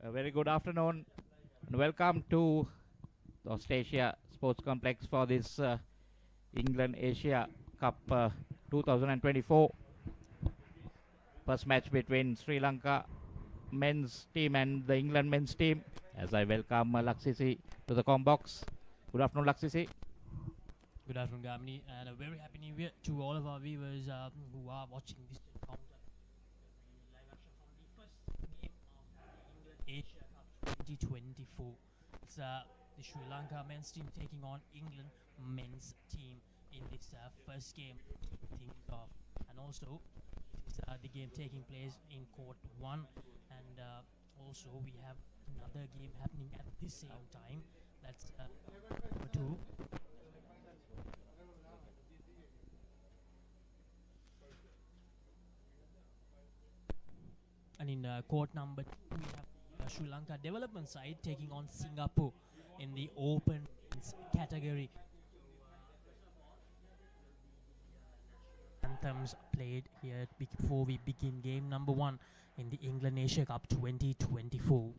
A very good afternoon and welcome to the Australia Sports Complex for this England Asia Cup 2024. First match between Sri Lanka men's team and the England men's team. As I welcome Laksisi to the com box. Good afternoon, Laksisi. Good afternoon, Gamini, and a very happy new year to all of our viewers who are watching this encounter. Live action from the first game of the England Asia Cup 2024. It's the Sri Lanka men's team taking on England men's team in this first game. And also, it's the game taking place in Court 1, and also we have another game happening at the same time. That's number 2. And in court number 2, we have Sri Lanka development side taking on Singapore in the open category. Anthems played here before we begin game number 1 in the England Asia Cup 2024.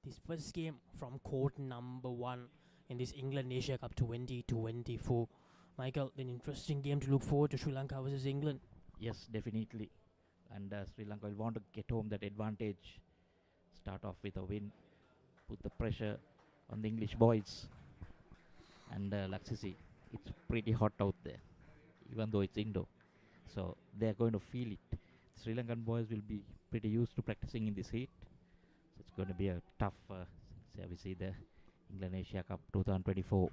this first game from court number 1 in this England Asia Cup 2024. Michael, an interesting game to look forward to, Sri Lanka versus England. Yes, definitely. And Sri Lanka will want to get home that advantage. Start off with a win. Put the pressure on the English boys. And Laksisi, it's pretty hot out there, even though it's indoor. So they're going to feel it. Sri Lankan boys will be pretty used to practicing in this heat. So it's going to be a tough, we see the England Asia Cup 2024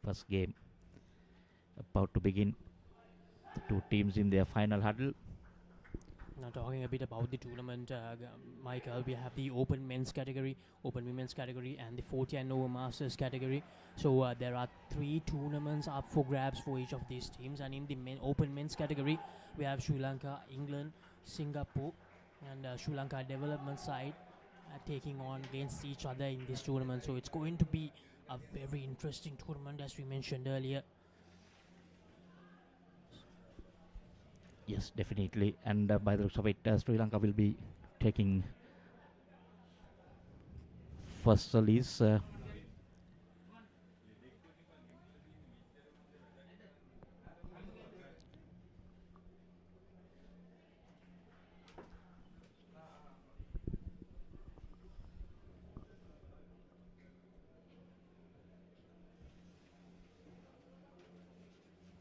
first game about to begin. The two teams in their final huddle. Now talking a bit about the tournament, Michael, we have the Open Men's category, Open Women's category, and the 40 and over Masters category. So there are 3 tournaments up for grabs for each of these teams. And in the Open Men's category, we have Sri Lanka, England, Singapore, and Sri Lanka development side taking on against each other in this tournament. So it's going to be a very interesting tournament, as we mentioned earlier. Yes, definitely. And by the looks of it, Sri Lanka will be taking first release.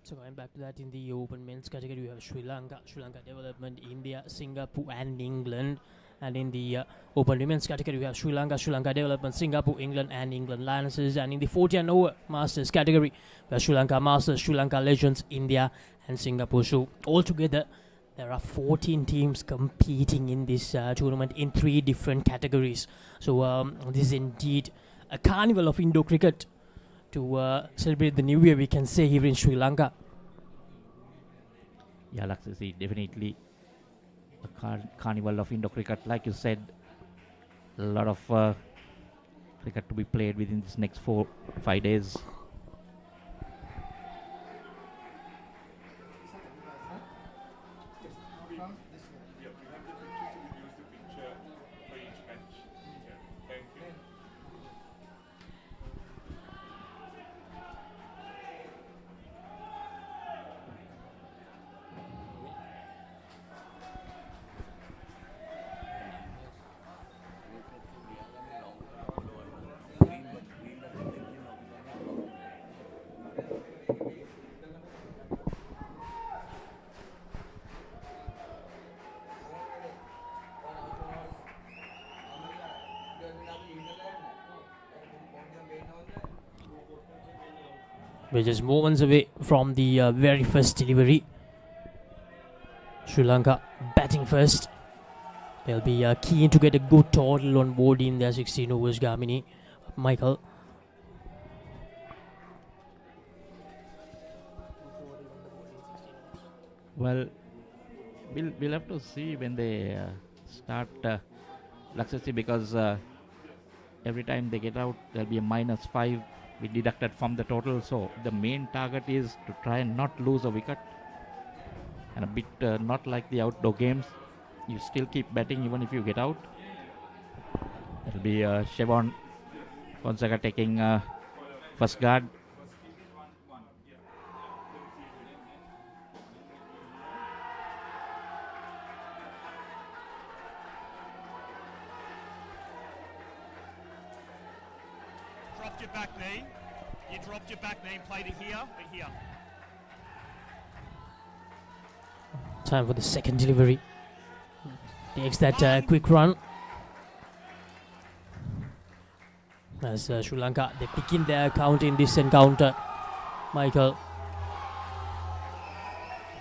So going back to that, in the Open Men's category, we have Sri Lanka Development, India, Singapore, and England. And in the Open Women's category, we have Sri Lanka Development, Singapore, England, and England Lionesses. And in the 40 and over Masters category, we have Sri Lanka Masters, Sri Lanka Legends, India, and Singapore. So altogether, there are 14 teams competing in this tournament in 3 different categories. So this is indeed a carnival of indoor cricket to celebrate the new year, we can say, here in Sri Lanka. Yeah, Laksisi, definitely a carnival of indoor cricket. Like you said, a lot of cricket to be played within this next 4-5 days. We're just moments away from the very first delivery. Sri Lanka batting first. They'll be keen to get a good total on board in their 16 overs, Gamini. Michael. Well, we'll have to see when they start Laksisi, because every time they get out, there'll be a -5 we deducted from the total. So the main target is to try and not lose a wicket, and a bit not like the outdoor games, you still keep batting even if you get out. It'll be Shevon Fonseca taking first guard. Dropped your back knee. You dropped your back knee and played it here, but here. Time for the second delivery. Takes that quick run. As Sri Lanka, they pick in their count in this encounter. Michael.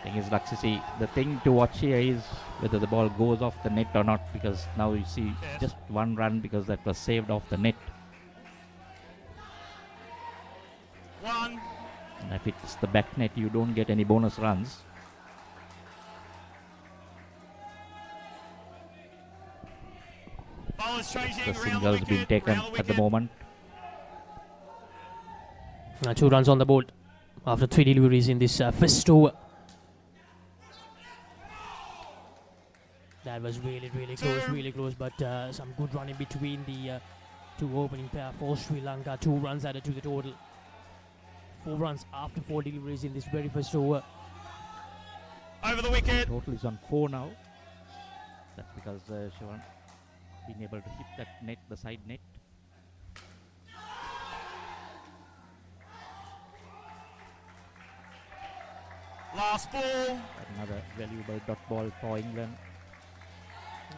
Thing is, Laksisi, the thing to watch here is whether the ball goes off the net or not, because now you see just one run because that was saved off the net. One. And if it's the back net, you don't get any bonus runs. Bowlers changing The around single's the been wicket, taken round the at the wicket. moment. 2 runs on the board after 3 deliveries in this first over. That was really close, but some good running between the two opening pair for Sri Lanka. 2 runs added to the total. 4 runs after 4 deliveries in this very first over. Over the wicket. Total is on 4 now. That's because Shivan been able to hit that net, the side net. Last ball. Another valuable dot ball for England.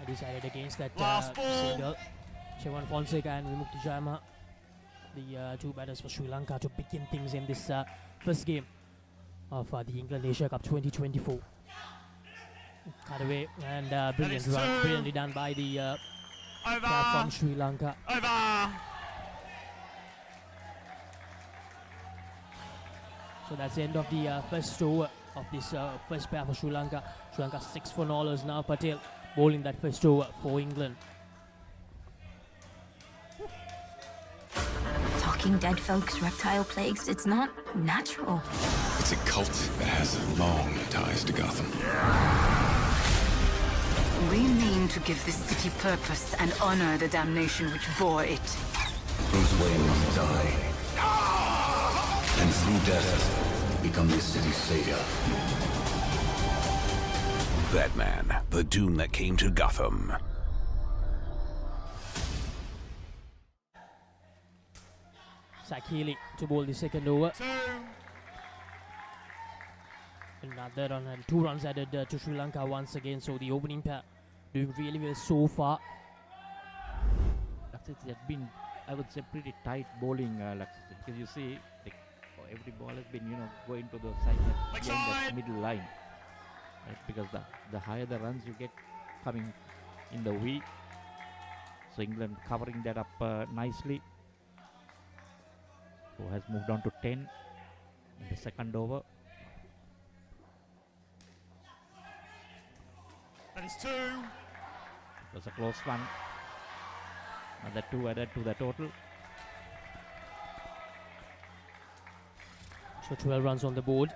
Decided against that Last ball. single. Shivan Fonseca and Vimukti Jayama, the 2 batters for Sri Lanka, to begin things in this first game of the England Asia Cup 2024. Cut away and brilliant run, brilliantly done by the pair from Sri Lanka. Over. So that's the end of the first over of this first pair for Sri Lanka. Sri Lanka 6 for Nollers now. Patel bowling that first over for England. Talking dead folks, reptile plagues, it's not natural. It's a cult that has long ties to Gotham. We mean to give this city purpose and honor the damnation which bore it. Bruce Wayne must die. And through death, become this city's savior. Batman, the doom that came to Gotham. Zach Healy to bowl the second over. 2. Another run and 2 runs added to Sri Lanka once again. So the opening pair doing really well so far. That's it. It's been, I would say, pretty tight bowling, because you see, every ball has been, going to the side net, that middle line. Right? Because the higher the runs you get coming in the V. So England covering that up nicely. Who has moved on to 10 in the second over. That is 2. It was a close one. Another 2 added to the total. So 12 runs on the board.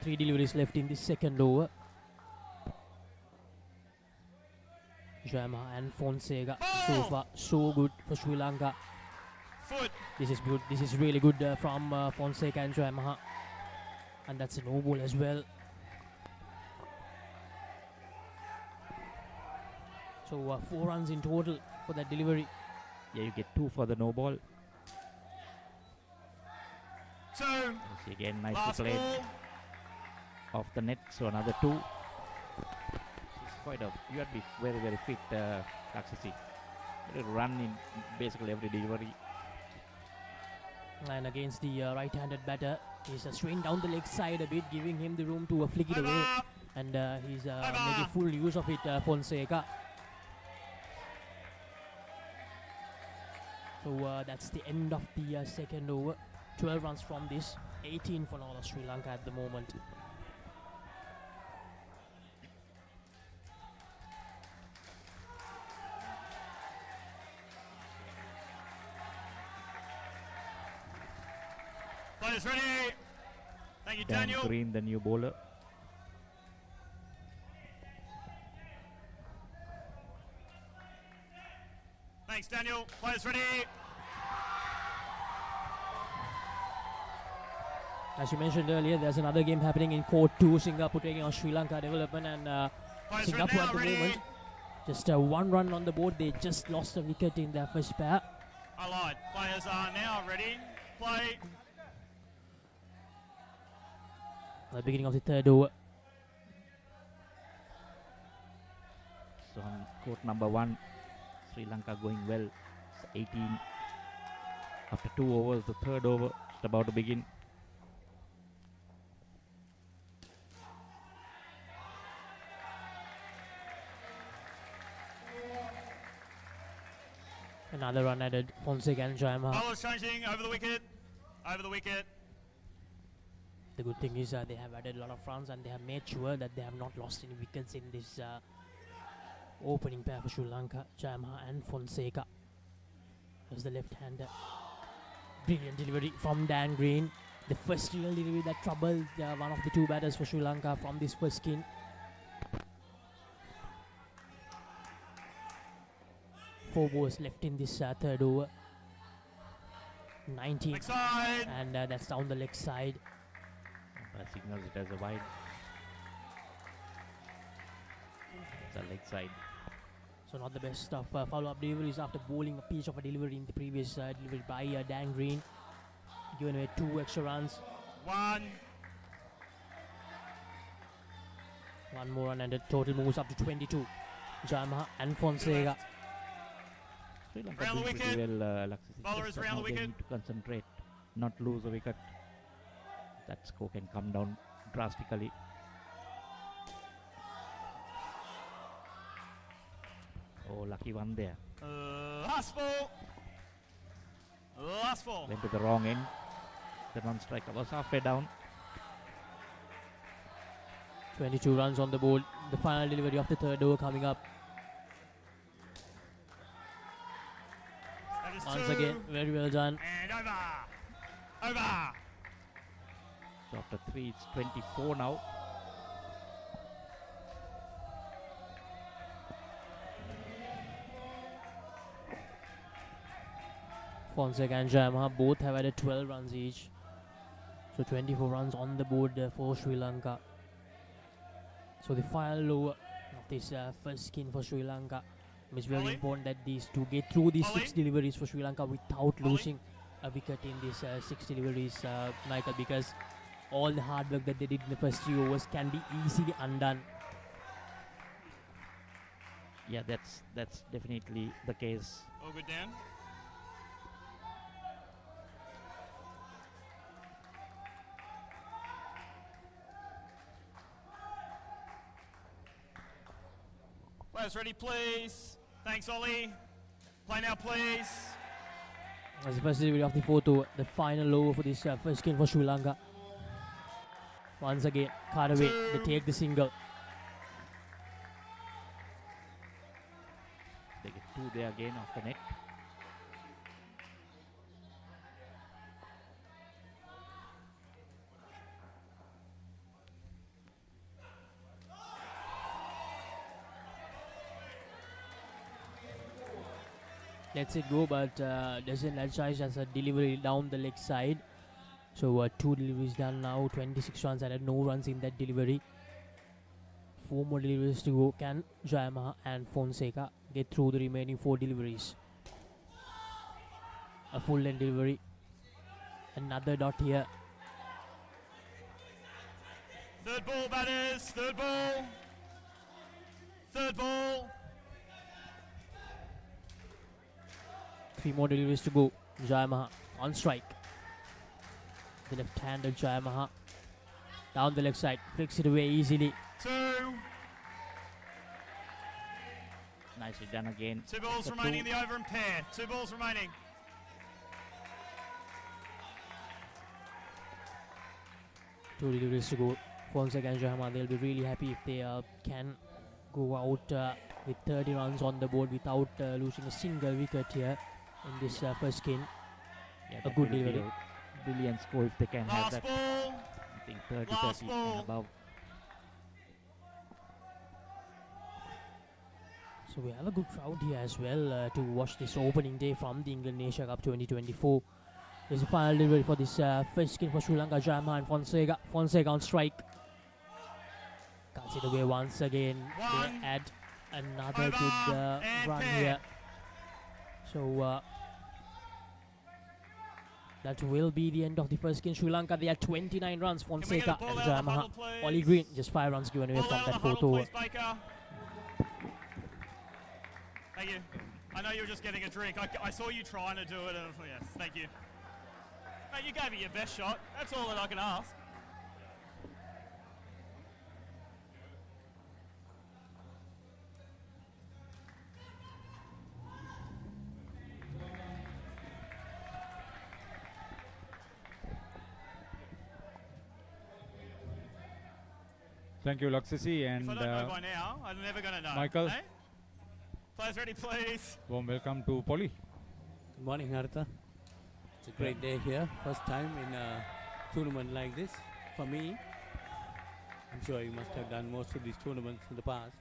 3 deliveries left in the second over. Jayama and Fonseca so far so good for Sri Lanka. Foot. This is good. This is really good from Fonseca and Jayama. And that's a no ball as well. So 4 runs in total for that delivery. Yeah, you get 2 for the no ball. 2. See again, nicely Last played ball. off the net. So another 2. It's quite a. You have to be very, very fit, Kaksisi. Run in basically every delivery. And against the right-handed batter, he's swinging down the leg side a bit, giving him the room to flick it away. And he's making full use of it, Fonseca. So that's the end of the second over. 12 runs from this, 18 for all of Sri Lanka at the moment. Players ready. Thank you, Dan Daniel. Green, the new bowler. Thanks, Daniel. Players ready. As you mentioned earlier, there's another game happening in Court 2, Singapore taking on Sri Lanka Development, and Players Singapore ready at the now, moment, just 1 run on the board. They just lost a wicket in their first pair. I lied. Players are now ready. Play. At the beginning of the third over. So on court number 1, Sri Lanka going well. It's 18 after 2 overs. The third over is about to begin. Another run added. Fonseca and Jayama. Bowlers changing over the wicket. Over the wicket. The good thing is they have added a lot of runs and they have made sure that they have not lost any wickets in this opening pair for Sri Lanka. Jayama and Fonseca. There's the left-hander. Brilliant delivery from Dan Green. The first real delivery that troubled one of the 2 batters for Sri Lanka from this first skin. 4 balls left in this third over. 19. Leg side. And that's down the leg side. Umpire signals it as a wide. It's a leg side. So not the best of follow-up deliveries after bowling a piece of a delivery in the previous delivery by Dan Green. Given away 2 extra runs. 1. One more run and the total moves up to 22. Jayamaha and Fonseca. Sri Lanka Round the doing pretty wicket. well, Alexis. Bowler is round the They wicket. need to concentrate, not lose a wicket. That score can come down drastically. Oh, lucky one there. Last ball. Last ball. Went to the wrong end. The non-striker was halfway down. 22 runs on the board. The final delivery of the third over coming up. That is Once 2. again, very well done. And over. Over. So after 3, it's 24 now. Fonseca and Jayamaha both have added 12 runs each. So 24 runs on the board for Sri Lanka. So the final over of this first skin for Sri Lanka. It's very Ollie? important that these two get through these Ollie? 6 deliveries for Sri Lanka without Ollie? losing a wicket in these 6 deliveries, Michael, because all the hard work that they did in the first 3 overs can be easily undone. Yeah, that's definitely the case. All good, Dan. Players ready, please. Thanks, Ollie. Play now, please. As the first delivery of the 4th over, the final over for this first skin for Sri Lanka. Once again, card away, they take the single. They get 2 there again off the net. Lets it go, but doesn't adjust as a delivery down the leg side. So 2 deliveries done now, 26 runs, and no runs in that delivery. 4 more deliveries to go. Can Jayamaha and Fonseca get through the remaining 4 deliveries? A full length delivery. Another dot here. Third ball, batters. Third ball. Third ball. 3 more deliveries to go. Jayamaha on strike. The left-hander Jayamaha down the left side, flicks it away easily. 2. Nicely done again. 2 balls The remaining in two- the over and pair. 2 balls remaining. Two deliveries to go. Fonseca and Jayamaha, they'll be really happy if they can go out with 30 runs on the board without losing a single wicket here in this first skin. Yeah, A that good will be delivery. a brilliant score if they can have Last that. ball. I think 30, Last 30 ball. and above. So we have a good crowd here as well to watch this opening day from the England Asia Cup 2024. There's a final delivery for this first skin for Sri Lanka. Jayamaha and Fonseca. Fonseca on strike. Cuts it away once again. One. They add another Over good and run pair. here. So that will be the end of the first skin. Sri Lanka, they had 29 runs. Can we get Fonseca the and ball out of the Jayamaha. huddle, please? Ollie Green, just 5 runs given away Ball from out that of the 4th huddle, over. please, Baker. Thank you. I know you were just getting a drink. I saw you trying to do it. And, yes, thank you. Mate, you gave it your best shot. That's all that I can ask. Thank you, Laksisi, and If I don't know by now, I'm never going to know. Michael. Eh? Players ready, please. warm welcome to Polly. Good morning, Harita. It's a great day here. First time in a tournament like this for me. I'm sure you must have done most of these tournaments in the past.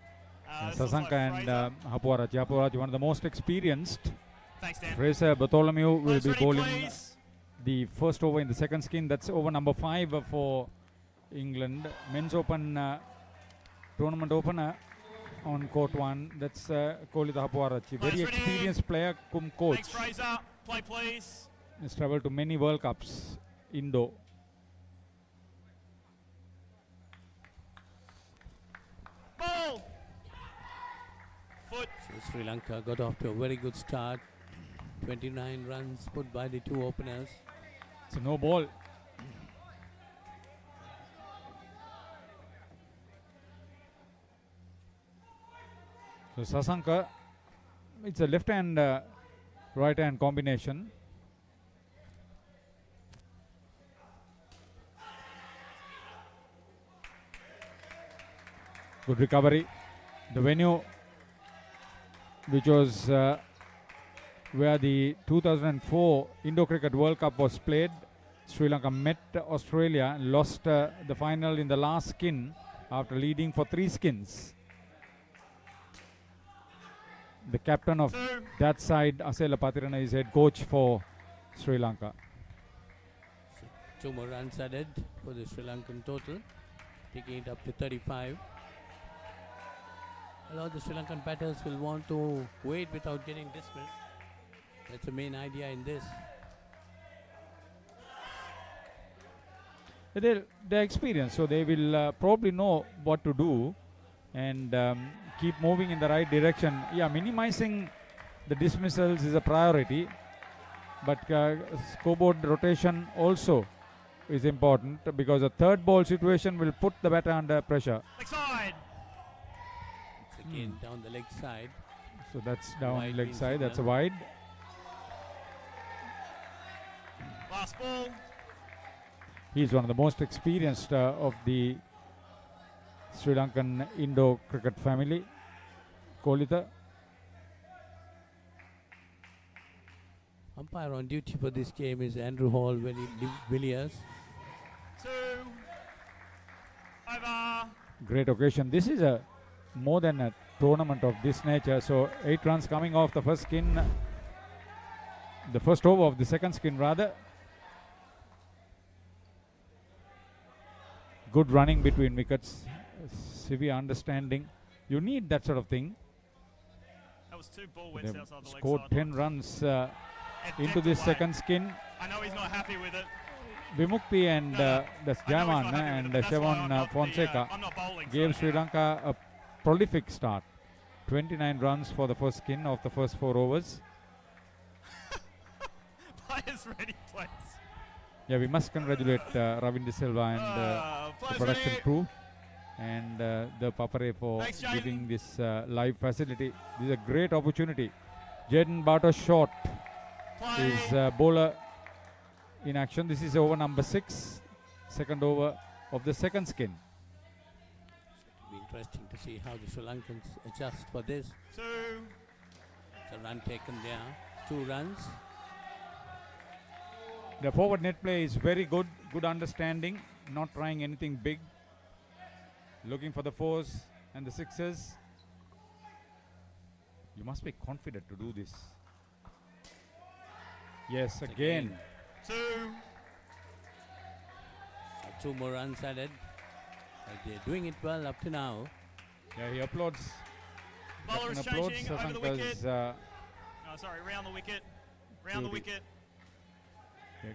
This looks like Sasanka and Fraser. Hapuarachi. Hapuarachi, one of the most experienced. Thanks, Dan. Fraser Bartholomew will Players be ready, bowling please. the first over in the second skin. That's over number 5 for England. Men's Open tournament opener on court 1. That's Kolita Hapuarachi. Very Players ready. experienced player, cum coach. Thanks, Fraser. Play, please. He's travelled to many World Cups. Indo. Ball. Foot. So Sri Lanka got off to a very good start. 29 runs put by the two openers. It's a no ball. So Sasanka, it's a left hand, right hand combination. Good recovery. The venue, which was where the 2004 Indo-Cricket World Cup was played, Sri Lanka met Australia and lost the final in the last skin after leading for 3 skins. The captain of that side, Asela Patirana, is head coach for Sri Lanka. So 2 more runs added for the Sri Lankan total, taking it up to 35. A lot of the Sri Lankan batters will want to wait without getting dismissed. That's the main idea in this. They're experienced, so they will probably know what to do and keep moving in the right direction. Yeah, minimizing the dismissals is a priority, but scoreboard rotation also is important because a third ball situation will put the batter under pressure. Leg side. It's again down the leg side. So that's down Wide leg means side, that's a signal. wide. Last ball. He's one of the most experienced of the Sri Lankan Indo cricket family, Kolita. Umpire on duty for this game is Andrew Hall Villiers. 2. Over. Great occasion. This is a more than a tournament of this nature. So 8 runs coming off the first skin, the first over of the second skin rather. Good running between wickets, severe understanding. You need that sort of thing. That was 2 ball They've wins outside the leg scored side. 10 runs And into decked this away. second skin. I know he's not happy with it. Vimukti and that's I know he's Jaman not happy with and it, but that's why I'm Sivan not Fonseca I'm not bowling. gave Sri Lanka a prolific start. 29 runs for the first skin of the first 4 overs. Players ready, please. Yeah, we must congratulate Ravinder Silva and the Players production ready. crew and the Papare for Thanks, Jaden. giving this live facility. This is a great opportunity. Jaden Bartos short Play. is bowler in action. This is over number 6, second over of the second skin. It'll be interesting to see how the Sri Lankans adjust for this. 2. It's a run taken there. 2 runs. The forward net play is very good, good understanding, not trying anything big, looking for the 4s and the 6s. You must be confident to do this. Yes, again. 2. So 2 more runs added. But they're doing it well up to now. Yeah, he applauds. Bowler is Captain applauds changing over the wicket. Sasanka's, No, sorry, round the wicket. Round the Duty. wicket. yeah,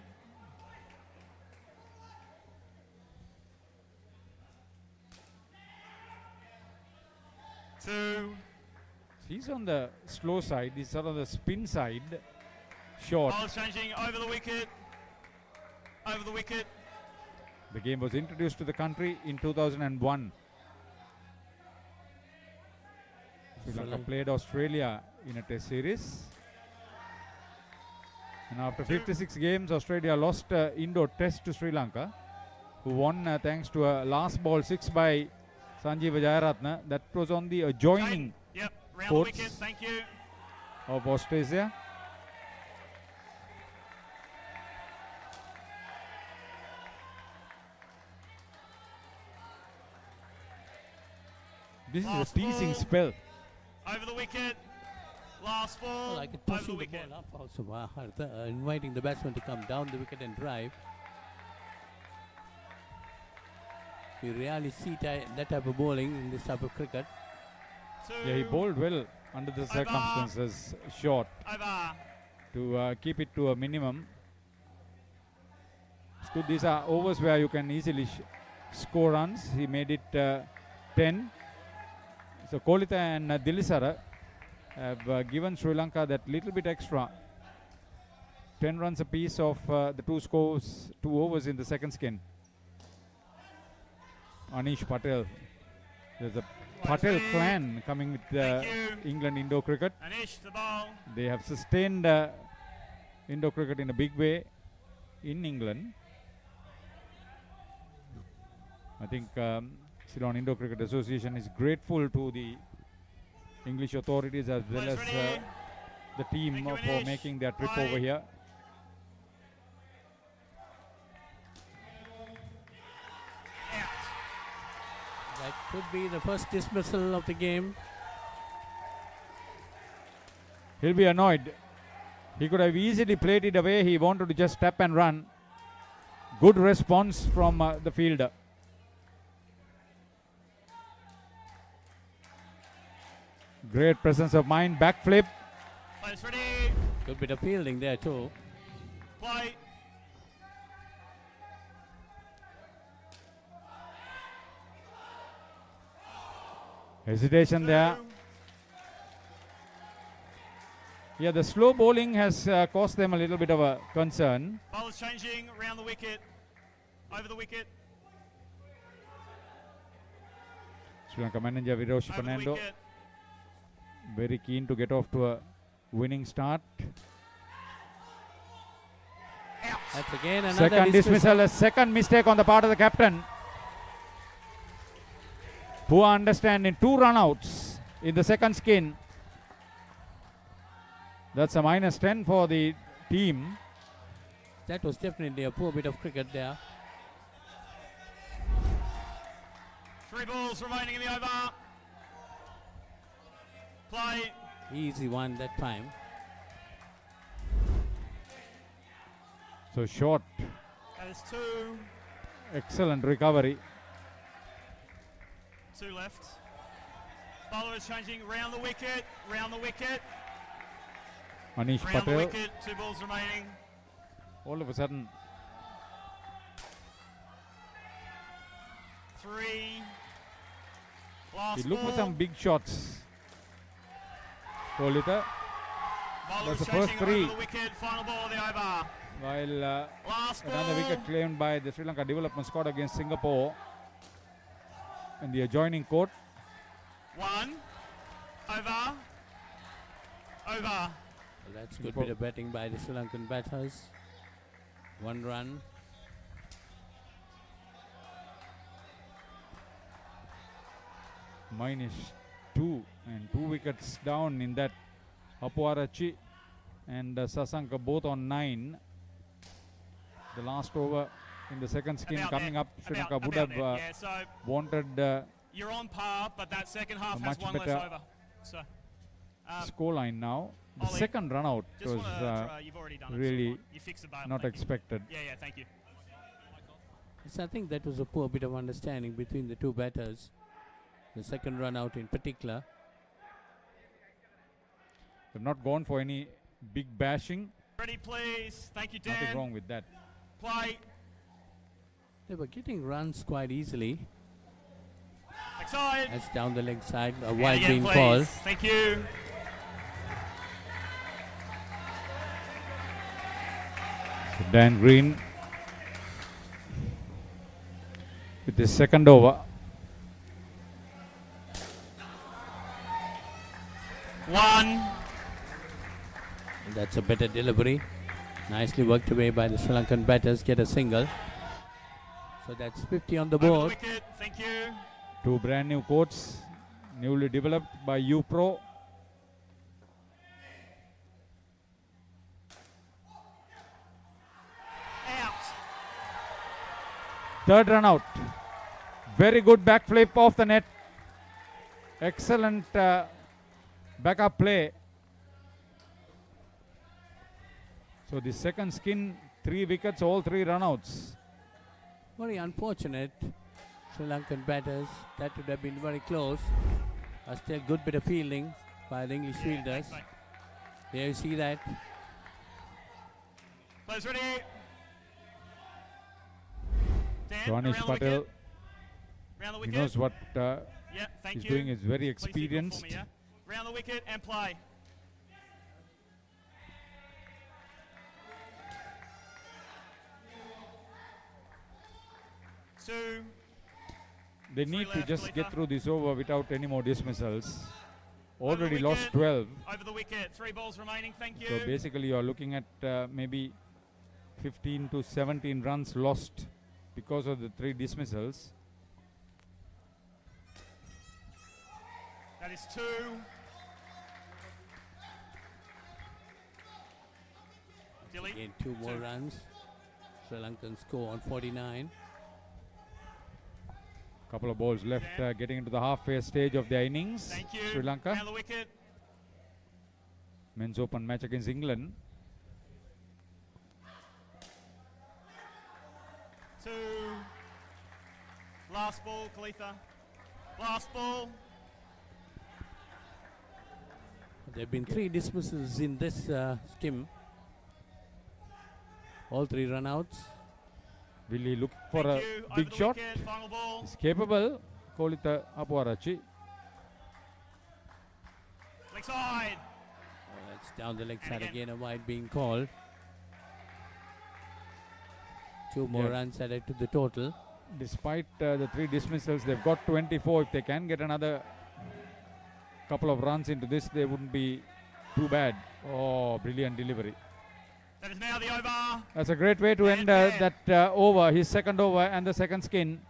2. he's on the slow side. He's sort of the spin side. Short. Bowler's changing over the wicket. Over the wicket. The game was introduced to the country in 2001. Sri Lanka played Australia in a test series. And after 56 games, Australia lost Indo test to Sri Lanka, who won thanks to a last ball 6 by Sanjeev Jayaratne. That was on the adjoining Yep, round courts. the wicket. Thank you. of Australia. This is Last a teasing ball. spell. Over the wicket. Last ball. Like over tossing the the wicket. ball up also. Wow, inviting the batsman to come down the wicket and drive. You rarely see that type of bowling in this type of cricket. Yeah, he bowled well under the circumstances. Short Over. to keep it to a minimum. It's good. These are overs where you can easily score runs. He made it 10. So Kolita and Dilisara have given Sri Lanka that little bit extra. 10 runs apiece of the two scores, 2 overs in the second skin. Anish Patel. There's a Patel clan coming with England Indo cricket. Anish, the ball. They have sustained Indo cricket in a big way in England. I think Ceylon Indo Cricket Association is grateful to the English authorities as well as the team for making their trip over here. That could be the first dismissal of the game. He'll be annoyed. He could have easily played it away. He wanted to just step and run. Good response from the fielder. Great presence of mind. Backflip. Players ready. Good bit of fielding there too. Play. Hesitation there. Yeah, the slow bowling has caused them a little bit of a concern. Bowlers changing around the wicket. Over the wicket. Sri Lanka manager Viroshi Over the Fernando wicket. very keen to get off to a winning start. That's again another Second dismissal, a second mistake on the part of the captain. Poor understanding, 2 run-outs in the second skin. That's a -10 for the team. That was definitely a poor bit of cricket there. 3 balls remaining in the over. Play. Easy one that time. So short, That is 2. excellent recovery. 2 left. Bowler is changing round the wicket. Round the wicket. Anish Round the Patel, wicket. 2 balls remaining. all of a sudden, 3. Last he looked for ball. some big shots. Kolita, Bowler that's is the first changing 3. over the wicket. Final ball of the over. While Last another ball. wicket claimed by the Sri Lanka development squad against Singapore in the adjoining court. 1. Over. Over. Well, that's good bit of batting by the Sri Lankan batters. 1 run. -2 and 2 wickets down in that. Apuarachi and Sasanka both on 9. The last over in the second skin About coming there. up. Sri Lanka About would there. have Yeah, so wanted you're on par, but that second half a has much 1 less better over. So, scoreline now. The Ollie, second run out just was want to try. You've already done it. so really fine. You fixed the bail. not thank you. expected. Yeah, thank you. Yes, I think that was a poor bit of understanding between the two batters. The second run out in particular. They've not gone for any big bashing. Ready, please. Thank you, Nothing Dan. wrong with that. Play. They were getting runs quite easily. Excited. That's down the leg side. A And wide again, being please. called. Thank you. So Dan Green with his second over. 1. That's a better delivery. Nicely worked away by the Sri Lankan batters. Get a single. So that's 50 on the Over the board. wicket. Thank you. 2 brand new courts, newly developed by UPro. Out. Third run out. Very good back flip off the net. Excellent backup play. So the second skin, 3 wickets, all 3 runouts. Very unfortunate. Sri Lankan batters, that would have been very close. Still good bit of fielding by the English fielders. There you see that. Players ready. Dan, Danish around the Patel, wicket. Round the he wicket. knows what Yeah, thank he's you. doing. Is very Please keep it for experienced. me, yeah? Round the wicket and play. Two. They need to left, just Khalifa. get through this over without any more dismissals. Over the Already lost wicket. 12. Over the wicket. 3 balls remaining. Thank you. So basically you are looking at maybe 15 to 17 runs lost because of the 3 dismissals. That is 2. Dilly. Again, 2 more runs. Sri Lankan score on 49. Couple of balls left, getting into the halfway stage of their innings. Thank you. Sri Lanka. Round the wicket. Men's Open match against England. 2. Last ball, Khalifa. Last ball. There have been 3 dismissals in this skim. All 3 run-outs. Will he look for Thank a you. Over big the shot? wicket. Final ball. He's capable. Kolita Apuarachi. Leg side. Oh, that's down the leg side again. again. A wide being called. 2 more Yeah. runs added to the total. Despite the 3 dismissals, they've got 24. If they can get another couple of runs into this, they wouldn't be too bad. Oh, brilliant delivery. That is now the over. That's a great way to end that over, his second over and the second skin.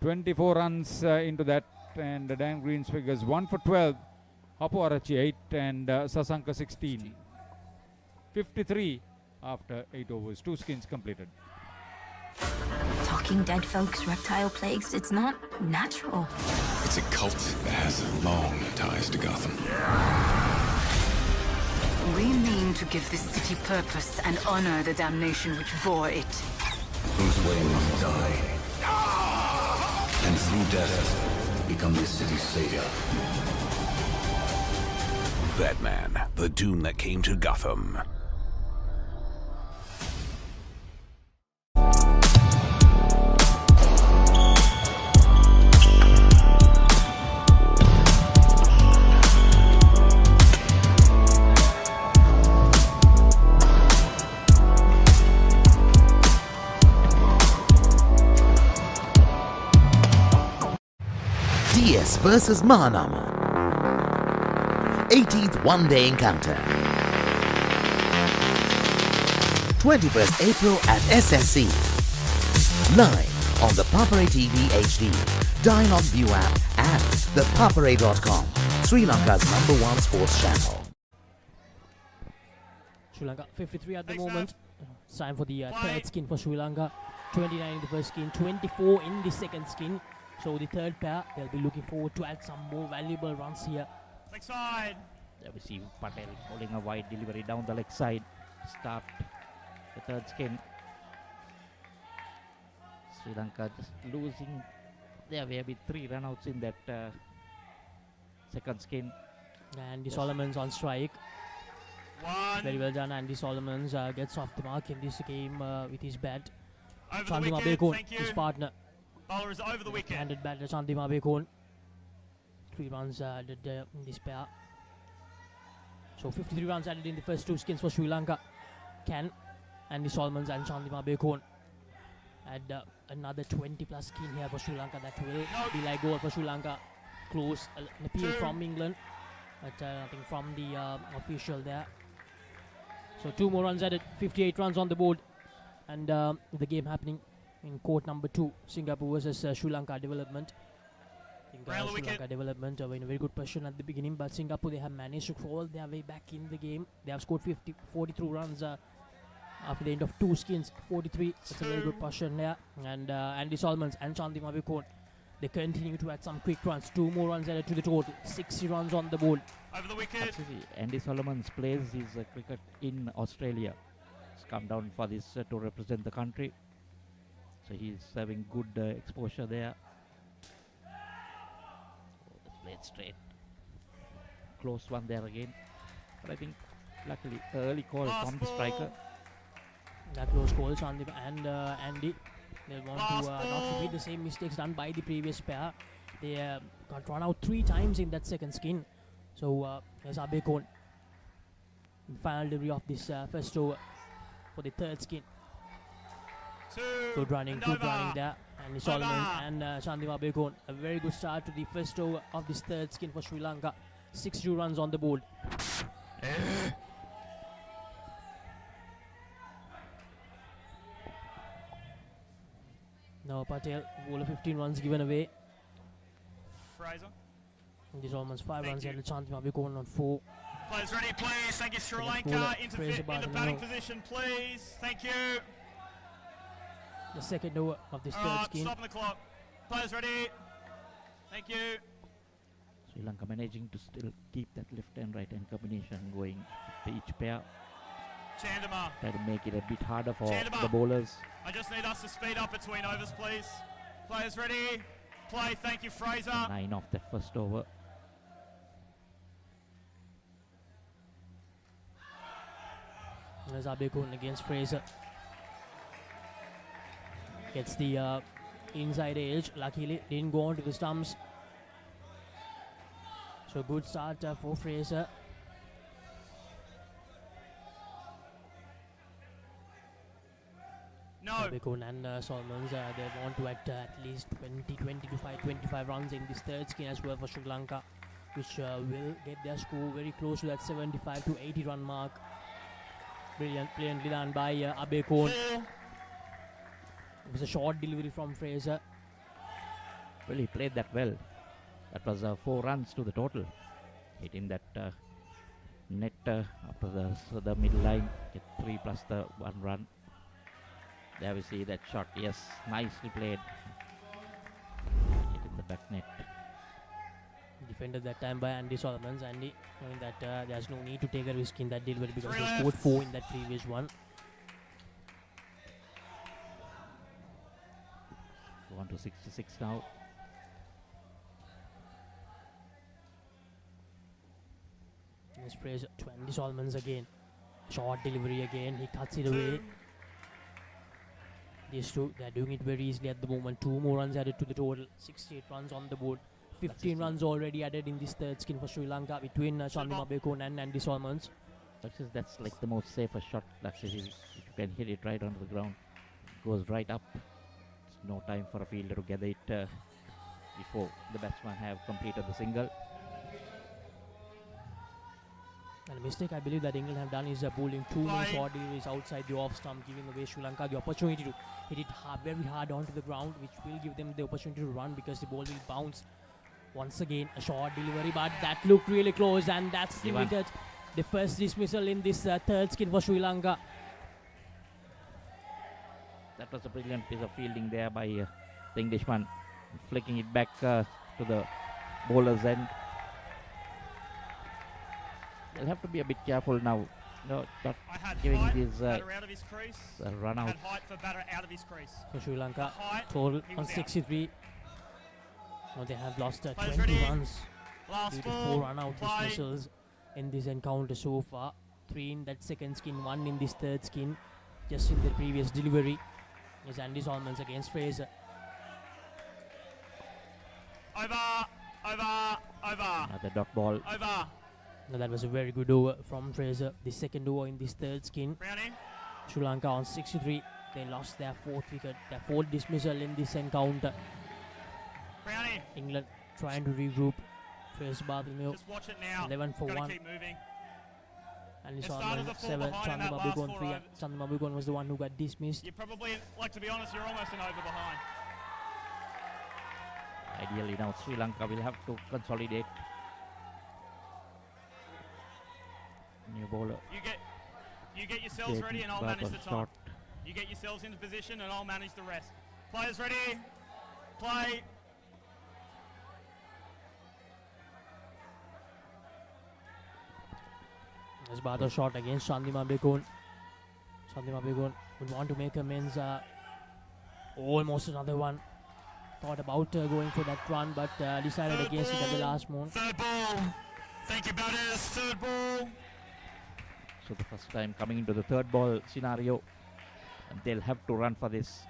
24 runs into that, and Dan Green's figures 1 for 12. Hapuarachi 8 and Sasanka 16. 53 after 8 overs, 2 skins completed. Talking dead folks, reptile plagues, it's not natural. It's a cult that has long ties to Gotham. We mean to give this city purpose and honor the damnation which bore it. Whose way must die. And through death, become this city's savior. Batman, the Doom that came to Gotham. DS versus Mahanama. 18th one-day encounter. 21st April at SSC. Live on the Papare TV HD, Dialog ViU App and ThePapare.com, Sri Lanka's #1 sports channel. Sri Lanka 53 at the moment. It's time for the third skin for Sri Lanka. 29 in the first skin, 24 in the second skin. So the third pair, they'll be looking forward to add some more valuable runs here. Leg side. There we see Patel holding a wide delivery down the leg side. Start the third skin. Sri Lanka just losing. There will be 3 runouts in that second skin. Andy Solomons on strike. 1. Very well done. Andy Solomons gets off the mark in this game with his bat. Over the Chandima wicket. Bekon, Thank you. his partner. Bowler is over the wicket. Handed batter Chandima Bekon. 3 runs added in this pair. So 53 runs added in the first 2 skins for Sri Lanka. Can Andy Solomons and Chandima Bekon add another 20 plus skin here for Sri Lanka? That will be like goal for Sri Lanka. Close an appeal from England, but nothing from the official there. So 2 more runs added, 58 runs on the board, and the game happening in court number 2, Singapore versus Sri Lanka development. I think Sri Lanka development were in a very good position at the beginning, but Singapore, they have managed to crawl their way back in the game. They have scored 42 runs after the end of 2 skins, 43. It's a very good position there. And Andy Solomons and Chandima Bekon They continue to add some quick runs. 2 more runs added to the total. 60 runs on the board. Over the wicket. Actually, Andy Solomons plays his cricket in Australia. He's come down for this to represent the country. So he's having good exposure there. That's played straight. Close one there again. But I think luckily early call from the striker. That close call, Sandeep and Andy. They want to not repeat the same mistakes done by the previous pair. They got run out 3 times in that second skin. So here's Abekon. Final delivery of this first over for the third skin. Good running there. And Solomon and Shandiva Abekon. A very good start to the first over of this third skin for Sri Lanka. 62 runs on the board. Now Patel, ball of 15 runs given away. Fraser. And this almost 5 runs and Shandiva Abekon on 4. Players ready, please. Thank you, Sri Lanka. Into batting position, please. Thank you. The second over of this third skin. Stopping the clock. Players ready. Thank you. Sri Lanka managing to still keep that left and right hand combination going to each pair. Chandama. Try to make it a bit harder for Chandama. the bowlers. I just need us to speed up between overs, please. Players ready. Play. Thank you, Fraser. 9 off that first over. There's Abekon against Fraser. Gets the inside edge. Luckily, didn't go on to the stumps. So good start for Fraser. No. Abekon and Solomons, they want to add at least 25 runs in this third skin as well for Sri Lanka, which will get their score very close to that 75 to 80 run mark. Brilliantly done by Abekon. It was a short delivery from Fraser. Well, he played that well. That was 4 runs to the total. Hitting that net after the middle line. Get 3 plus the 1 run. There we see that shot. Yes, nicely played. Hit in the back net. Defended that time by Andy Solomons. Andy knowing that there's no need to take a risk in that delivery because he scored 4 in that previous one. 1 to 66 now. This Fraser to Andy Solomons again. Short delivery again. He cuts it away. These two, they're doing it very easily at the moment. 2 more runs added to the total. 68 runs on the board. 15 runs already added in this third skin for Sri Lanka between Shandiva Abekon and Andy Solomons. That's like the most safest shot. Actually, if you can hit it right onto the ground, it goes right up. It's no time for a fielder to gather it before the batsman have completed the single. And a mistake I believe that England have done is bowling too many short deliveries outside the off stump, giving away Sri Lanka the opportunity to hit it very hard onto the ground, which will give them the opportunity to run because the ball will bounce. Once again, a short delivery, but that looked really close, and that's limited the first dismissal in this third skin for Sri Lanka. That was a brilliant piece of fielding there by the Englishman, flicking it back to the bowler's end. They'll have to be a bit careful now. No, not giving these run out. So Sri Lanka total on 63. Now they have lost 20 runs due to 4 run-out dismissals in this encounter so far. 3 in that second skin, 1 in this third skin. Just in the previous delivery is Andy Solomons against Fraser. Over. Another dot ball. Over. Now that was a very good over from Fraser. The second over in this third skin. Brownie. Sri Lanka on 63. They lost their 4th wicket, their 4th dismissal in this encounter. Brownie. England trying to regroup. First Bartholomew. Just watch it now. 11 for 1. Keep moving. And Solomon 7. Shandiva Abekon 3. Shandiva Abekon was the one who got dismissed. You probably, like, to be honest, you're almost an over behind. Ideally now Sri Lanka will have to consolidate. New bowler. You get yourselves ready and I'll manage the top. You get yourselves into position and I'll manage the rest. Players ready. Play. There's Bata shot against Chandima Bekun. Chandima Bekun would want to make amends. Almost another one. Thought about going for that run, but decided against it at the last moment. Third ball. Thank you, batters. Third ball. So the first time coming into the third ball scenario, and they'll have to run for this.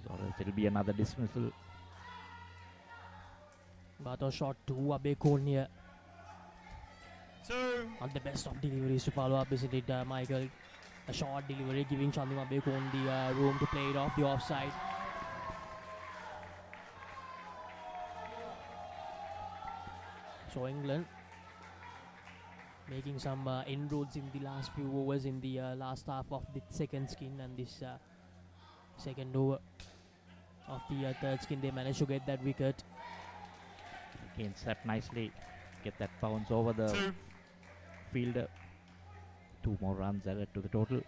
So it'll be another dismissal. Bata shot to Bekun here. Two. Not the best of deliveries to follow up, isn't it, Michael? A short delivery giving Chandima Bekun the room to play it off the offside. So England making some inroads in the last few overs in the last half of the second skin, and this second over of the third skin they managed to get that wicket. Again, set nicely, get that bounce over the fielder. 2 more runs added to the total.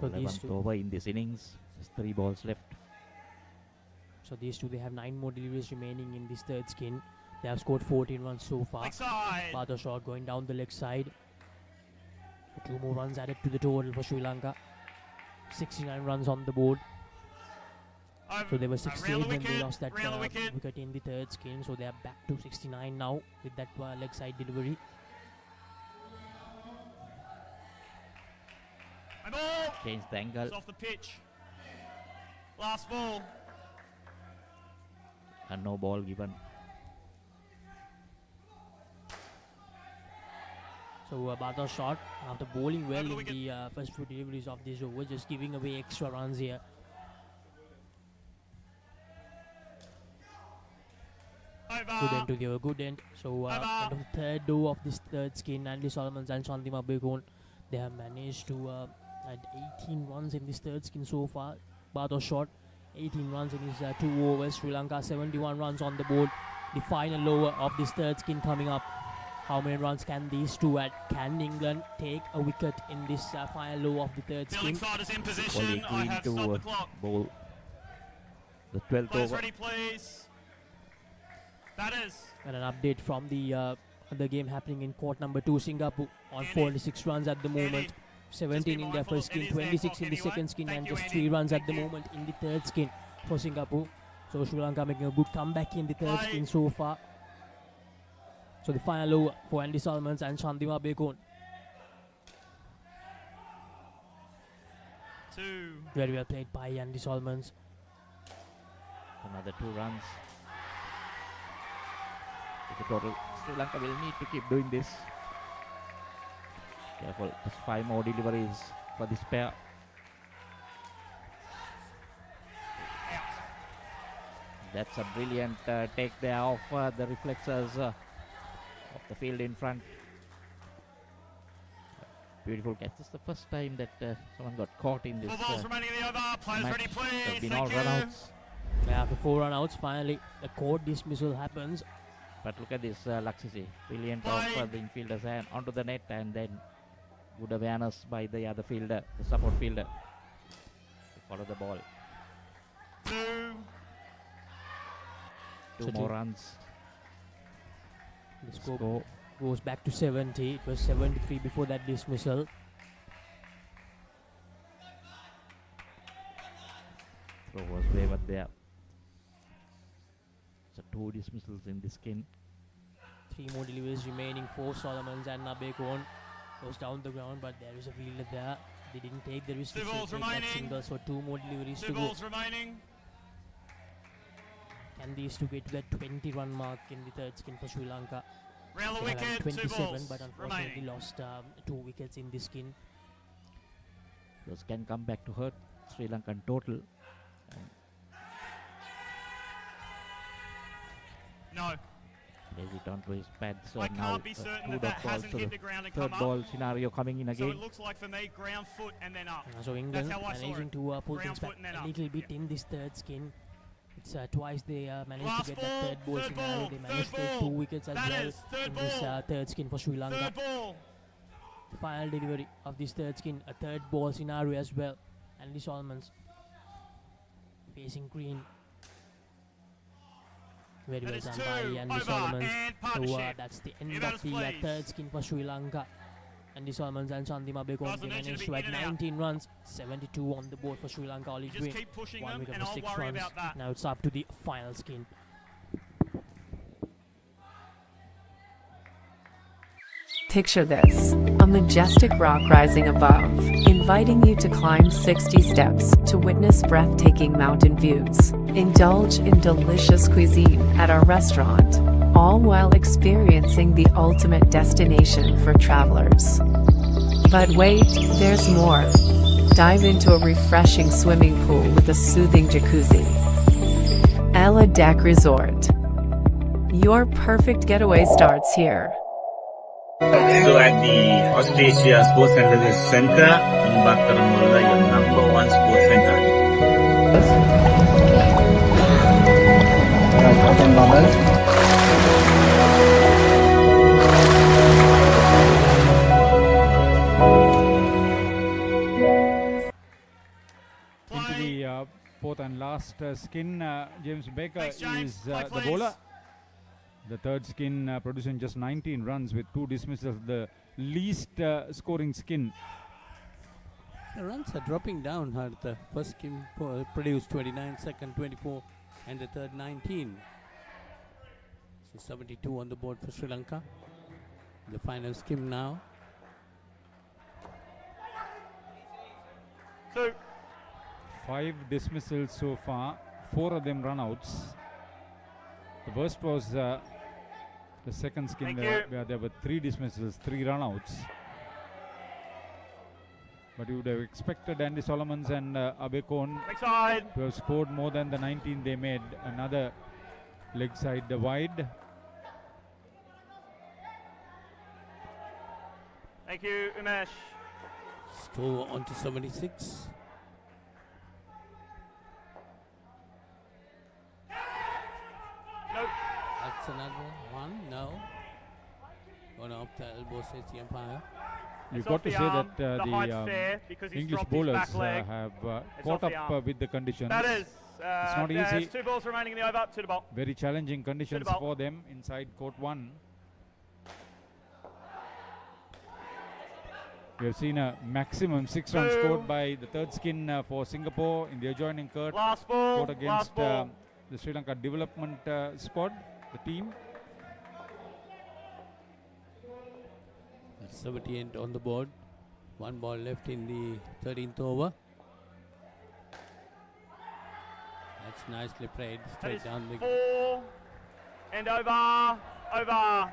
So 11th over in this innings. Just 3 balls left. So these two, they have 9 more deliveries remaining in this third skin. They have scored 14 runs so far. Bata shot going down the leg side. 2 more runs added to the total for Sri Lanka. 69 runs on the board. So they were 68 when they lost that wicket in the third skin. So they are back to 69 now with that leg side delivery. Change the angle. It's off the pitch. Last ball. And no ball given. So Bata shot after bowling well in the first few deliveries of this over, just giving away extra runs here. Good end to the good end. So end of the third over of this third skin, Andy Solomons and Chandima Bekun, they have managed to add 18 runs in this third skin so far. Bata shot 18 runs in his 2 overs. Sri Lanka 71 runs on the board. The final over of this third skin coming up. How many runs can these two add? Can England take a wicket in this final over of the third skin? Is in position. I have stopped the clock. Bowl the 12th Players over. ready, please. Batters. And an update from the game happening in court number 2, Singapore, on 46 runs at the moment. 17 in their first skin, 26 in the second skin, and just 3 runs at the moment in the third skin for Singapore. So Sri Lanka making a good comeback in the third skin so far. So the final over for Andy Solomons and Chandima Bekun. Very well played by Andy Solomons. Another 2 runs. The total. Sri Lanka will need to keep doing this. Careful, just 5 more deliveries for this pair. That's a brilliant take there of the reflexes of the field in front. Beautiful catch. This is the first time that someone got caught in this match. There's been all run-outs. Yeah, after 4 run-outs, finally the court dismissal happens. But look at this Laksisi. Brilliant off the infielder's hand onto the net, and then good awareness by the other fielder, the support fielder, to follow the ball. 2 more runs. The score goes back to 70. It was 73 before that dismissal. Throw was wavered there. So 2 dismissals in this skin. 3 more deliveries remaining for Solomons, and Bekun goes down the ground, but there is a fielder there. They didn't take the risk to take that single, so 2 more deliveries to go. Can these two get to that 20-run mark in the third skin for Sri Lanka? They have 27, but unfortunately lost 2 wickets in this skin. Those can come back to hurt Sri Lankan total. No. Plays it onto his pads. So I now can't be certain that hasn't hit the ground and third come ball up. scenario coming in again. So it looks like for me, ground, foot, and then up. So England That's how I saw managing it. to pull Ground, things back foot, and then a up. little bit in this third skin. It's twice they managed Last to get ball, that third ball third scenario. ball, They managed to third take ball. 2 wickets as That well is third in this ball. third skin for Sri Lanka. Third ball. The final delivery of this third skin, a third ball scenario as well. Andy Solomons facing green. Very That well is done two, by Andy over, Solomons. and So partnership. that's the New end batters, of the please. third skin for Sri Lanka. Andy Solomons and Shandima Begum, Guys, I they need you to managed be to add in and out. 19 runs, 72 on the board for Sri Lanka. Olive Just Green. keep pushing 1 them, wicket and for I'll 6 worry runs. about that. Now it's up to the final skin. Picture this, a majestic rock rising above, inviting you to climb 60 steps to witness breathtaking mountain views. Indulge in delicious cuisine at our restaurant, all while experiencing the ultimate destination for travelers. But wait, there's more. Dive into a refreshing swimming pool with a soothing jacuzzi. Ella Deck Resort. Your perfect getaway starts here. So at the Australia Sports Center, Bakaramulla, your #1 sports center. Into the fourth and last skin, James Baker Thanks, James. is Play, the please. bowler. The third skin producing just 19 runs with 2 dismissals, the least scoring skin. The runs are dropping down. The first skin produced 29, second 24, and the third 19. So 72 on the board for Sri Lanka. The final skim now. 2. 5 dismissals so far, 4 of them run-outs. The worst was the second skin where there were 3 dismissals, 3 run-outs. But you would have expected Andy Solomons and Abekon to have scored more than the 19 they made. Another leg side wide. Thank you, Umesh. Score on to 76. Nope. That's another one. No. One off the elbow, says the umpire. You've got to say that the English bowlers have caught up with the conditions. Batters, it's not easy. 2 balls remaining in the over, 2 to bowl. Very challenging conditions for them inside court 1. We have seen a maximum 6 runs scored by the third skin for Singapore in the adjoining court. Last ball, against last ball. The Sri Lanka development squad, the team. That's 78 on the board. 1 ball left in the 13th over. That's nicely played. Straight down the 4 and over, over.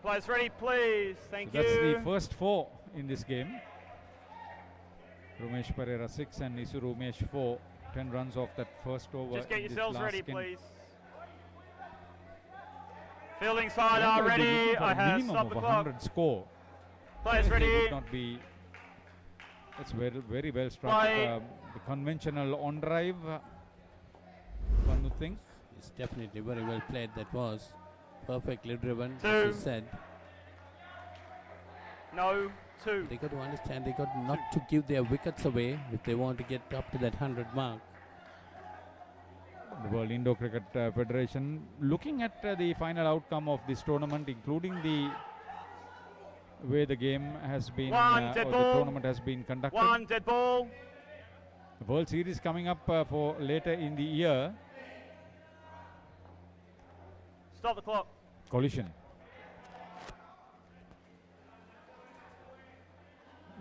Players ready, please. Thank you. That's the first 4 in this game. Rumesh Pereira 6 and Isuru Umesh 4. 10 runs off that first over. Just get in yourselves this last ready, skin. please. Fielding side are ready. I have minimum stopped of the 100 clock. score. Players They ready. would not be. That's very well struck. The conventional on drive. One would think. It's definitely very well played. That was perfectly driven, 2. as you said. No, 2. They got to understand they got not to give their wickets away if they want to get up to that 100 mark. The World Indo Cricket Federation looking at the final outcome of this tournament, including the way the game has been, or the tournament has been conducted. 1 dead ball. The World Series coming up for later in the year. Stop the clock. Collision.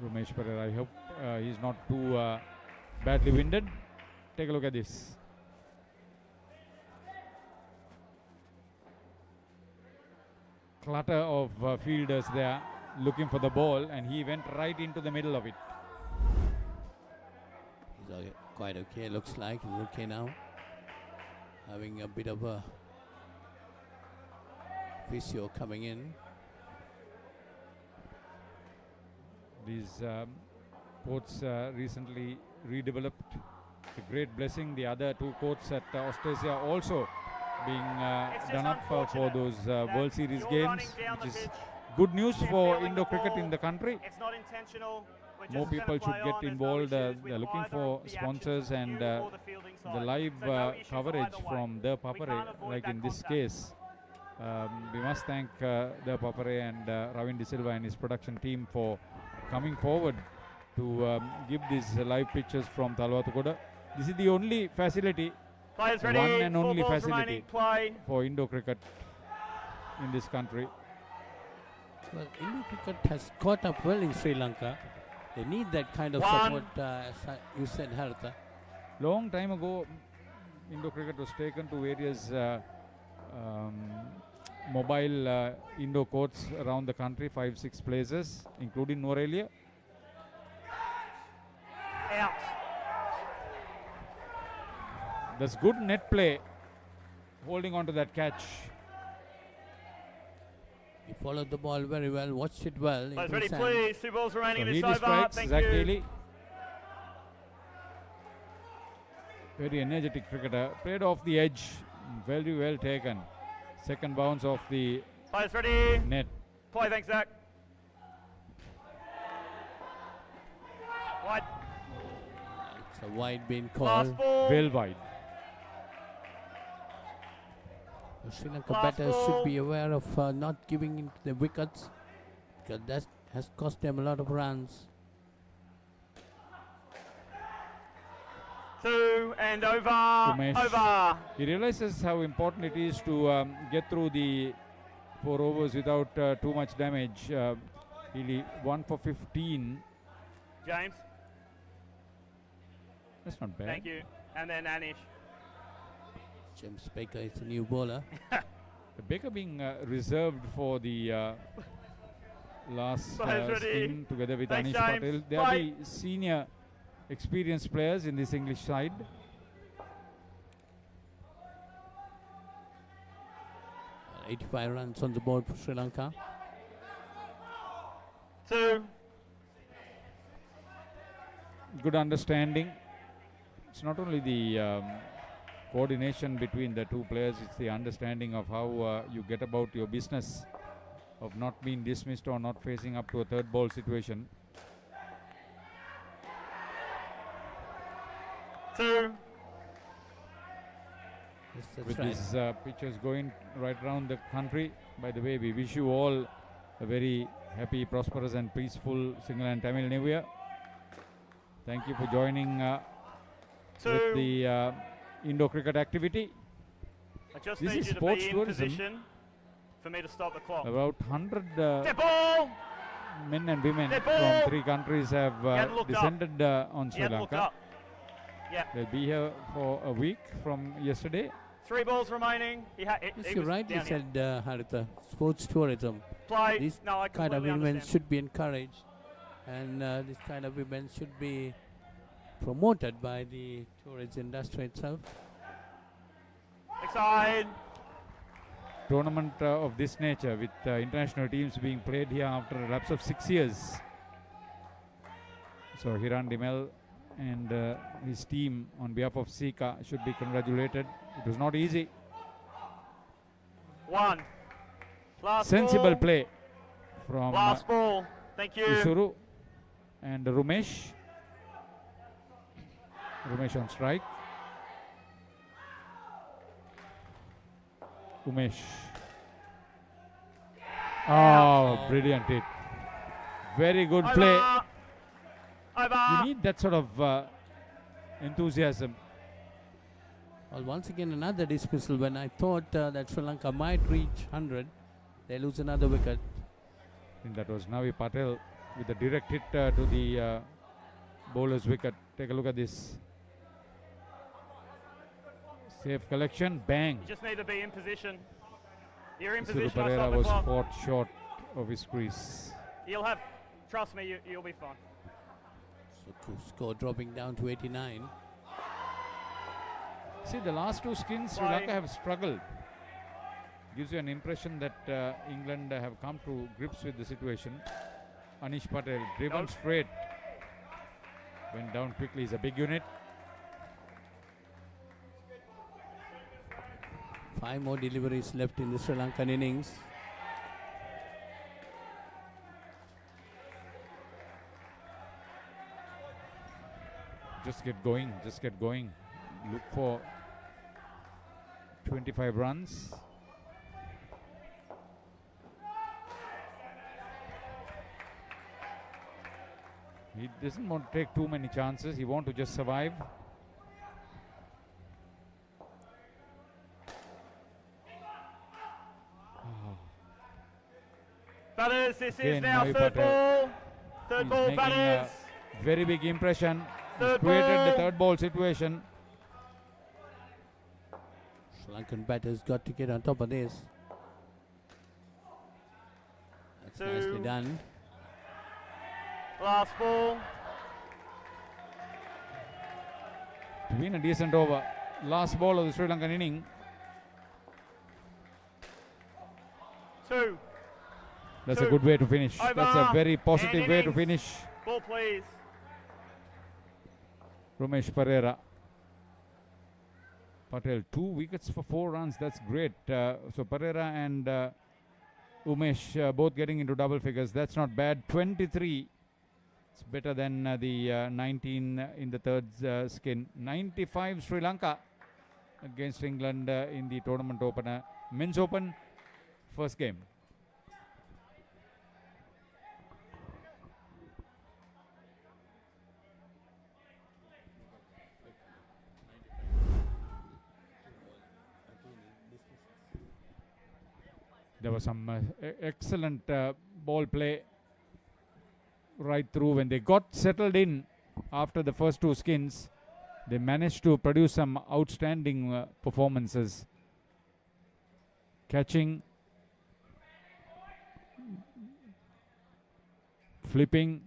Rumesh Pereira, I hope he's not too badly winded. Take a look at this. Clutter of fielders there looking for the ball, and he went right into the middle of it. He's quite okay, looks like. He's okay now. Having a bit of a physio coming in. These courts recently redeveloped. It's a great blessing. The other 2 courts at Australia also being done up for those World Series games, which is good news for Indo cricket in the country. It's not intentional. We're More just people gonna should play get on. There's no involved. issues They're with looking either for of the sponsors actions and you or the fielding the side. live So no issues coverage either way. from We ThePapare, can't avoid like that in this contact. case. We must thank ThePapare and Ravin De Silva and his production team for coming forward to give these live pictures from Talwatukoda. This is the only facility, Players one ready. and 4 only balls facility remaining. Play. for Indo cricket in this country. Well, Indo cricket has caught up well in Sri Lanka. They need that kind of One. support, as you said, Haritha. Long time ago, Indo cricket was taken to various mobile Indo courts around the country, 5-6 places, including Norelia. Out. That's good net play, holding on to that catch. He followed the ball very well, watched it well. Players into ready, his hand. please. 2 balls remaining So in he this over. strikes, Thank Zach you. Daly. Very energetic cricketer. Played off the edge. Very well taken. Second bounce off the Players ready. net. Play, thanks, Zach. Wide. It's a wide being Last called. ball. Well wide. The Sri Lanka Last batters ball. should be aware of not giving into the wickets, because that has cost them a lot of runs. 2 and over. Umesh. Over. He realizes how important it is to get through the 4 overs without too much damage. He 1 for 15. James. That's not bad. Thank you. And then Anish. James Baker is a new bowler. The Baker being reserved for the last Players ready. spin together with Thanks, Anish James. Patel. They are Bye. the senior experienced players in this English side. Uh, 85 runs on the board for Sri Lanka. 2. Good understanding. It's not only the coordination between the two players, it's the understanding of how you get about your business, of not being dismissed or not facing up to a third ball situation. 2. Yes, that's With right. these pitches going right around the country. By the way, we wish you all a very happy, prosperous and peaceful Sinhala and Tamil New Year. Thank you for joining with the Indo cricket activity. I just This need is you to sports be in tourism. position for me to stop the clock. About 100 Dead ball. men and women Dead ball. from 3 countries have hadn't looked up. descended on He Sri hadn't looked Lanka. up. Yeah. They'll be here for a week from yesterday. 3 balls remaining. Yes, He you was rightly down here. said, Haritha, sports tourism. Play. These No, I kind of completely events understand. should be encouraged, and this kind of events should be promoted by the tourist industry itself. Side. Tournament of this nature with international teams being played here after a lapse of 6 years. So Hiran Dimel and his team on behalf of Sika should be congratulated. It was not easy. 1. Last Sensible ball. play from Last ball. Thank you. Isuru and Rumesh. Rumesh on strike. Umesh. Oh, brilliant hit. Very good play. You need that sort of enthusiasm. Well, once again, another dismissal. When I thought that Sri Lanka might reach 100, they lose another wicket. I think that was Navi Patel with a direct hit to the bowler's wicket. Take a look at this. Safe collection, bang. You just need to be in position. You're in Isuru position. I Pereira stop the was clock. caught short of his crease. You'll have. Trust me, you'll be fine. So score dropping down to 89. See, the last 2 skins, Sri Why? Lanka have struggled. Gives you an impression that England have come to grips with the situation. Anish Patel driven straight. Went down quickly. He's a big unit. 5 more deliveries left in the Sri Lankan innings. Just get going. Just get going. Look for 25 runs. He doesn't want to take too many chances. He wants to just survive. Batters, this Again, is now Navi third Patel. ball. Third He's ball, making batters. a very big impression. He's Third created the ball. third ball situation. Sri Lankan batters got to get on top of this. That's nicely done. Last ball. To win a decent over. Last ball of the Sri Lankan inning. 2. That's a good way to finish. Over. That's a very positive And way to innings. finish. Ball, please. Ramesh Pereira. Patel, 2 wickets for 4 runs. That's great. So Pereira and Umesh both getting into double figures. That's not bad. 23. It's better than the 19 in the third skin. 95 Sri Lanka against England in the tournament opener. Men's Open, first game. There was some excellent ball play right through. When they got settled in after the first 2 skins, they managed to produce some outstanding performances. Catching, flipping,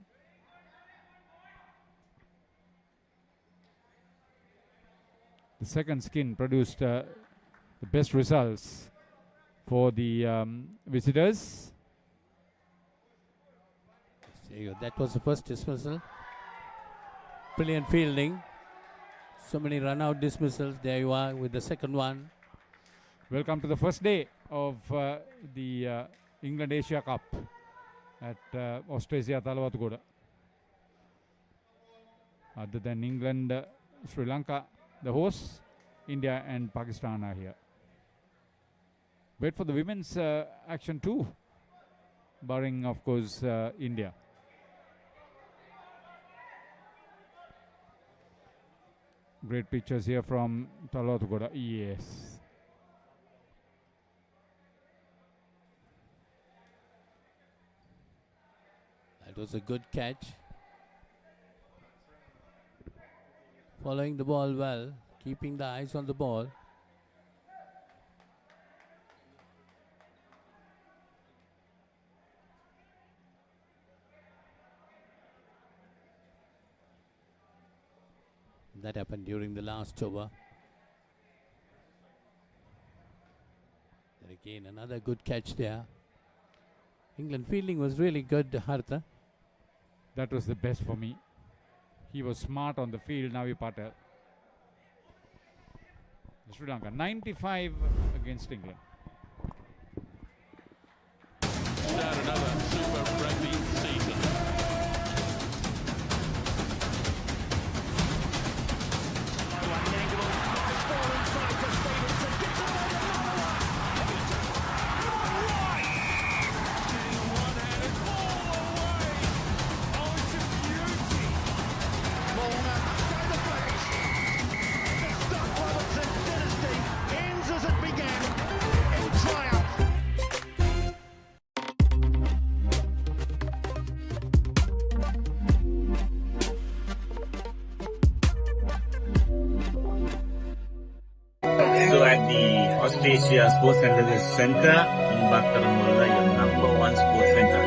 the second skin produced the best results for the visitors. There you go. That was the first dismissal. Brilliant fielding. So many run-out dismissals. There you are with the second one. Welcome to the first day of the England Asia Cup at Australia Talawatugoda. Other than England, Sri Lanka, the hosts, India and Pakistan are here. Wait for the women's action too, barring of course India. Great pictures here from Talawatugoda. Yes. That was a good catch. Following the ball well, keeping the eyes on the ball. That happened during the last over. And again, another good catch there. England fielding was really good, Hartha. That was the best for me. He was smart on the field, Navi Patel. Sri Lanka, 95 against England. Start another Super Rugby season. So at the Australia Sports Center in Bakaramulla, your number 1 sports center.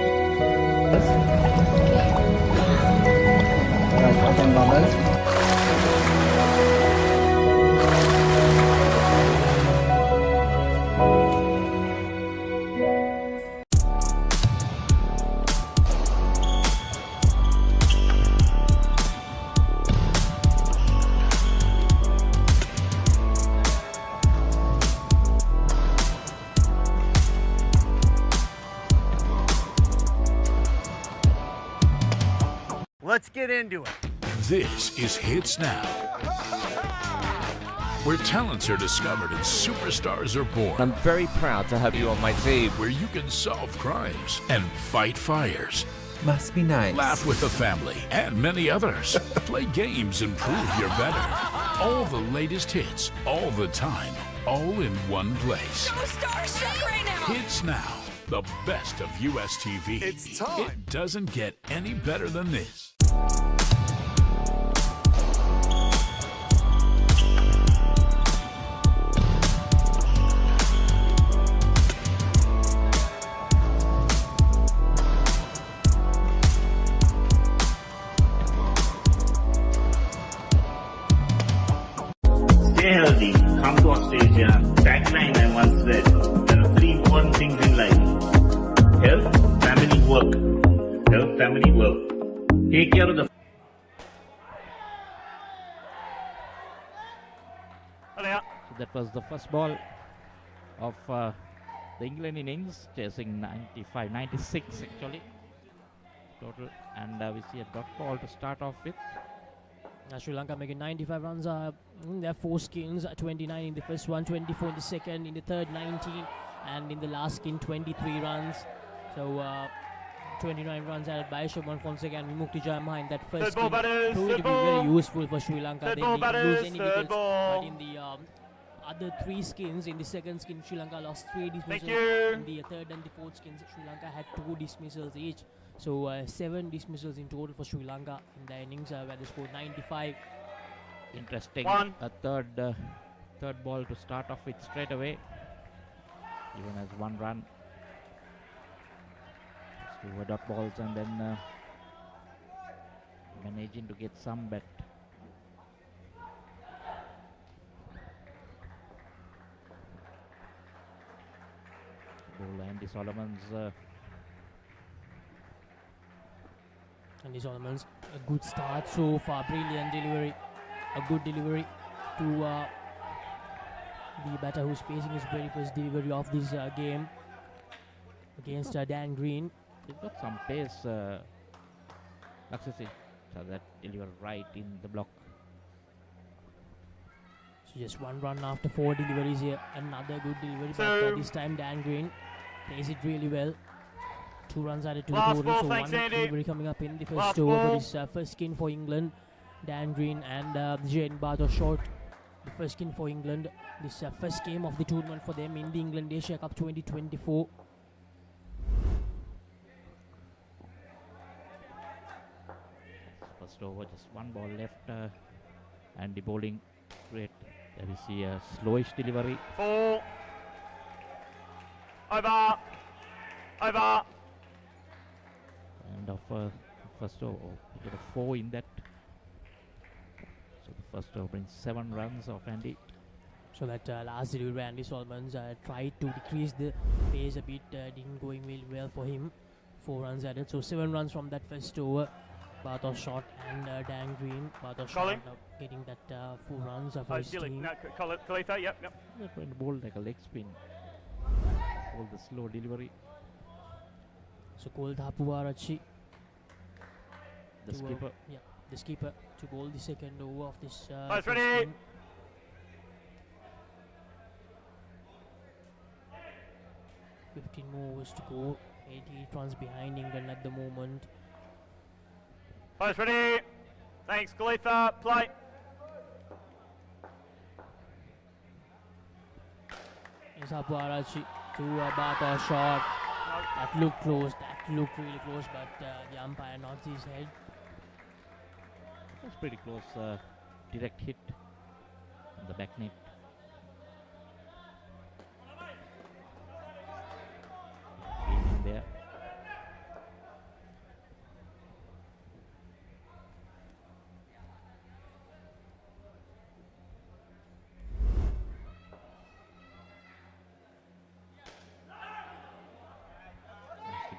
Let's get into it. This is Hits Now, where talents are discovered and superstars are born. I'm very proud to have you on my team. Where you can solve crimes and fight fires. Must be nice. Laugh with the family and many others. Play games and prove you're better. All the latest hits, all the time, all in one place. So starstruck right now. Hits Now, the best of US TV. It's time. It doesn't get any better than this. Stay healthy, come to Australia. Tagline I once read, there are three important things in life. Health, family, work. Health, family, work. Take care of the... So that was the first ball of the England innings, chasing 96 actually total, and we see a dot ball to start off with. Sri Lanka making 95 runs in their 4 skins, 29 in the first one, 24 in the second, in the third 19, and in the last skin 23 runs. So 29 runs added by Shubman once again. Vimukti Jayamaha in that first skin proved to be very useful for Sri Lanka. They didn't lose any wickets, but in the other 3 skins, in the second skin Sri Lanka lost 3 dismissals. In the third and the fourth skins Sri Lanka had 2 dismissals each. So 7 dismissals in total for Sri Lanka in the innings where they scored 95. Interesting. A third ball to start off with straight away. Even as 1 run. Just 2 dot balls and then managing to get some bet. Bowler Andy Solomon's. Andy Solomon's a good start so far. Brilliant delivery. A good delivery to the batter who's facing his very first delivery of this game against Dan Green. He's got some pace, Laksasi, so that delivered right in the block. So just 1 run after 4 deliveries here. Another good delivery, but this time Dan Green plays it really well. 2 runs added to the total, so 1 delivery coming up in the first over for this first skin for England. Dan Green and Jane Bartow short. The first skin for England. This first game of the tournament for them in the England Asia Cup 2024. First over, just 1 ball left, and the bowling great. There we see a slowish delivery. 4 over. And of first over, we get a 4 in that. So the first over brings 7 runs of Andy. So that last delivery, Andy Solomons tried to decrease the pace a bit, didn't going really well for him. 4 runs added, so 7 runs from that first over. Bartow shot and Dan Green. Bartow shot getting that 4 runs for his team. Khalifa, yep. They're going to bowl like a leg spin. Bowl the slow delivery. So Kolda Puarachi, the skipper. The skipper to bowl the second over of this. Ready. Game. More overs to go. 88 runs behind England at the moment. Players ready. Thanks, Khalifa. Play. Is Puarachi to Bartow shot. That looked close. That looked really close, but the umpire nods his head. It was pretty close. Direct hit on the back net. In there.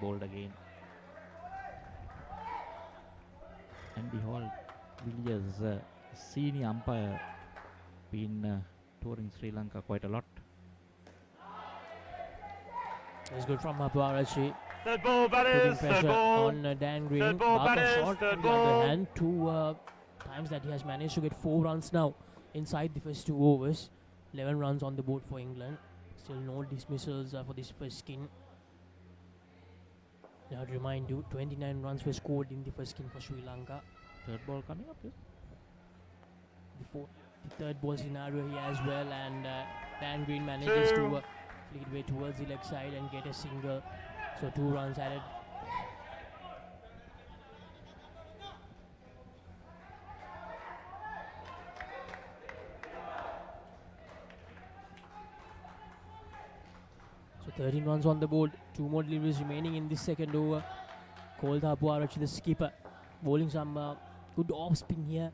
Bowled again. Andy Hall, Villiers, senior umpire, been touring Sri Lanka quite a lot. It's good from Puarachi. Third ball, Putting batters. pressure Third ball. on Dan Green. Third ball, Bartow batters. shot Third on the other ball. hand to times that he has managed to get 4 runs now inside the first 2 overs. 11 runs on the board for England. Still no dismissals for this first skin. Now to remind you, 29 runs were scored in the first skin for Sri Lanka. Third ball coming up. Yes. The third ball scenario here as well, and Dan Green manages to lead way towards the leg side and get a single. So 2 runs added. So 13 runs on the board. 2 more deliveries remaining in this second over. Colombo Puarachi, the skipper, bowling some good off spin here.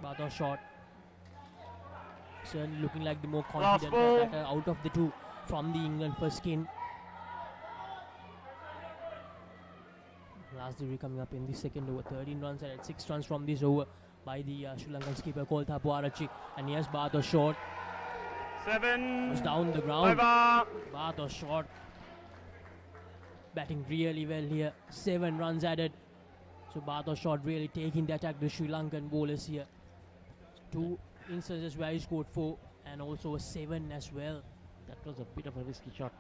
Bato shot. Certainly looking like the more confident batter out of the 2 from the England first skin. Last delivery coming up in the second over. 13 runs added, 6 runs from this over by the Sri Lankan skipper Colombo Puarachi. And here's Bato shot. 7. Was down the ground. Over. Bato shot. Batting really well here. 7 runs added. So Bato shot really taking the attack, the Sri Lankan bowlers here. 2 instances where he scored 4 and also a 7 as well. That was a bit of a risky shot,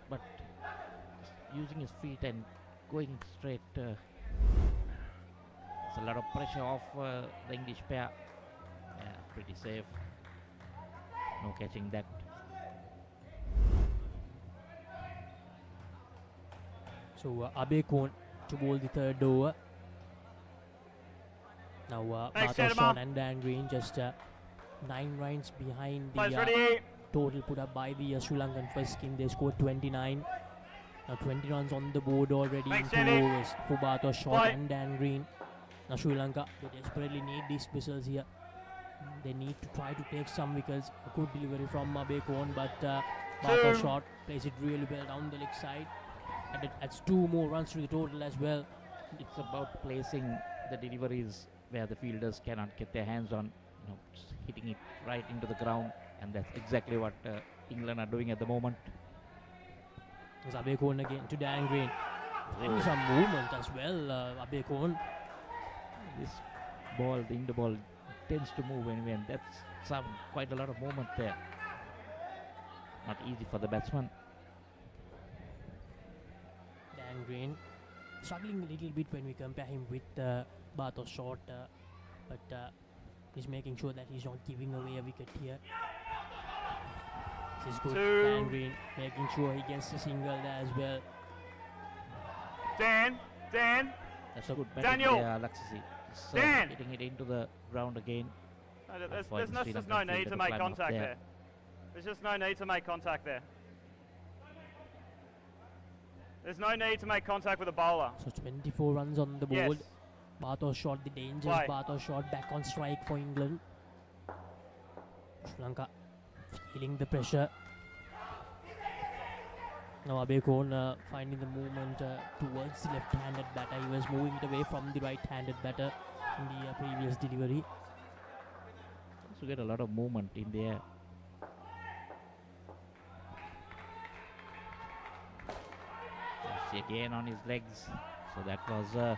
but using his feet and going straight. There's a lot of pressure off the English pair. Yeah, pretty safe. No catching that. So Abe Kohn to bowl the third over. Now Bato Shot and Dan Green just 9 runs behind the total put up by the Sri Lankan first skin. They scored 29. Now 20 runs on the board already in 2 overs for Bato Shot and Dan Green. Now Sri Lanka, they desperately need these whistles here. They need to try to take some wickets. A good delivery from Abe Kohn, but Bato Shot plays it really well down the leg side. And it adds 2 more runs to the total as well. It's about placing the deliveries where the fielders cannot get their hands on, just hitting it right into the ground, and that's exactly what England are doing at the moment. There's Abe Kohn again to Dan Green. Doing some movement as well, Abe Kohn. This ball, the Indo ball, tends to move anyway, and that's quite a lot of movement there. Not easy for the batsman. Dan Green struggling a little bit when we compare him with Bato Shot, but he's making sure that he's not giving away a wicket here. This is good. Dan Green making sure he gets a single there as well. Dan. That's a good batting there, Laxisi. Hitting it into the ground again. No, there's no need to make contact there. There's just no need to make contact there. There's no need to make contact with a bowler. So 24 runs on the board. Yes. Bato Shot, the dangerous Bato Shot back on strike for England. Sri Lanka feeling the pressure. Now Abe Kohn finding the movement towards the left-handed batter. He was moving it away from the right-handed batter in the previous delivery. Also get a lot of movement in the air. Again on his legs. So that was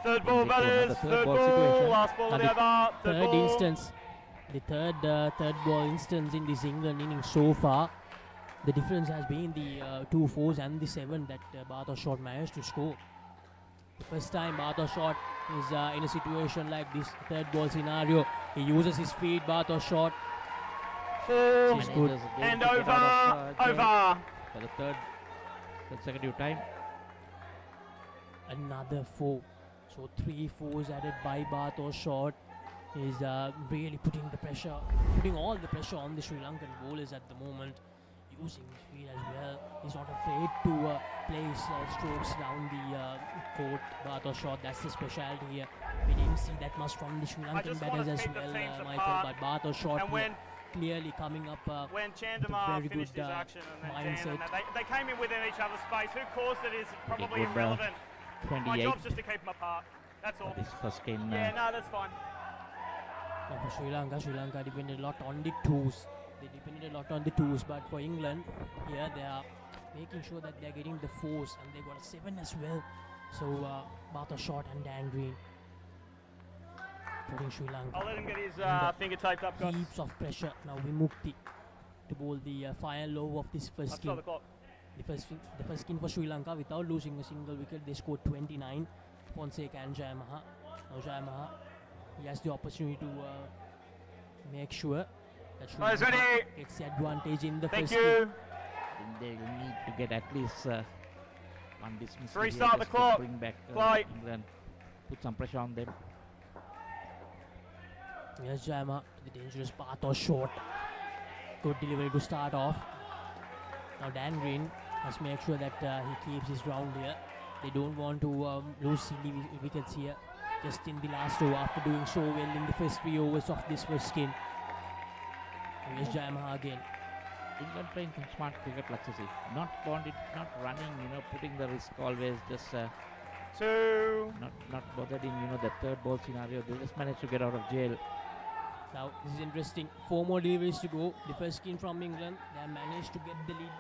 third ball batters, third ball, last ball of the over, third instance. The third ball instance in this England innings so far. The difference has been the 2 4s and the 7 that Bato Shot managed to score. The first time Bato Shot is in a situation like this third ball scenario, he uses his feet. Bato Shot. Full good. And over. For the third consecutive time. Another 4. So 3 4s added by Bato Shot is really putting all the pressure on the Sri Lankan bowlers at the moment. Using his feet as well. He's not afraid to place strokes down the court. Bato Shot, that's the specialty here. We didn't see that much from the Sri Lankan batters as well, Michael. But Bato Shot clearly coming up when with Chandamar very finished good his action and then mindset. they came in within each other's space. Who caused it is probably irrelevant. My job's just to keep them apart. That's all. This first game. Yeah, no, that's fine. Now for Sri Lanka depended a lot on the 2s. They depended a lot on the 2s, but for England, here they are making sure that they're getting the 4s, and they got a 7 as well. So Bata short and Dan Green putting Sri Lanka. I'll let him get his under finger taped up, guys. heaps of pressure. Now Vimukti to bowl the fire low of this first I'll skin. start the clock. The first skin for Sri Lanka without losing a single wicket. They scored 29. Fonseca and Jayamaha. Now Jayamaha, he has the opportunity to make sure that Sri Lanka gets the advantage in the first skin. They need to get at least one dismissal. Restart the clock. Bring back England. Put some pressure on them. Here's Jayamaha to the dangerous Bata short. Good delivery to start off. Now Dan Green has to make sure that he keeps his ground here. They don't want to lose silly wickets here. Just in the last over after doing so well in the first 3 overs of this first skin. Here's Jayamaha again. England playing some smart cricket, Laksasi. Not running, putting the risk always. Just not bothered in the third ball scenario. They just managed to get out of jail. Now this is interesting. 4 more deliveries to go. The first skin from England. They have managed to get the lead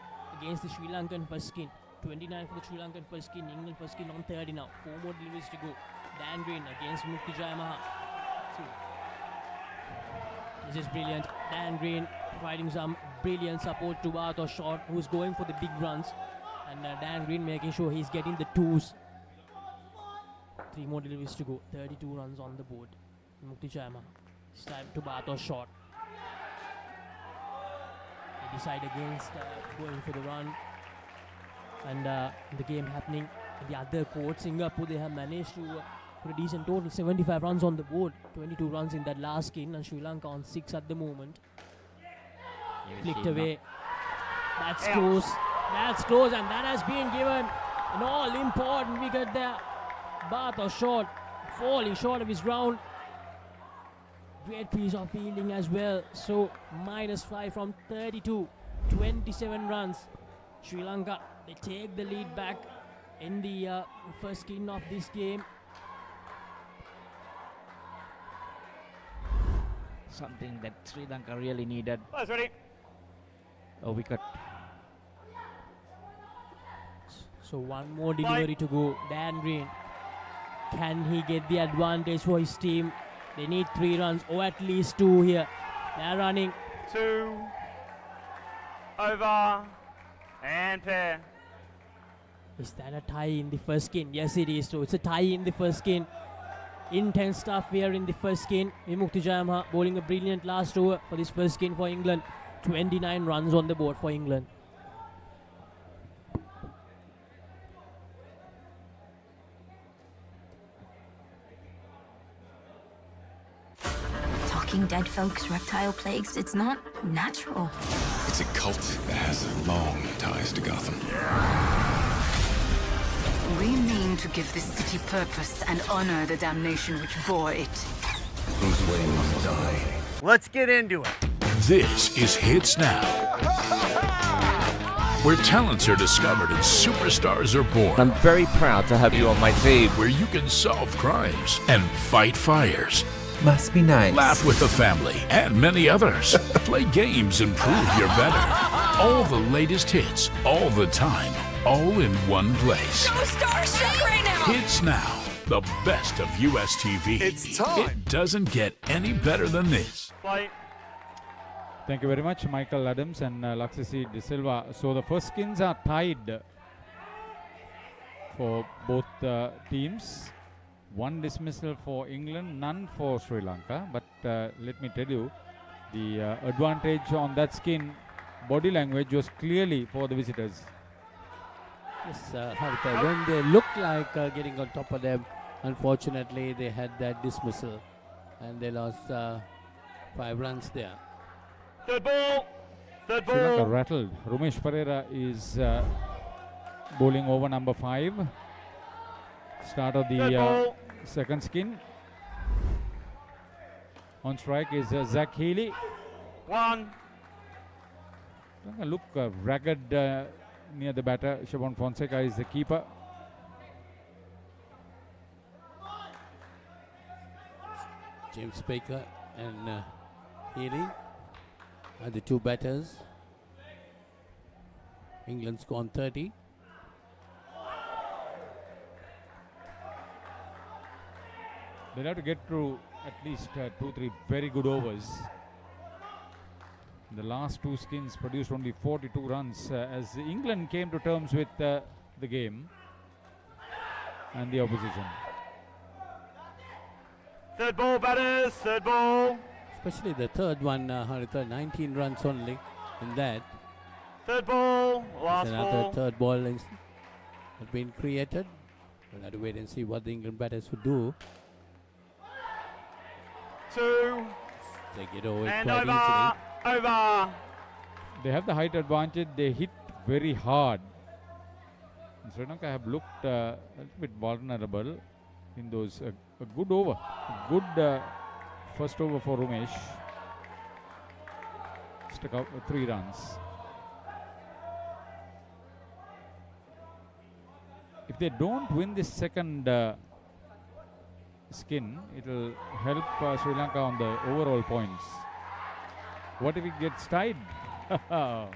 against the Sri Lankan first skin. 29 for the Sri Lankan first skin. England first skin on 30 now. 4 more deliveries to go. Dan Green against Mukti Jayamaha. This is brilliant. Dan Green providing some brilliant support to Bata short, who's going for the big runs. And Dan Green making sure he's getting the twos. 3 more deliveries to go. 32 runs on the board. Mukti Jayamaha. It's time to Bata short. They decide against going for the run. And the game happening in the other court, Singapore, they have managed to put a decent total, 75 runs on the board, 22 runs in that last skin, and Sri Lanka on 6 at the moment. Flicked away. That's close. That's close, and that has been given an all-important wicket there. Bata short, falling short of his ground. Great piece of fielding as well. So -5 from 32, 27 runs. Sri Lanka, they take the lead back in the first skin of this game. Something that Sri Lanka really needed. Ready. A wicket. So 1 more delivery to go. Dan Green, can he get the advantage for his team? They need 3 runs or at least 2 here. They're running. 2 over and pair. Is that a tie in the first skin? Yes, it is. So it's a tie in the first skin. Intense stuff here in the first skin. Vimukti Jayamaha bowling a brilliant last over for this first skin for England. 29 runs on the board for England. Talking dead folks, reptile plagues, it's not natural. It's a cult that has long ties to Gotham. We mean to give this city purpose and honor the damnation which bore it. Bruce Wayne must die. Let's get into it. This is Hits Now, where talents are discovered and superstars are born. I'm very proud to have you on my team. Where you can solve crimes and fight fires. Must be nice. Laugh with the family and many others. Play games and prove you're better. All the latest hits, all the time, all in one place. So starstruck right now. Hits Now, the best of US TV. It's time. It doesn't get any better than this. Play. Thank you very much, Michael Adams and Laksasi De Silva. So the first skins are tied for both teams. 1 dismissal for England, none for Sri Lanka. But let me tell you, the advantage on that skin, body language was clearly for the visitors. Yes, Harita, when they looked like getting on top of them, unfortunately they had that dismissal and they lost 5 runs there. Third ball. Third Sri Lanka ball. rattled. Ramesh Pereira is bowling over number 5. Start of the second skin. On strike is Zach Healy. 1. Look ragged near the batter. Siobhan Fonseca is the keeper. James Baker and Healy are the 2 batters. England's gone 30. They'll have to get through at least 2-3 very good overs. The last two skins produced only 42 runs as England came to terms with the game and the opposition. Third ball, batters, third ball. Especially the third one, 19 runs only in that. Third ball, last another ball. Third ball has been created. We'll have to wait and see what the England batters would do. Two. They get over it And quite over. easily. Over. They have the height advantage. They hit very hard. Sri Lanka have looked a little bit vulnerable in those. A good over. A good first over for Umesh. Stuck out 3 runs. If they don't win this second skin, it will help Sri Lanka on the overall points. What if it gets tied? Well,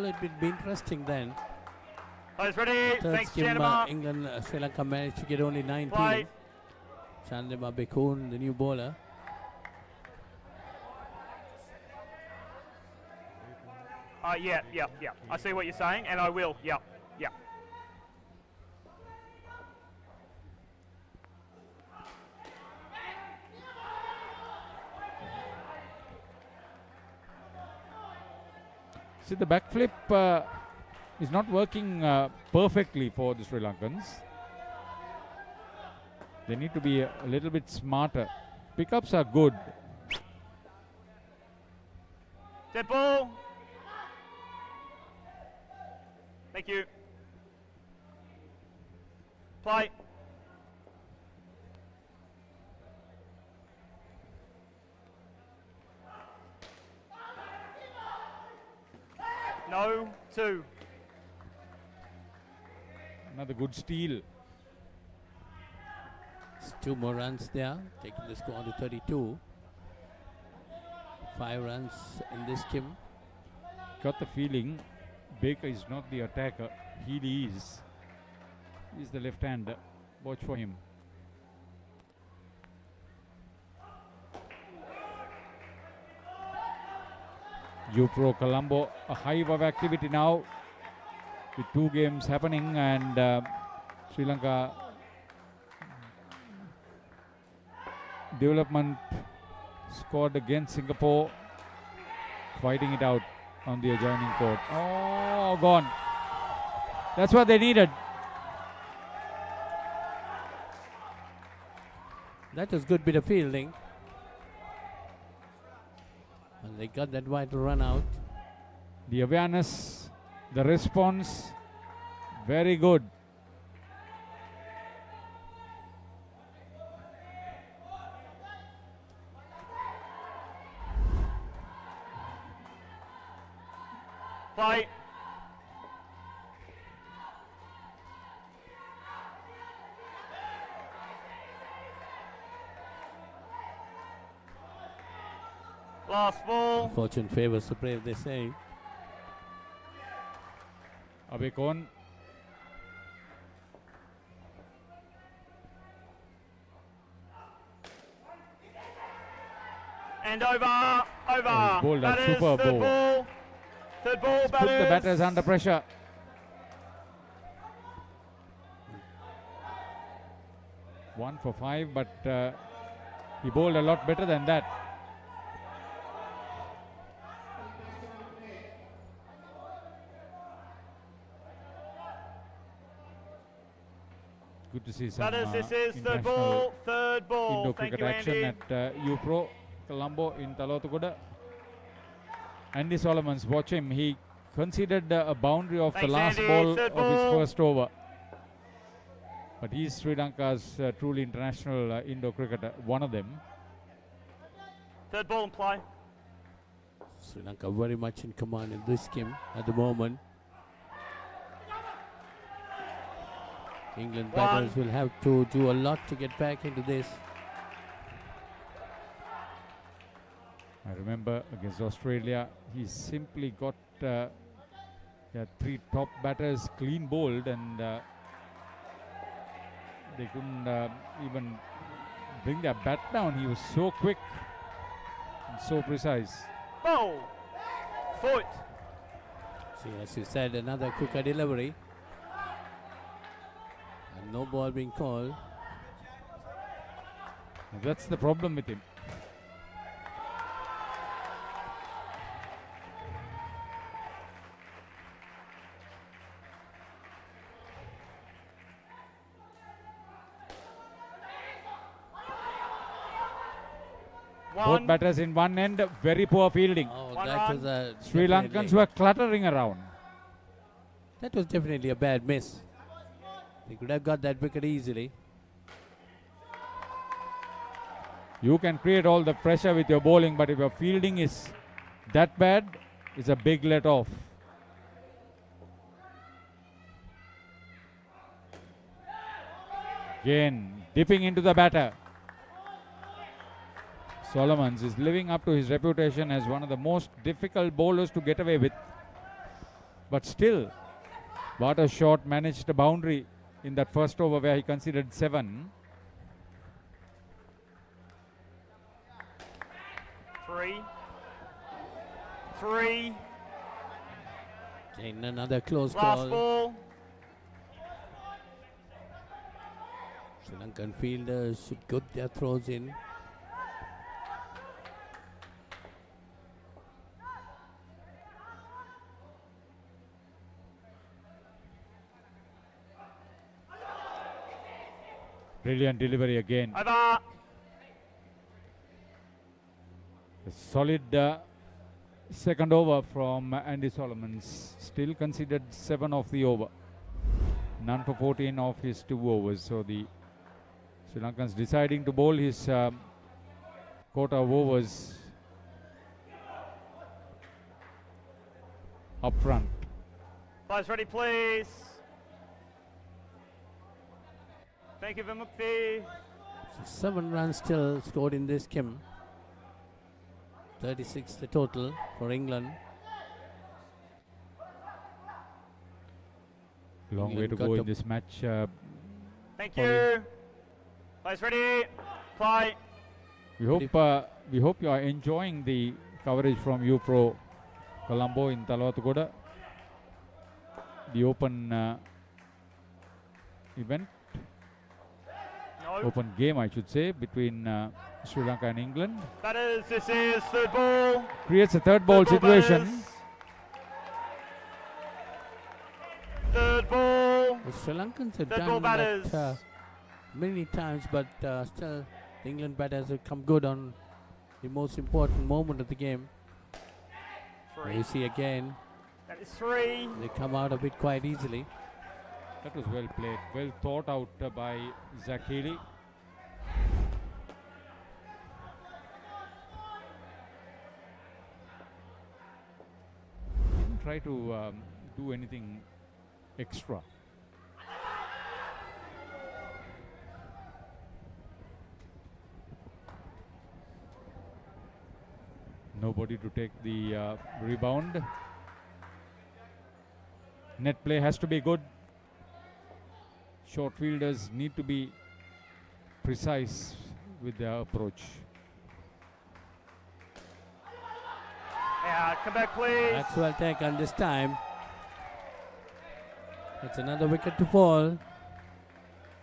it would be interesting then. Players ready. Third Thanks, skim, Janima. England, Sri Lanka managed to get only 19. Play. Chandima Bekun, the new bowler. Yeah. I see what you're saying, and I will. Yeah. See, the backflip is not working perfectly for the Sri Lankans. They need to be a little bit smarter. Pickups are good. Dead ball. Thank you. Play. No, 2. Another good steal. It's 2 more runs there, taking the score to 32. 5 runs in this skim. Got the feeling Baker is not the attacker. Healy is. He's the left-hander. Watch for him. Pro Colombo, a hive of activity now with 2 games happening, and Sri Lanka development scored against Singapore, fighting it out on the adjoining court. Oh, gone. That's what they needed. That was good bit of fielding. And they got that wide run out. The awareness, the response, very good. Play. Last ball. Fortune favors the brave, they say. Abekon. And over. Oh, bowled that Batters, super third ball. ball. Third ball, Put the batters. batters under pressure. One for 5, but he bowled a lot better than that. Good to see some Batters, this is third international ball. Third ball. Indo Thank cricket you, action Andy. at Pro Colombo in Talotugoda. Andy Solomons, watch him. He considered a boundary of Thanks, the last Andy. ball Third of his ball. first over. But he's Sri Lanka's truly international Indo cricketer, one of them. Third ball and play. Sri Lanka very much in command in this game at the moment. England batters will have to do a lot to get back into this. I remember against Australia, he simply got 3 top batters clean bowled, and They couldn't even bring their bat down. He was so quick and so precise. Ball. Foot. See, as you said, another quicker delivery. And no ball being called. That's the problem with him. Both batters in one end, very poor fielding. Oh, that was a Sri Lankans were cluttering around. That was definitely a bad miss. They could have got that wicket easily. You can create all the pressure with your bowling, but if your fielding is that bad, it's a big let off. Again, dipping into the batter. Solomons is living up to his reputation as one of the most difficult bowlers to get away with. But still, what a shot, managed a boundary in that first over where he conceded 7. 3. Again, another close Last call. ball. Sri Lankan fielders should get their throws in. Brilliant delivery again. Over. A solid second over from Andy Solomons. Still considered 7 of the over. None for 14 of his 2 overs. So the Sri Lankans deciding to bowl his quota of overs up front. Players ready, please. Thank you, Vimukti. So 7 runs still scored in this game. 36 the total for England. Long way to go in this match. Thank you. Players ready. Play. We hope you are enjoying the coverage from UPro Colombo in Talawatugoda. The open event. Open game, I should say, between Sri Lanka and England. Batters, this is third ball. Creates a third ball situation. Third ball. The Sri Lankans have Third ball done batters. that many times, but still the England batters have come good on the most important moment of the game. There you see again. That is 3. They come out of it quite easily. That was well played, well thought out by Zach Healy. Didn't try to do anything extra. Nobody to take the rebound. Net play has to be good. Short fielders need to be precise with their approach. Yeah, come back, please. That's well taken this time. It's another wicket to fall.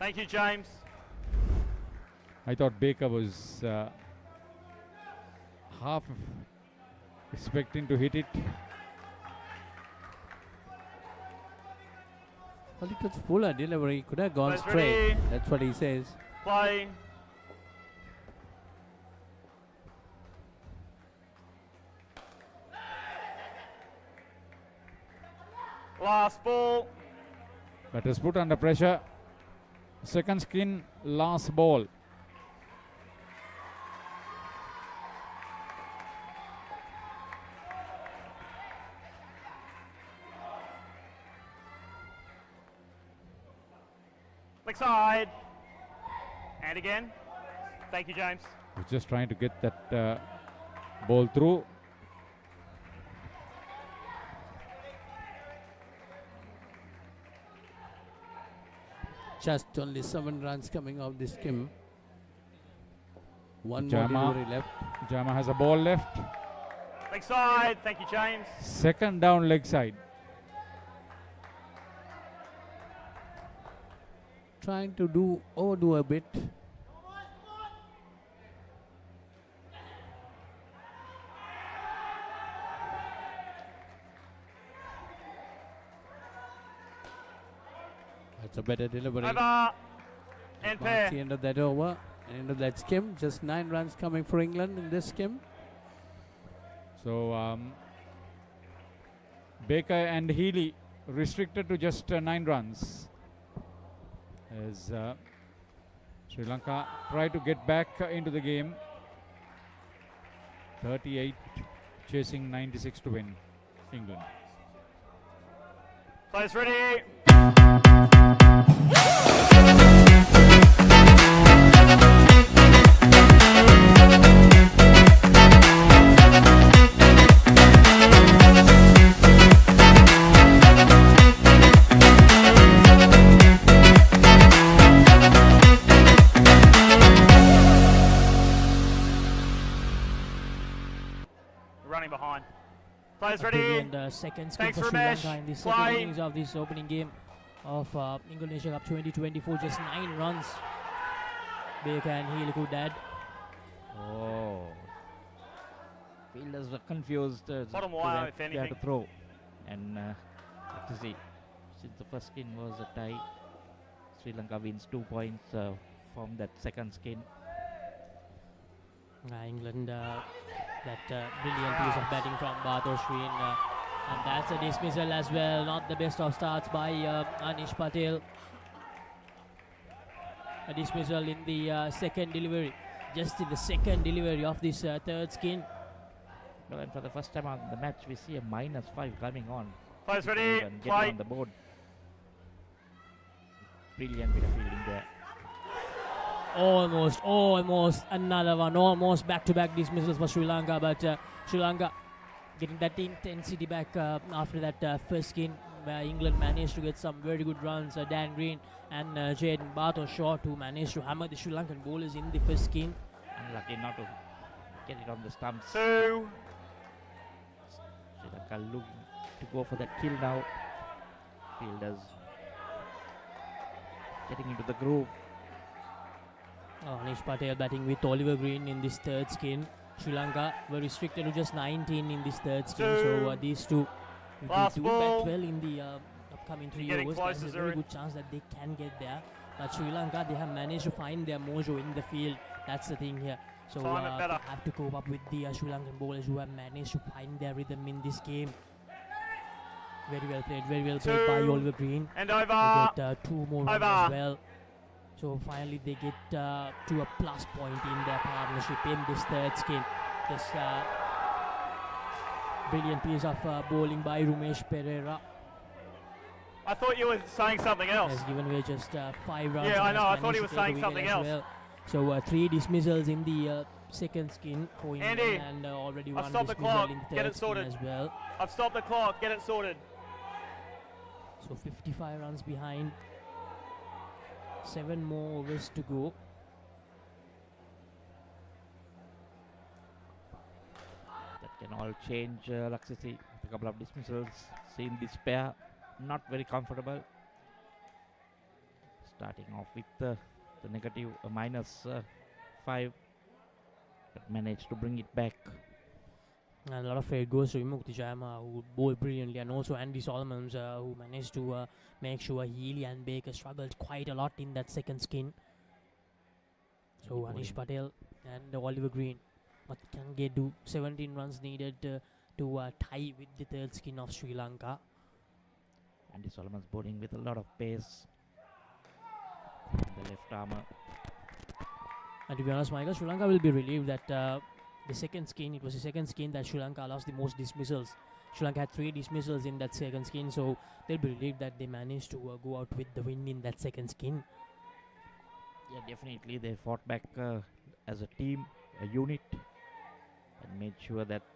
Thank you, James. I thought Baker was half expecting to hit it. Well, it was fuller delivery. Could have gone Players straight. ready. That's what he says. Play. Last ball. Batters put under pressure. Second skin, last ball. Leg side. And again. Thank you, James. He's just trying to get that ball through. Just only 7 runs coming off this skim. One more Jama. delivery left. Jama has a ball left. Leg side. Thank you, James. Second down, leg side. Trying to overdo a bit. That's a better delivery. Over. And Marks pair. the end of that over. End of that skim. Just 9 runs coming for England in this skim. So Baker and Healy restricted to just 9 runs. As Sri Lanka try to get back into the game. 38 chasing 96 to win England. Players ready. Running behind. Players ready. And second skin Thanks, for Sri Ramesh. Lanka in the Play. second innings of this opening game of Indonesia Cup 2024. Just 9 runs. Baker and Healy could add. Oh. Fielders were confused. Bottom to wire, where if they had to anything. throw. And have to see. Since the first skin was a tie, Sri Lanka wins 2 points from that second skin. England, that brilliant piece of batting from Bathurst, and that's a dismissal as well. Not the best of starts by Anish Patel. A dismissal in the second delivery, just in the second delivery of this third skin. Well, and for the first time on the match, we see a -5 coming on. Players ready. And getting Play. on the board. Brilliant bit of fielding there. Almost another one. Almost back-to-back dismissals for Sri Lanka, but Sri Lanka getting that intensity back after that first skin, where England managed to get some very good runs. Dan Green and Jaden Bathurst short, who managed to hammer the Sri Lankan bowlers in the first skin. Unlucky not to get it on the stumps. 2. Sri Lanka looking to go for that kill now. Fielders getting into the groove. Anish Patel batting with Oliver Green in this third skin. Sri Lanka were restricted to just 19 in this third skin, so these two, if Last they do ball. bat well in the upcoming 3 Getting overs, close, there's a Zuri. very good chance that they can get there. But Sri Lanka, they have managed to find their mojo in the field. That's the thing here. So Time it they better. have to cope up with the Sri Lankan bowlers who have managed to find their rhythm in this game. Very well played by 2. Oliver Green. And over. They get 2 more runs Over. as well. So finally they get to a plus point in their partnership in this third skin. This brilliant piece of bowling by Rumesh Pereira I thought you were saying something else. has given away just 5 runs. Yeah, I and know. has I thought he managed was to take saying a something wicket as else. well. So 3 dismissals in the second skin for England, Andy, and already I've 1 stopped the dismissal clock. in the Get third it sorted. skin as well. I've stopped the clock. Get it sorted. So 55 runs behind. 7 more overs to go. That can all change. Laksisi, a couple of dismissals. Seen this pair, not very comfortable. Starting off with the negative -5, but managed to bring it back. And a lot of credit goes to Vimukti Jayama, who bowled brilliantly, and also Andy Solomons, who managed to make sure Healy and Baker struggled quite a lot in that second skin. So Anish Patel and Oliver Green, what can they do? 17 runs needed to tie with the third skin of Sri Lanka. Andy Solomon's bowling with a lot of pace. The left armour. And to be honest, Michael, Sri Lanka will be relieved that the second skin, it was the second skin that Sri Lanka lost the most dismissals. Sri Lanka had 3 dismissals in that second skin, so they'll be relieved that they managed to go out with the win in that second skin. Yeah, definitely they fought back as a team, a unit, and made sure that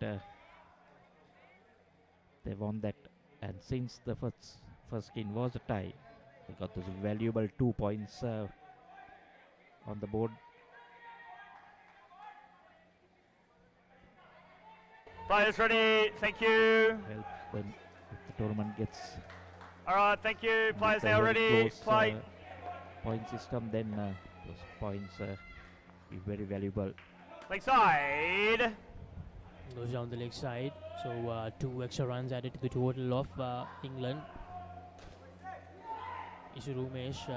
they won that. And since the first skin was a tie, They got those valuable 2 points on the board. Players ready, thank you. Help when if the tournament gets. All right, thank you. Players with a now very ready. close, Play. Point system, then those points be very valuable. Leg side. Goes down the leg side. So 2 extra runs added to the total of England. Umesh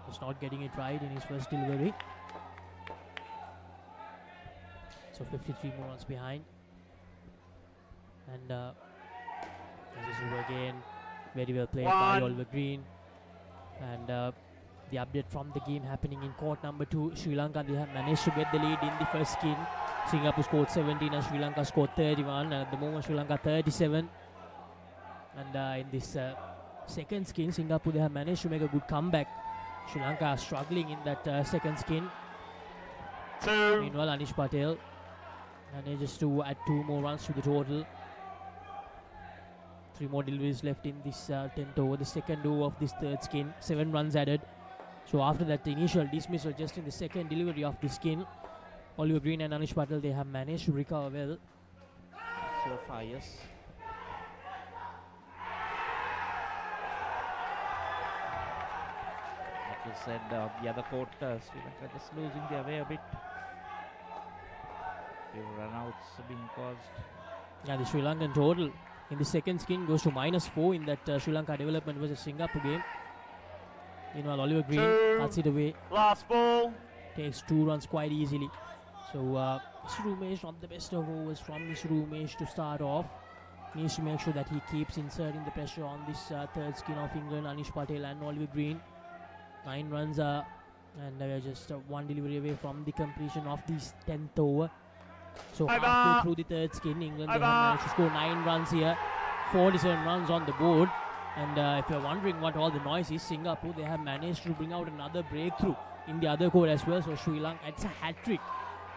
is not getting it right in his first delivery. So 53 more runs behind. And this is again very well played by Oliver Green. And the update from the game happening in court number 2. Sri Lanka, they have managed to get the lead in the first skin. Singapore scored 17 and Sri Lanka scored 31. And at the moment Sri Lanka 37. And in this second skin, Singapore, they have managed to make a good comeback. Sri Lanka are struggling in that second skin. Meanwhile, Anish Patel manages to add 2 more runs to the total. 3 more deliveries left in this 10th over, the second over of this third skin. 7 runs added. So after that initial dismissal just in the second delivery of the skin, Oliver Green and Anish Patel, they have managed to recover well. So far, yes. Like you said, the other court, Sri Lanka just losing their way a bit. Few runouts being caused. Yeah, the Sri Lankan total in the second skin goes to -4 in that Sri Lanka development versus Singapore game. Meanwhile, Oliver Green cuts it away. Last ball. Takes 2 runs quite easily. So Mr. Umesh, not the best of overs from Mr. Umesh to start off. Needs to make sure that he keeps inserting the pressure on this third skin of England, Anish Patel and Oliver Green. 9 runs and we're just 1 delivery away from the completion of this 10th over. So halfway through the third skin, England they have managed to score 9 runs here, 47 runs on the board. And if you're wondering what all the noise is, Singapore, they have managed to bring out another breakthrough in the other court as well. So Sri Lanka, it's a hat-trick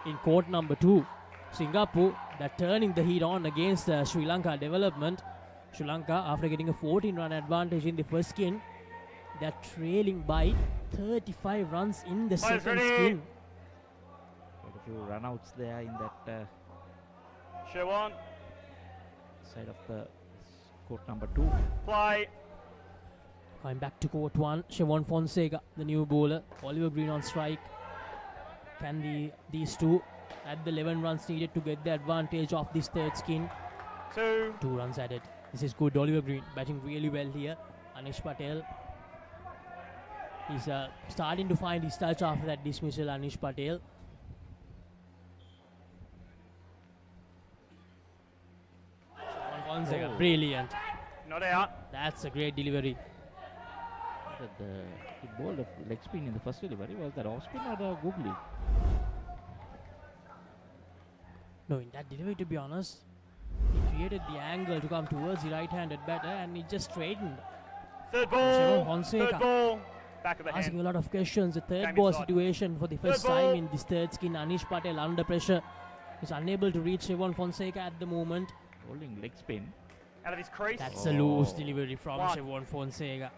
in court number 2. Singapore, they're turning the heat on against Sri Lanka development. Sri Lanka, after getting a 14-run advantage in the first skin, they're trailing by 35 runs in the second skin. Quite a few runouts there in that side of the court number 2. Play. Going back to court 1, Siobhan Fonseca, the new bowler. Oliver Green on strike. Can these two add the 11 runs needed to get the advantage of this third skin? 2 runs added. This is good. Oliver Green batting really well here. Anish Patel. He's starting to find his touch after that dismissal, Anish Patel. Fonseca, brilliant. Not out. That's a great delivery. He bowled a leg spin in the first delivery. Was that off spin or the googly? No, in that delivery, to be honest, he created the angle to come towards the right-handed batter and he just straightened. Third ball. Fonseca, third ball. Back of the asking hand. a lot of questions. The third Time ball inside. situation for the first Third ball. time in this third skin. Anish Patel under pressure is unable to reach Siobhan Fonseca at the moment. Holding leg spin. Out of his crease. That's a loose delivery from Siobhan Fonseca.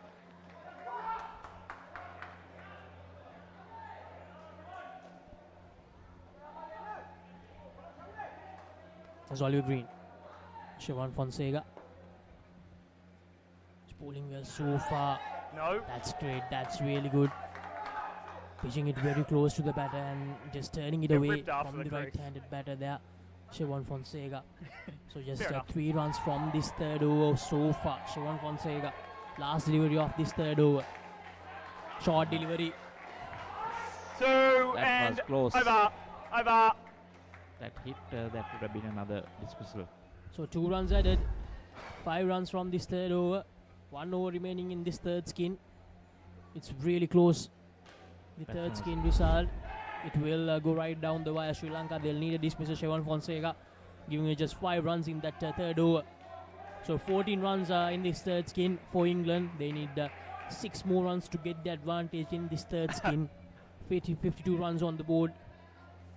That's Oliver Green. Siobhan Fonseca. He's bowling well so far. No. That's great. That's really good. Pitching it very close to the batter and just turning it Get away ripped after from the the crease. right-handed batter there. Siobhan Fonseca. So just Fair enough. 3 runs from this third over so far. Siobhan Fonseca. Last delivery of this third over. Short delivery. 2 That and was close. over. Over. That hit, that would have been another dismissal. So 2 runs added. 5 runs from this third over. 1 over remaining in this third skin. It's really close. The third skin result. It will go right down the wire. Sri Lanka, they'll need a dismissal. Siobhan Fonseca giving it just 5 runs in that third over. So 14 runs in this third skin for England. They need 6 more runs to get the advantage in this third skin. 52 runs on the board.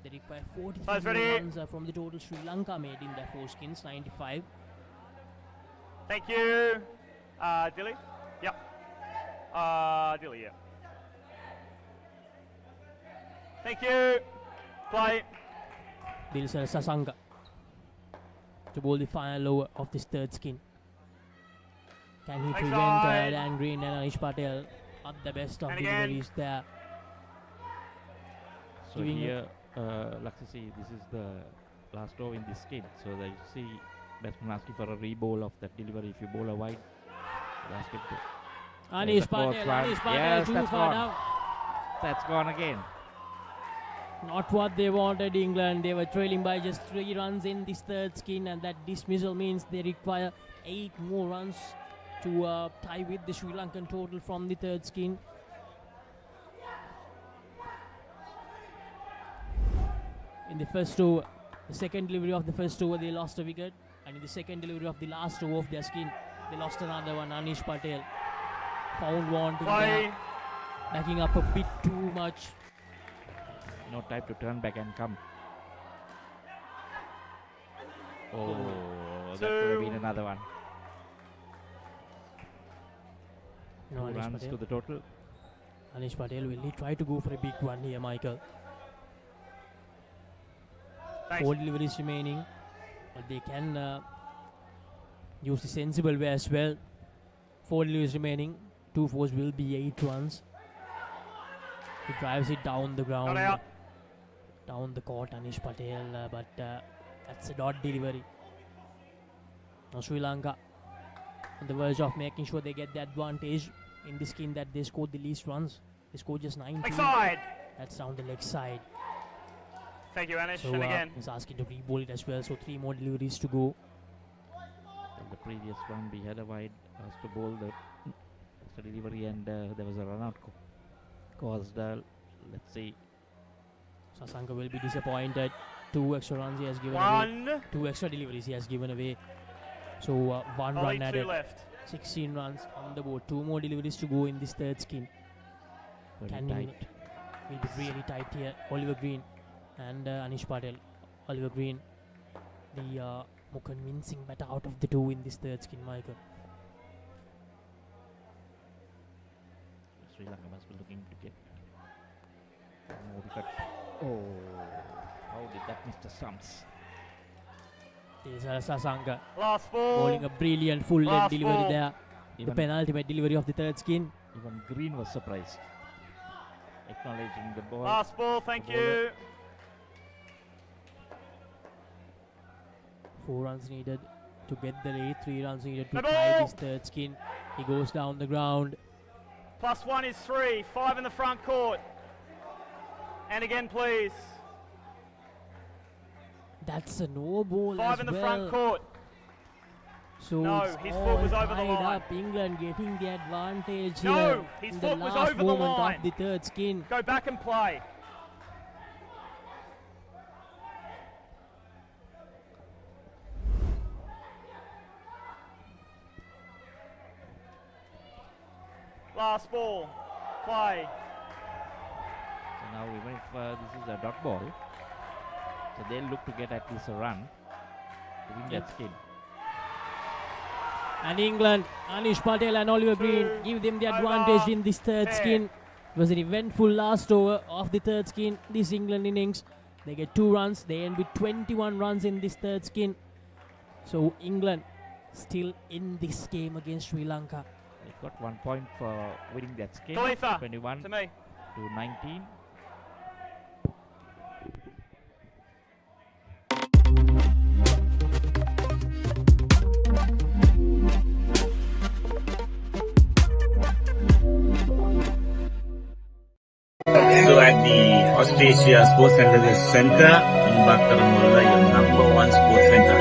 They require 43 more runs from the total Sri Lanka made in their 4 skins, 95. Thank you. Dilly. Yep. Dilly, yeah. Thank you. Play. Dilsar Sasanga to bowl the final over of this third skin. Can he prevent Dan Green and Anish Patel at the best of deliveries there? So here, Laxisi, this is the last over in this skin. So that you see batsman asking for a re-bowl of that delivery. If you bowl a wide, basket. Anish Patel, yes, too that's far gone. down. That's gone again. Not what they wanted, England. They were trailing by just 3 runs in this third skin, and that dismissal means they require 8 more runs to tie with the Sri Lankan total from the third skin. In the first over, the second delivery of the first over, they lost a wicket, and in the second delivery of the last over of their skin, they lost another one. Anish Patel found wanting there, backing up a bit too much. No time to turn back and come. Oh, that could have been another one. No, 2 Anish runs Patel. to the total. Anish Patel, will he try to go for a big one here, Michael? Thanks. 4 deliveries remaining, but they can use the sensible way as well. 4 deliveries remaining, 2 fours will be 8 runs. He drives it down the ground, down the court, Anish Patel, but that's a dot delivery. Now Sri Lanka on the verge of making sure they get the advantage in the skin that they scored the least runs. They scored just 19. Leg side. That's down the leg side. Thank you, Anish. So and again. he's asking to re-bowl it as well. So 3 more deliveries to go. In the previous one, we had a wide to bowl the delivery, and there was a run-out caused. Let's see. Sasanka will be disappointed. 2 extra runs he has given One. away. 2 extra deliveries he has given away. So 1 Only run 2 added. left. 16 runs on the board. 2 more deliveries to go in this third skin. Very tight. Will be really tight here. Oliver Green and Anish Patel. Oliver Green, the more convincing batter out of the 2 in this third skin, Michael. Sri Lanka must be looking to get more wicket. Oh, how did that miss the stumps? Sasanka Last ball. bowling a brilliant full-length delivery ball. there. The penultimate delivery of the third skin. Even Green was surprised, acknowledging the ball. Last ball, thank you. 4 runs needed to get the lead. 3 runs needed to tie this third skin. He goes down the ground. +1 is 3. 5 in the front court. And again, please. That's a no ball 5 as in the well. front court. So No, it's his all foot was over the tied line. up. England getting the advantage No, here his in foot the was last over the moment line. of the third skin. Go back and play. Last ball. Play. So now even if this is a dot ball, so they'll look to get at least a run to win that skin. And England, Anish Patel and Oliver Green give them the advantage in this third skin. It was an eventful last over of the third skin. This England innings, they get 2 runs. They end with 21 runs in this third skin. So England still in this game against Sri Lanka. They got 1 point for winning that skin. Khalifa, 21 to me. to 19. So at the Australia Sports Center, Bakaramula, your number 1 sports center.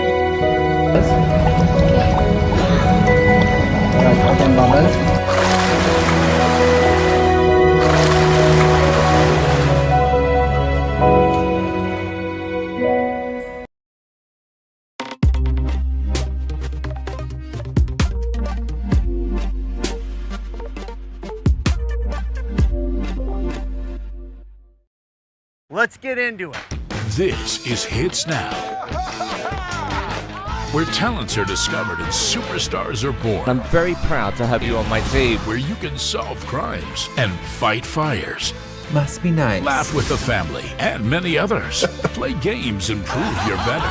Let's get into it. This is Hits Now. where talents are discovered and superstars are born. I'm very proud to have you on my team. Where you can solve crimes and fight fires. Must be nice. Laugh with the family and many others. Play games and prove you're better.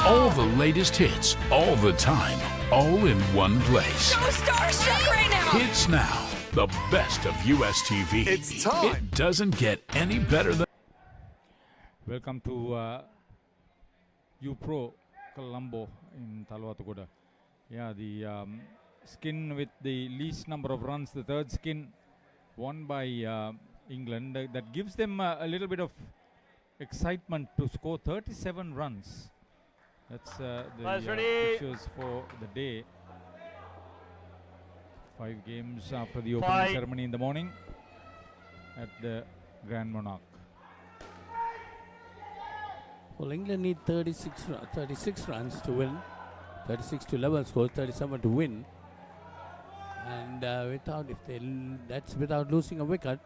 All the latest hits, all the time, all in one place. So starstruck right now. It's now the best of US TV. It's time. It doesn't get any better than. Welcome to U-Pro Colombo in Talwatugoda. Yeah, the skin with the least number of runs, the third skin won by England. That gives them a little bit of excitement to score 37 runs. That's the pictures for the day. 5 games after the opening ceremony in the morning at the Grand Monarch. Well, England need 36 runs to win. 36 to level score, 37 to win. And that's without losing a wicket.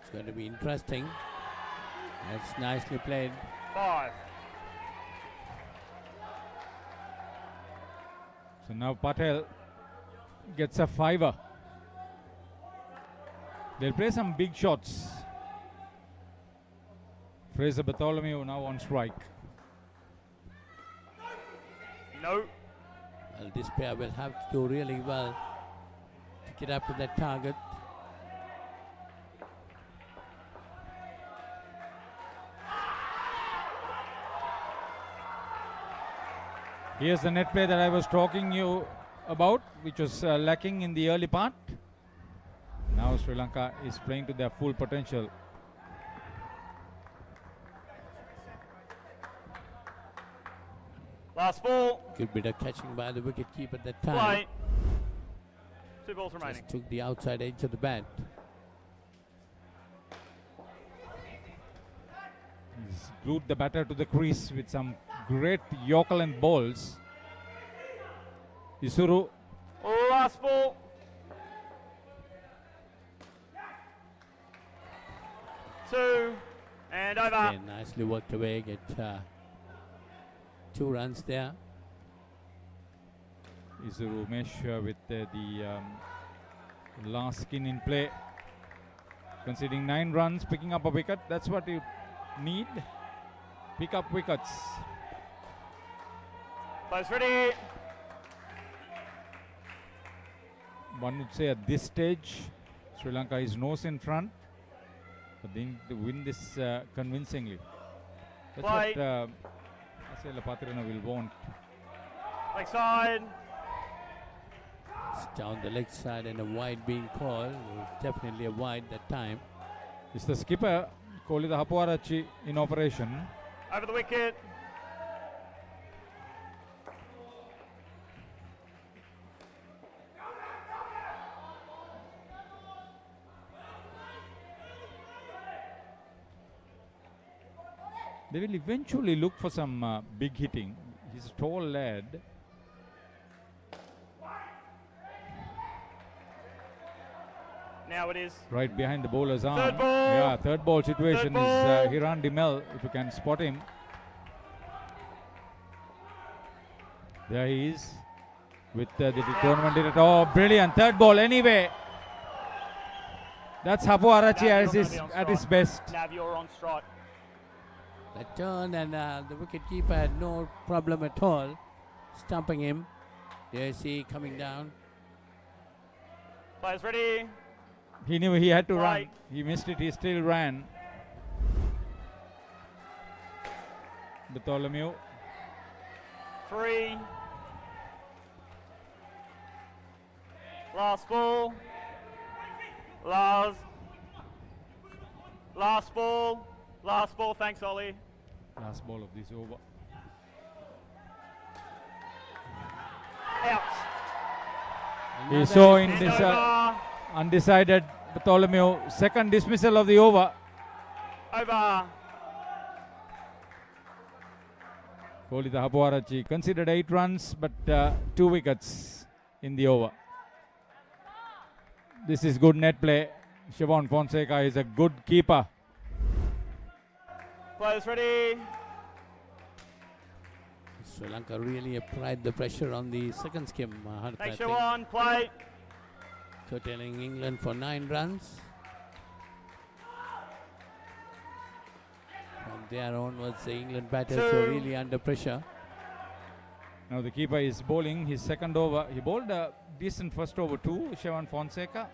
It's going to be interesting. That's nicely played. 5. So now Patel gets a 5er. They'll play some big shots. Fraser Bartholomew now on strike. No. Well, this pair will have to do really well to get up to that target. Here's the net play that I was talking you about, which was lacking in the early part. Now Sri Lanka is playing to their full potential. Last ball. Good bit of catching by the wicket keeper at that time. Play. 2 balls remaining. Just took the outside edge of the bat. He's glued the batter to the crease with some great Yorker length balls. Isuru. Last ball. Two and over. Yeah, nicely worked away. Get 2 runs there. Isuru Mesh with the last skin in play. Conceding 9 runs, picking up a wicket. That's what you need. Pick up wickets. Players ready. One would say at this stage, Sri Lanka is nose in front. But they need to win this convincingly. That's Play. what Asela Patrana will want. Leg side. It's down the leg side and a wide being called. Definitely a wide that time. It's the skipper, Kolida Hapuarachi, in operation. Over the wicket. They will eventually look for some big hitting. He's a tall lad. Now it is. Right behind the bowler's arm. Third ball. Yeah, third ball situation Third ball. is Hiran Dimel, if you can spot him. There he is with the tournament director. Oh, brilliant. Third ball anyway. That's Hapu Arachi at his best. Nav, you're on strike. That turn and the wicket keeper had no problem at all stumping him. There's he coming down. Players ready. He knew he had to Play. run. He missed it. He still ran. Bartholomew. 3. Last ball. Last ball. Last ball. Thanks, Ollie. Last ball of this over. Out. He saw in And this over. undecided Bartholomew. Second dismissal of the over. Over. Kolida Hapuarachi considered 8 runs, but 2 wickets in the over. This is good net play. Siobhan Fonseca is a good keeper. Players ready. Sri Lanka really applied the pressure on the second skim. Thanks, Shawan. Play. Curtailing England for 9 runs. From there onwards, the England batters were really under pressure. Now the keeper is bowling his second over. He bowled a decent first over too, Shawan Fonseca.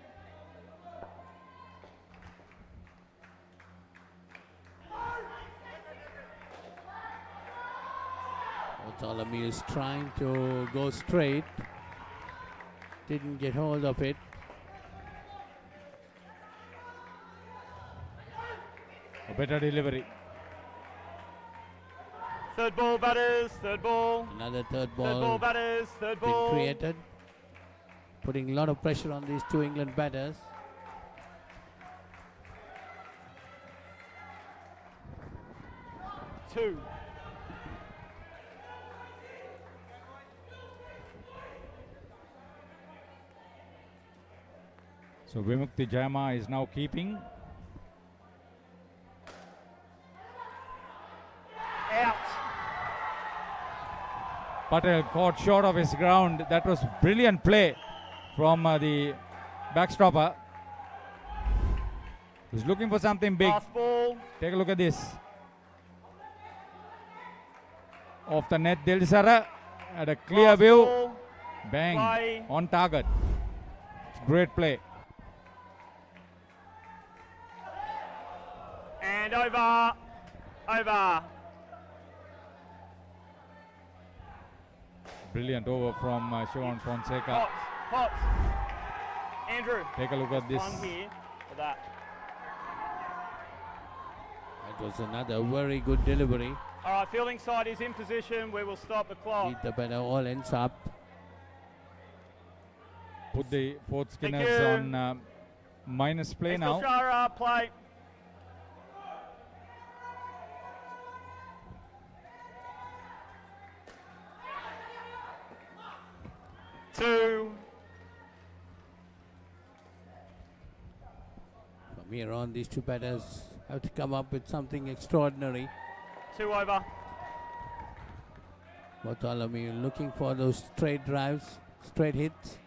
Bartholomew is trying to go straight. Didn't get hold of it. A better delivery. Third ball, batters. Third ball. Another third ball. Third ball, batters. Third ball. Been created. Putting a lot of pressure on these two England batters. Two. So Vimukti Jayama is now keeping. Out. Patel caught short of his ground. That was brilliant play from the backstopper. He's looking for something big. Last ball. Take a look at this. Off the net, Dilisara had a clear Last view. ball. Bang. Play. On target. Great play. And over. Over. Brilliant over from Shawan Fonseca. Pots. Pots. Andrew. Take a look at this. One here for that. That was another very good delivery. All right, fielding side is in position. We will stop the clock. Beat the batter all ends up. Put the fourth Thank spinners you. on minus play now. Shara, play. Two. From here on, these two batters have to come up with something extraordinary. 2 over. Bartholomew looking for those straight drives, straight hits.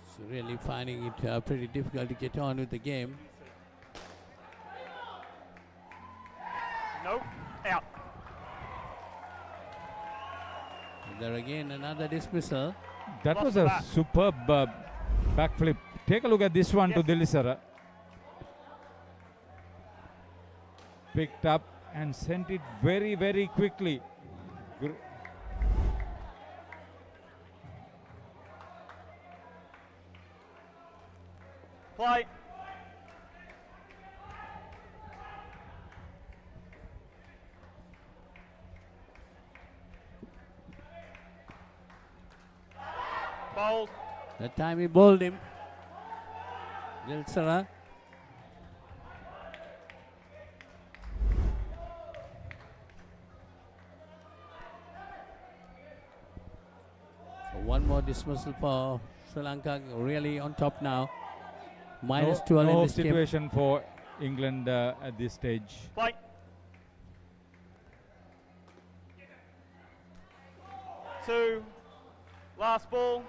So really finding it pretty difficult to get on with the game. Nope. Out. And there again, another dismissal. That Lost was the a bat. superb backflip. Take a look at this one to Dilisara. Picked up and sent it very, very quickly. Play. Bowled. That time he bowled him. Dilisara. So one more dismissal for Sri Lanka, really on top now. Minus 12 no in this game. situation for England at this stage. Play. Two. Last ball.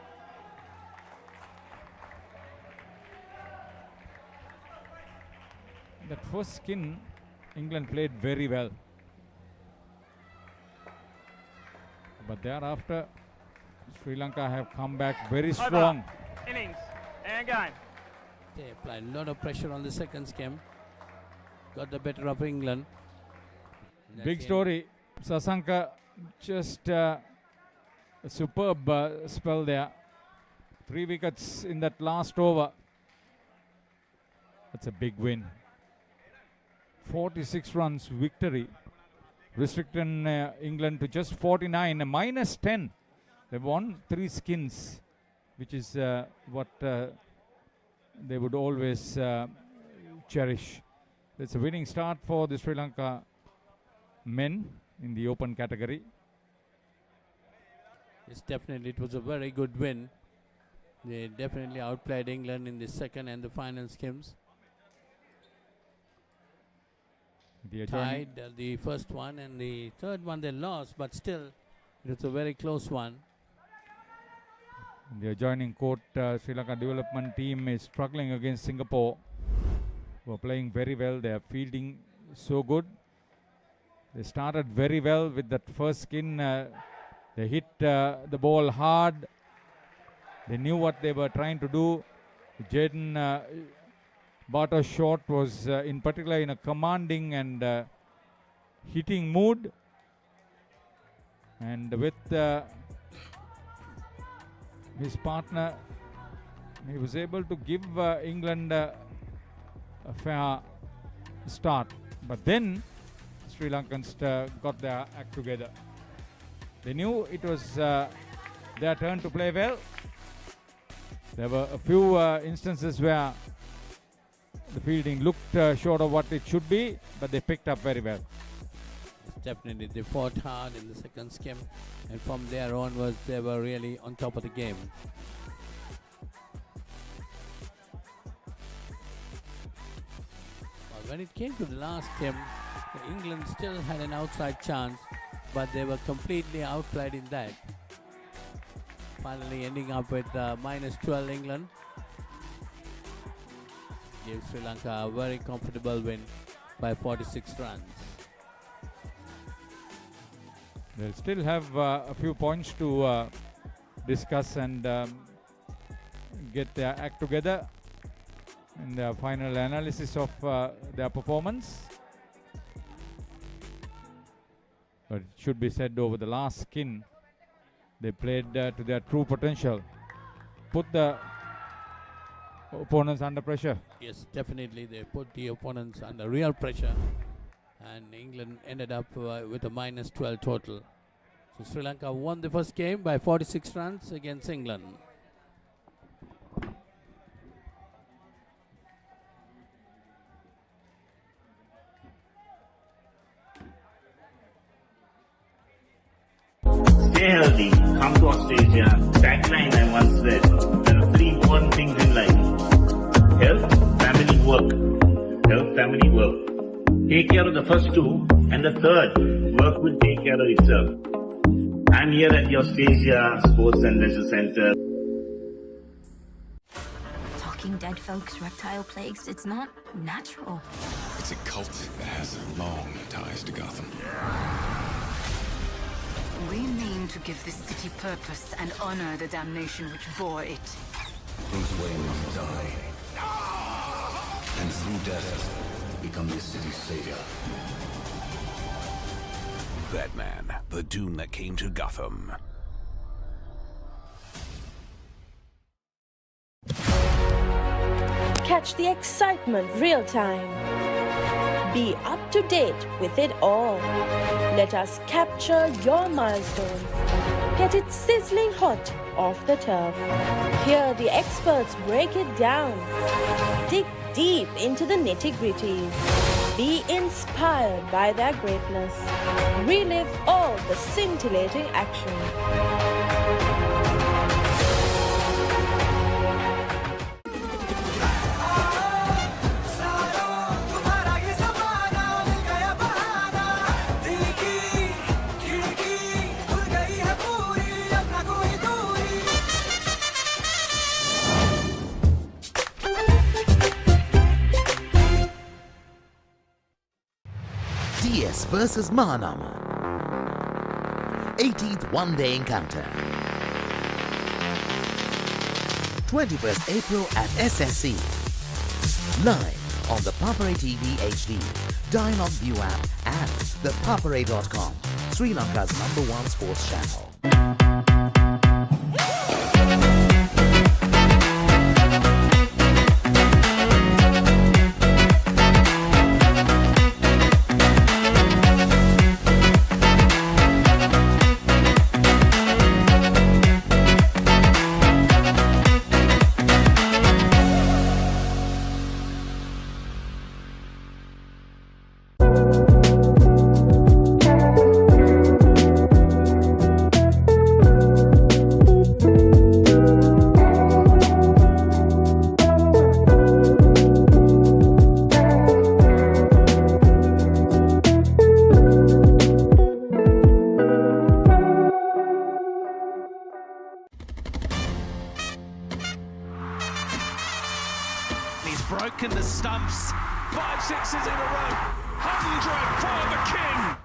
That first skin, England played very well. But thereafter, Sri Lanka have come back very strong. Over. Innings. And game. They applied a lot of pressure on the second skim. Got the better of England. Big story. Sasanka just a superb spell there. 3 wickets in that last over. That's a big win. 46 runs victory. Restricting England to just 49, a minus 10. They've won 3 skins, which is what they would always cherish. It's a winning start for the Sri Lanka men in the open category. Yes, definitely it was a very good win. They definitely outplayed England in the second and the final skims. Tied the first one, and the third one they lost, but still it was a very close one. The adjoining court, Sri Lanka development team is struggling against Singapore, who are playing very well. They are fielding so good. They started very well with that first skin. They hit the ball hard. They knew what they were trying to do. Jaden Barto's shot was in particular in a commanding and hitting mood. And with his partner, he was able to give England a fair start. But then Sri Lankans got their act together. They knew it was their turn to play well. There were a few instances where the fielding looked short of what it should be, but they picked up very well. Definitely, they fought hard in the second skim, and from there onwards, they were really on top of the game. Well, when it came to the last skim, England still had an outside chance, but they were completely outplayed in that. Finally ending up with minus 12 England. Gives Sri Lanka a very comfortable win by 46 runs. They'll still have a few points to discuss and get their act together in the final analysis of their performance. But it should be said, over the last skin, they played to their true potential. Put the opponents under pressure. Yes, definitely they put the opponents under real pressure, and England ended up with a minus 12 total. So Sri Lanka won the first game by 46 runs against England. Stay healthy, come to Australia. Tagline I once said, there are three important things in life: health, family, work. Health, family, work. Take care of the first two, and the third, work will take care of itself. I'm here at the Australia Sports and Leisure Centre. Talking dead folks, reptile plagues, it's not natural. It's a cult that has long ties to Gotham. We mean to give this city purpose and honor the damnation which bore it. Bruce Wayne must die. And through death, become this city's savior. Batman, the doom that came to Gotham. Catch the excitement real time. Be up to date with it all. Let us capture your milestones. Get it sizzling hot off the turf. Hear the experts break it down. Dig deep into the nitty-gritties. Be inspired by their greatness. Relive all the scintillating action. DS versus Mahanama. 18th one-day encounter. 21st April at SSC. Live on the Papare TV HD, Dialog ViU App and ThePapare.com, Sri Lanka's #1 sports channel.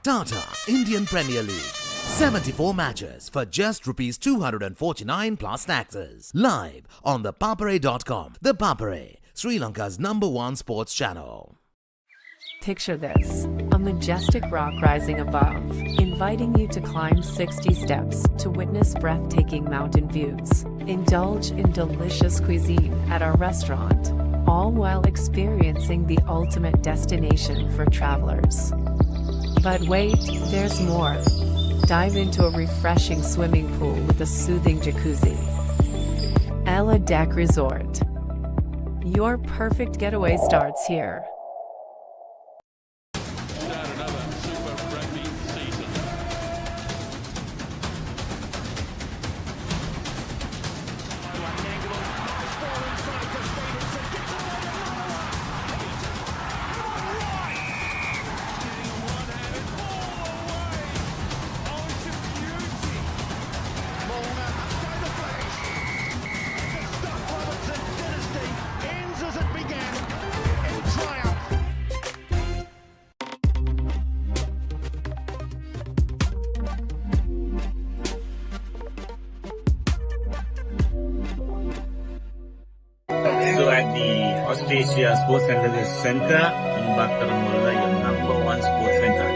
Tata Indian Premier League. 74 matches for just ₹249 plus taxes. Live on ThePapare.com. The Papare, Sri Lanka's #1 sports channel. Picture this, a majestic rock rising above, inviting you to climb 60 steps to witness breathtaking mountain views. Indulge in delicious cuisine at our restaurant, all while experiencing the ultimate destination for travelers. But wait, there's more. Dive into a refreshing swimming pool with a soothing jacuzzi. Ella Deck Resort. Your perfect getaway starts here. So at the Australia Sports Center in Bataramula, your #1 sports center.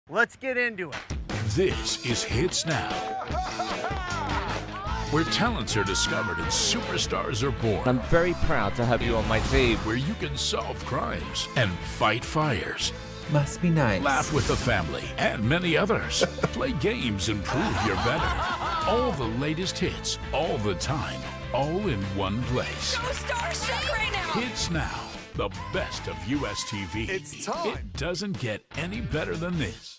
Let's get into it. This is Hits Now, where talents are discovered and superstars are born. I'm very proud to have you on my team. Where you can solve crimes and fight fires. Must be nice. Laugh with the family and many others. Play games and prove you're better. All the latest hits, all the time, all in one place. So starstruck right now. Hits Now, the best of US TV. It's time. It doesn't get any better than this.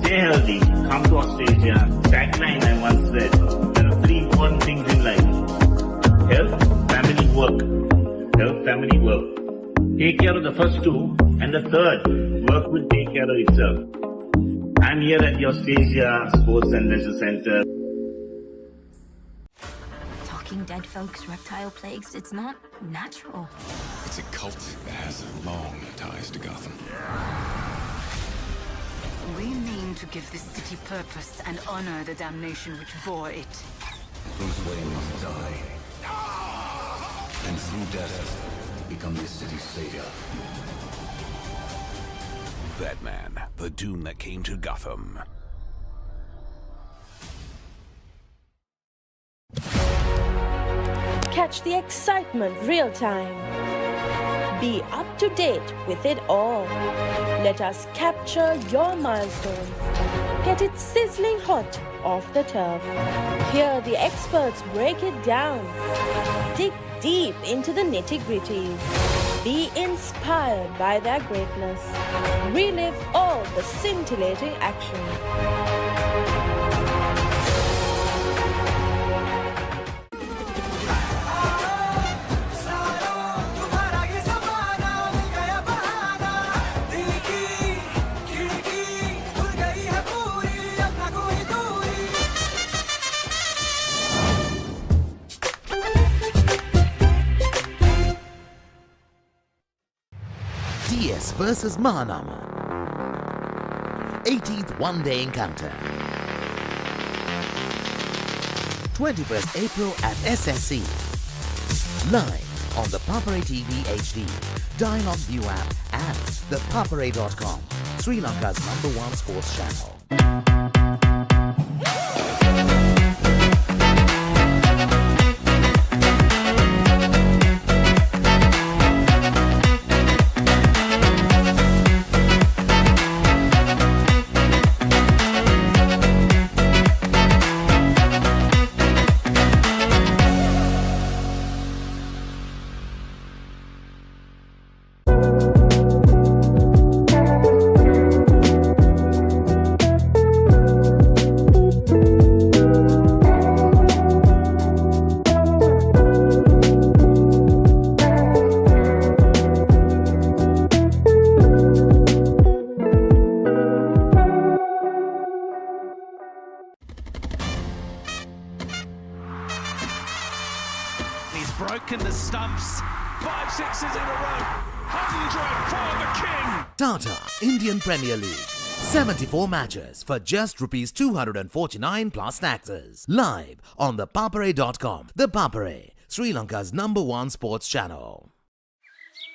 Stay healthy, come to Australia. Tagline I once said, there are 3 important things in life. Health, family, work. Health, family, work. Take care of the first 2, and the third, work will take care of itself. I'm here at the Australia Sports and Leisure Center. Talking dead folks, reptile plagues, it's not natural. It's a cult that has long ties to Gotham. We mean to give this city purpose and honor the damnation which bore it. Bruce Wayne must die. And through death, become this city's savior. Batman, the Doom that came to Gotham. Catch the excitement real time. Be up to date with it all. Let us capture your milestones. Get it sizzling hot off the turf. Hear the experts break it down. Dig deep into the nitty-gritties. Be inspired by their greatness. Relive all the scintillating action. DS versus Mahanama. 18th one-day encounter. 21st April at SSC. Live on the Papare TV HD, Dialog ViU App and ThePapare.com, Sri Lanka's #1 sports channel. broken the stumps. 5 sixes in a row. 100 for the king. Tata Indian Premier League. 74 matches for just rupees 249 plus taxes. Live on thepapare.com. The Papare, Sri Lanka's #1 sports channel.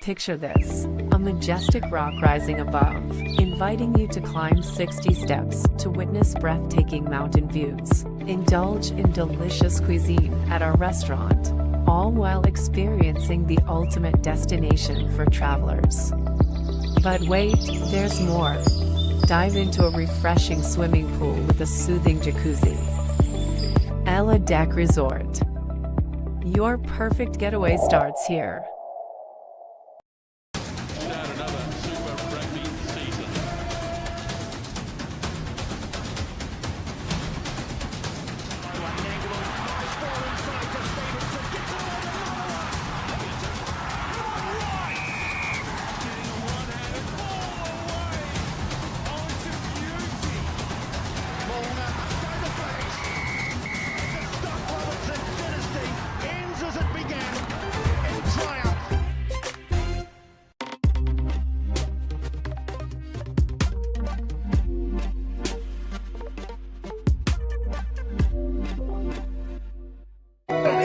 Picture this, a majestic rock rising above, inviting you to climb 60 steps to witness breathtaking mountain views. Indulge in delicious cuisine at our restaurant, all while experiencing the ultimate destination for travelers. But wait, there's more. Dive into a refreshing swimming pool with a soothing jacuzzi. Ella Deck Resort. Your perfect getaway starts here.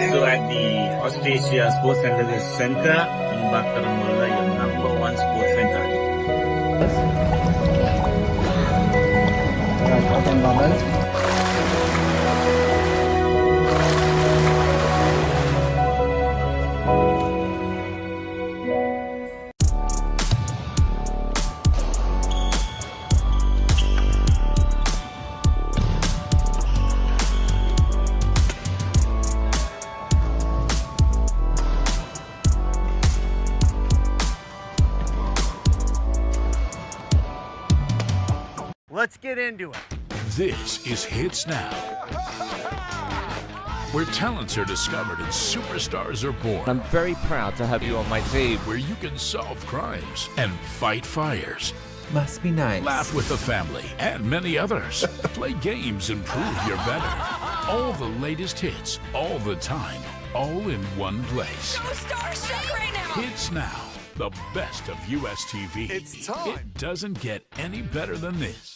So at the Australia Sports Center in Bakaramula, your #1 sports center. Let's get into it. This is Hits Now, where talents are discovered and superstars are born. I'm very proud to have you on my team. Where you can solve crimes and fight fires. Must be nice. Laugh with the family and many others. Play games and prove you're better. All the latest hits, all the time, all in one place. So starstruck right now. Hits Now, the best of US TV. It's time. It doesn't get any better than this.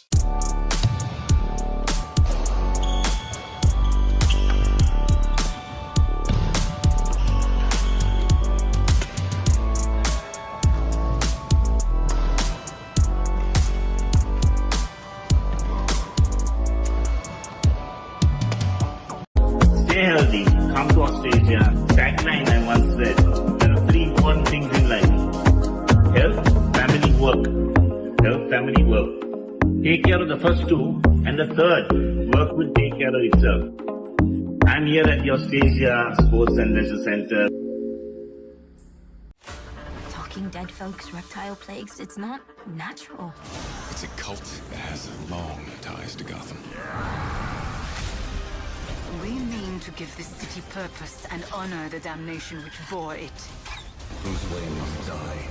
Stay healthy, come to Australia. Tagline I once said, there are 3 important things in life. Health, family, work. Health, family, work. Take care of the first 2, and the third, work will take care of itself. I'm here at the Australia Sports and Leisure Center. Talking dead folks, reptile plagues, it's not natural. It's a cult that has long ties to Gotham. We mean to give this city purpose and honor the damnation which bore it. Bruce Wayne must die.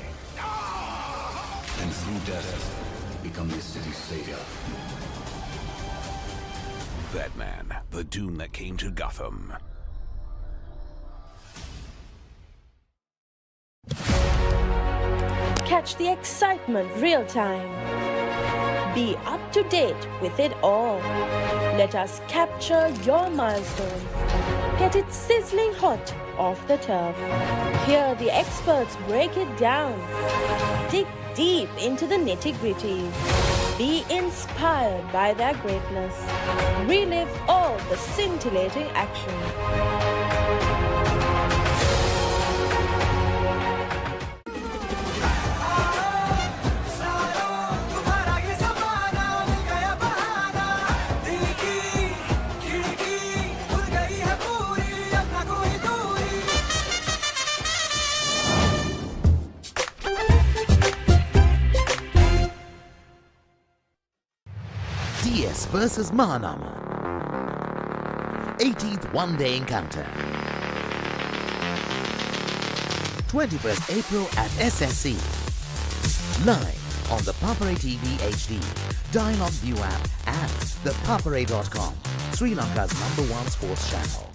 And through death, become this city's savior. Batman, the Doom that came to Gotham. Catch the excitement real time. Be up to date with it all. Let us capture your milestones. Get it sizzling hot off the turf. Hear the experts break it down. Dig deep into the nitty-gritties. Be inspired by their greatness. Relive all the scintillating action. DS versus Mahanama. 18th one-day encounter. 21st April at SSC. Live on the Papare TV HD, Dialog ViU App and ThePapare.com, Sri Lanka's #1 sports channel.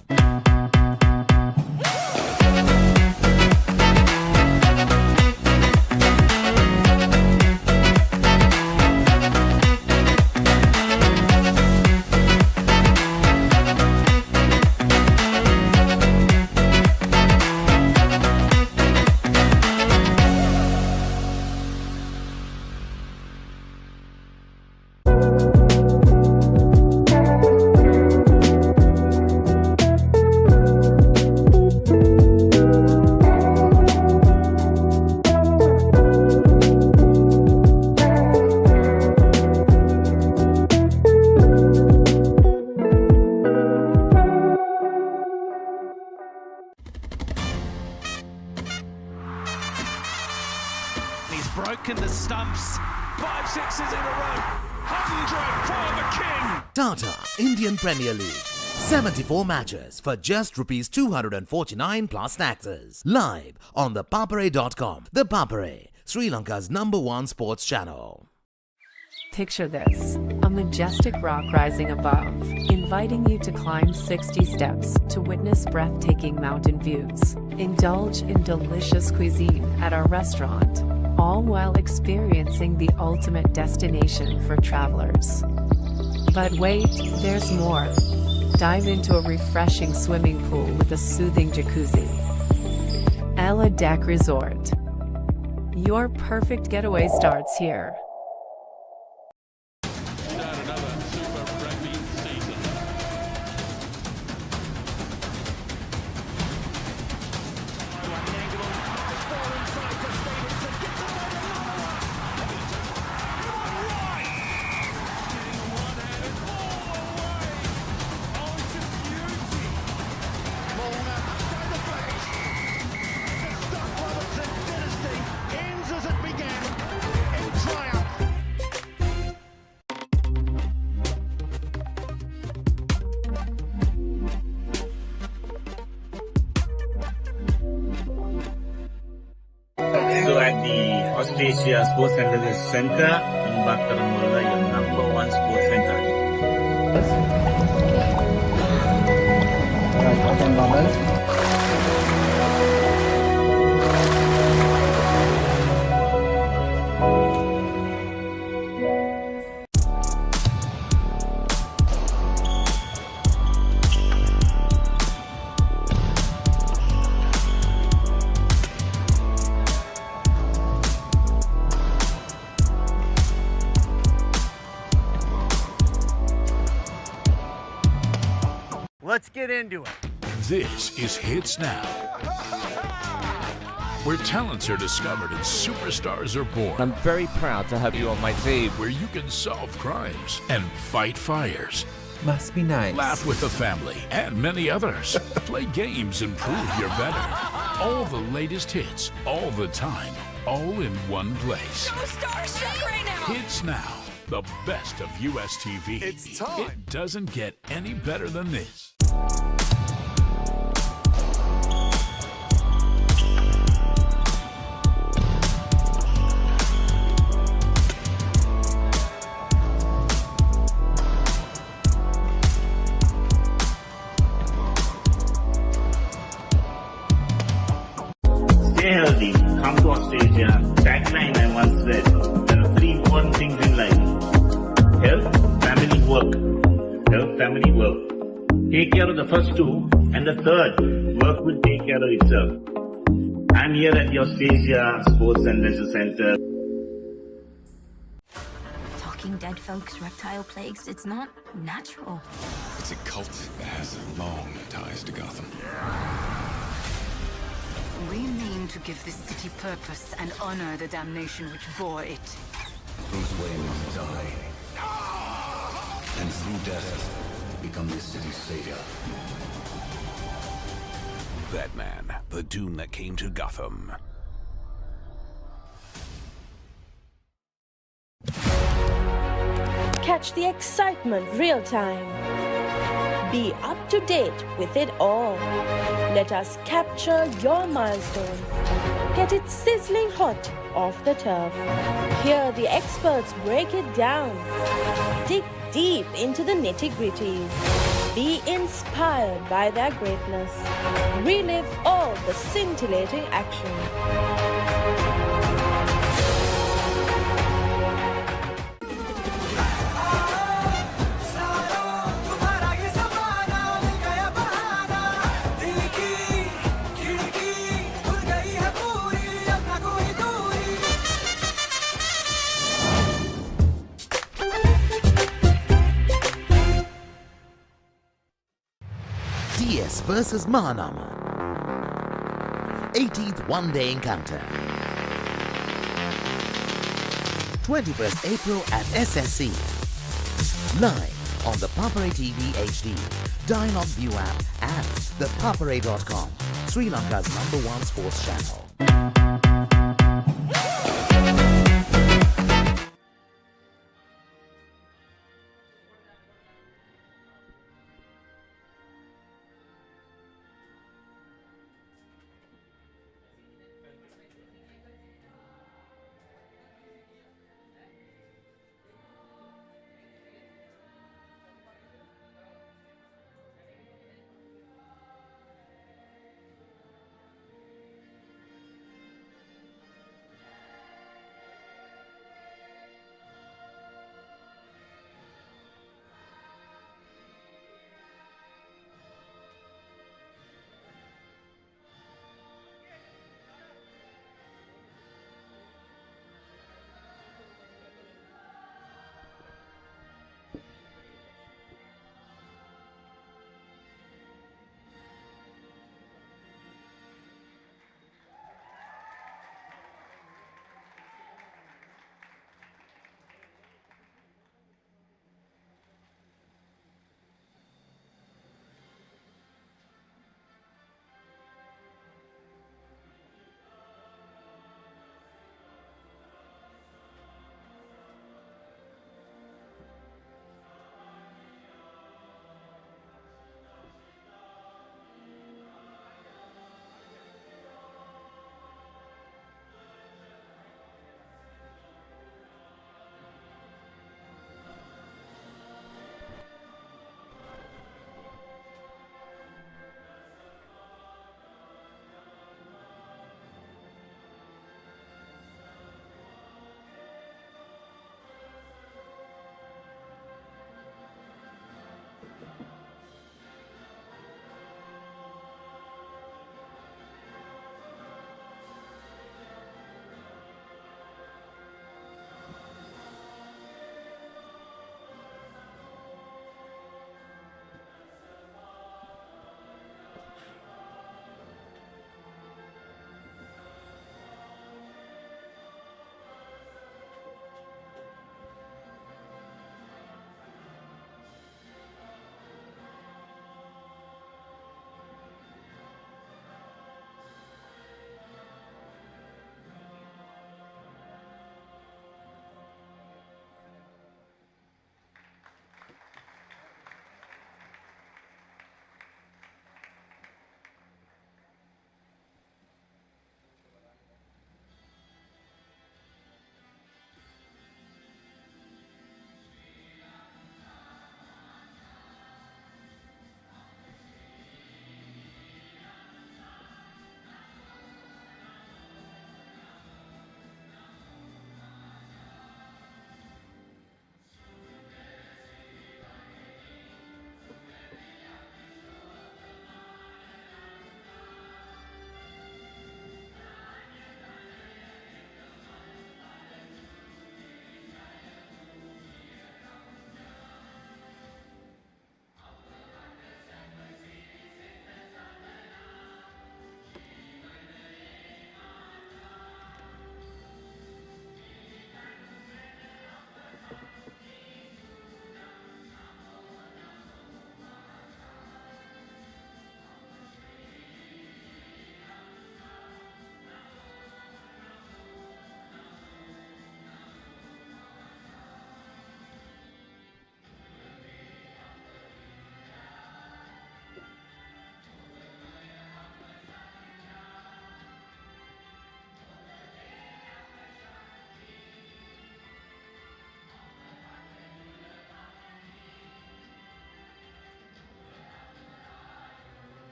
broken the stumps. 5 sixes in a row. 100 for the king. Tata Indian Premier League. 74 matches for just Rs 249 plus taxes. Live on ThePapare.com. The Papare, Sri Lanka's #1 sports channel. Picture this, a majestic rock rising above, inviting you to climb 60 steps to witness breathtaking mountain views. Indulge in delicious cuisine at our restaurant, all while experiencing the ultimate destination for travelers. But wait, there's more. Dive into a refreshing swimming pool with a soothing jacuzzi. Ella Deck Resort. Your perfect getaway starts here. So at the Austrasia Sports Center in Bakaramula, your #1 sports center. Let's get into it. This is Hits Now, where talents are discovered and superstars are born. I'm very proud to have you on my team. Where you can solve crimes and fight fires. Must be nice. Laugh with the family and many others. Play games and prove you're better. All the latest hits, all the time, all in one place. So starstruck right now. Hits Now, the best of US TV. It's time. It doesn't get any better than this. Stay healthy, come to Australia. Tagline I once said, there are 3 important things in life. Health, family, work. Health, family, work. Take care of the first 2, and the third, work will take care of itself. I'm here at the Austrasia Sports and Leisure Center. Talking dead folks, reptile plagues, it's not natural. It's a cult that has long ties to Gotham. We mean to give this city purpose and honor the damnation which bore it. Bruce Wayne must die. And through death, become this city's savior. Batman, the doom that came to Gotham. Catch the excitement real time. Be up to date with it all. Let us capture your milestones. Get it sizzling hot off the turf. Hear the experts break it down. Dig deep into the nitty-gritties. Be inspired by their greatness. Relive all the scintillating action. DS versus Mahanama. 18th one-day encounter. 21st April at SSC. Live on the Papare TV HD, Dialog ViU App and ThePapare.com, Sri Lanka's #1 sports channel.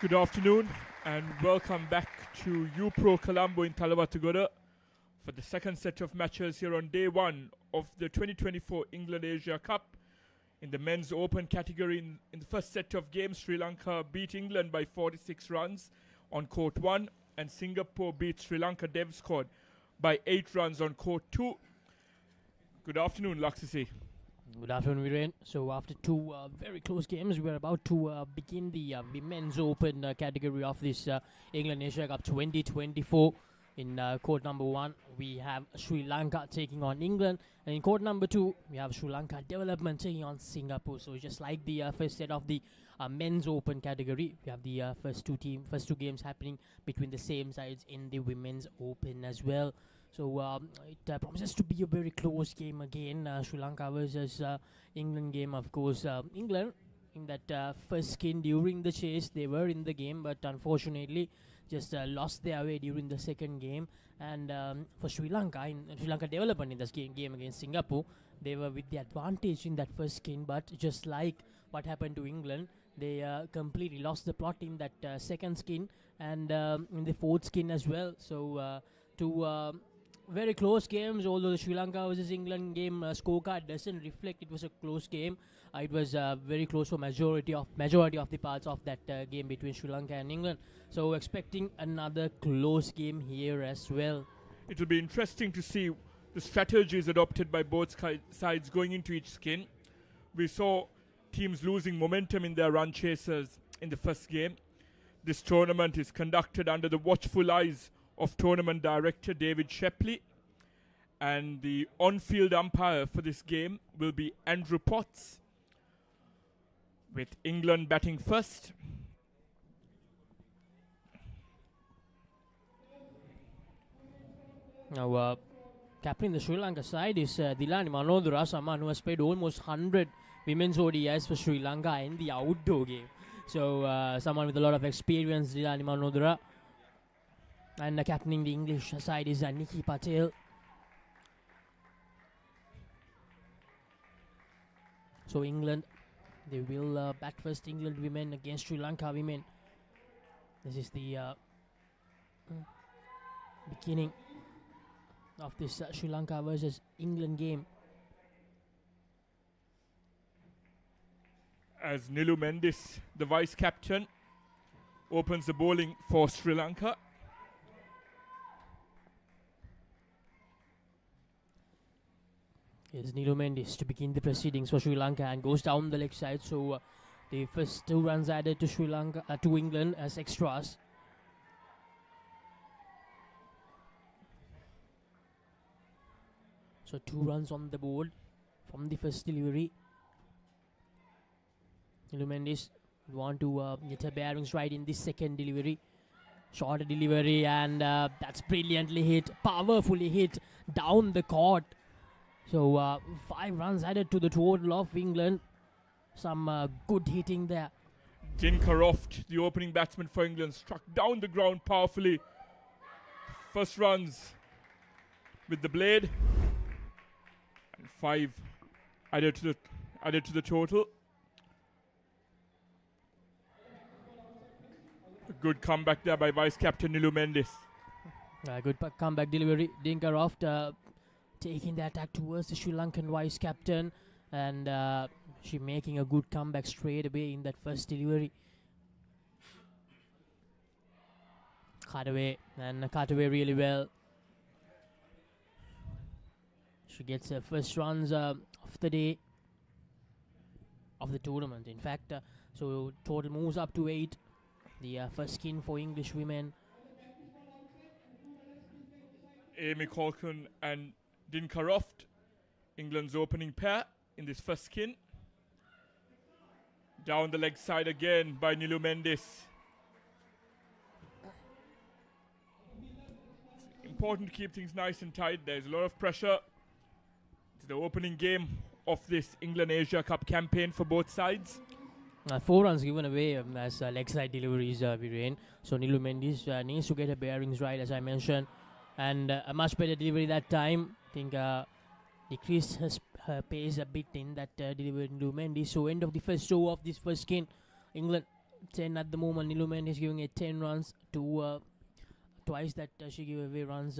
Good afternoon and welcome back to UPro Colombo in Talawatagora for the second set of matches here on day one of the 2024 England Asia Cup. In the men's open category, in the first set of games, Sri Lanka beat England by 46 runs on court 1 and Singapore beat Sri Lanka Dev squad by 8 runs on court 2. Good afternoon, Laksisi. Good afternoon, Viren. So after two very close games, we are about to begin the Women's Open category of this England Asia Cup 2024. In court number 1, we have Sri Lanka taking on England. And in court number 2, we have Sri Lanka Development taking on Singapore. So just like the first set of the Men's Open category, we have the first two games happening between the same sides in the Women's Open as well. So it promises to be a very close game again. Sri Lanka versus England game, of course. England, in that first skin during the chase, they were in the game, but unfortunately just lost their way during the second game. And for Sri Lanka, in Sri Lanka Development in this game against Singapore, they were with the advantage in that first skin, but just like what happened to England, they completely lost the plot in that second skin and in the fourth skin as well. So two very close games, although the Sri Lanka versus England game scorecard doesn't reflect it was a close game. It was very close for majority of the parts of that game between Sri Lanka and England. So expecting another close game here as well. It will be interesting to see the strategies adopted by both sides going into each skin. We saw teams losing momentum in their run chasers in the first game. This tournament is conducted under the watchful eyes of tournament director David Shepley, and the on-field umpire for this game will be Andrew Potts, with England batting first. Now, captain the Sri Lanka side is Dilani Manodara, someone who has played almost 100 women's ODIs for Sri Lanka in the outdoor game. So, someone with a lot of experience, Dilani Manodara. And captaining the English side is Nikki Patel. So England, they will bat first. England women against Sri Lanka women. This is the beginning of this Sri Lanka versus England game. As Nilu Mendis, the vice captain, opens the bowling for Sri Lanka. Here's Nilu Mendis to begin the proceedings for Sri Lanka and goes down the leg side. So the first 2 runs added to Sri Lanka to England as extras. So 2 runs on the board from the first delivery. Nilu Mendis want to get her bearings right in this second delivery. Short delivery, and that's brilliantly hit, powerfully hit down the court. So 5 runs added to the total of England. Some good hitting there. Din Croft, the opening batsman for England, struck down the ground powerfully. First runs with the blade, and 5 added to the total. A good comeback there by vice captain Nilu Mendis. Good comeback delivery. Din Croft taking the attack towards the Sri Lankan vice captain, and she making a good comeback straight away in that first delivery. Cut away really well. She gets her first runs of the day, of the tournament in fact. So total moves up to 8. The first skin for English women. Amy Colquhoun and Din Croft, England's opening pair in this first skin. Down the leg side again by Nilu Mendis. It's important to keep things nice and tight. There's a lot of pressure. It's the opening game of this England Asia Cup campaign for both sides. 4 runs given away as leg side deliveries, Viren. So Nilu Mendis needs to get her bearings right, as I mentioned. And a much better delivery that time. I think decreased her pace a bit in that delivery to Mendy. So end of the first over of this first skin, England 10 at the moment. Nilumen is giving it 10 runs to twice that she gave away runs,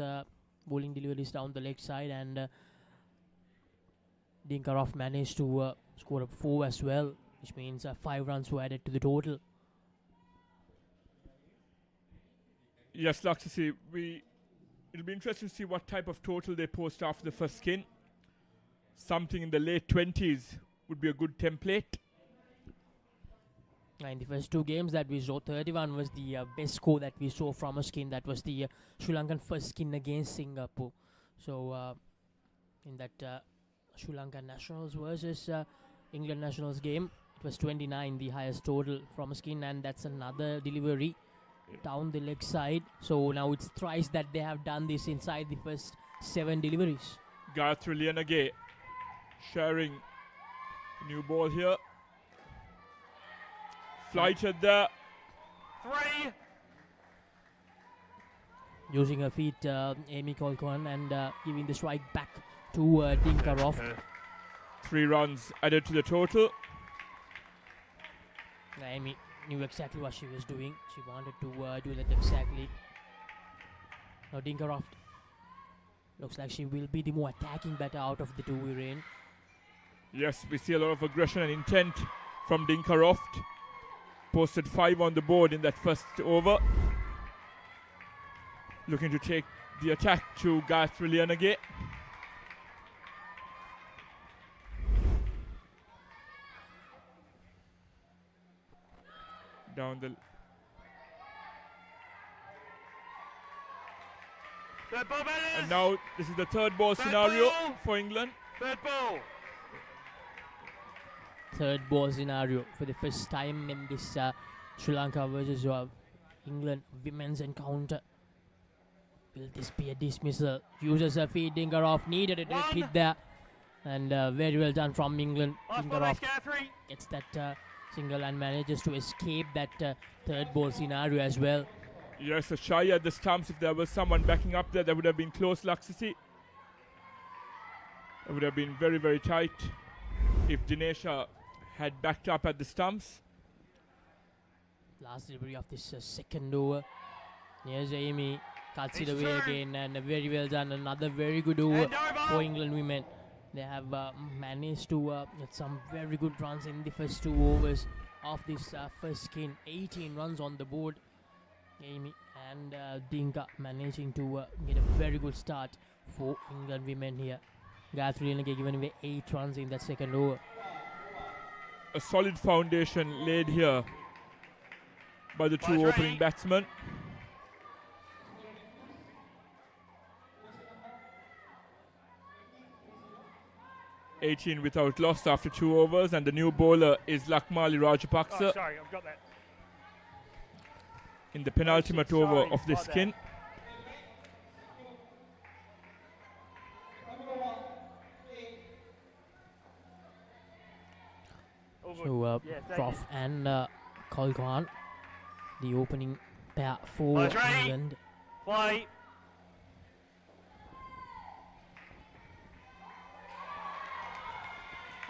bowling deliveries down the leg side, and Dinkaroff managed to score up 4 as well, which means 5 runs were added to the total. Yes, like to see, it'll be interesting to see what type of total they post after the first skin. Something in the late 20s would be a good template. In the first 2 games that we saw, 31 was the best score that we saw from a skin. That was the Sri Lankan first skin against Singapore. So in that Sri Lankan Nationals versus England Nationals game, it was 29, the highest total from a skin, and that's another delivery down the leg side. So now it's thrice that they have done this inside the first 7 deliveries. Gayatri Lianage sharing new ball here. Flighted there. 3. Using her feet, Amy Colquhoun, and giving the strike back to Dinkaroff. 3 runs added to the total. Amy knew exactly what she was doing. She wanted to do that exactly. Now Dinkaroff looks like she will be the more attacking batter out of the 2 we're in. Yes, we see a lot of aggression and intent from Dinkaroff. Posted 5 on the board in that first over. Looking to take the attack to Gayatri Lianage. Down the... And now this is the third ball scenario for England. Third ball. Third ball scenario for the first time in this Sri Lanka versus England women's encounter. Will this be a dismissal? Uses her feet. Dinkaroff needed a direct hit there, and very well done from England. Dinkaroff gets that single and manages to escape that third ball scenario as well. Yes, a shy at the stumps. If there was someone backing up there, that would have been close, Laksasi. It would have been very, very tight if Dinesha had backed up at the stumps. Last delivery of this second over. Here's Amy, cuts it away again, and very well done. Another very good over for England women. They have managed to get some very good runs in the first 2 overs of this first skin. 18 runs on the board. Amy and Dinka managing to get a very good start for England women here. Gayatri Lianage given away 8 runs in that second over. A solid foundation laid here by the 2 opening batsmen. without loss after 2 overs, and the new bowler is Lakmali Rajapaksa. Oh, sorry, I've got that. In the penultimate over of this skin. So Prof and Colquhoun, the opening pair for England. Play.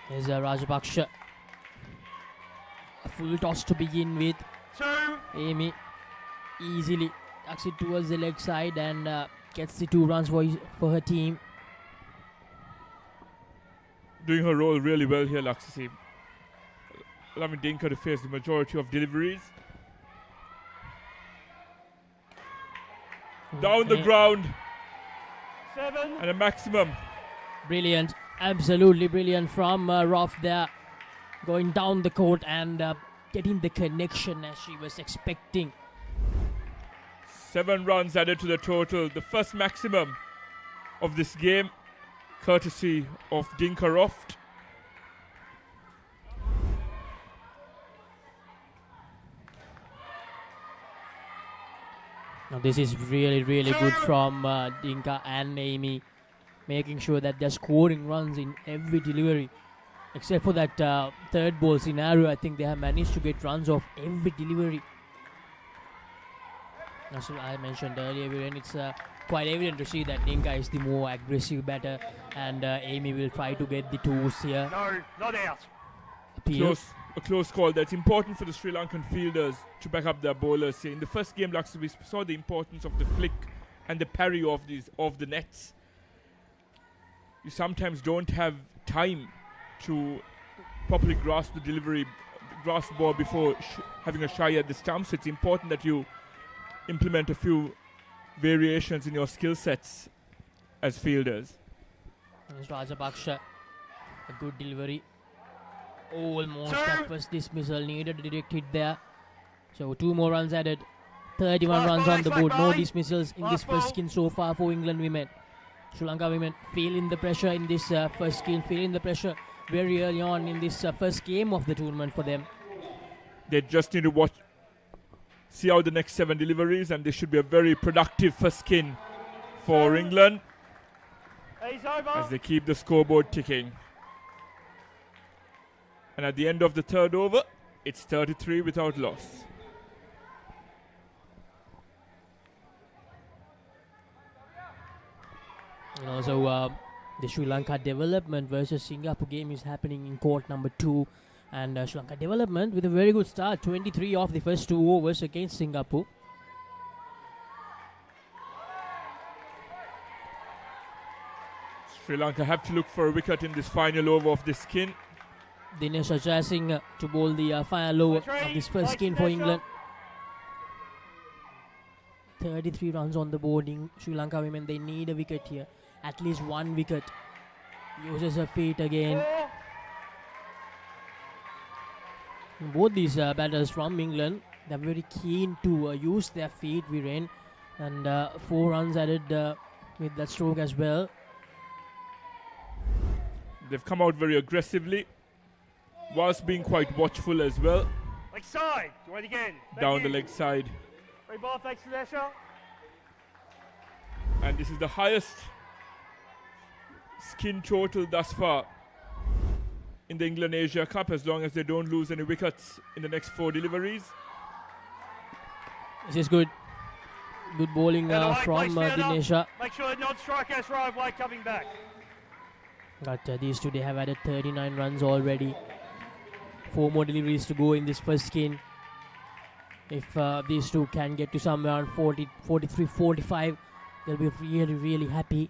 Here's Rajapaksha. A full toss to begin with. 2. Amy easily tucks it towards the leg side and gets the 2 runs for her team. Doing her role really well here, Laksasi. Allowing Dinka to face the majority of deliveries. Down the ground. 7. And a maximum. Brilliant. Absolutely brilliant from Roth there. Going down the court and getting the connection as she was expecting. 7 runs added to the total. The first maximum of this game, courtesy of Dinkaroff. Now this is really, really good from Dinka and Amy, making sure that they're scoring runs in every delivery. Except for that third ball scenario, I think they have managed to get runs off every delivery. As I mentioned earlier, it's quite evident to see that Dinka is the more aggressive batter, and Amy will try to get the 2s here. No, not out. Appeal. a close call that's important for the Sri Lankan fielders to back up their bowlers here. In the first game, we saw the importance of the flick and the parry of the nets. You sometimes don't have time to properly grasp the delivery, grasp the ball before having a shy at the stump. So it's important that you implement a few variations in your skill sets as fielders. Rajapaksha, a good delivery. Almost that first dismissal, needed a direct hit there. So 2 more runs added. 31 runs on the board. No dismissals in this first skin so far for England women. Sri Lanka women feeling the pressure in this first skin, feeling the pressure very early on in this first game of the tournament for them. They just need to see how the next 7 deliveries, and this should be a very productive first skin for England as they keep the scoreboard ticking. And at the end of the third over, it's 33 without loss. And also, the Sri Lanka development versus Singapore game is happening in court number 2. And Sri Lanka development with a very good start. 23 off the first 2 overs against Singapore. Sri Lanka have to look for a wicket in this final over of this skin. Dinesh Ajay to bowl the final over of this first skin for England. 33 runs on the board in Sri Lanka women. They need a wicket here. At least 1 wicket. Uses her feet again. Both these batters from England, they're very keen to use their feet, Viren. And 4 runs added with that stroke as well. They've come out very aggressively, whilst being quite watchful as well. Leg side. Do it again. Down the leg side. Free ball, thanks to Nesha. And this is the highest skin total thus far in the England Asia Cup, as long as they don't lose any wickets in the next 4 deliveries. This is good. Good bowling from Dinesha. Make sure the non-strikers arrive while coming back. But these two, they have added 39 runs already. 4 more deliveries to go in this first skin. If these two can get to somewhere around 40, 43, 45, they'll be really, really happy.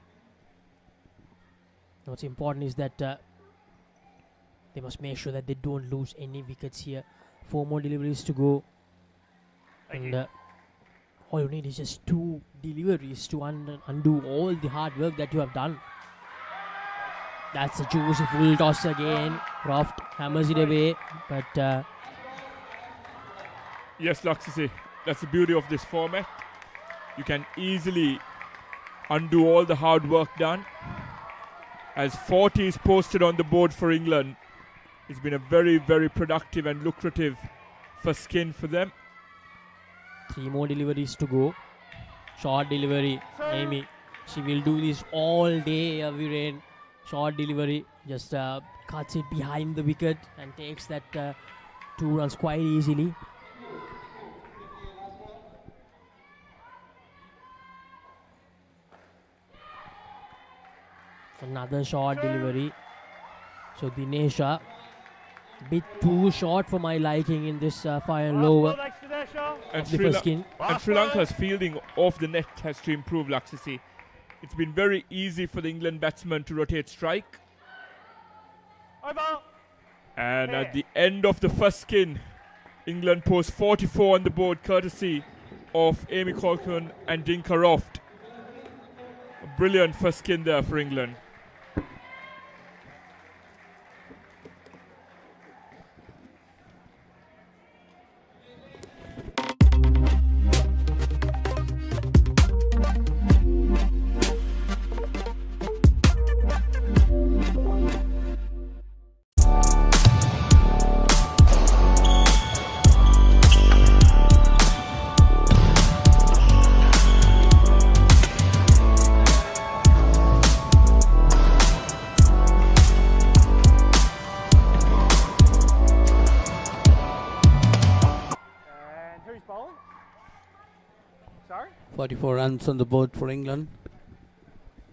What's important is that they must make sure that they don't lose any wickets here. 4 more deliveries to go. And all you need is just 2 deliveries to undo all the hard work that you have done. That's a juicy full toss again. Croft hammers it away, but yes, Laksasi, that's the beauty of this format. You can easily undo all the hard work done. As 40 is posted on the board for England, it's been a very, very productive and lucrative first skin for them. 3 more deliveries to go. Short delivery, Amy. She will do this all day, Viren. Short delivery, just cuts it behind the wicket and takes that 2 runs quite easily. Another short delivery. So Dinesha, a bit too short for my liking in this final over. And Sri Lanka's fielding off the net has to improve, Laksasi. It's been very easy for the England batsmen to rotate strike. Over. And at the end of the first skin, England post 44 on the board, courtesy of Amy Colquhoun and Dinka Roft. A brilliant first skin there for England. Who's bowling? Sorry? 44 runs on the board for England.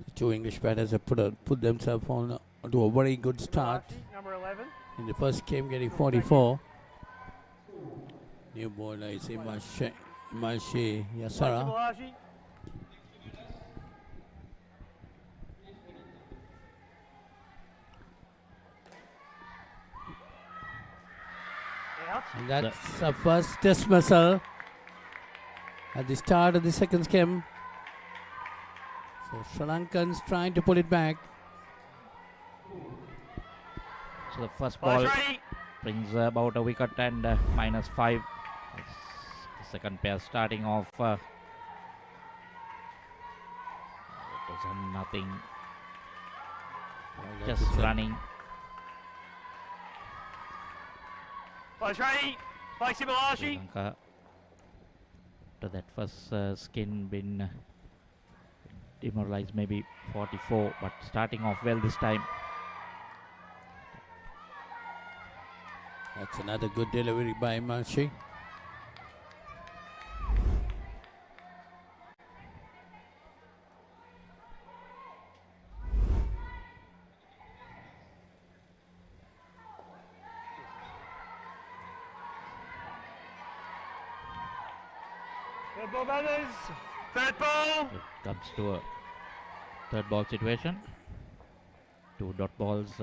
The 2 English batters have put themselves onto a very good start. Number 11. in the first game, getting 44. New bowler is Imashi Yasara. And that's a first dismissal at the start of the second skim. So Sri Lankans trying to pull it back. So the first ball brings about a wicket and -5. The second pair starting off. It was nothing. Just running. Lanka, after that first skin been demoralized, maybe 44, but starting off well this time. That's another good delivery by Imashi. Third ball batters. Third ball. It comes to a third ball situation. 2 dot balls.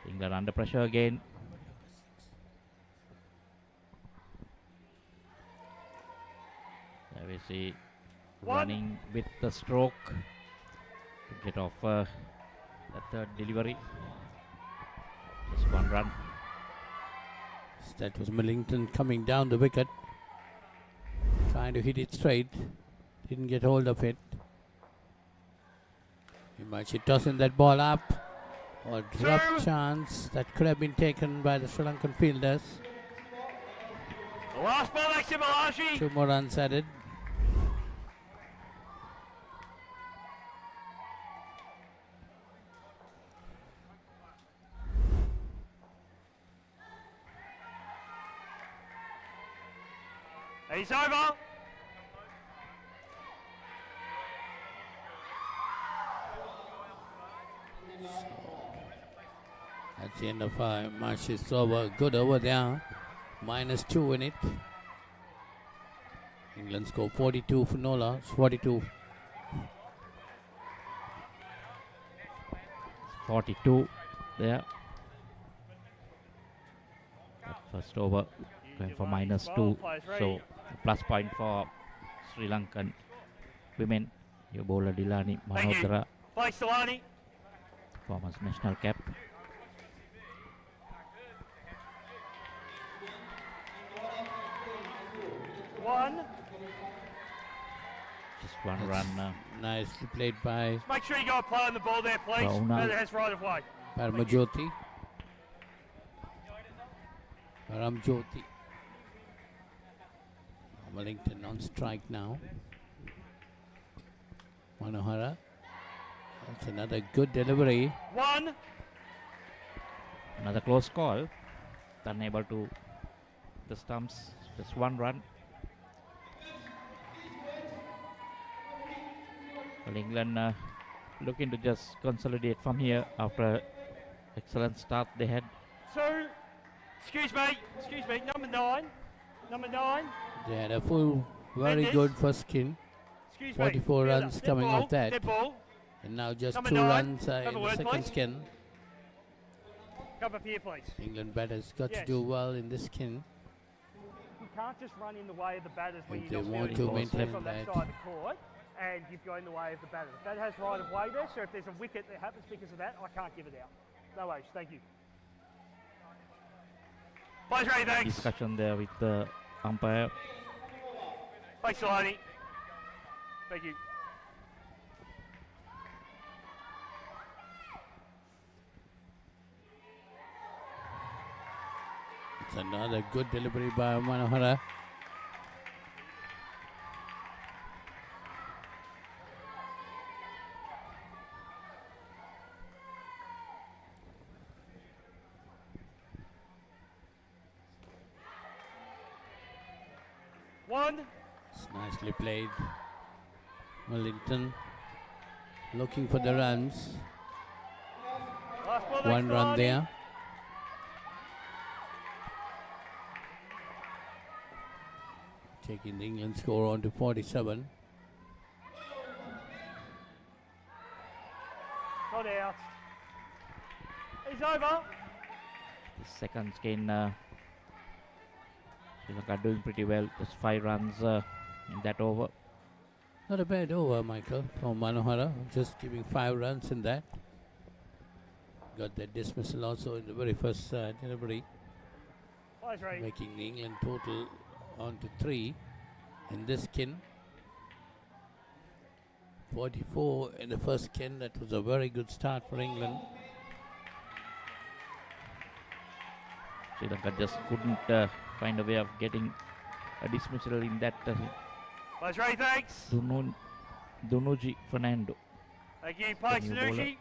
England under pressure again. There we see running with the stroke to get off the third delivery. Just 1 run. That was Millington coming down the wicket, trying to hit it straight. Didn't get hold of it. Imachi tossing that ball up. Or drop chance that could have been taken by the Sri Lankan fielders. The last ball, Maxim Malashi. 2 more runs added. He's over. That's the end of Marsh's over. Good over there. -2 in it. England score 42 for no loss. 42. 42 there. That first over going for -2. So a plus point for Sri Lankan women. Your bowler Dilani Manodara, former national cap. Just 1 run. Nicely played by. Make sure you go and play on the ball there, please. That has right of way. Paramajoti. Paramjoti. Wellington on strike now. Manohara. That's another good delivery. 1. Another close call. Unable to the stumps. Just 1 run. Well, England looking to just consolidate from here after excellent start they had. So, excuse me, number 9. They had a full, very good first skin. 44 runs coming off that. And now just number 2 runs in the second please. Skin. Come up here, please. England batters got to do well in this skin. You can't just run in the way of the batters when if you're they not want to maintain from that side of the court, and you've gone in the way of the batters. That has right of way there, so if there's a wicket that happens because of that, I can't give it out. No worries, thank you. Players ready, thanks. Discussion there with the umpire. Thanks, Delaney. Thank you. It's another good delivery by Manohara. It's nicely played. Wellington looking for the runs. 1 run there. taking the England score on to 47. Not out. He's over. The second skin, Sri Lanka doing pretty well. Just 5 runs in that over. Not a bad over, Michael, from Manohara. Just giving 5 runs in that. Got that dismissal also in the very first delivery. Making the England total on to 3 in this skin. 44 in the first skin. That was a very good start for England. Sri Lanka just couldn't find a way of getting a dismissal in that. Players ready, thanks. Dunuji Fernando. Thank you, Pike Sanucci.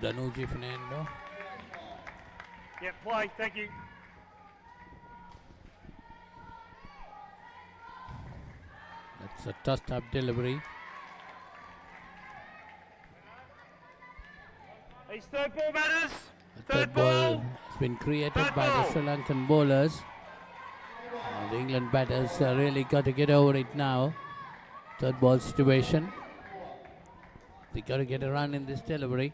Danuji Fernando. Yep, play, thank you. That's a tossed up delivery. His third ball matters. Third ball has been created by the Sri Lankan bowlers. The England batters really got to get over it now. Third ball situation. They got to get a run in this delivery.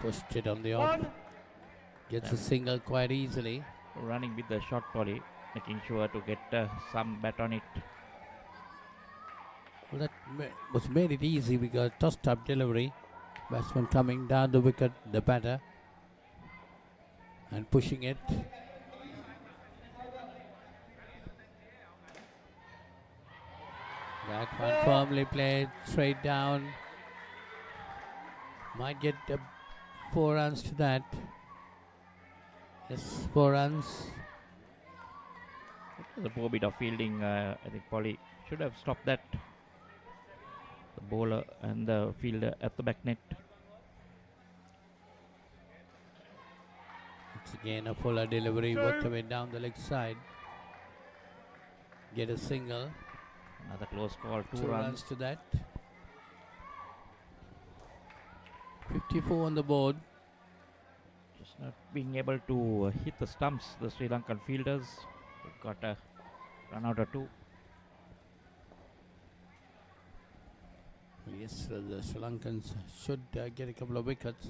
Pushed it on the off. Gets a single quite easily. Running with the short volley, making sure to get some bat on it. Well, that was made it easy. We got a tossed up delivery. Batsman coming down the wicket, the batter, and pushing it. That one firmly played straight down. Might get 4 runs to that. Yes, 4 runs. The poor bit of fielding. I think Polly should have stopped that. The bowler and the fielder at the back net. It's again a fuller delivery, worked away down the leg side. Get a single. Another close call, 2 runs to that. 54 on the board. Just not being able to hit the stumps, the Sri Lankan fielders. They've got a run out or 2. Yes, the Sri Lankans should get a couple of wickets.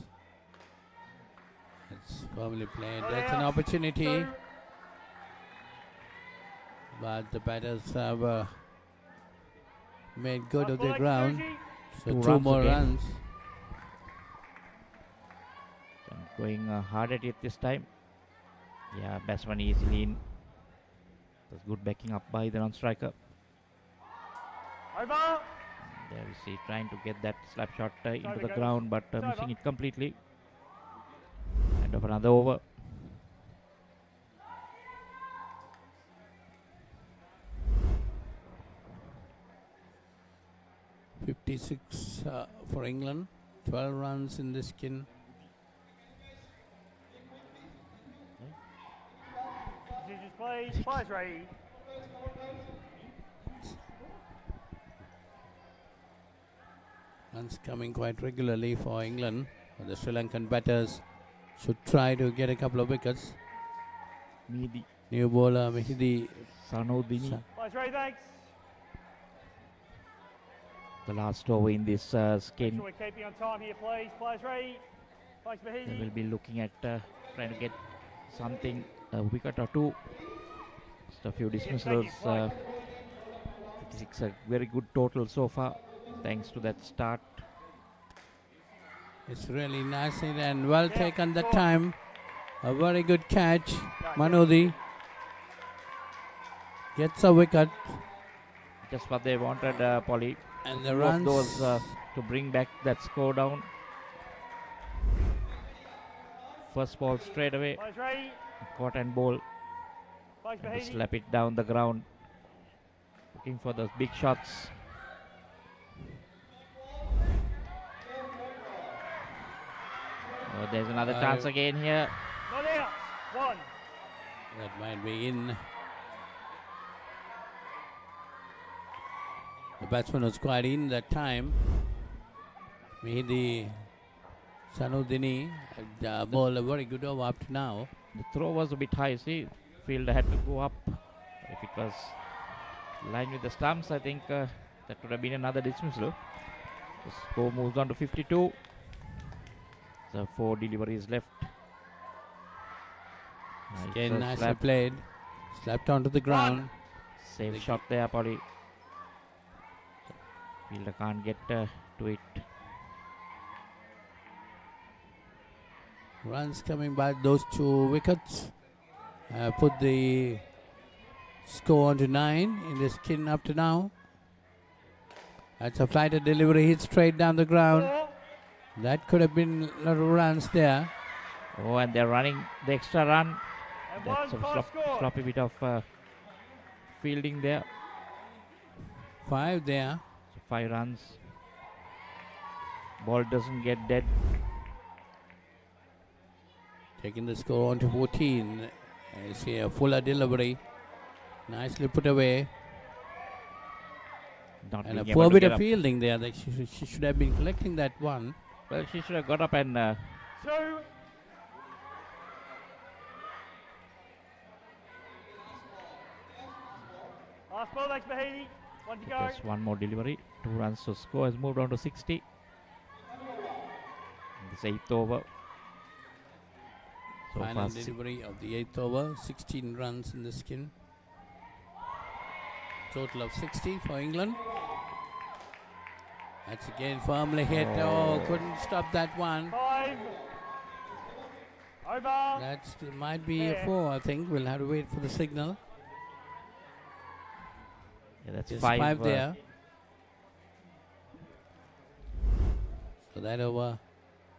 It's firmly played. That's an opportunity. But the batters have made good of their ground. So 2 more runs. Going hard at it this time. Yeah, batsman easily in. That's good backing up by the non-striker. Over. There we see trying to get that slap shot into the ground, but missing it completely. End of another over. .56 for England. 12 runs in this skin. Please, players ready. Runs coming quite regularly for England. The Sri Lankan batters should try to get a couple of wickets. Mehdi. New bowler Mehdi Sanodini. Players ready, thanks. The last over in this skin. Make sure we're keeping on time here, please. Players ready. Thanks, Mehdi. They will be looking at trying to get something, a wicket or 2. Just a few dismissals. 56, a very good total so far, thanks to that start. It's really nice and well taken that time. A very good catch. Manodi gets a wicket. Just what they wanted, Polly. And the runs. Those to bring back that score down. First ball straight away. Caught and bowl. And slap it down the ground. Looking for those big shots. Oh, there's another chance again here. Not out. 1. That might be in. The batsman was quite in that time. Mehdi Sanudini had bowled a very good over up to now. The throw was a bit high. See, fielder had to go up. If it was lined with the stumps, I think that would have been another dismissal. The score moves on to 52. So 4 deliveries left. Again, nicely played. Slapped onto the ground. Safe shot there, Polly. Fielder can't get to it. Runs coming back, those 2 wickets. Put the score on to 9 in the skin up to now. That's a flighted delivery, hit straight down the ground. That could have been a lot of runs there. Oh, and they're running the extra run. That's a sloppy bit of fielding there. 5 there. So 5 runs. Ball doesn't get dead. Taking the score on to 14. You see a fuller delivery. Nicely put away. Not and a being poor able to bit of get up. fielding there. That she should have been collecting that one. Well, she should have got up and 2. Last ball, thanks Mahidi. 1 to go. just one more delivery. 2 runs, so score has moved on to 60. This 8th over. So Final far delivery of the 8th over. 16 runs in the skin. Total of 60 for England. That's again firmly hit. Oh, couldn't stop that one. 5. Over. That might be a 4, I think. We'll have to wait for the signal. Yeah, that's Just 5 there. So that over.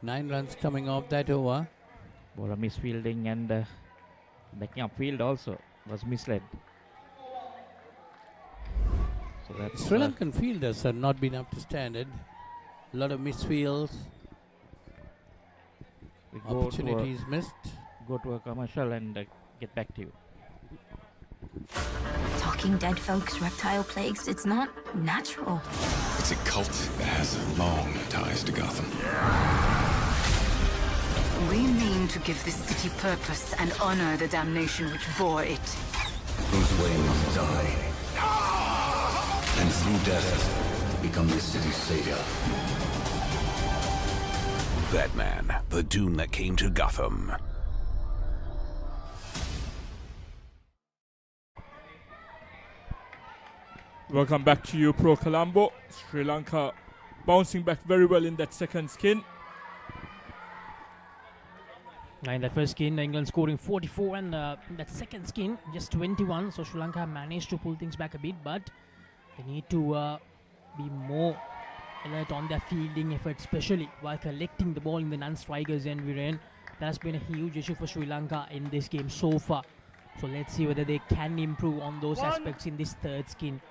9 runs coming off that over. Bowler misfielding and backing up field also was misled. So that's Sri Lankan fielders have not been up to standard. A lot of misfields. we go Opportunities missed. Go to a commercial and get back to you. Talking dead folks, reptile plagues, it's not natural. It's a cult that has long ties to Gotham. We mean to give this city purpose and honor the damnation which bore it. Bruce Wayne must die. And through death, become this city's savior. Batman, the Doom that came to Gotham. Welcome back to you, Pro Colombo. Sri Lanka bouncing back very well in that second skin. In that first skin, England scoring 44, and in that second skin, just 21. So Sri Lanka managed to pull things back a bit, but they need to be more alert on their fielding effort, especially while collecting the ball in the non-strikers end. That has been a huge issue for Sri Lanka in this game so far. So let's see whether they can improve on those aspects in this third skin.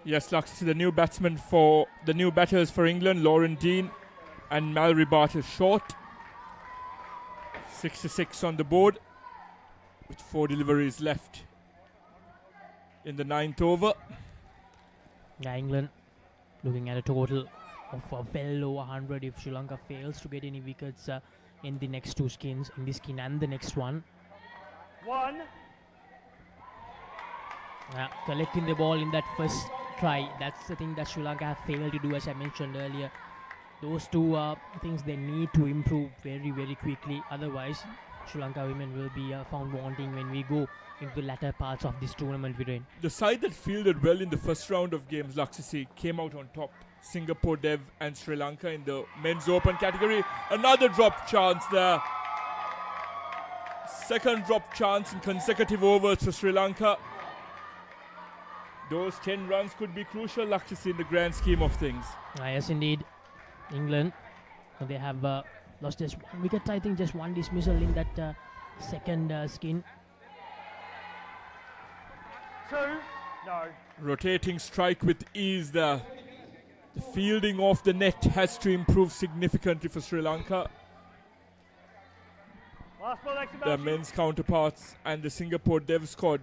Yes, Laxi, the new batters for England, Lauren Dean and Mallory Bartle short. 66 on the board with 4 deliveries left in the 9th over. Yeah, England looking at a total of well over 100 if Sri Lanka fails to get any wickets in the next 2 skins, in this skin and the next one. 1. Collecting the ball in that first try, that's the thing that Sri Lanka have failed to do, as I mentioned earlier. Those 2 things they need to improve very, very quickly. Otherwise, Sri Lanka women will be found wanting when we go into the latter parts of this tournament. The side that fielded well in the first round of games, Laxisi, came out on top. Singapore, Dev and Sri Lanka in the men's open category. Another drop chance there. Second drop chance in consecutive overs for Sri Lanka. Those 10 runs could be crucial, Laxisi, in the grand scheme of things. Yes, indeed. England, they have lost just 1 wicket, I think just 1 dismissal in that second skin. 2. No. Rotating strike with ease there. The fielding off the net has to improve significantly for Sri Lanka. Last ball, Their men's counterparts and the Singapore Dev squad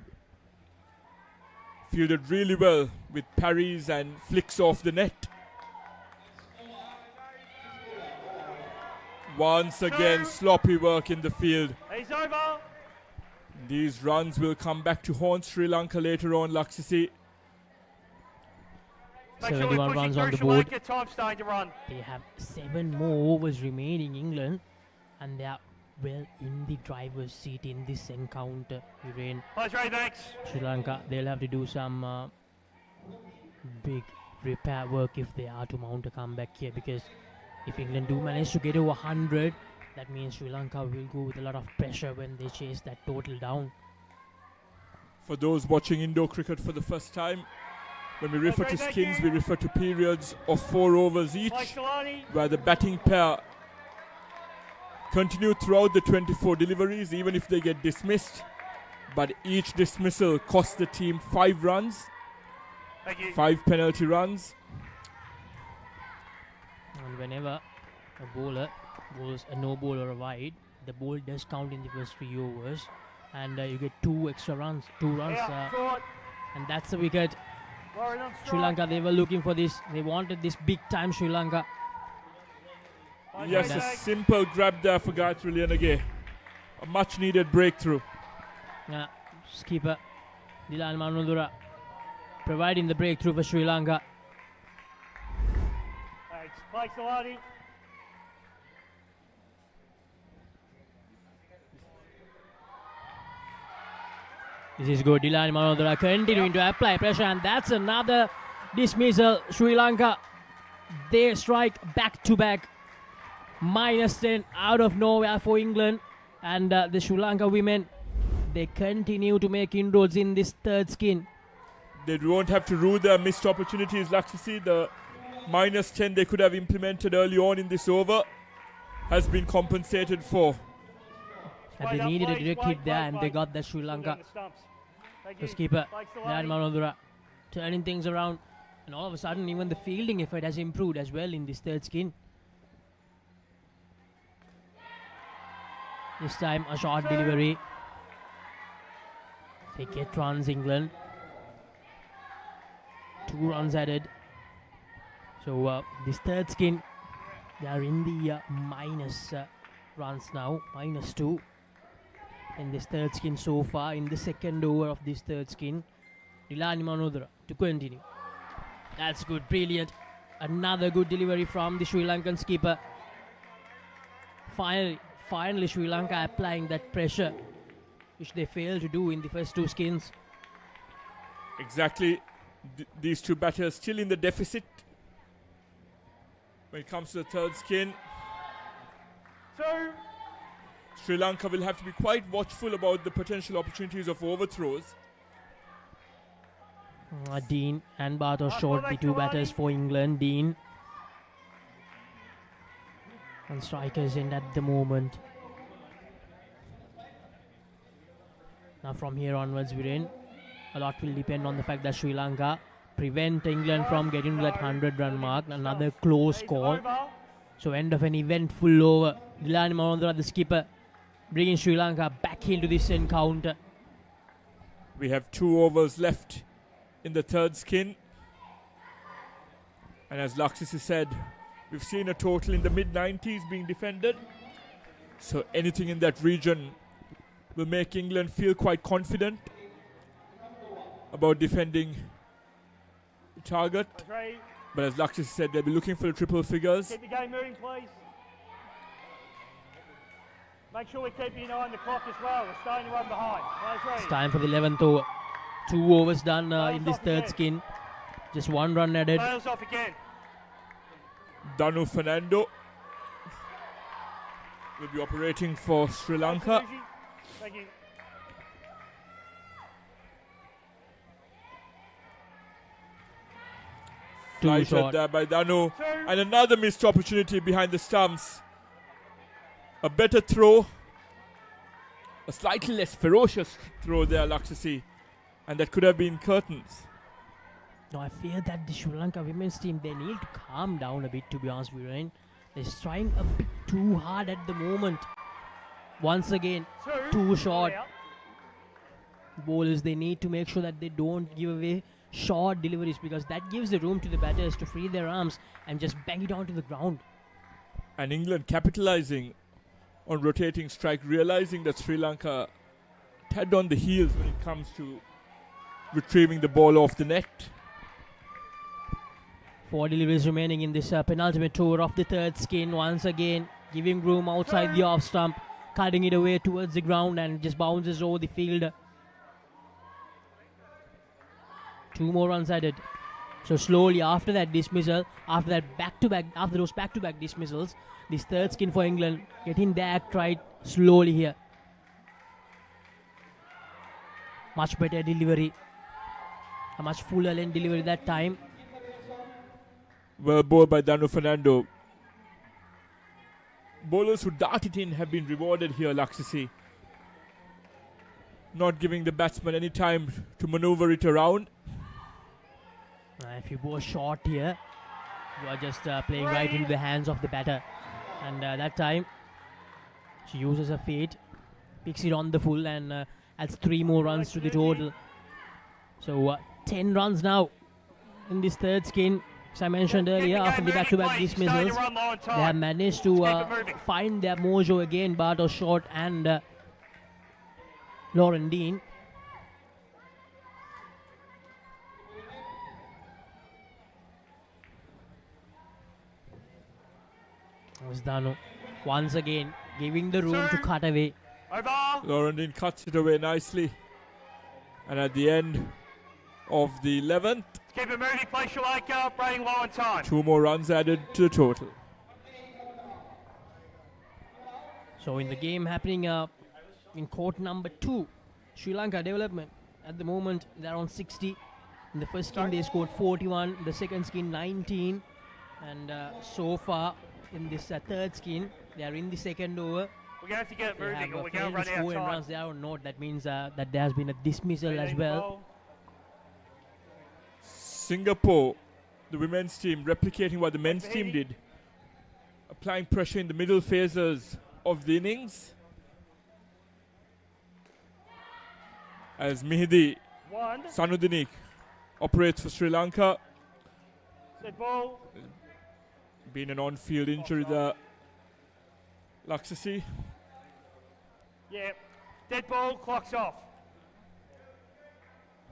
Fielded really well with parries and flicks off the net. Once again, sloppy work in the field. It's over. These runs will come back to haunt Sri Lanka later on, Laksisi. 71 runs on the board. Time starting to run. They have 7 more overs remaining, England, and they are well in the driver's seat in this encounter. Sri Lanka, they'll have to do some big repair work if they are to mount a comeback here, because if England do manage to get over 100, that means Sri Lanka will go with a lot of pressure when they chase that total down. For those watching indoor cricket for the first time, when we refer to skins, we refer to periods of 4 overs each, where the batting pair continue throughout the 24 deliveries, even if they get dismissed. But each dismissal costs the team 5 runs, 5 penalty runs. And whenever a bowler bowls a no ball or a wide, the ball does count in the first 3 overs, and you get 2 extra runs, 2 runs, and that's the wicket. Sri Lanka, they were looking for this. They wanted this big time, Sri Lanka. Yes, a simple grab there for Gayatri Liyanage. A much needed breakthrough. Skipper Dilan Manundura providing the breakthrough for Sri Lanka. Thanks, Salani. This is good. Dilan Manundura continuing to apply pressure, and that's another dismissal. Sri Lanka, they strike back to back. -10 out of nowhere for England, and the Sri Lanka women, they continue to make inroads in this third skin. They won't have to rue their missed opportunities. Laksisi, the -10 they could have implemented early on in this over has been compensated for. And they needed a direct hit there, and they got that. Sri Lanka. The skipper Dilan Manundura turning things around, and all of a sudden even the fielding effort has improved as well in this third skin. This time a short delivery. They get runs, England. 2 runs added. So this third skin, they are in the minus runs now, -2 in this third skin so far. In the second over of this third skin, Dilan Manundura to continue. That's good, brilliant. Another good delivery from the Sri Lankan skipper. Finally Sri Lanka applying that pressure, which they failed to do in the first 2 skins. Exactly. These 2 batters still in the deficit when it comes to the third skin. Sri Lanka will have to be quite watchful about the potential opportunities of overthrows. Dean and Bartos short, the 2 batters for England. Dean and strikers in at the moment. Now from here onwards, Viren, a lot will depend on the fact that Sri Lanka prevent England from getting to that 100-run mark. Another close call. So end of an eventful over. Dilan Manundura, the skipper, bringing Sri Lanka back into this encounter. We have 2 overs left in the third skin. And as Laksisi said, we've seen a total in the mid-90s being defended. So anything in that region will make England feel quite confident about defending the target. But as Laksisi said, they'll be looking for the triple figures. Keep the game moving, please. Make sure we keep an eye on the clock as well. We're starting to run behind. It's time for the 11th over. 2 overs done in this third skin. Just 1 run added. Tails off again. Danu Fernando will be operating for Sri Lanka. Thank you. Fly shot there by Danu. And another missed opportunity behind the stumps. A better throw. A slightly less ferocious throw there, Laksisi. And that could have been curtains. No, I fear that the Sri Lanka women's team, they need to calm down a bit, to be honest with you. They're trying a bit too hard at the moment. Once again, too short. Bowlers, they need to make sure that they don't give away short deliveries, because that gives the room to the batters to free their arms and just bang it onto the ground. And England capitalizing on rotating strike, realizing that Sri Lanka tad on the heels when it comes to retrieving the ball off the net. 4 deliveries remaining in this penultimate tour of the third skin. Once again, giving room outside the off stump, cutting it away towards the ground, and just bounces over the field. 2 more runs added. So slowly after that dismissal, after those back-to-back dismissals, this third skin for England getting their act right slowly here. Much better delivery, a much fuller length delivery that time. Well bowled by Danu Fernando. Bowlers who dart it in have been rewarded here, Laksasi. Not giving the batsman any time to maneuver it around. If you bowl short here, you are just playing right into the hands of the batter. And that time, she uses her feet, picks it on the full, and adds 3 more runs to the total. So 10 runs now in this third skin. As I mentioned earlier, after the back-to-back dismissals, they have managed to find their mojo again. Bartosz Short and Lauren Dean. Danu once again giving the room to cut away. Lauren Dean cuts it away nicely. And at the end of the 11th, keep it moving, play Sri Lanka, running low on time. 2 more runs added to the total. So in the game happening in court number 2, Sri Lanka development. At the moment, they're on 60. In the first skin, they scored 41. The second skin, 19. And so far, in this third skin, they are in the second over. We're going to have to get it moving, or we're going to run out of time. Runs there or not, that means that there has been a dismissal as well. Singapore, the women's team, replicating what the men's team did, applying pressure in the middle phases of the innings. As Mihidi Sanudinik operates for Sri Lanka. Dead ball. Been an on-field injury there, Laksasi. Yeah, dead ball, clock's off.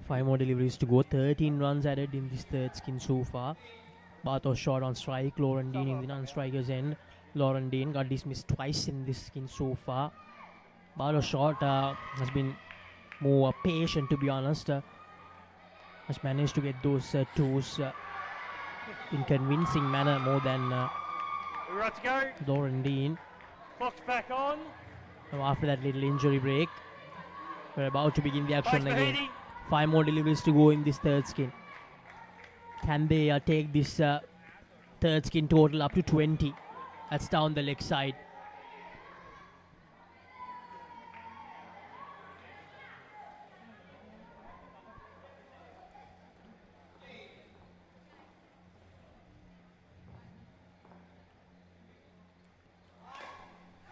5 more deliveries to go. 13 runs added in this third skin so far. Bartosz Short on strike. Lauren Dean in the non-strikers end. Lauren Dean got dismissed twice in this skin so far. Bartosz Short has been more patient, to be honest. Has managed to get those toes in convincing manner more than We're ready to go. Lauren Dean. Clock's back on. Now after that little injury break, we're about to begin the action again. 5 more deliveries to go in this third skin. Can they take this third skin total up to 20? That's down the leg side.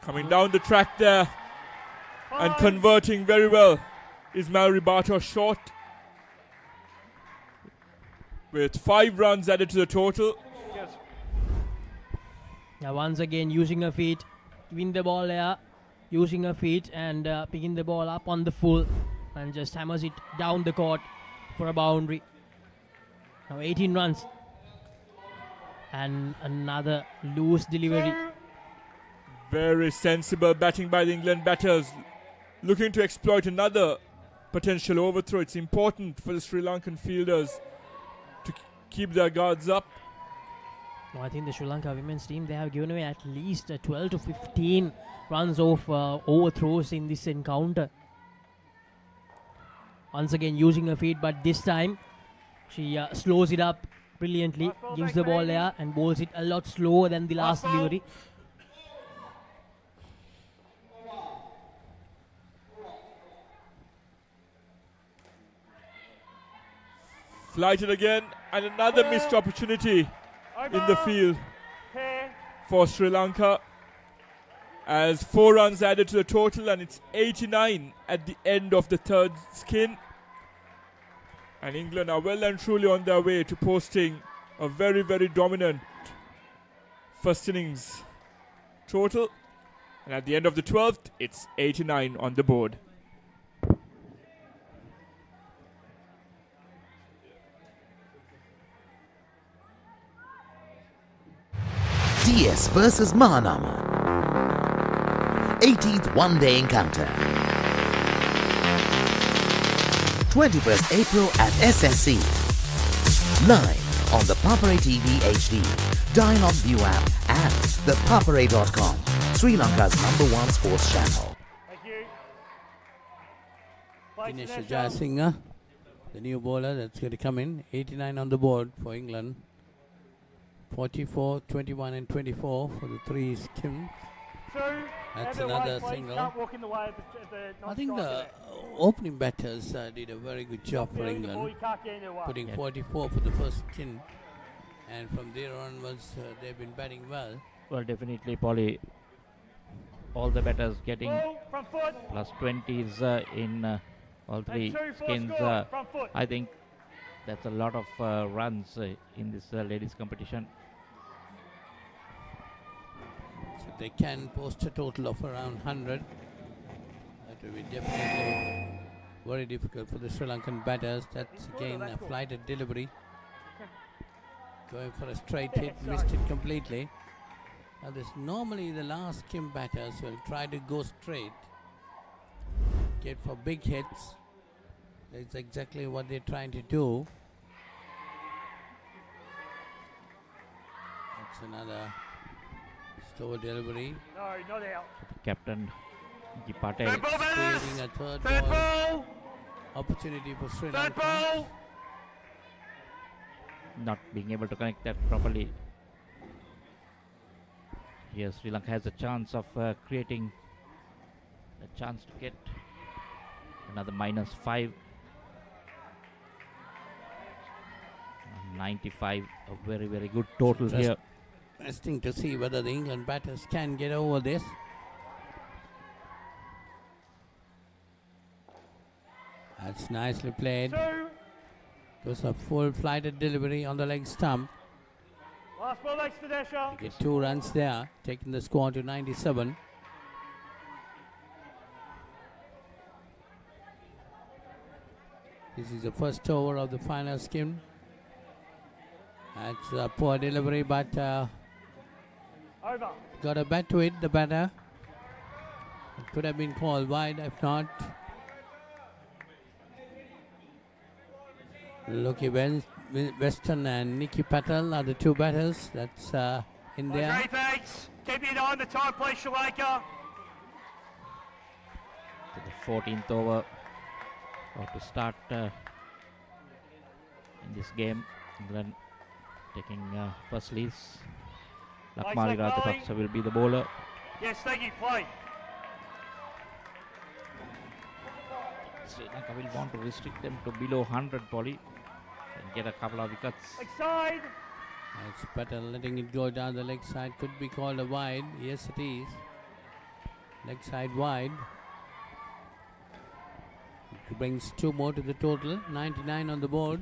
Coming down the track there and converting very well is Mallory Bartosz Short, with 5 runs added to the total. Now once again using her feet, giving the ball there, using her feet and picking the ball up on the full and just hammers it down the court for a boundary. Now 18 runs and another loose delivery. Very sensible batting by the England batters, looking to exploit another potential overthrow. It's important for the Sri Lankan fielders to keep their guards up. No, I think the Sri Lanka women's team, they have given away at least 12 to 15 runs of overthrows in this encounter. Once again using her feet, but this time she slows it up brilliantly, gives the ball there and bowls it a lot slower than the last delivery. Flighted again, and another missed opportunity in the field for Sri Lanka. as 4 runs added to the total, and it's 89 at the end of the third skin. And England are well and truly on their way to posting a very, very dominant first innings total. And at the end of the 12th, it's 89 on the board. DS versus Mahanama. 18th one-day encounter. 21st April at SSC. Live on the Papare TV HD, Dialog ViU App and ThePapare.com, Sri Lanka's #1 sports channel. Thank you. Dinesh Jayasinghe, the new bowler that's going to come in. 89 on the board for England. 44, 21 and 24 for the 3 skims. That's another single. I think the opening batters did a very good job for England, putting 44 for the first skin, and from there onwards they've been batting well. Well, definitely, Polly. All the batters getting plus 20s in all 3 skins. I think that's a lot of runs in this ladies competition. So they can post a total of around 100. That will be definitely very difficult for the Sri Lankan batters. That's again a flighted delivery. Going for a straight hit, missed it completely. Now this normally the last skim batters will try to go straight, get for big hits. That's exactly what they're trying to do. That's another slow delivery. No, not out. Captain Papare creating a third ball opportunity for Sri Lanka. Not being able to connect that properly. Here Sri Lanka has a chance of creating a chance to get another -5. 95, a very, very good total here. Interesting to see whether the England batters can get over this. That's nicely played. It was a full flighted delivery on the leg stump. Last ball, Extradition. Get 2 runs there, taking the score to 97. This is the first over of the final skim. That's a poor delivery, but over. Got a bat to it, the batter. It could have been called wide, if not. Lucky Weston and Nicky Patel are the 2 batters. That's in there. Okay, thanks. Keep your eye on the time, please, Sri Lanka. To the 14th over. About to start in this game. England taking first lease. Lakmali Rajapaksa will be the bowler. Yes, thank you, play. Sri Lanka will want to restrict them to below 100, Polly, and get a couple of wickets. Side. It's better letting it go down the leg side. Could be called a wide. Yes, it is. Leg side wide. It brings 2 more to the total. 99 on the board.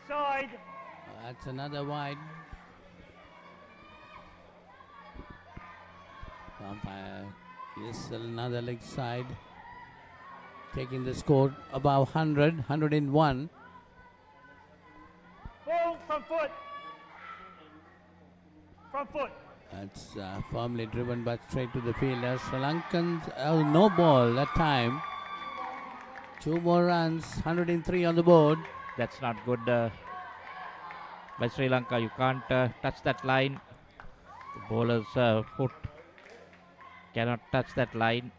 Side. That's another wide. Umpire. Yes, another leg side. Taking the score above 100, 101. Ball, front foot. Front foot. That's firmly driven but straight to the fielder. Sri Lankans, no ball that time. 2 more runs, 103 on the board. That's not good by Sri Lanka. You can't touch that line. The bowler's foot cannot touch that line.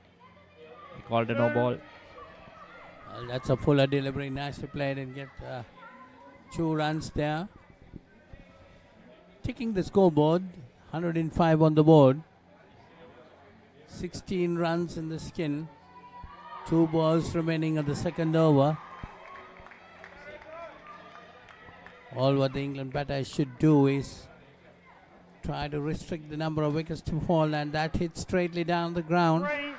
He called a no ball. Well, that's a fuller delivery. Nicely played and get 2 runs there. Taking the scoreboard, 105 on the board. 16 runs in the skin. 2 balls remaining at the second over. All what the England batters should do is try to restrict the number of wickets to fall, and that hits straightly down the ground. 3,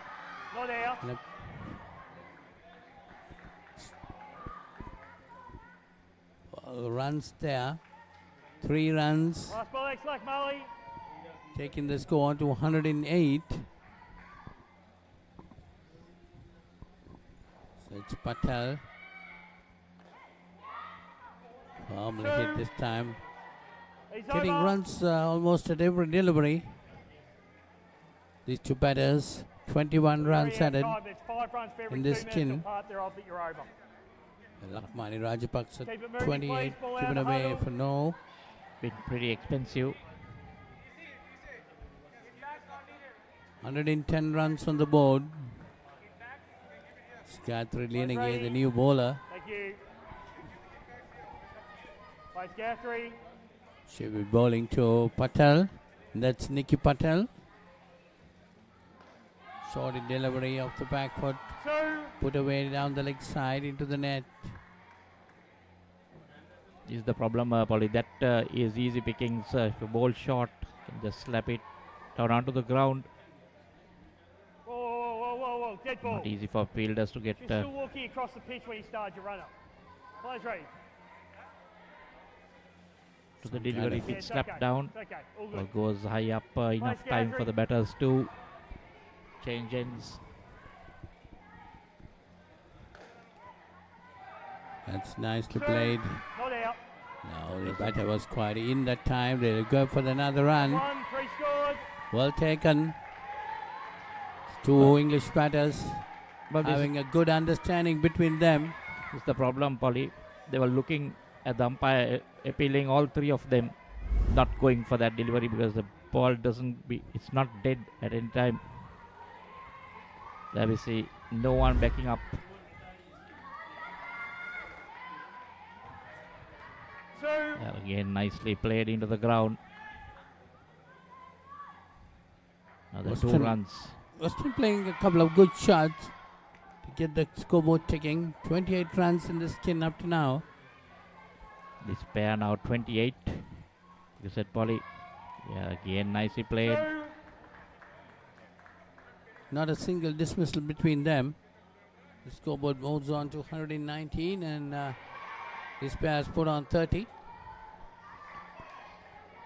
not out. Runs there. 3 runs. Last ball, like Molly. Taking the score to 108. So it's Patel. Firmly hit this time. Getting runs almost at every delivery. These two batters, 21 runs added in this skin. Lakmani Rajapaksa, 28, given away for no. Been pretty expensive. 110 runs on the board. Scathri Lienige, the new bowler. Thank you. By Scathri. She'll be bowling to Patel. That's Nikki Patel. Short delivery of the back foot. Put away down the leg side into the net. Is the problem, Polly, that is easy pickings. If you bowl short, you can just slap it down onto the ground. Whoa, dead ball. Not easy for fielders to get. You're still walking across the pitch when you start your run up. Players ready. To the delivery, if it's slapped okay. down, Okay. or goes high up, enough time for the batters to change ends. That's nicely played. Not out. No, the batter was quite in that time. They'll go for another run. 1, 3 scored. Well taken. Two English batters having a good understanding between them. This is the problem, Polly. They were looking at the umpire, appealing all three of them, not going for that delivery because the ball it's not dead at any time. There we see no one backing up. Again, nicely played into the ground. Another 2 runs. Western playing a couple of good shots to get the scoreboard ticking. 28 runs in the skin up to now. This pair now 28. You said, Polly. Yeah, again, nicely played. Not a single dismissal between them. The scoreboard moves on to 119, and this pair has put on 30.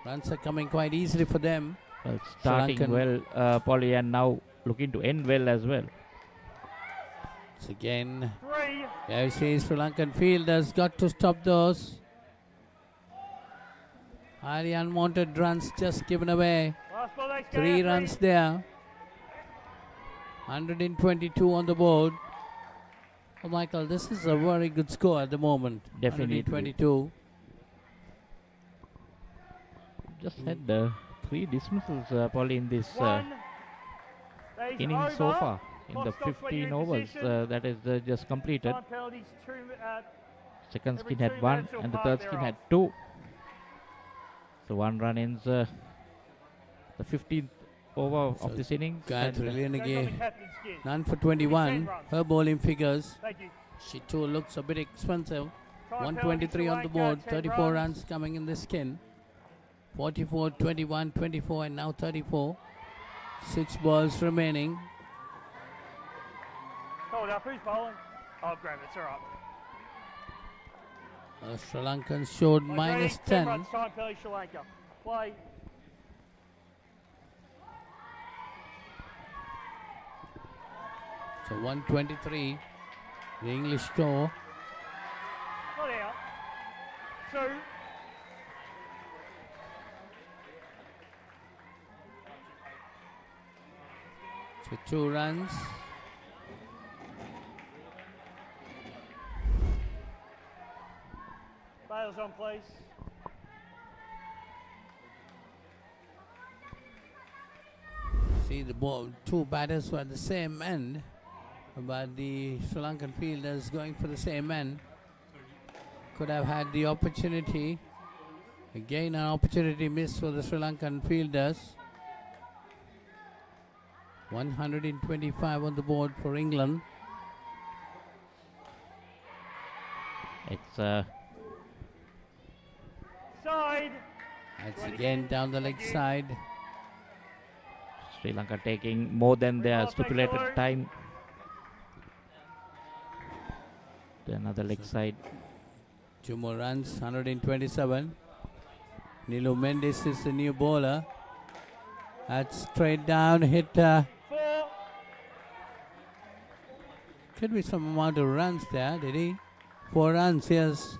Runs are coming quite easily for them. Well, starting well, Polly, and now looking to end well as well. It's again, there you see Sri Lankan fielders got to stop those. Highly unwanted runs just given away. 3 runs there. 122 on the board. Oh, Michael, this is a very good score at the moment. Definitely. 122. Just had 3 dismissals, Polly, in this inning so far. In the 15 overs that is just completed. Second skin had 1 and the third skin had 2. So 1 run ends the 15th over of this innings. None for 21. Her bowling figures. She too looks a bit expensive. 123 on the board. 34 runs coming in the skin. 44, 21, 24 and now 34. 6 balls remaining. Hold up, who's bowling? I'll grab it, it's alright. Sri Lankans showed minus 10. Runs, time penalty, Sri Lanka. Play. So 123, the English score. Not out. 2. So 2 runs. Bales on, please. See the ball, 2 batters were at the same end, but the Sri Lankan fielders going for the same end. Could have had the opportunity. Again, an opportunity missed for the Sri Lankan fielders. 125 on the board for England. It's side. That's again down the leg side. Sri Lanka taking more than their stipulated time. To another leg side. 2 more runs, 127. Nilu Mendes is the new bowler. That's straight down, hit. Could be some amount of runs there, did he? 4 runs, yes.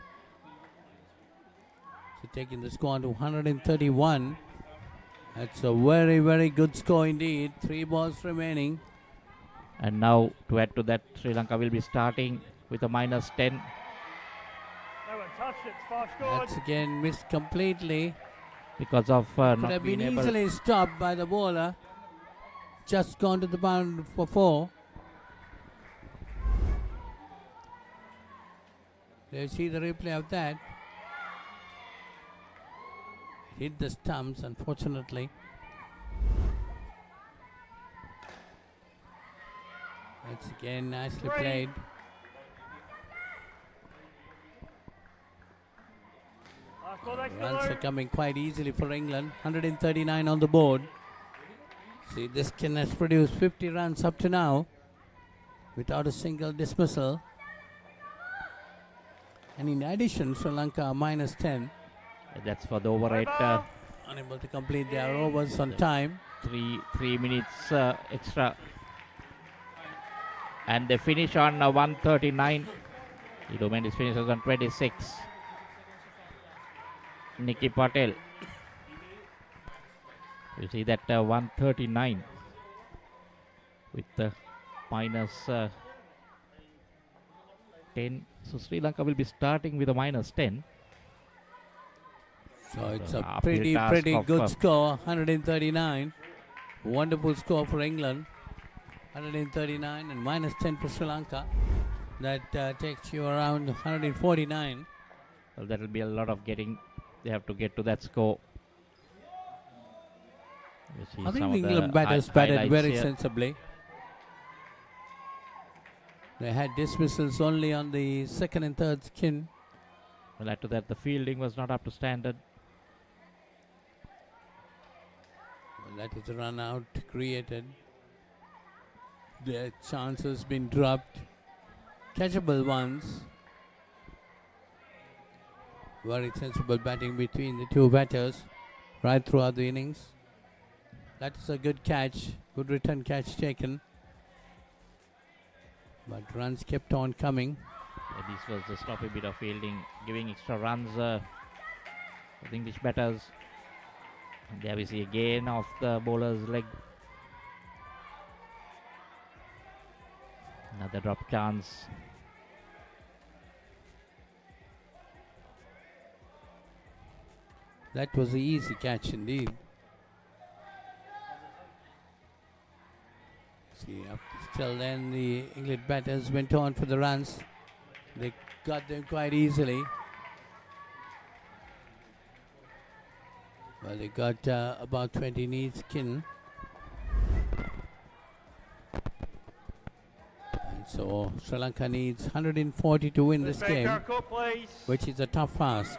So taking the score to 131. That's a very, very good score indeed. 3 balls remaining. And now to add to that, Sri Lanka will be starting with a -10. No one touched it. 5 scored. That's again missed completely. Because of Could not have been being able. easily stopped by the bowler. Just gone to the bound for 4. Let's see the replay of that. Hit the stumps, unfortunately. That's again nicely played. Runs are coming quite easily for England. 139 on the board. See, this can has produced 50 runs up to now without a single dismissal. And in addition, Sri Lanka are -10. That's for the over 8. Unable to complete their overs on time. 3 minutes extra. And they finish on 139. Nilu Mendes finishes on 26. Nikki Patel. You see that 139 with the -10. So Sri Lanka will be starting with a -10. So it's a pretty good score, 139. Wonderful score for England, 139 and -10 for Sri Lanka. That takes you around 149. Well, that will be a lot of getting. They have to get to that score. I think the England batters batted very sensibly. They had dismissals only on the second and third skin. Well, add to that, the fielding was not up to standard. Well, that is a run out created. Their chances been dropped. Catchable ones. Very sensible batting between the two batters right throughout the innings. That is a good catch. Good return catch taken. But runs kept on coming. Yeah, this was the sloppy bit of fielding, giving extra runs for the English batters. And there we see again off the bowler's leg. Another drop chance. That was an easy catch indeed. See, up till then the England batters went on for the runs. They got them quite easily. Well, they got about 20 needs skin. And so Sri Lanka needs 140 to win this game, which is a tough ask.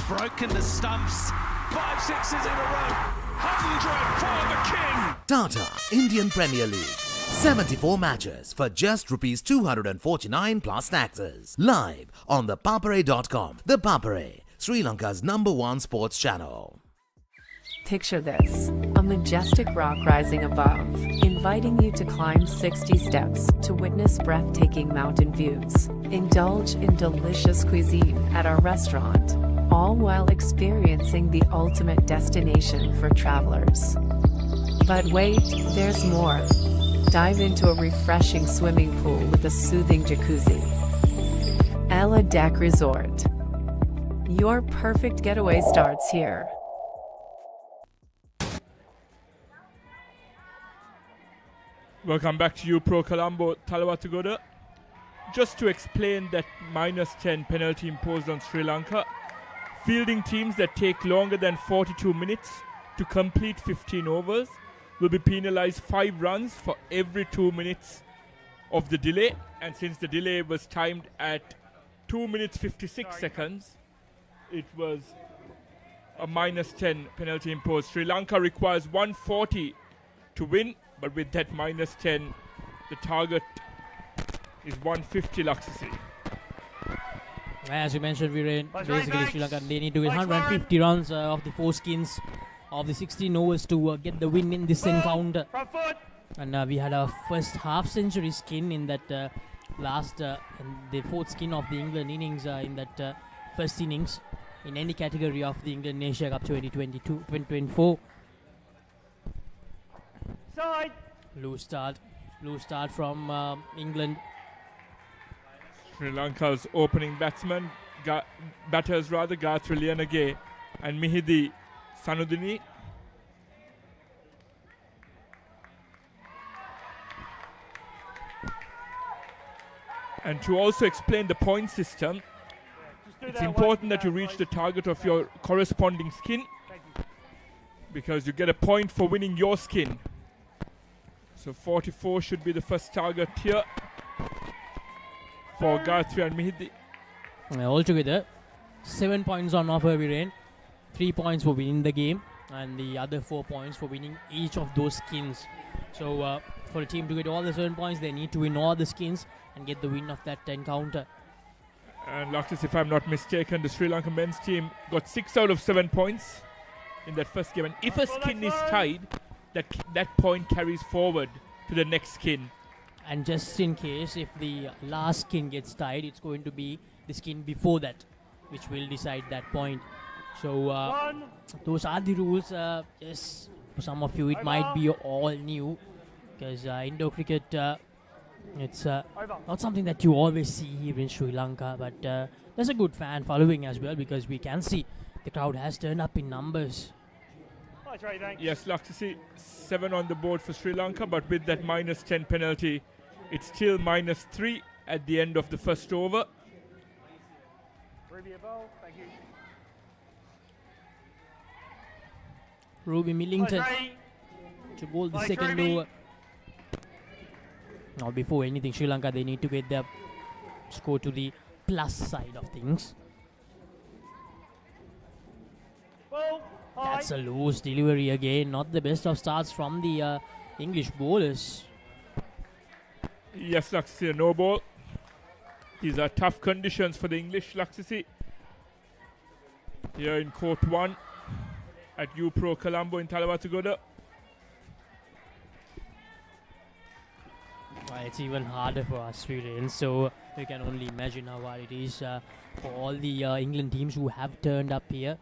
Broken the stumps. 5 sixes in a row. 100 for the king. Tata Indian Premier League. 74 matches for just ₹249 plus taxes. Live on ThePapare.com. The Papare, Sri Lanka's #1 sports channel. Picture this, a majestic rock rising above, inviting you to climb 60 steps to witness breathtaking mountain views. Indulge in delicious cuisine at our restaurant, all while experiencing the ultimate destination for travelers. But wait, there's more. Dive into a refreshing swimming pool with a soothing jacuzzi. Ella Deck Resort. Your perfect getaway starts here. Welcome back to you, Pro Colombo, Talawatugoda. Just to explain that -10 penalty imposed on Sri Lanka, fielding teams that take longer than 42 minutes to complete 15 overs will be penalized 5 runs for every 2 minutes of the delay. And since the delay was timed at 2 minutes 56 seconds, it was a -10 penalty imposed. Sri Lanka requires 140 to win, but with that -10, the target is 150 Laksasi. As you mentioned, Viren, basically Sri Lanka, they need to win 150 runs of the 4 skins of the 16 overs to get the win in this encounter. And we had our first half-century skin in that the 4th skin of the England innings in that first innings in any category of the England Asia Cup 2022-2024. Side. Loose start from England. Sri Lanka's opening batters Gayatri Liyanage and Mihidi Sanudini. And to also explain the point system, it's important that you reach the target of your corresponding skin, because you get a point for winning your skin. So 44 should be the first target here for Gayatri and Mihidi. Altogether, 7 points on offer, Viren. 3 points for winning the game, and the other 4 points for winning each of those skins. So for the team to get all the 7 points, they need to win all the skins and get the win of that encounter. And Laksas, if I'm not mistaken, the Sri Lanka men's team got 6 out of 7 points in that first game. And if a skin is tied, that point carries forward to the next skin. And just in case, if the last skin gets tied, it's going to be the skin before that, which will decide that point. So those are the rules. Yes, for some of you, it might be all new, because Indo cricket, it's not something that you always see here in Sri Lanka. But there's a good fan following as well, because we can see the crowd has turned up in numbers. Yes, Laksasi, 7 on the board for Sri Lanka, but with that -10 penalty, it's still -3 at the end of the first over. Ruby Millington to bowl the second over. Now, before anything, Sri Lanka, they need to get their score to the plus side of things. That's a loose delivery again. Not the best of starts from the English bowlers. Yes, Laksasi, no ball. These are tough conditions for the English, Laksasi. Here in Court 1 at Pro Colombo in Talawatugoda. It's even harder for us, Viren. So we can only imagine how hard it is for all the England teams who have turned up here.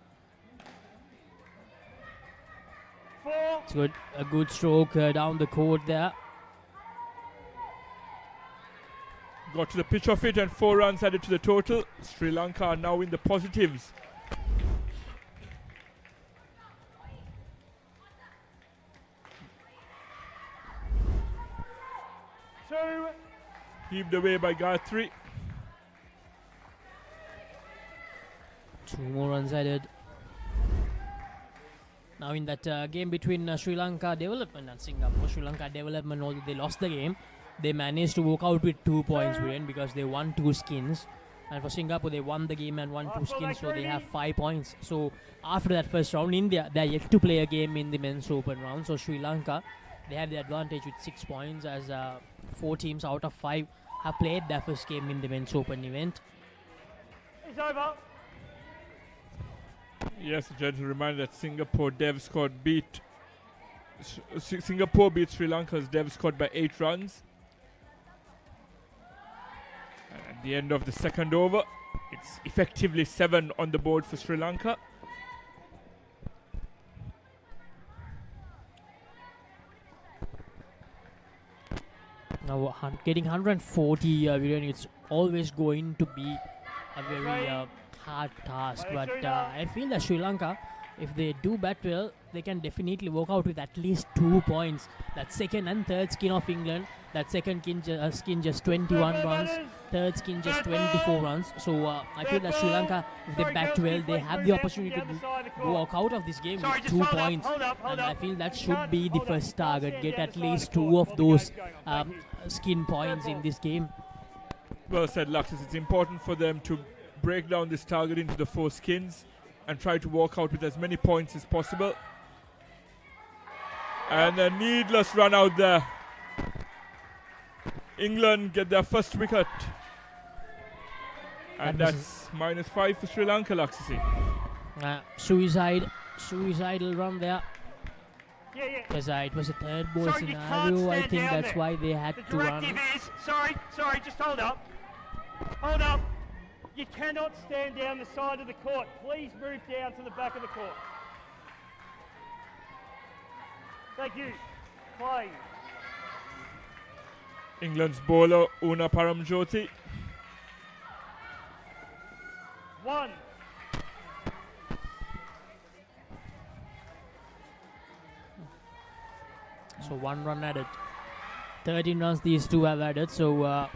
It's good, a good stroke down the court there. Got to the pitch of it, and 4 runs added to the total. Sri Lanka are now in the positives. Heaved away by Gayatri. 2 more runs added. Now in that game between Sri Lanka Development and Singapore, Sri Lanka Development, although they lost the game, they managed to walk out with 2 points, because they won 2 skins. And for Singapore, they won the game and won 2 skins, so they have 5 points. So after that first round, India, they are yet to play a game in the men's open round. So Sri Lanka, they have the advantage with 6 points, as 4 teams out of 5 have played their first game in the men's open event. It's over. Yes, a gentle reminder that Singapore Dev squad beat Singapore beat Sri Lanka's dev squad by 8 runs. And at the end of the second over, it's effectively 7 on the board for Sri Lanka. Now getting 140, it's always going to be a very hard task. But I feel that Sri Lanka, if they do bat well, they can definitely walk out with at least 2 points. That second and third skin of England, that second skin just 21 runs, third skin just 24 runs. So I feel that Sri Lanka, if they bat well, they have the opportunity to walk out of this game with 2 points. And I feel that should be the first target, get at least 2 of those skin points in this game. Well said, Luxus. It's important for them to break down this target into the 4 skins and try to walk out with as many points as possible. And a needless run out there. England get their first wicket. And that's -5 for Sri Lanka, Luxus. Suicidal run there. Because it was a third ball scenario. I think that's why they had to run. Sorry, just hold up. Hold up. You cannot stand down the side of the court. Please move down to the back of the court. Thank you. Play. England's bowler, Una Paramjoti. 1. So 1 run added. 13 runs these two have added. So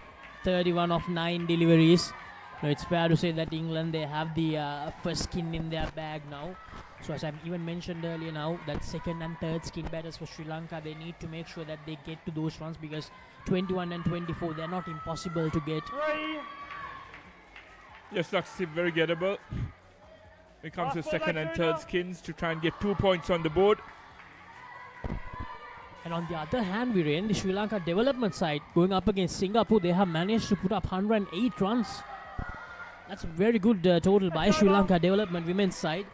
31 of 9 deliveries. So it's fair to say that England, they have the first skin in their bag now. So as I even mentioned earlier now, that second and third skin batters for Sri Lanka, they need to make sure that they get to those runs, because 21 and 24, they're not impossible to get. 3. Yes, Luxus, very gettable. When it comes to second and third skins, to try and get 2 points on the board. And on the other hand, Viren, the Sri Lanka development side, going up against Singapore, they have managed to put up 108 runs. That's a very good total by Sri Lanka development women's side.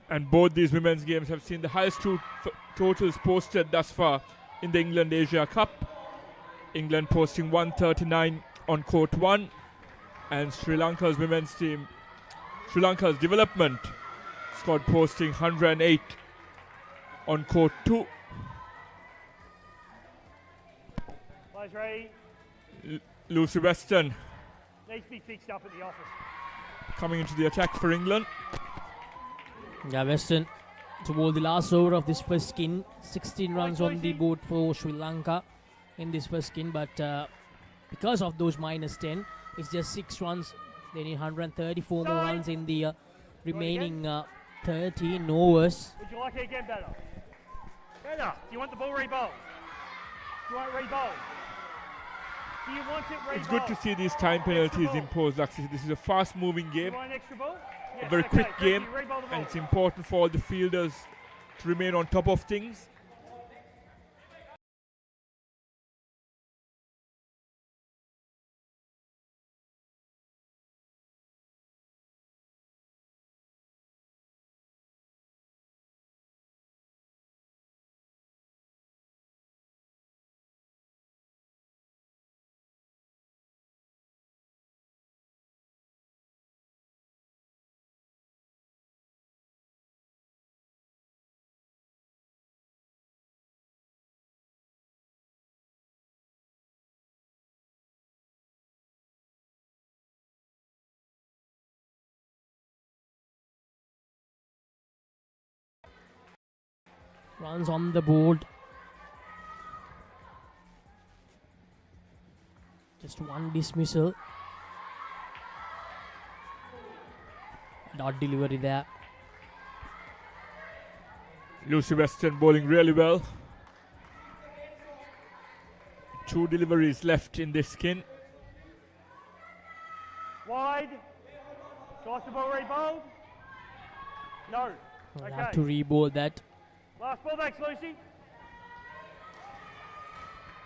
And both these women's games have seen the highest totals posted thus far in the England Asia Cup. England posting 139 on court 1, and Sri Lanka's women's team, Sri Lanka's development squad, posting 108 on court 2. Players ready. Lucy Weston Needs to be fixed up at the office. coming into the attack for England. Yeah, Weston to bowl the last over of this first skin. 16 runs on the board for Sri Lanka in this first skin, but because of those -10, it's just 6 runs. They need 134 more runs in the remaining 13 overs. Would you like it again better? Better. Do you want the ball re-bowled? Do you want it re-bowled? Do you want it re-bowled? It's good to see these time penalties imposed, Luxus. This is a fast-moving game, You want an extra ball? Yes, a very okay, quick thank game, you. Re-bowl the ball. and it's important for all the fielders to remain on top of things. Runs on the board. Just one dismissal. Not delivery there. Lucy Weston bowling really well. 2 deliveries left in this skin. Wide. Tries the ball re-bowled. No. We'll Okay. have to re-bowl that. Last ball, thanks, Lucy.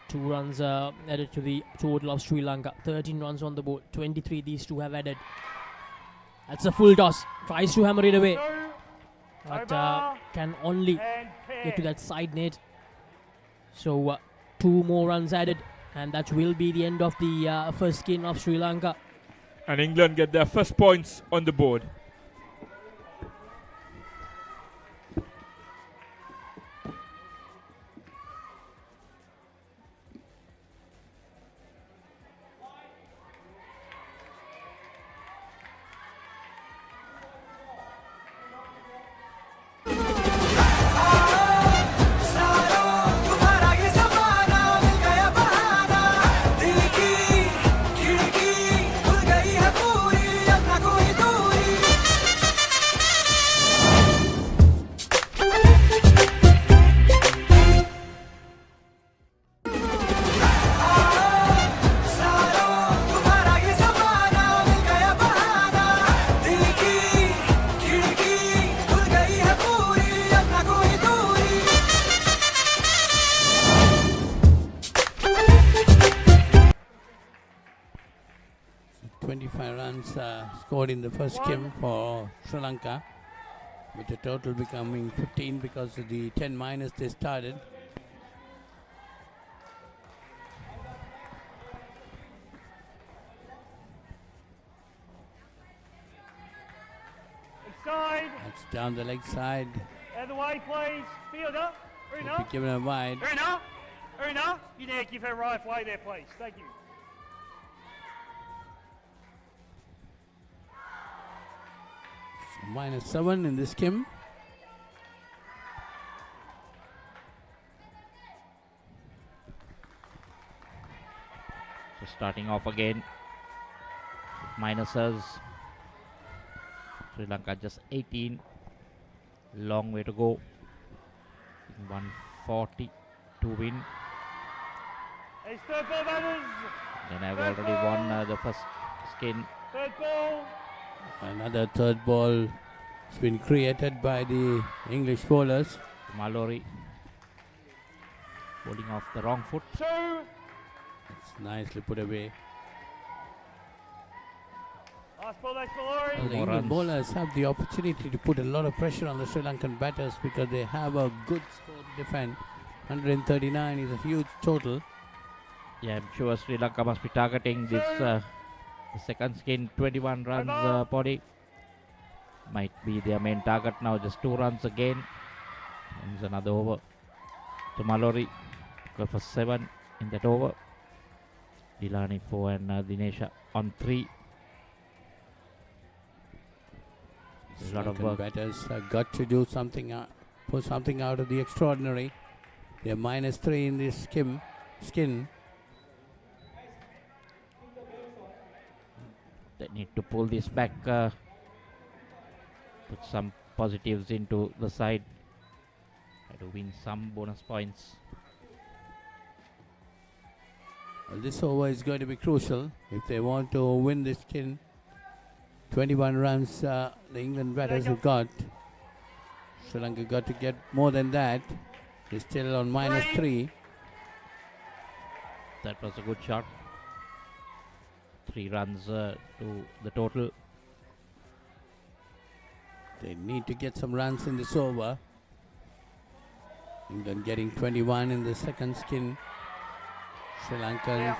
2 runs added to the total of Sri Lanka. 13 runs on the board. 23 these two have added. That's a full toss. Tries to hammer it away. but can only get to that side net. So 2 more runs added, and that will be the end of the first skin of Sri Lanka. And England get their first points on the board. Scored in the first skim for Sri Lanka, with the total becoming 15 because of the 10 minus they started. Inside. That's down the leg side. Out of the way, please. Fielder. Should be given a wide. Aruna, you need to give her right way there, please. Thank you. -7 in this skim. So starting off again, minuses. Sri Lanka just 18. Long way to go. 140 to win. It's third ball, batters. Then I've already won the first skin. Third ball. Another third ball has been created by the English bowlers. Mallory bowling off the wrong foot. It's nicely put away. Last ball, next Mallory. The England bowlers have the opportunity to put a lot of pressure on the Sri Lankan batters because they have a good score to defend. 139 is a huge total. Yeah, I'm sure Sri Lanka must be targeting this the second skin. 21 runs body might be their main target now. Just 2 runs again, and it's another over to Mallory. Go for 7 in that over. Dilani 4 and Dinesha on 3. A lot of work. Batters have got to do something, put something out of the extraordinary. They're -3 in this skin. They need to pull this back, put some positives into the side, try to win some bonus points. Well, this over is going to be crucial if they want to win this skin. 21 runs the England batters have got. Sri Lanka got to get more than that. They're still on -3. That was a good shot. 3 runs to the total. They need to get some runs in this over. England getting 21 in the second skin. Sri Lanka.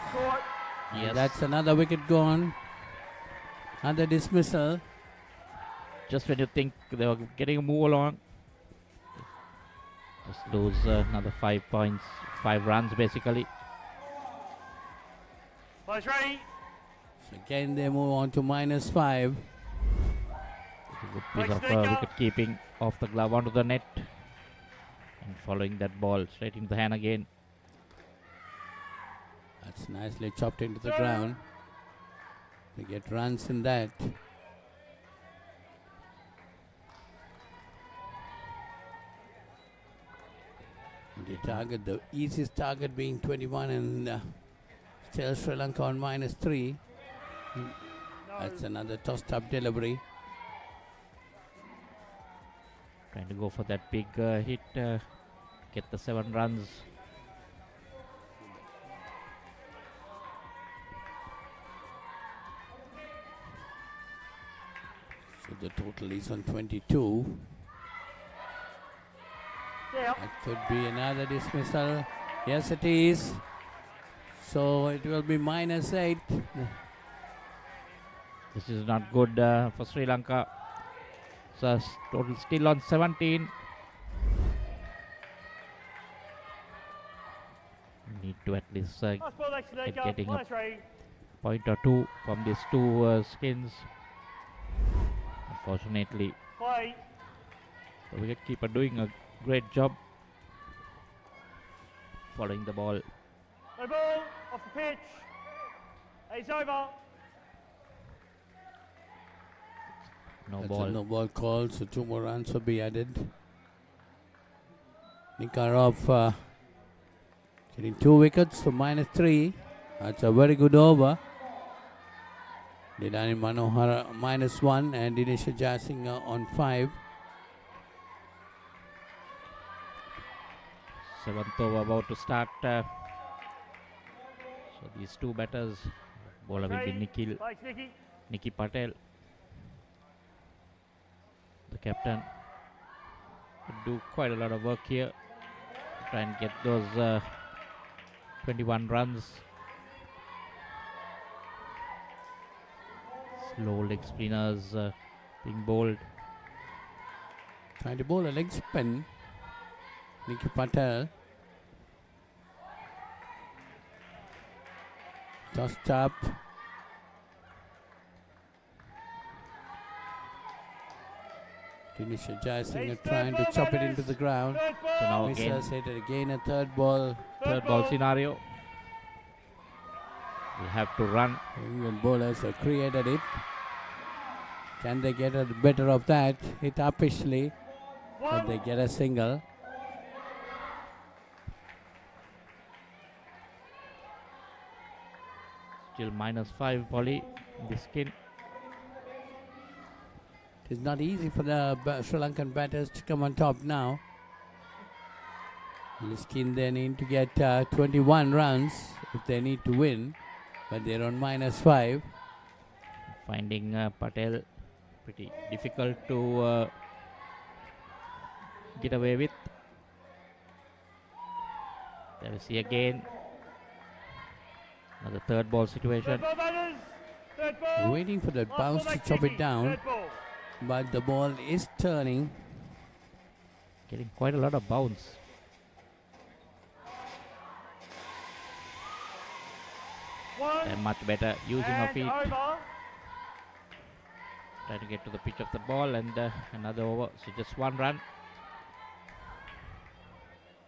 Yes. That's another wicket gone. Another dismissal. Just when you think they were getting a move along, just lose another 5 points, 5 runs basically. Players ready. So again they move on to -5. It's a good piece of wicket keeping off the glove onto the net, and following that ball straight into the hand again. That's nicely chopped into the ground. They get runs in that. The target, the easiest target being 21, and still Sri Lanka on -3. That's another tossed up delivery. Trying to go for that big hit, get the 7 runs. So the total is on 22. That could be another dismissal. Yes, it is. So it will be -8. This is not good for Sri Lanka. So total still on 17. Need to at least getting a point or two from these two skins. Unfortunately, the wicketkeeper doing a great job following the ball. No ball off the pitch. It's over. That's a no ball call, so 2 more runs will be added. Nikarov getting 2 wickets for -3. That's a very good over. Didani Manohara -1 and Dinesh Jasing on 5. 7th over about to start. So these two batters, bowler will be Nicky Patel. The captain could do quite a lot of work here. Try and get those 21 runs. Slow leg spinners being bowled. Trying to bowl a leg spin. Nicky Patel. Tossed up. Dinesh Jayasinghe trying to chop it into the ground. So now misses it again, a third ball. Third ball scenario. Will have to run. England bowlers have created it. Can they get the better of that? Hit uppishly. But they get a single. Still -5 Polly in this skin. It's not easy for the Sri Lankan batters to come on top now. Liskin they need to get 21 runs if they need to win, but they're on -5. Finding Patel pretty difficult to get away with. There we see again another third ball situation. Waiting for the bounce to chop it down, but the ball is turning. Getting quite a lot of bounce. They're much better using our feet. Trying to get to the pitch of the ball, and another over. So just 1 run.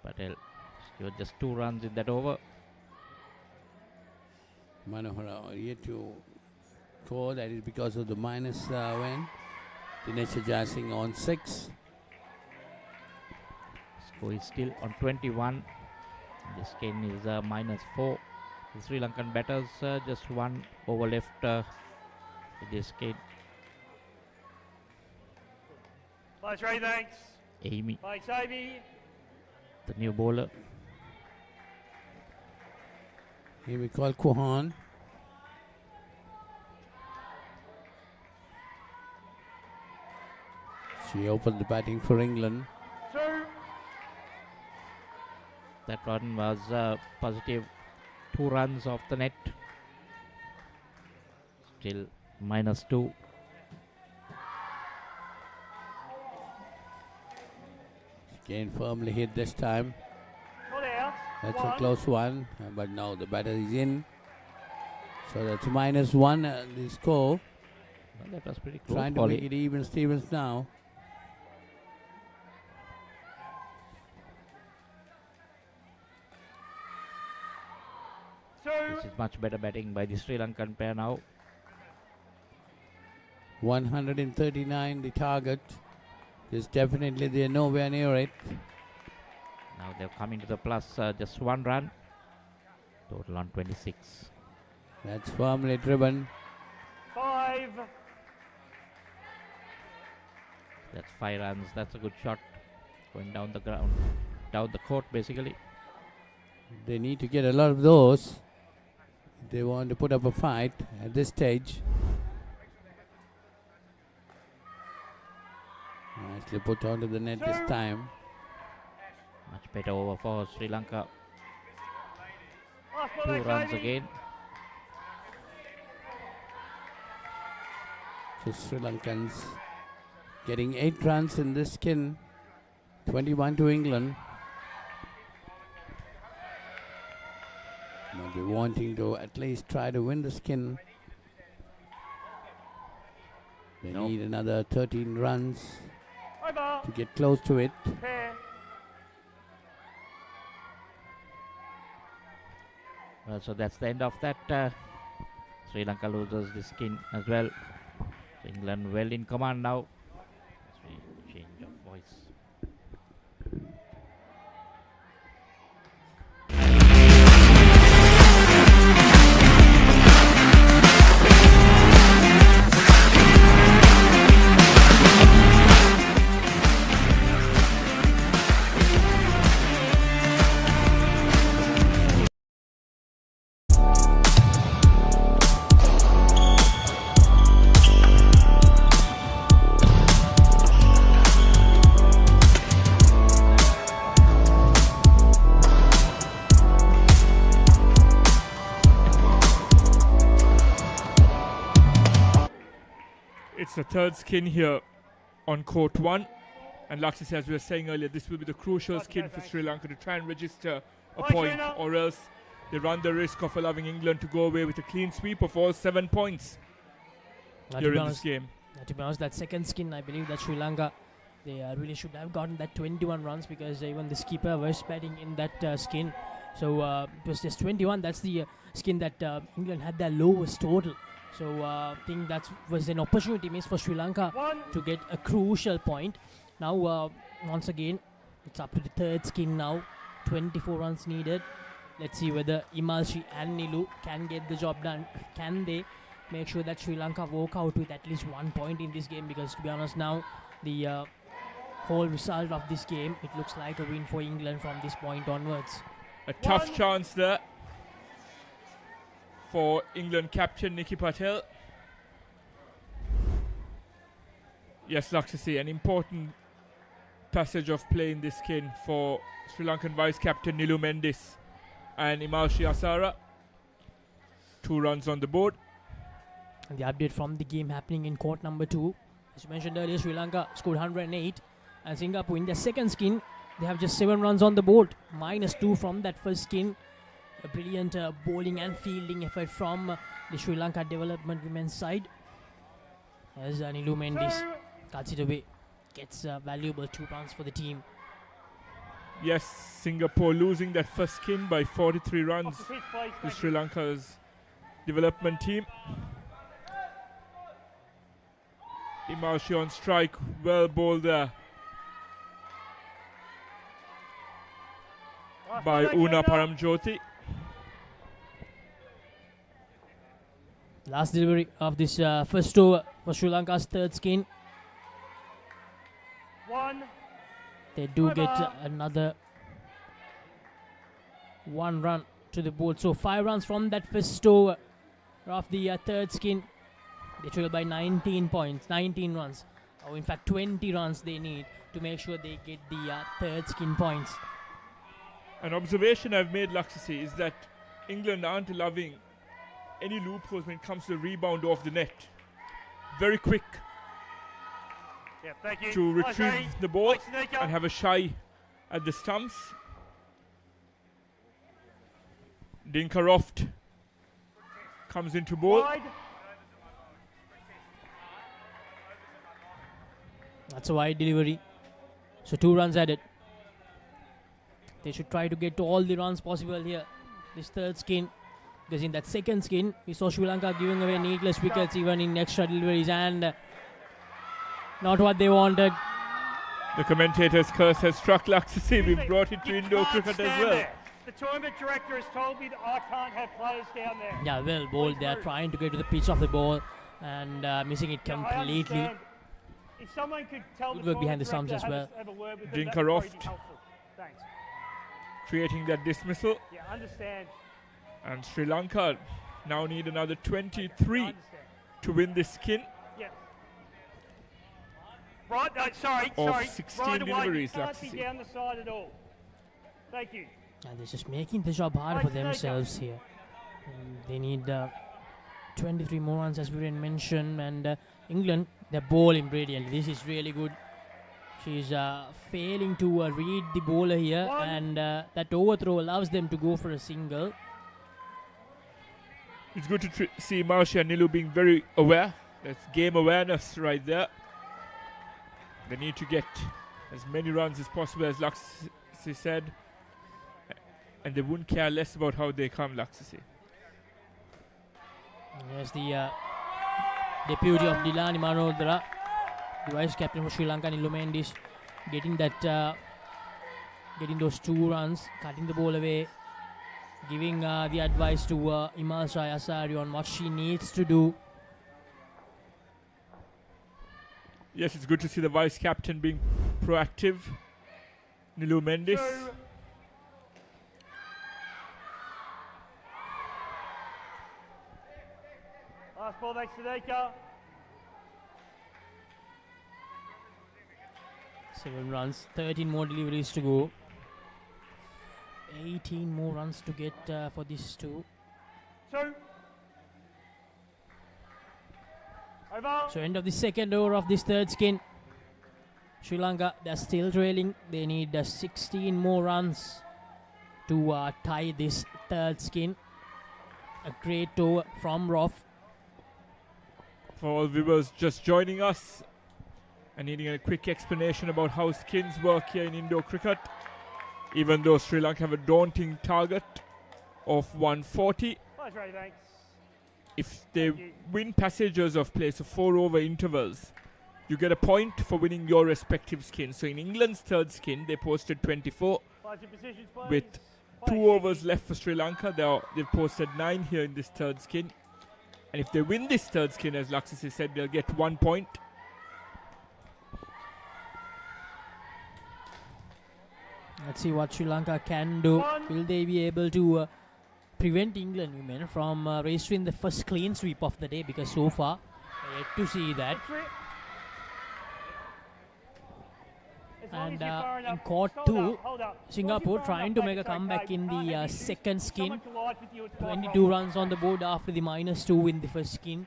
Patel scored just 2 runs in that over. Manohara yet to score. That is because of the minus win. Dinesh Jasing on 6. Score is still on 21. This skin is -4. The Sri Lankan batters just 1 over left with this skin. Nice, Ray, thanks. Amy, Thanks, Amy. the new bowler. Here we call Kuhan. She opened the batting for England. That one was positive. 2 runs off the net. Still -2. Again firmly hit this time. Not out. That's a close one, but now the batter is in. So that's -1 the score. Well, that was pretty close. Trying to make it even Stevens now. This is much better batting by the Sri Lankan pair now. 139 the target. Is definitely they're nowhere near it. Now they've come into the plus, just 1 run. Total on 26. That's firmly driven. 5. That's 5 runs. That's a good shot. Going down the ground, down the court basically. They need to get a lot of those. They want to put up a fight at this stage. Nicely put onto the net this time. Much better over for Sri Lanka. Last ball 2 there, runs Toby. again. So Sri Lankans getting 8 runs in this skin, 21 to England. They'll be wanting to at least try to win the skin. They need another 13 runs to get close to it. Pair. Well, so that's the end of that. Sri Lanka loses the skin as well. So England well in command now. As we change of voice. It's the third skin here on court 1. And Laxis, as we were saying earlier, this will be the crucial skin for Sri Lanka to try and register a point, or else they run the risk of allowing England to go away with a clean sweep of all 7 points here in this game. To be honest, that second skin, I believe that Sri Lanka, they really should have gotten that 21 runs, because even the skipper was batting in that skin. So it was just 21. That's the skin that England had their lowest total. So I think that was an opportunity missed for Sri Lanka to get a crucial point. Now, once again, it's up to the third skin now. 24 runs needed. Let's see whether Imalshi and Nilu can get the job done. Can they make sure that Sri Lanka walk out with at least 1 point in this game? Because to be honest, now the whole result of this game, it looks like a win for England from this point onwards. A tough chance there for England captain Nikki Patel. Yes, Laxasi, an important passage of play in this skin for Sri Lankan vice captain Nilu Mendis and Imalshi Asara. 2 runs on the board. And the update from the game happening in court number 2. As you mentioned earlier, Sri Lanka scored 108. And Singapore in their second skin, they have just 7 runs on the board. -2 from that first skin. A brilliant bowling and fielding effort from the Sri Lanka development women's side. As Nilu Mendis cuts it away. Gets valuable 2 runs for the team. Yes, Singapore losing that first skin by 43 runs to Sri Lanka's development team. Imalshi on strike, well bowled there by Una Paramjoti. Last delivery of this first over for Sri Lanka's third skin. They do get another 1 run to the board. So 5 runs from that first over of the third skin. They trail by 19 points, 19 runs. Or in fact 20 runs they need to make sure they get the third skin points. An observation I've made, Laxasi, is that England aren't allowing any loopholes when it comes to the rebound off the net. Very quick to retrieve the ball and have a shy at the stumps. Dinkaroft comes into bowl. That's a wide delivery. So 2 runs added. They should try to get to all the runs possible here. This third skin. Because in that second skin, we saw Sri Lanka giving away needless wickets even in extra deliveries, and not what they wanted. The commentator's curse has struck Laxasi. We've brought it to indoor cricket as well. There. The tournament director has told me that I can't have players down there. Yeah, well bowled. They are trying to get to the pitch of the ball and missing it completely. If someone could tell good work behind the stumps as well. Dinkaroft creating that dismissal. Yeah, understand. And Sri Lanka now need another 23 to win this skin. Yeah. Right, no, sorry. 16 right away, deliveries, you can't Laxasi. be down the side at all. Thank you. And they're just making the job hard for themselves here. And they need 23 more runs, as we mentioned. And England, they're bowling brilliantly. This is really good. She's failing to read the bowler here, and that overthrow allows them to go for a single. It's good to see Marcia and Nilu being very aware. That's game awareness right there. They need to get as many runs as possible, as Laxisi said. And they wouldn't care less about how they come, Laxisi. Here's the deputy of Dilani Manodra, the vice captain for Sri Lanka, Nilu Mendis, getting those 2 runs, cutting the ball away, giving the advice to Imalsha Asari on what she needs to do. Yes, it's good to see the vice captain being proactive. Nilu Mendis. Last ball next to Nika. 7 runs, 13 more deliveries to go. 18 more runs to get for these 2. 2. Over. So end of the second over of this third skin. Sri Lanka, they're still trailing. They need 16 more runs to tie this third skin. A great over from Roth. For all viewers just joining us and needing a quick explanation about how skins work here in Indo cricket, even though Sri Lanka have a daunting target of 140, Ready, thanks. if they win passages of play, so 4 over intervals, you get a point for winning your respective skin. So in England's third skin, they posted 24. With 2 overs left for Sri Lanka, they've posted 9 here in this third skin. And if they win this third skin, as Laxisi said, they'll get 1 point. Let's see what Sri Lanka can do. Will they be able to prevent England women from registering the first clean sweep of the day? Because so far, yet to see that. And in court 2, Singapore trying to make a comeback in the second skin. 22 runs on the board after the -2 in the first skin.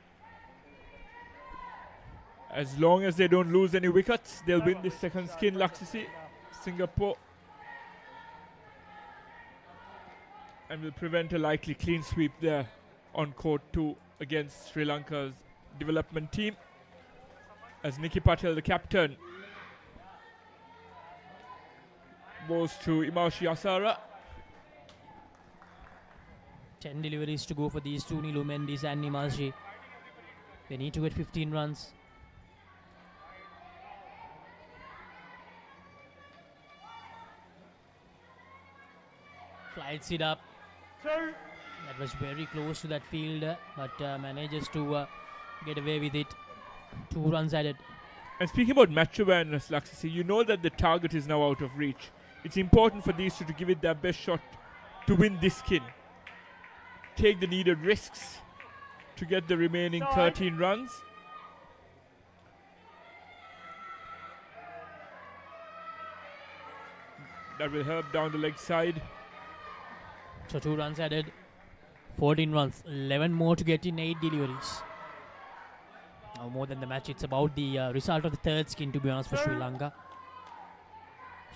As long as they don't lose any wickets, they'll win this second skin, Laxisi, Singapore. And will prevent a likely clean sweep there on court 2 against Sri Lanka's development team. As Nikki Patel, the captain, goes to Imalshi Asara. 10 deliveries to go for these 2, Nilu Mendis and Imalshi. They need to get 15 runs. Flights it up. That was very close to that field, but manages to get away with it. 2 runs added. And speaking about match awareness, Laxisi, you know that the target is now out of reach. It's important for these 2 to give it their best shot to win this skin. Take the needed risks to get the remaining 13 runs. That will help down the leg side. So 2 runs added. 14 runs. 11 more to get in 8 deliveries. Now more than the match, it's about the result of the third skin, to be honest, for Sri Lanka.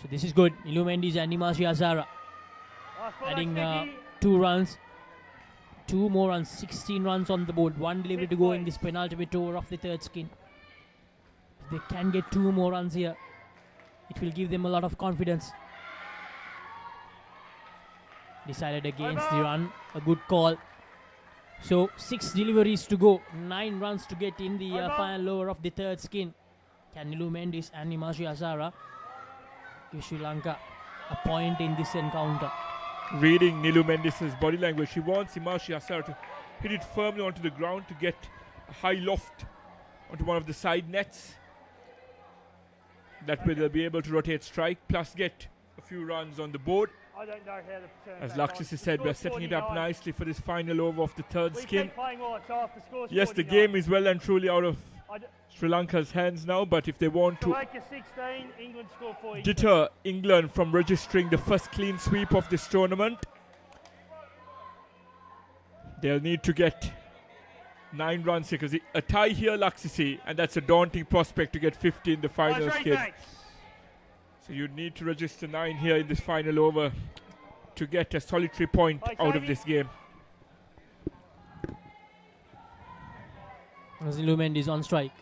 So this is good. Nilu Mendis and Imalshi Asara adding 2 runs. 2 more runs. 16 runs on the board. 1 delivery to go in this penultimate over of the third skin. If they can get 2 more runs here, it will give them a lot of confidence. Decided against the run. A good call. So 6 deliveries to go. 9 runs to get in the final over of the third skin. Can Nilu Mendis and Imalshi Asara give Sri Lanka a point in this encounter? Reading Nilu Mendis' body language, she wants Imalshi Asara to hit it firmly onto the ground to get a high loft onto one of the side nets. That way they'll be able to rotate strike plus get a few runs on the board. I don't know how to turn As that Laxisi on. said, The we're score's setting it up 49. nicely for this final over of the third We skin. keep playing well, it's off. The score's Yes, the 49. game is well and truly out of Sri Lanka's hands now, but if they want to Jamaica 16, England score 4. deter England from registering the first clean sweep of this tournament, they'll need to get 9 runs here, because a tie here, Laksisi, and that's a daunting prospect to get 50 in the final skid. So you need to register 9 here in this final over to get a solitary point out of this game. Nilu Mendes on strike.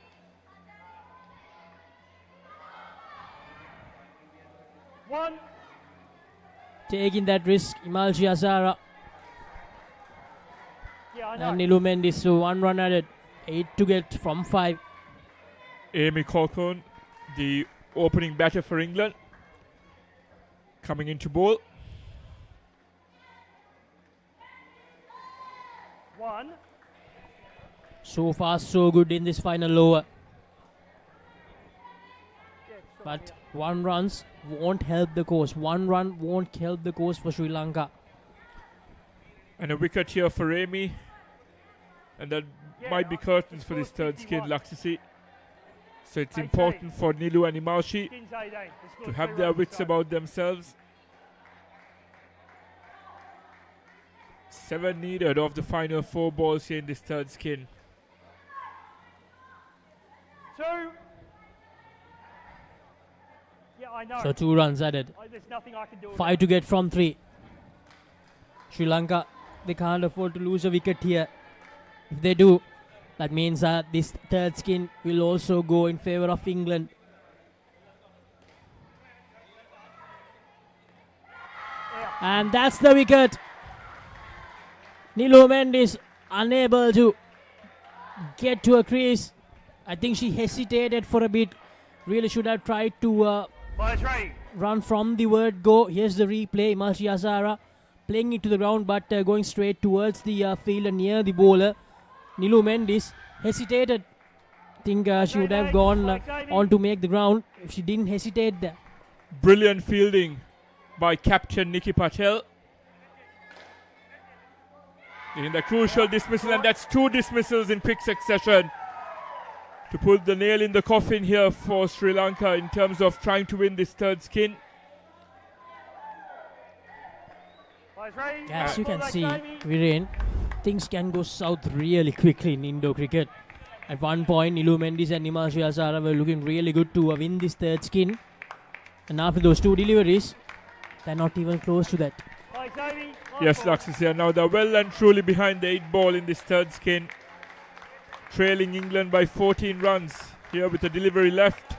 One. Taking that risk, Imalji Azara. And Nilu Mendes, so 1 run added. 8 to get from 5. Amy Colquhoun, the opening batter for England, coming into bowl. 1. So far, so good in this final over. But 1 runs won't help the cause. 1 run won't help the cause for Sri Lanka. And a wicket here for Amy. And that might be curtains for this third skid, Laksisi. So it's important for Nilu and Imalji to have their wits about themselves. 7 needed of the final 4 balls here in this third skin. 2. Yeah, I know. So 2 runs added. There's nothing I can do. 5 to get from 3. Sri Lanka, they can't afford to lose a wicket here. If they do, that means this third skin will also go in favour of England. And that's the wicket. Nilu Mendes unable to get to a crease. I think she hesitated for a bit. Really should have tried to run from the word go. Here's the replay. Imalji Azara playing it to the ground, but going straight towards the fielder near the bowler. Nilu Mendes hesitated. I think she would have gone on to make the ground if she didn't hesitate there. Brilliant fielding by captain Nikki Patel. In the crucial dismissal, and that's 2 dismissals in quick succession to put the nail in the coffin here for Sri Lanka in terms of trying to win this third skin. As you can see, Viren, things can go south really quickly in Indo cricket. At one point, Nilu Mendes and Imalji Azara were looking really good to win this third skin. And after those 2 deliveries, they're not even close to that. Yes, Laksisi, now they're well and truly behind the 8 ball in this third skin. Trailing England by 14 runs here with a delivery left.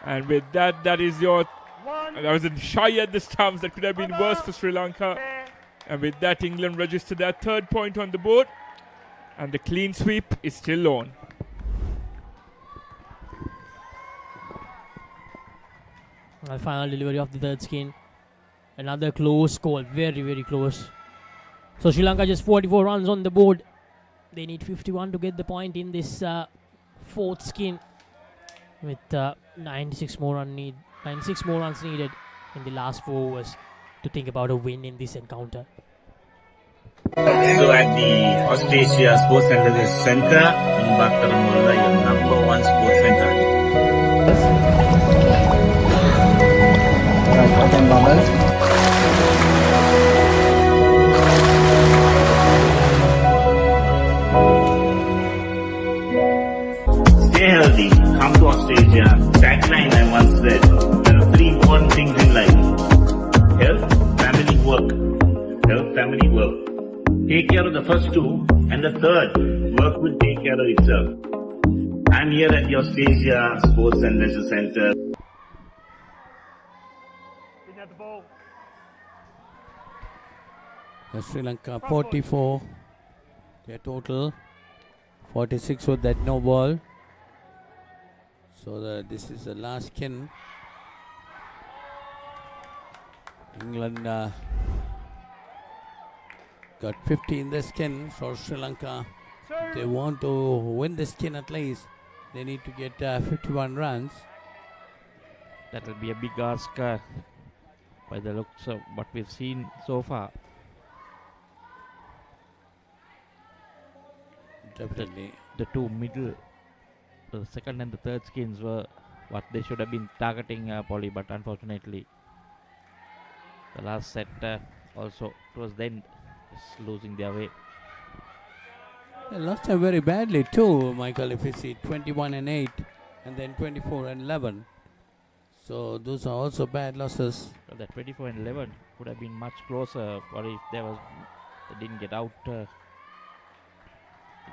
And with that, that is your... That was a shy at the stumps. That could have been worse for Sri Lanka. And with that, England registered their 3rd point on the board. And the clean sweep is still on. The final delivery of the third skin. Another close call. Very, very close. So Sri Lanka just 44 runs on the board. They need 51 to get the point in this 4th skin. With 96 more runs needed in the last 4 overs to think about a win in this encounter. So at the Australia Sports Center, Mulla, your number 1 sports center. Stay healthy, come to Australia. Tagline I once said, there are 3 important things in life. Health, family, work. Health, family, work. Take care of the first 2, and the 3rd, work will take care of itself. I'm here at the Australia Sports and Leisure Center. Sri Lanka 44, their total 46 with that no ball. So this is the last skin. England got 50 in the skin. So Sri Lanka, if they want to win the skin at least, they need to get 51 runs. That will be a big ask by the looks of what we've seen so far. Definitely. The two middle, the second and the third skins were what they should have been targeting, Polly, but unfortunately, the last set also towards the end is losing their way. They lost them very badly too, Michael, if you see 21-8 and then 24-11. So those are also bad losses. Well, that 24-11 could have been much closer, or if they didn't get out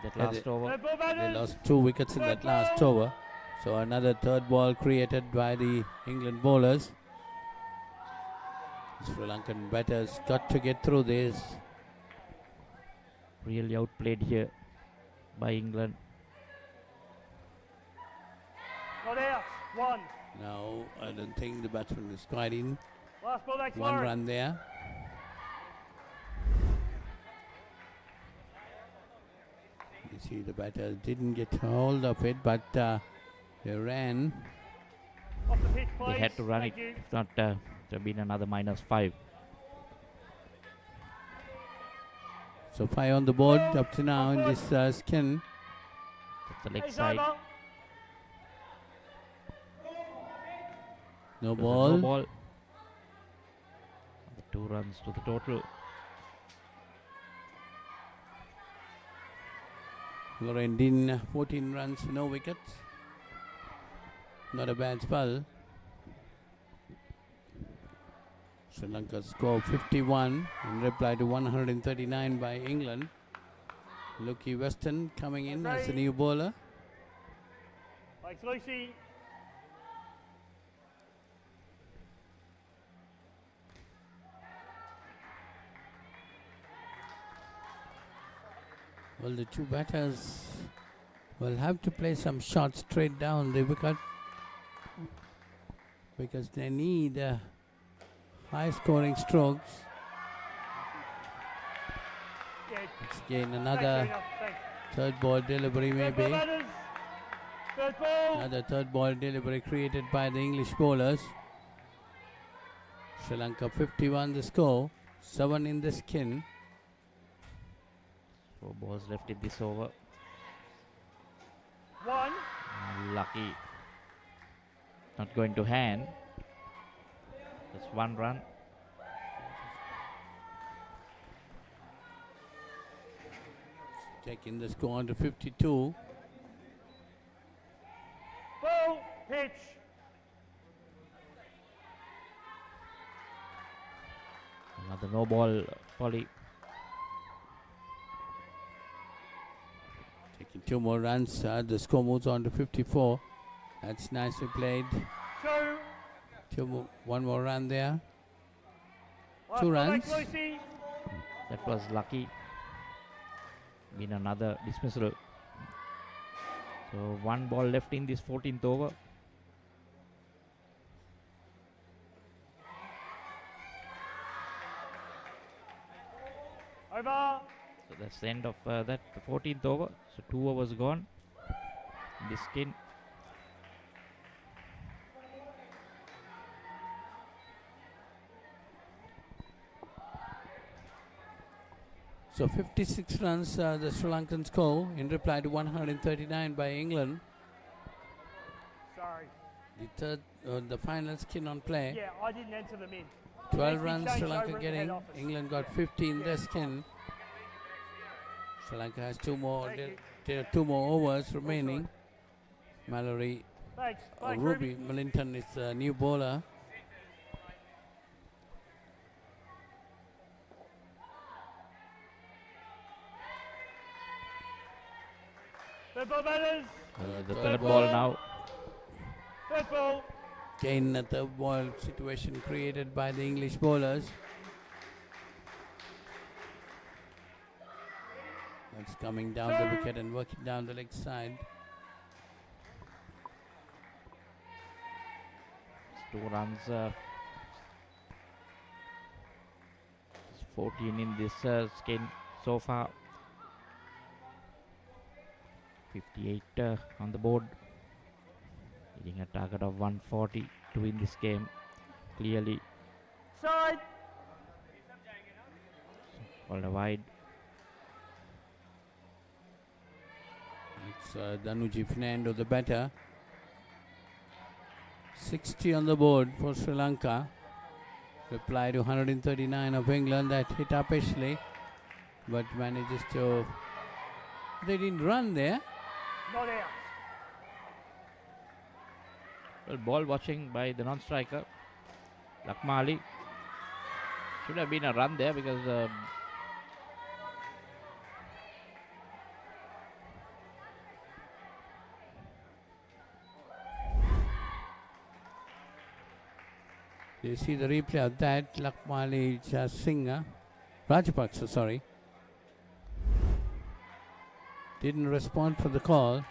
that last over. They lost 2 wickets in that last over. So another third ball created by the England bowlers. Sri Lankan batters got to get through this. Really outplayed here by England. Not out. 1. Now, I don't think the batsman is quite in. Last ball makes 1 run there. You see the batters didn't get hold of it, but they ran. Off the pitch, please. They had to run it, if not, there have been another -5. So 5 on the board up to now in this skin. That's the leg side. No There's a ball. No ball. 2 runs to the total. Lorendin, 14 runs, no wickets. Not a bad spell. Sri Lanka scored 51 in reply to 139 by England. Lucky Weston coming in as a new bowler. Thanks, Lucy. Well, the two batters will have to play some shots straight down the wicket because they need high scoring strokes. It's again another third ball delivery maybe. Another third ball delivery created by the English bowlers. Sri Lanka 51 the score, 7 in the skin. 4 balls left in this over. 1. Lucky. Not going to hand. Just 1 run. Taking the score on to 52. Ball, pitch. Another no ball, Polly. Taking 2 more runs, the score moves on to 54. That's nicely played. 1 more run there. 2 runs. That was lucky. Been another dismissal. So 1 ball left in this 14th over. Over. So that's the end of that 14th over. So 2 overs gone in this skin. So 56 runs the Sri Lankan score in reply to 139 by England. Sorry. The final skin on play. Yeah, I didn't enter them in. 12 runs Sri Lanka getting. England got 15 their skin. Sri Lanka has 2 more overs remaining. Mallory Ruby Millington is a new bowler. The third ball now. Third ball. Again, a third ball situation created by the English bowlers. That's coming down the wicket and working down the leg side. 2 runs. 14 in this skin so far. 58 on the board. Hitting a target of 140 to win this game. Clearly. Side. All wide. Danuji Fernando the batter. 60 on the board for Sri Lanka. Reply to 139 of England that hit up Ashley, but manages to. They didn't run there. Not out. Well, ball watching by the non-striker, Lakmali. Should have been a run there because you see the replay of that. Lakmali Singha, Rajapaksa, sorry, didn't respond for the call.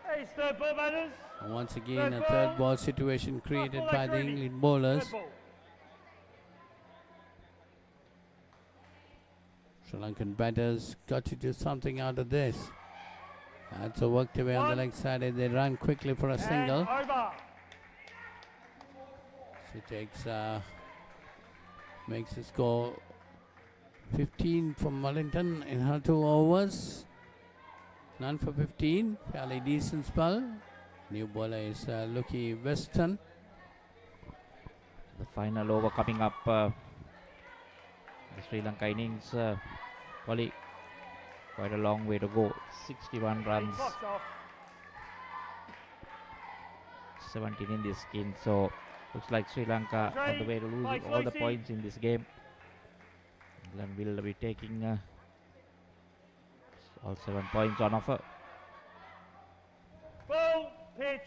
Hey, third ball batters. And once again, a third ball situation created by the England bowlers. Sri Lankan batters got to do something out of this. That's a worked away on the leg side. They run quickly for a single. She takes, makes the score 15 from Wellington in her 2 overs. None for 15. Fairly decent spell. New bowler is Lucky Weston. the final over coming up. The Sri Lanka innings, probably quite a long way to go. 61 runs, 17 in this skin. So looks like Sri Lanka on the way to losing all the points in this game. England will be taking all 7 points on offer. Ball, pitch.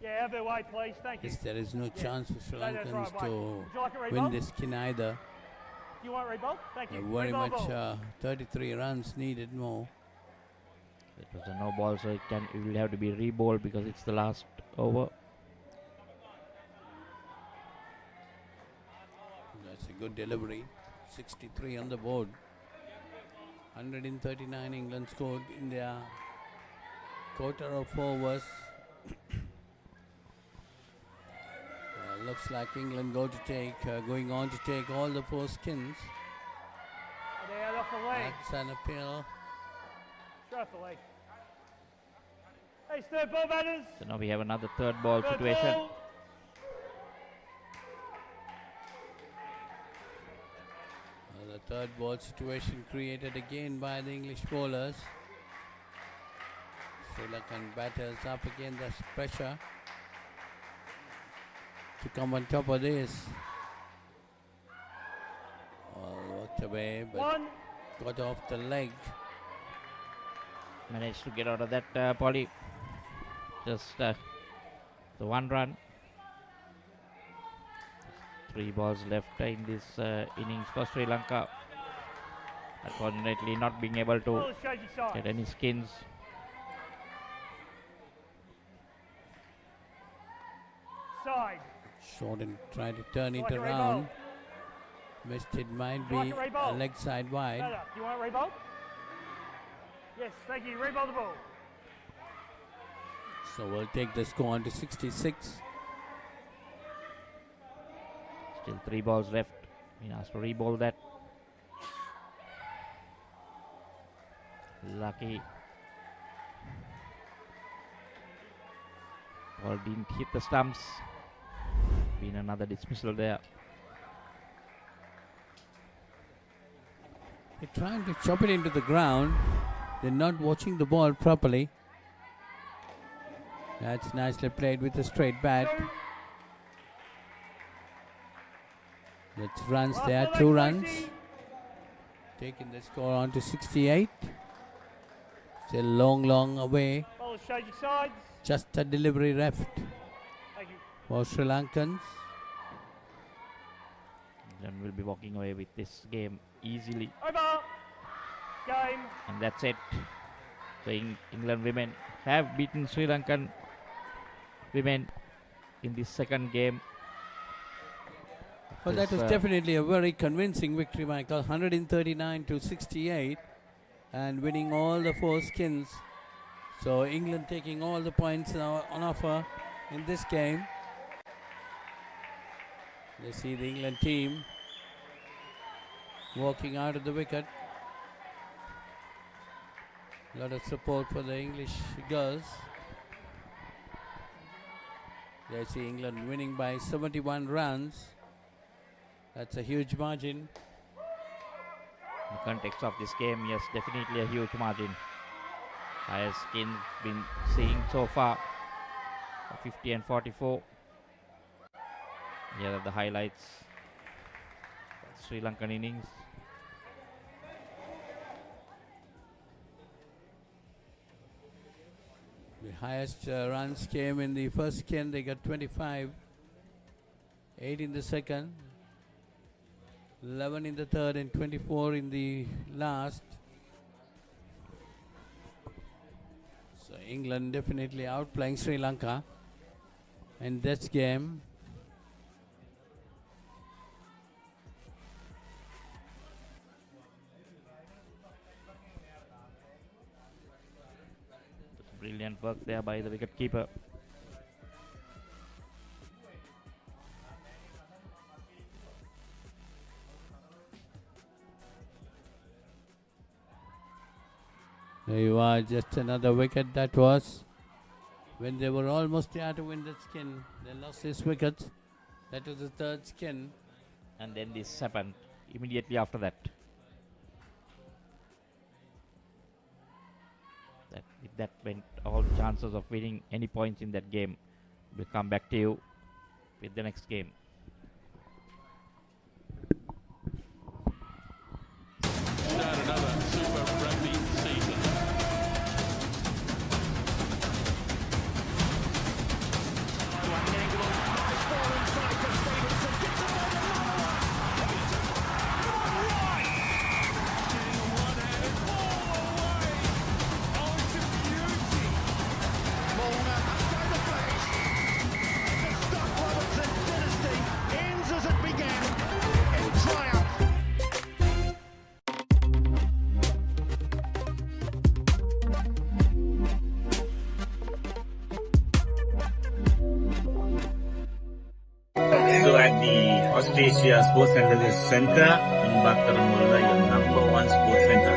Yeah, have their way, please. Thank you. Yes, there is no chance for Sri No, that's Lankans right, to Would you like a win reball? this skin either. You want a reball? Thank you. Very Reball much ball. 33 runs needed more. It was a no ball, so it will have to be re-bowled because it's the last over. That's a good delivery. 63 on the board. 139 England scored in their quarter of overs. Looks like England going on to take all the 4 skins. They're out off the leg. That's an appeal. Straight off the leg. Hey, third ball batters. So now we have another third ball Third situation. ball. The third ball situation created again by the English bowlers. Sri Lankan batters up again. There's pressure to come on top of this. All walked away, but got off the leg. Managed to get out of that, Polly. Just the 1 run. 3 balls left in this innings for Sri Lanka. Unfortunately, not being able to get any skins. Side. Short and try to turn it Like a around. Missed it, might be Like a reball. a leg side wide. Do you want a reball? Yes, thank you. Reball the ball. So we'll take the score on to 66. Still 3 balls left. He has to re-bowl that. Lucky. Ball didn't hit the stumps. Been another dismissal there. They're trying to chop it into the ground. They're not watching the ball properly. That's nicely played with a straight bat. That's runs there, 2 runs. Taking the score on to 68. Still long away. Bowlers changing sides. Just a delivery left Thank you. for Sri Lankans. England will be walking away with this game easily. Over. Game. And that's it. So England women have beaten Sri Lankan women in the second game. Well, that was definitely a very convincing victory, Michael. 139 to 68 and winning all the 4 skins. So England taking all the points now on offer in this game. You see the England team walking out of the wicket. A lot of support for the English girls. They see England winning by 71 runs. That's a huge margin. In the context of this game, yes, definitely a huge margin. Highest skin been seeing so far, 50 and 44. Here are the highlights of the Sri Lankan innings. The highest runs came in the first skin. They got 25, 8 in the second, 11 in the third, and 24 in the last. So England definitely outplaying Sri Lanka in this game. Brilliant work there by the wicketkeeper. There you are, just another wicket. That was when they were almost there to win that skin. They lost this wicket. That was the third skin. And then this happened immediately after that. If that went, all chances of winning any points in that game. We'll come back to you with the next game. Start another Super Rugby season. So at the Australia Sports Center in Bakaramula, your number one sports center.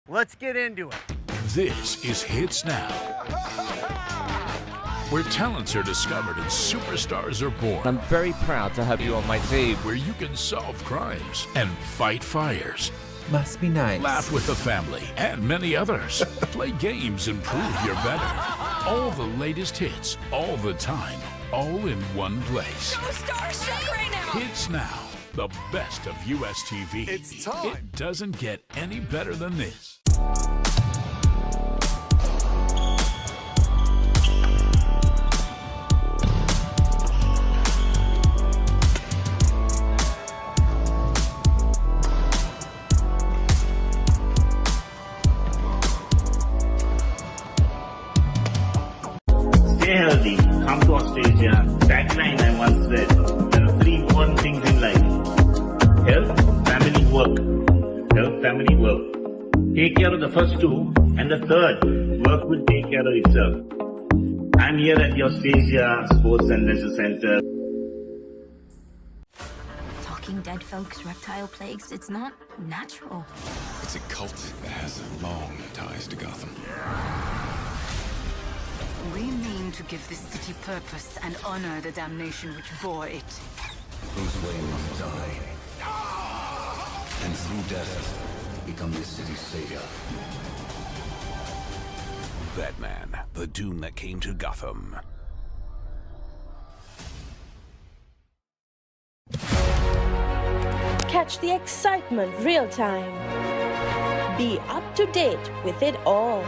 Let's get into it. This is Hits Now, where talents are discovered and superstars are born. I'm very proud to have you on my team. Where you can solve crimes and fight fires. Must be nice. Laugh with the family and many others. Play games and prove you're better. All the latest hits, all the time, all in one place. So starstruck right now. Hits Now, the best of US TV. It's time. It doesn't get any better than this. Stay healthy, come to Australia. Tagline I once said, there are three important things in life. Health, family, work. Health, family, work. Take care of the first two, and the third, work will take care of itself. I'm here at the Australia Sports and Leisure Center. Talking dead folks, reptile plagues, it's not natural. It's a cult that has long ties to Gotham. We mean to give this city purpose and honor the damnation which bore it. Bruce Wayne must die. And through death, become this city's savior. Batman, the Doom that came to Gotham. Catch the excitement real time. Be up to date with it all.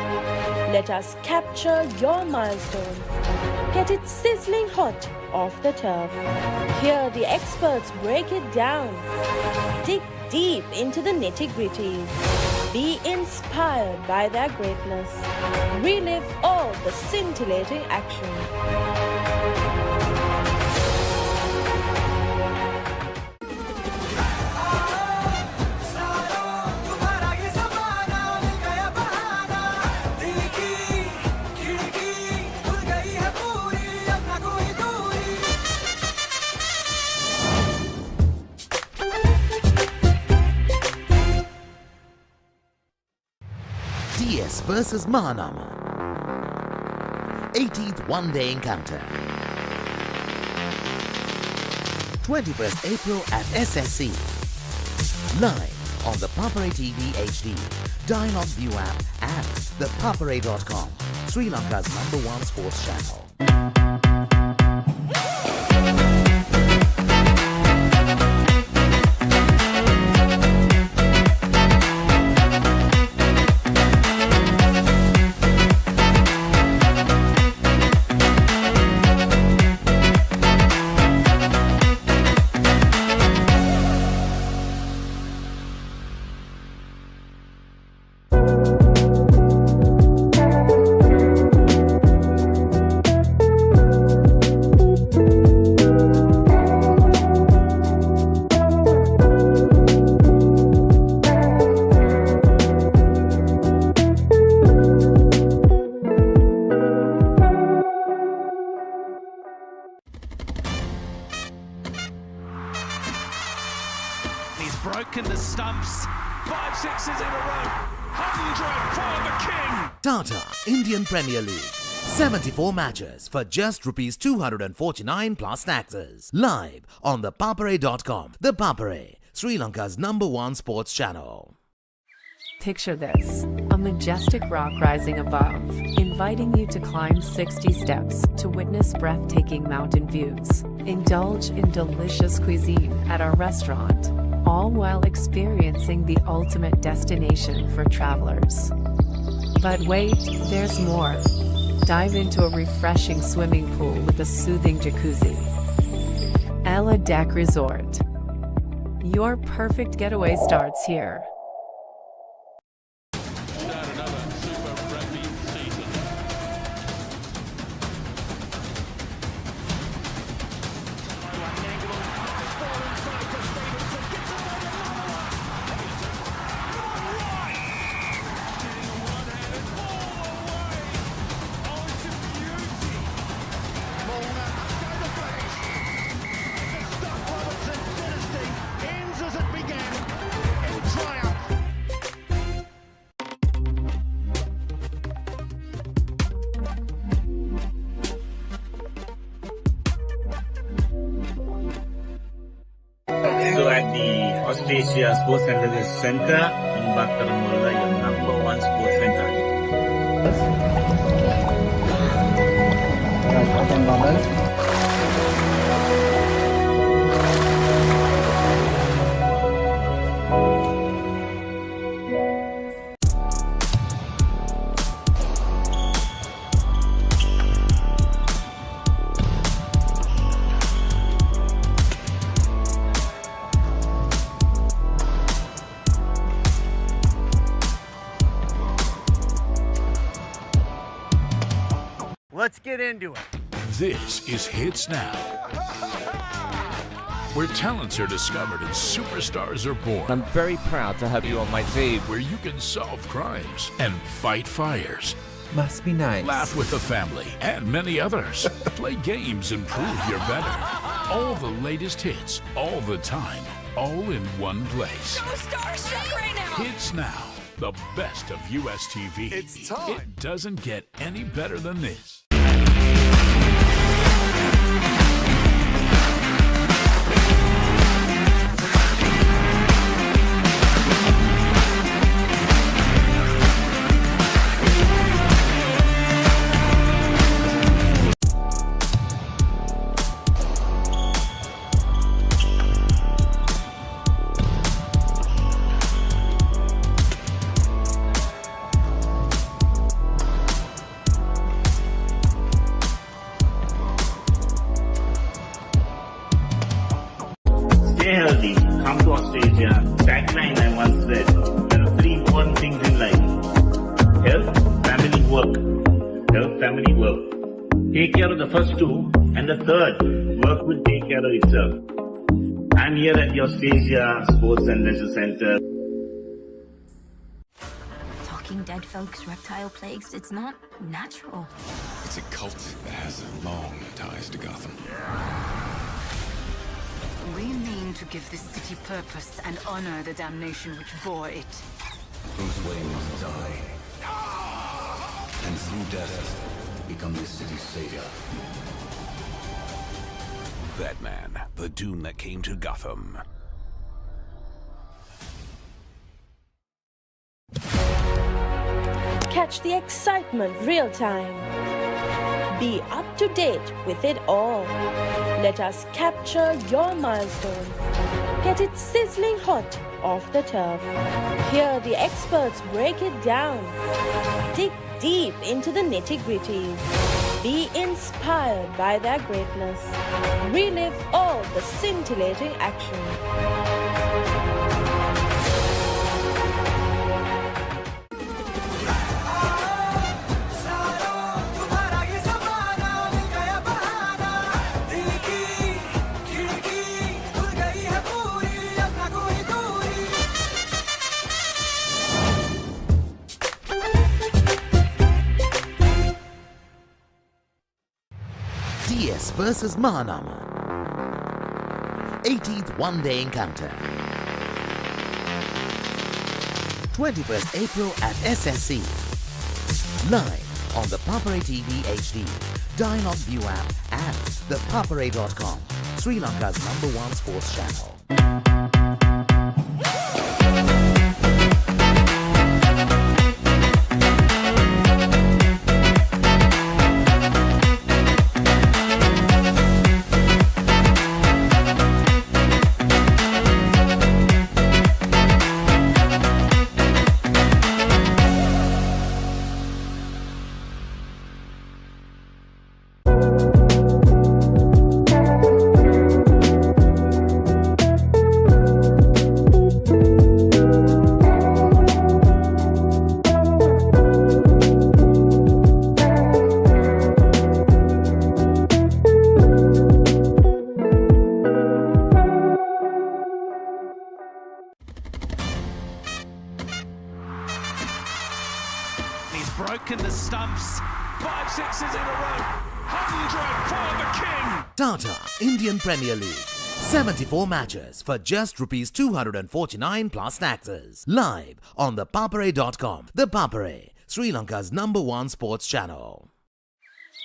Let us capture your milestones. Get it sizzling hot off the turf. Hear the experts break it down. Dig deep into the nitty-gritties. Be inspired by their greatness. Relive all the scintillating action. DS versus Mahanama. 18th one-day encounter. 21st April at SSC. Live on the Papare TV HD, Dialog ViU App and ThePapare.com, Sri Lanka's #1 sports channel. He's broken the stumps. 5 sixes in a row. 100 for the king. Tata Indian Premier League. 74 matches for just ₹249 plus taxes. Live on ThePapare.com. The Papare, Sri Lanka's #1 sports channel. Picture this, a majestic rock rising above, inviting you to climb 60 steps to witness breathtaking mountain views. Indulge in delicious cuisine at our restaurant, all while experiencing the ultimate destination for travelers. But wait, there's more. Dive into a refreshing swimming pool with a soothing jacuzzi. Ella Deck Resort. Your perfect getaway starts here. So at the Australia Sports Center in Bataramula, your #1 sports center. Let's get into it. This is Hits Now, where talents are discovered and superstars are born. I'm very proud to have you on my team. Where you can solve crimes and fight fires. Must be nice. Laugh with the family and many others. Play games and prove you're better. All the latest hits, all the time, all in one place. So starstruck right now. Hits Now, the best of US TV. It's time. It doesn't get any better than this. take care of the first two, and the third work will take care of itself. I'm here at the Austrasia Sports and Leisure Centre. Talking dead folks, reptile plagues, it's not natural. It's a cult that has long ties to Gotham. We mean to give this city purpose and honor the damnation which bore it. Bruce Wayne must die. And through death, become this city's savior. Batman, the Doom that came to Gotham. Catch the excitement real time. Be up to date with it all. Let us capture your milestones. Get it sizzling hot off the turf. Hear the experts break it down. Dig deep into the nitty-gritties. Be inspired by their greatness. Relive all the scintillating action. DS versus Mahanama. 18th one-day encounter. 21st April at SSC. Live on the Papare TV HD, Dialog ViU App and ThePapare.com, Sri Lanka's #1 sports channel. Broken the stumps. 5 sixes in a row. 100 for the king. Tata Indian Premier League. 74 matches for just ₹249 plus taxes. Live on ThePapare.com. The Papare, Sri Lanka's #1 sports channel.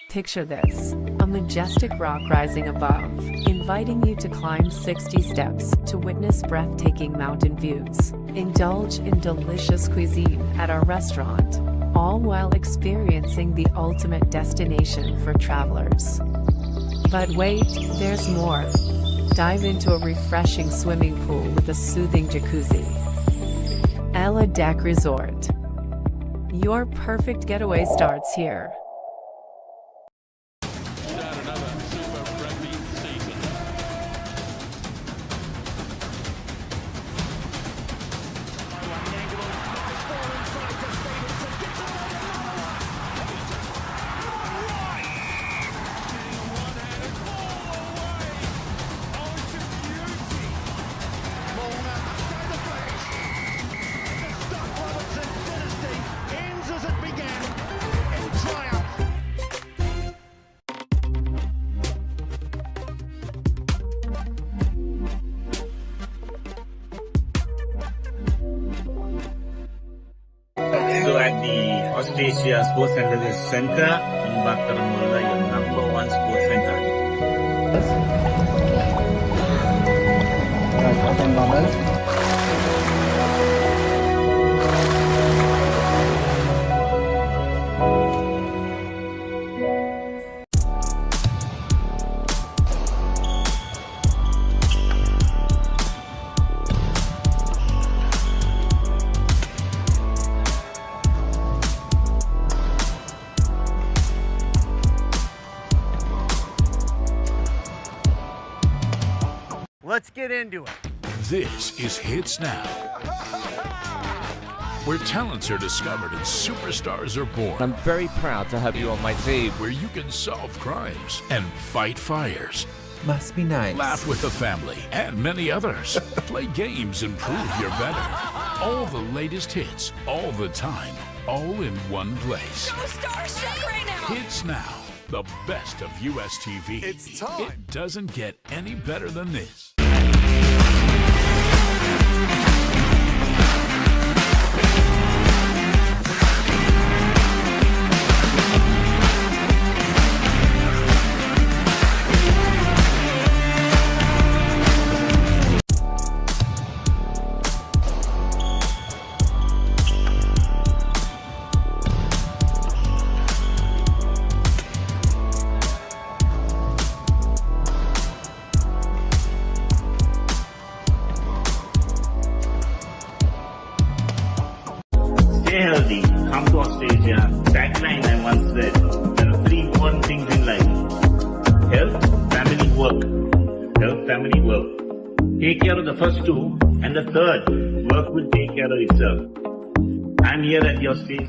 Picture this, a majestic rock rising above, inviting you to climb 60 steps to witness breathtaking mountain views. Indulge in delicious cuisine at our restaurant, all while experiencing the ultimate destination for travelers. But wait, there's more. Dive into a refreshing swimming pool with a soothing jacuzzi. Ella Deck Resort. Your perfect getaway starts here. So at the Austrasia Sports and Leisure Centre in Bakaramulla, your #1 sports center. Let's get into it. This is Hits Now. where talents are discovered and superstars are born. I'm very proud to have you on my team. Where you can solve crimes and fight fires. Must be nice. Laugh with the family and many others. Play games and prove you're better. All the latest hits, all the time, all in one place. Go starstruck right now! Hits Now, the best of US TV. It's time. It doesn't get any better than this. Stay healthy, come to Australia. Tagline I once said, there are three important things in life. Health, family, work. Health, family, work. Take care of the first two, and the third, work will take care of itself. I'm here at your stage.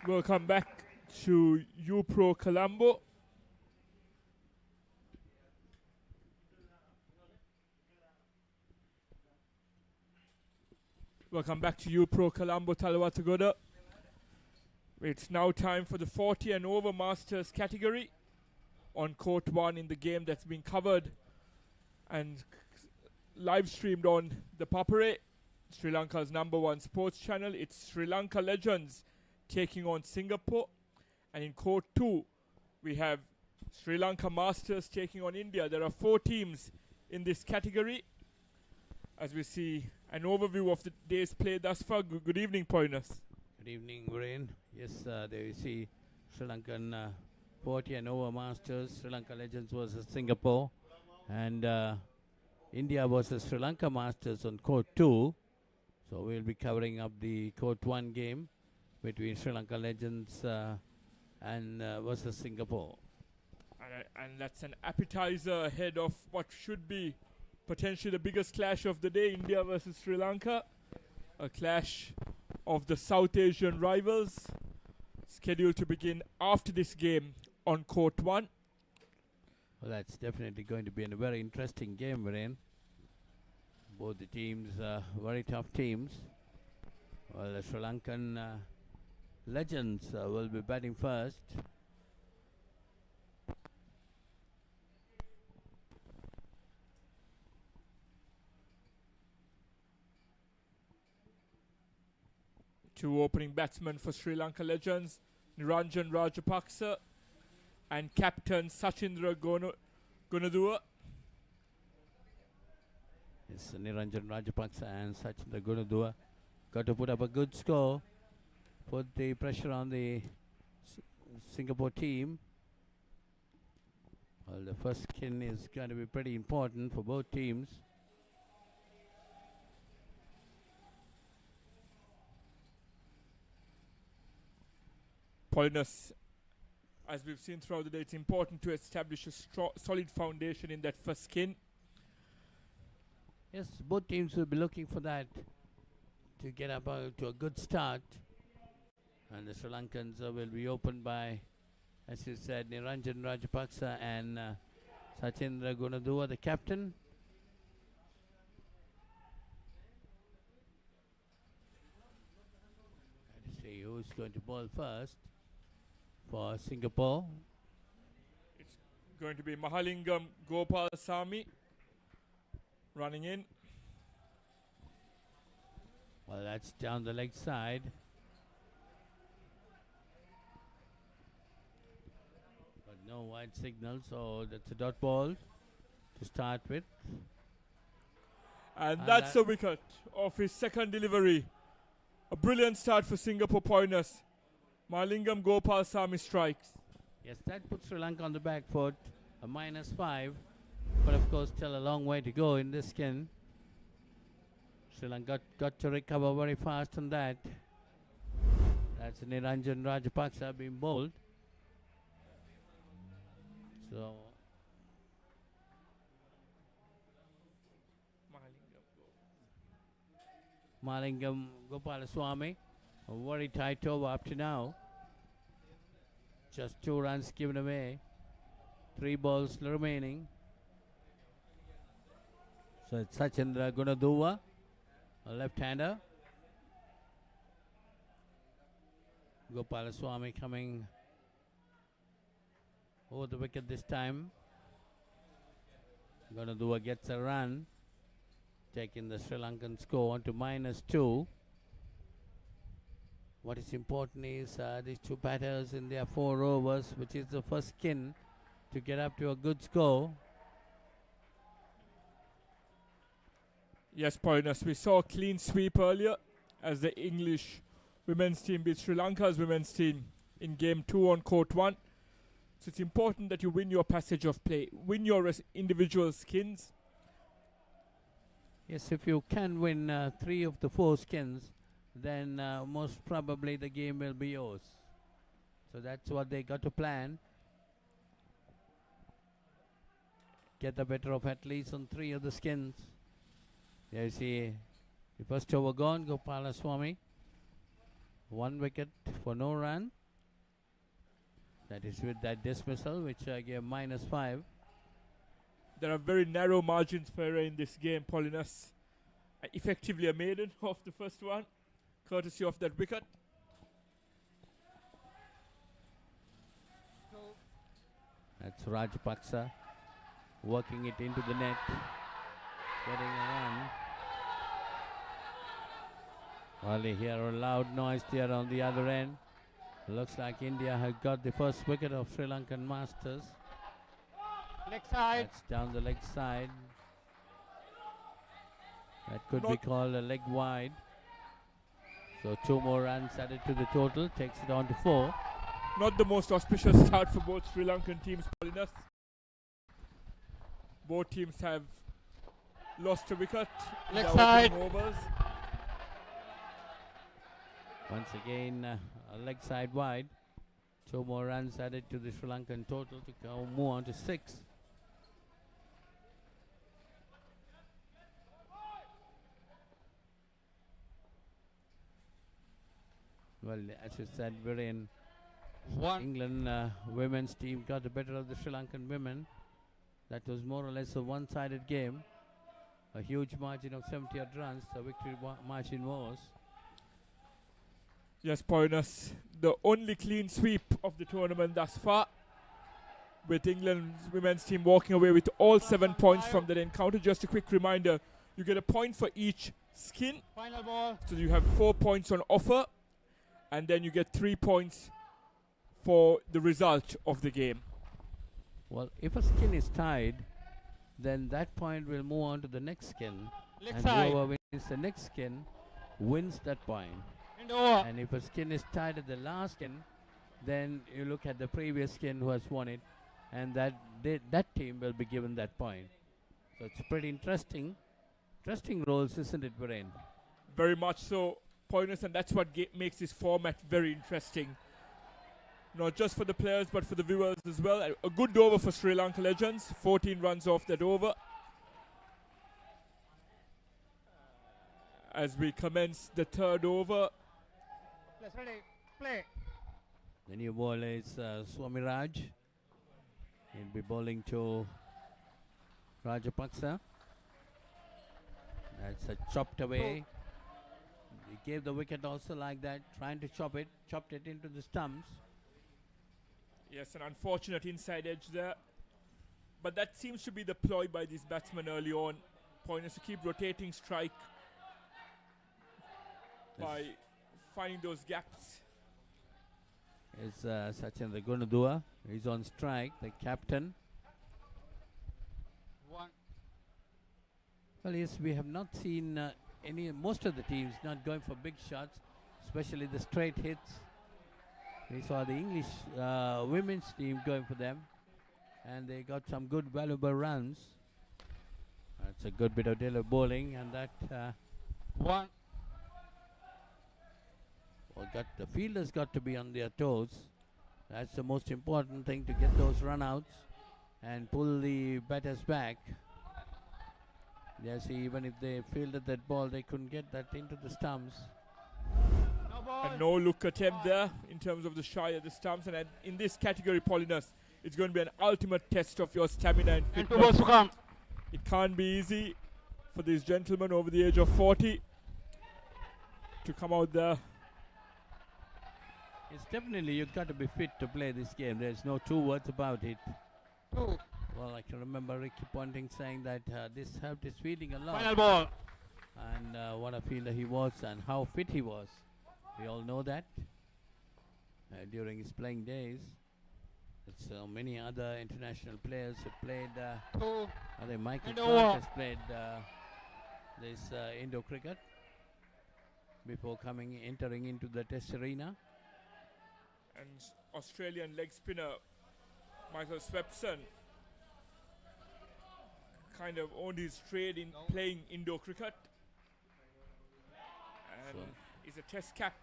Welcome back to UPro Colombo. Welcome back to UPro Colombo Talawatagoda. It's now time for the 40 and over Masters category on court 1 in the game that's been covered and live streamed on the Papare, Sri Lanka's #1 sports channel. It's Sri Lanka Legends taking on Singapore. And in court 2, we have Sri Lanka Masters taking on India. There are 4 teams in this category. As we see an overview of the day's play thus far. Good evening, Poinus. Good evening, Rain. Yes, there you see Sri Lankan 40 and over Masters, Sri Lanka Legends versus Singapore, and India versus Sri Lanka Masters on court 2. So we'll be covering up the court 1 game between Sri Lanka Legends and versus Singapore. And that's an appetizer ahead of what should be potentially the biggest clash of the day, India versus Sri Lanka. A clash of the South Asian rivals, scheduled to begin after this game on court 1. Well, that's definitely going to be a very interesting game, Viren. Both the teams, very tough teams. Well, the Sri Lankan Legends will be batting first. Two opening batsmen for Sri Lanka Legends, Niranjan Rajapaksa and captain Sachindra Gunadua. Yes, Niranjan Rajapaksa and Sachindra Gunadua got to put up a good score, put the pressure on the Singapore team. Well, the first skin is going to be pretty important for both teams. Polinus, as we've seen throughout the day, it's important to establish a solid foundation in that first skin. Yes, both teams will be looking for that to get up to a good start. And the Sri Lankans will be opened by, as you said, Niranjan Rajapaksa and Sachindra Gunadua, the captain. Let's see who's going to bowl first for Singapore. It's going to be Mahalingam Gopalsamy running in. Well, that's down the leg side. But no wide signal, so that's a dot ball to start with. And that's a wicket of his second delivery. A brilliant start for Singapore Poiners. Malingam Gopalsamy strikes. Yes, that puts Sri Lanka on the back foot, a -5. But of course, still a long way to go in this skin. Sri Lanka got to recover very fast on that. That's Niranjan Rajapaksa being bowled. So Malingam Gopalaswamy, a very tight over up to now. Just 2 runs given away. 3 balls remaining. So it's Sachindra Gunadua, a left-hander. Gopalaswamy coming over the wicket this time. Gunadua gets a run, taking the Sri Lankan score on to -2. What is important is these 2 batters in their 4 overs, which is the first skin to get up to a good score. Yes, Poinus, we saw a clean sweep earlier as the English women's team beat Sri Lanka's women's team in game 2 on court 1. So it's important that you win your passage of play, win your individual skins. Yes, if you can win 3 of the 4 skins, then most probably the game will be yours. So that's what they got to plan. Get the better of at least on 3 of the skins. There you see the first over gone, Gopalaswamy. 1 wicket for no run. That is with that dismissal, which gave -5. There are very narrow margins for error in this game, Paulinus. Effectively a maiden of the first one, courtesy of that wicket. That's Rajapaksa working it into the net, getting a run. Well, they hear a loud noise there on the other end. Looks like India has got the first wicket of Sri Lankan Masters. Leg side. That's down the leg side. That could be called a leg wide. So 2 more runs added to the total, takes it on to 4. Not the most auspicious start for both Sri Lankan teams, Paulinus. Both teams have lost a wicket in Leg their side. opening overs. Once again, a leg side wide. 2 more runs added to the Sri Lankan total to move on to 6. Well, as you said, Viren, England women's team got the better of the Sri Lankan women. That was more or less a one-sided game. A huge margin of 70-odd runs, the victory margin was. Yes, Paulinus, the only clean sweep of the tournament thus far, with England's women's team walking away with all 7 points from that encounter. Just a quick reminder, you get a point for each skin. Final ball. So you have 4 points on offer, and then you get 3 points for the result of the game. Well, if a skin is tied, then that point will move on to the next skin. Leg and side. whoever wins the next skin wins that point. And over. And if a skin is tied at the last skin, then you look at the previous skin who has won it, and that team will be given that point. So it's pretty interesting. Interesting roles, isn't it, Viren? Very much so, Paulinus, and that's what makes this format very interesting. Not just for the players, but for the viewers as well. A good over for Sri Lanka Legends. 14 runs off that over. As we commence the 3rd over. Let's ready. Play. The new bowler is Swamiraj. He'll be bowling to Rajapaksa. That's a chopped away. He gave the wicket also like that, trying to chopped it into the stumps. Yes, an unfortunate inside edge there. But that seems to be the ploy by these batsmen early on. Point is to keep rotating strike by finding those gaps. It's Sachin Gunadua. He's on strike, the captain. 1. Well, yes, we have not seen most of the teams not going for big shots, especially the straight hits. We saw the English women's team going for them, and they got some good valuable runs. That's a good bit of Diller bowling, and that 1. Well, the fielders got to be on their toes. That's the most important thing, to get those run-outs and pull the batters back. Yes, even if they fielded that ball, they couldn't get that into the stumps. A no-look attempt there in terms of the shy at the stumps. And in this category, Paulinus, it's going to be an ultimate test of your stamina and fitness. It can't be easy for these gentlemen over the age of 40 to come out there. It's definitely, you've got to be fit to play this game. There's no two words about it. Well, I can remember Ricky Ponting saying that this helped his fielding a lot. Final ball. And what a fielder he was and how fit he was. We all know that during his playing days. So many other international players have played. I think Michael Clark has played this Indo cricket before entering into the Test arena. And Australian leg spinner Michael Swepson kind of owned his trade in playing Indo cricket. And is a test cap,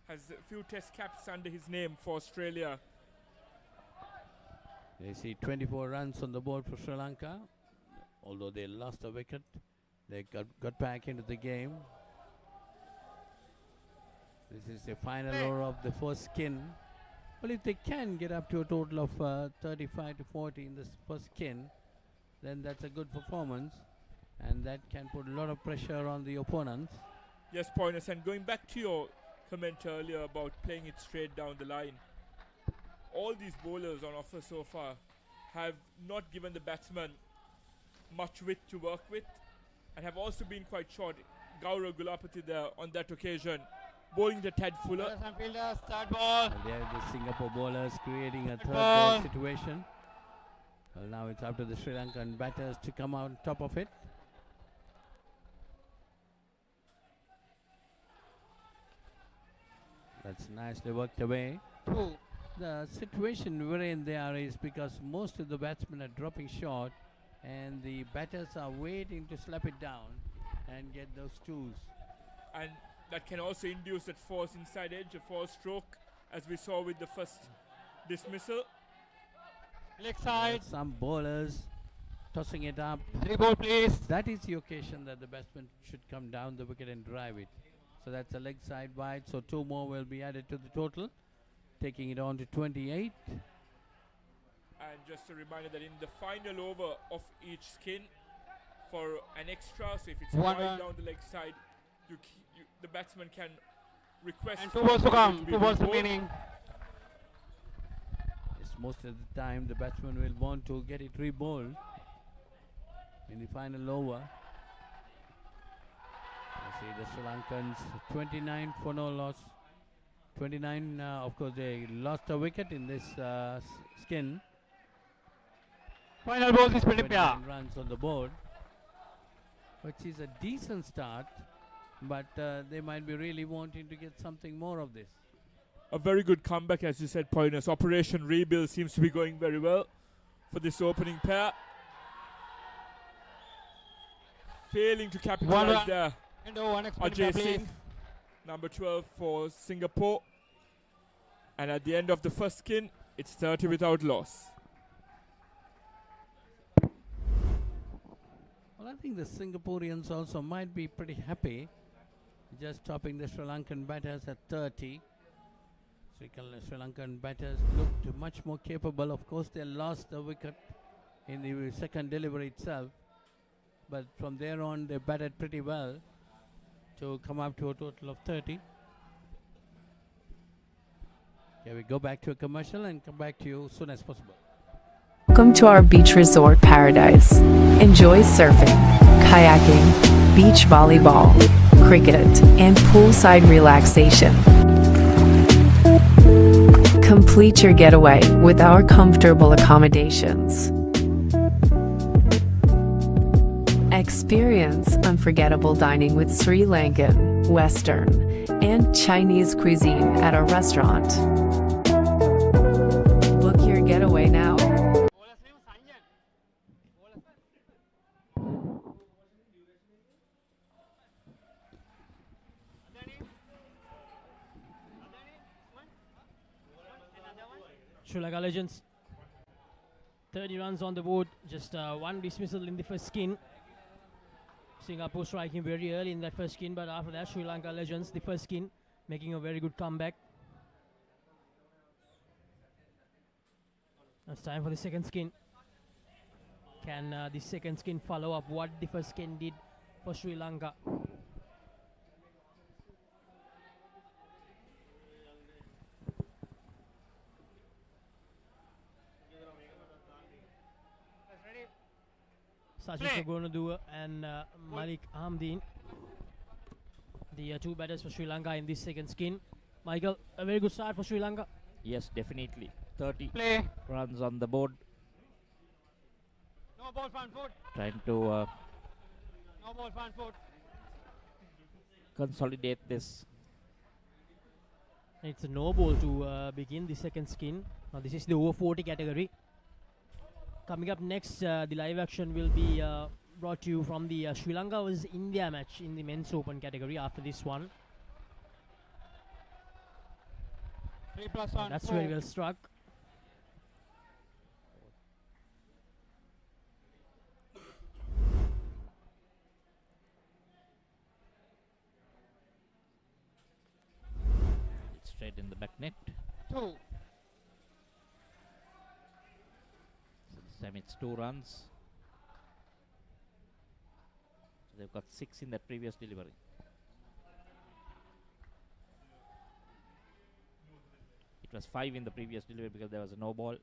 has a few test caps under his name for Australia. They see 24 runs on the board for Sri Lanka. Although they lost a wicket, they got back into the game. This is the final over of the first skin. Well, if they can get up to a total of 35 to 40 in this first skin, then that's a good performance, and that can put a lot of pressure on the opponents. Yes, Pointers, and going back to your comment earlier about playing it straight down the line, all these bowlers on offer so far have not given the batsman much width to work with, and have also been quite short. Gaurav Gulapati there on that occasion, bowling the Ted Fuller. Start ball. There the Singapore bowlers creating a third ball situation. Well, now it's up to the Sri Lankan batters to come out on top of it. That's nicely worked away. The situation we're in there is because most of the batsmen are dropping short, and the batters are waiting to slap it down and get those twos. And that can also induce that force inside edge, a force stroke, as we saw with the first dismissal. Leg side. Some bowlers tossing it up. 3 ball, please. That is the occasion that the batsman should come down the wicket and drive it. So that's a leg side wide. So 2 more will be added to the total, taking it on to 28. And just a reminder that in the final over of each skin, for an extra, so if it's wide down the leg side, the batsman can request. And 2 balls to come. 2 balls remaining. Yes, most of the time the batsman will want to get it rebowled in the final over. You see the Sri Lankans 29 for no loss. 29, of course, they lost a wicket in this skin. Final ball is 29 runs on the board, which is a decent start, but they might be really wanting to get something more of this. A very good comeback, as you said, Pointers. Operation Rebuild seems to be going very well for this opening pair. Failing to capitalize there. Ajay Singh, number 12 for Singapore. And at the end of the first skin, it's 30 without loss. Well, I think the Singaporeans also might be pretty happy just topping the Sri Lankan batters at 30. Sri Lankan batters looked much more capable. Of course, they lost the wicket in the second delivery itself, but from there on they batted pretty well to come up to a total of 30. Okay, we go back to a commercial and come back to you as soon as possible. Welcome to our beach resort paradise. Enjoy surfing, kayaking, beach volleyball, cricket, and poolside relaxation. Complete your getaway with our comfortable accommodations. Experience unforgettable dining with Sri Lankan, Western, and Chinese cuisine at our restaurant. Book your getaway now. Sri Lanka Legends, 30 runs on the board, just 1 dismissal in the first skin. Singapore striking very early in that first skin, but after that Sri Lanka Legends, the first skin, making a very good comeback. It's time for the second skin. Can the second skin follow up what the first skin did for Sri Lanka? Sachin Sugunadua and Malik Hamdeen, the 2 batters for Sri Lanka in this second skin. Michael, a very good start for Sri Lanka. Yes, definitely. 30 runs on the board. No ball front foot. Trying to No ball front foot. consolidate this. It's a no ball to begin the second skin. Now this is the over 40 category. Coming up next, the live action will be brought to you from the Sri Lanka vs India match in the men's open category after this one. 3+1. That's very well struck. straight in the back net. 2. So this time it's 2 runs. So they've got 6 in that previous delivery. It was 5 in the previous delivery because there was a no ball.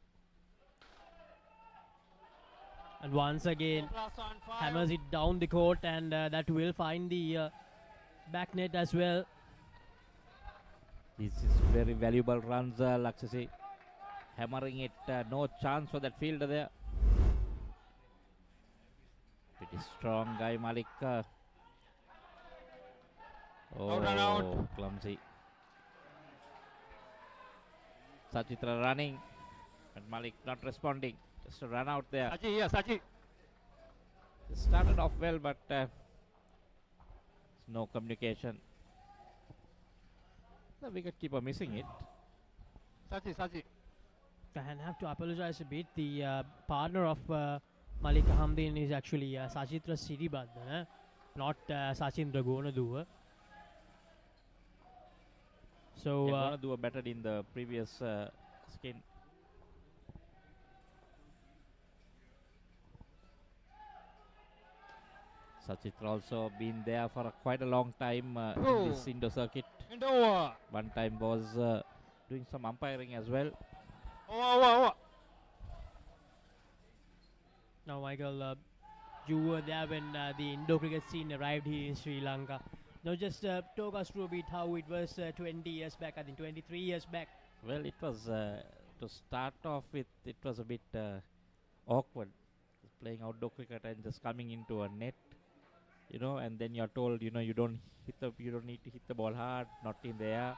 And once again, hammers it down the court, and that will find the back net as well. This is very valuable runs, Lakshasi. Hammering it, no chance for that fielder there. Pretty strong guy, Malik. Oh, clumsy. Sachitra running, and Malik not responding. Just a run out there. Sachi, yeah, Sachi. It started off well, but no communication. The wicketkeeper missing it. Sachi. And have to apologize a bit. The partner of Malika Hamdin is actually Sachitra Siribadana, not Sachindra Gonaduwa. So Gonaduwa batted in the previous skin. Sachitra also been there for quite a long time in this Indo circuit. One time was doing some umpiring as well. Now, Michael, you were there when the Indo cricket scene arrived here in Sri Lanka. Now, just talk us through a bit how it was 20 years back, I think 23 years back. Well, it was, to start off with, it was a bit awkward. Playing outdoor cricket and just coming into a net, you know, and then you're told, you know, you don't need to hit the ball hard, not in the air,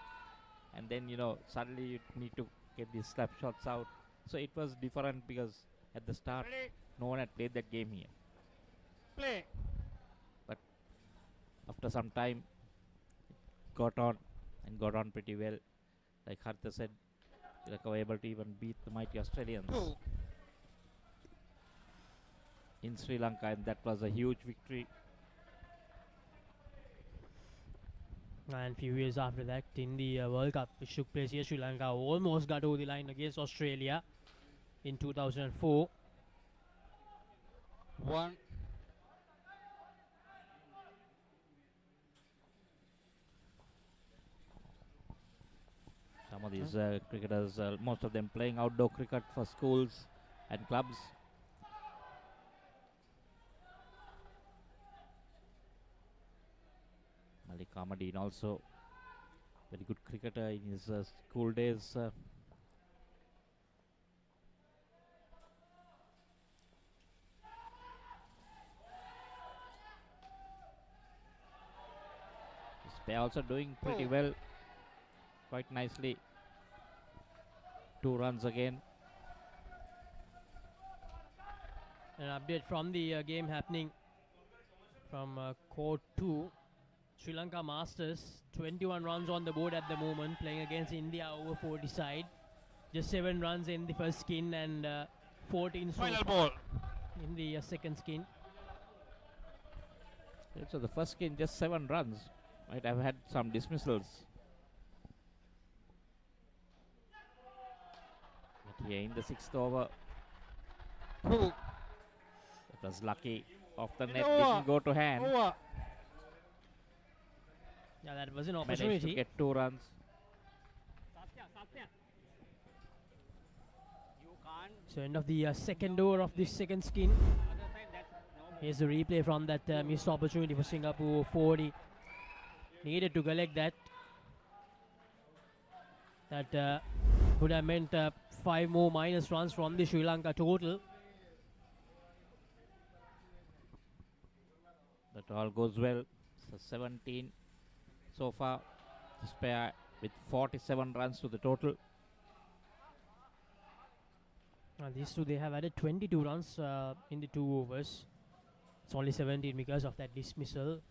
and then, you know, suddenly you need to get these slap shots out. So it was different because at the start, no one had played that game here. Play. But after some time, it got on pretty well. Like Hartha said, they were able to even beat the mighty Australians in Sri Lanka, and that was a huge victory. And few years after that, in the World Cup, which took place here, Sri Lanka almost got over the line against Australia in 2004. 1. Some of these cricketers, most of them playing outdoor cricket for schools and clubs. Malik Ahmadine also very good cricketer in his school days. They are also doing pretty well, quite nicely. 2 runs again. An update from the game happening from Court 2. Sri Lanka Masters, 21 runs on the board at the moment, playing against India over 40 side. Just 7 runs in the first skin and 14 so Final far ball in the second skin. So the first skin just 7 runs. Might have had some dismissals. But here in the 6th over, it was lucky. Off the net, didn't go to hand. Yeah, that was an Managed to opportunity. get 2 runs. So end of the second over of this second skin. Here's the replay from that missed opportunity for Singapore. 40 needed to collect that. That would have meant 5 more minus runs from the Sri Lanka total. That all goes well. So 17 so far. This pair with 47 runs to the total. These two, they have added 22 runs in the 2 overs. It's only 17 because of that dismissal.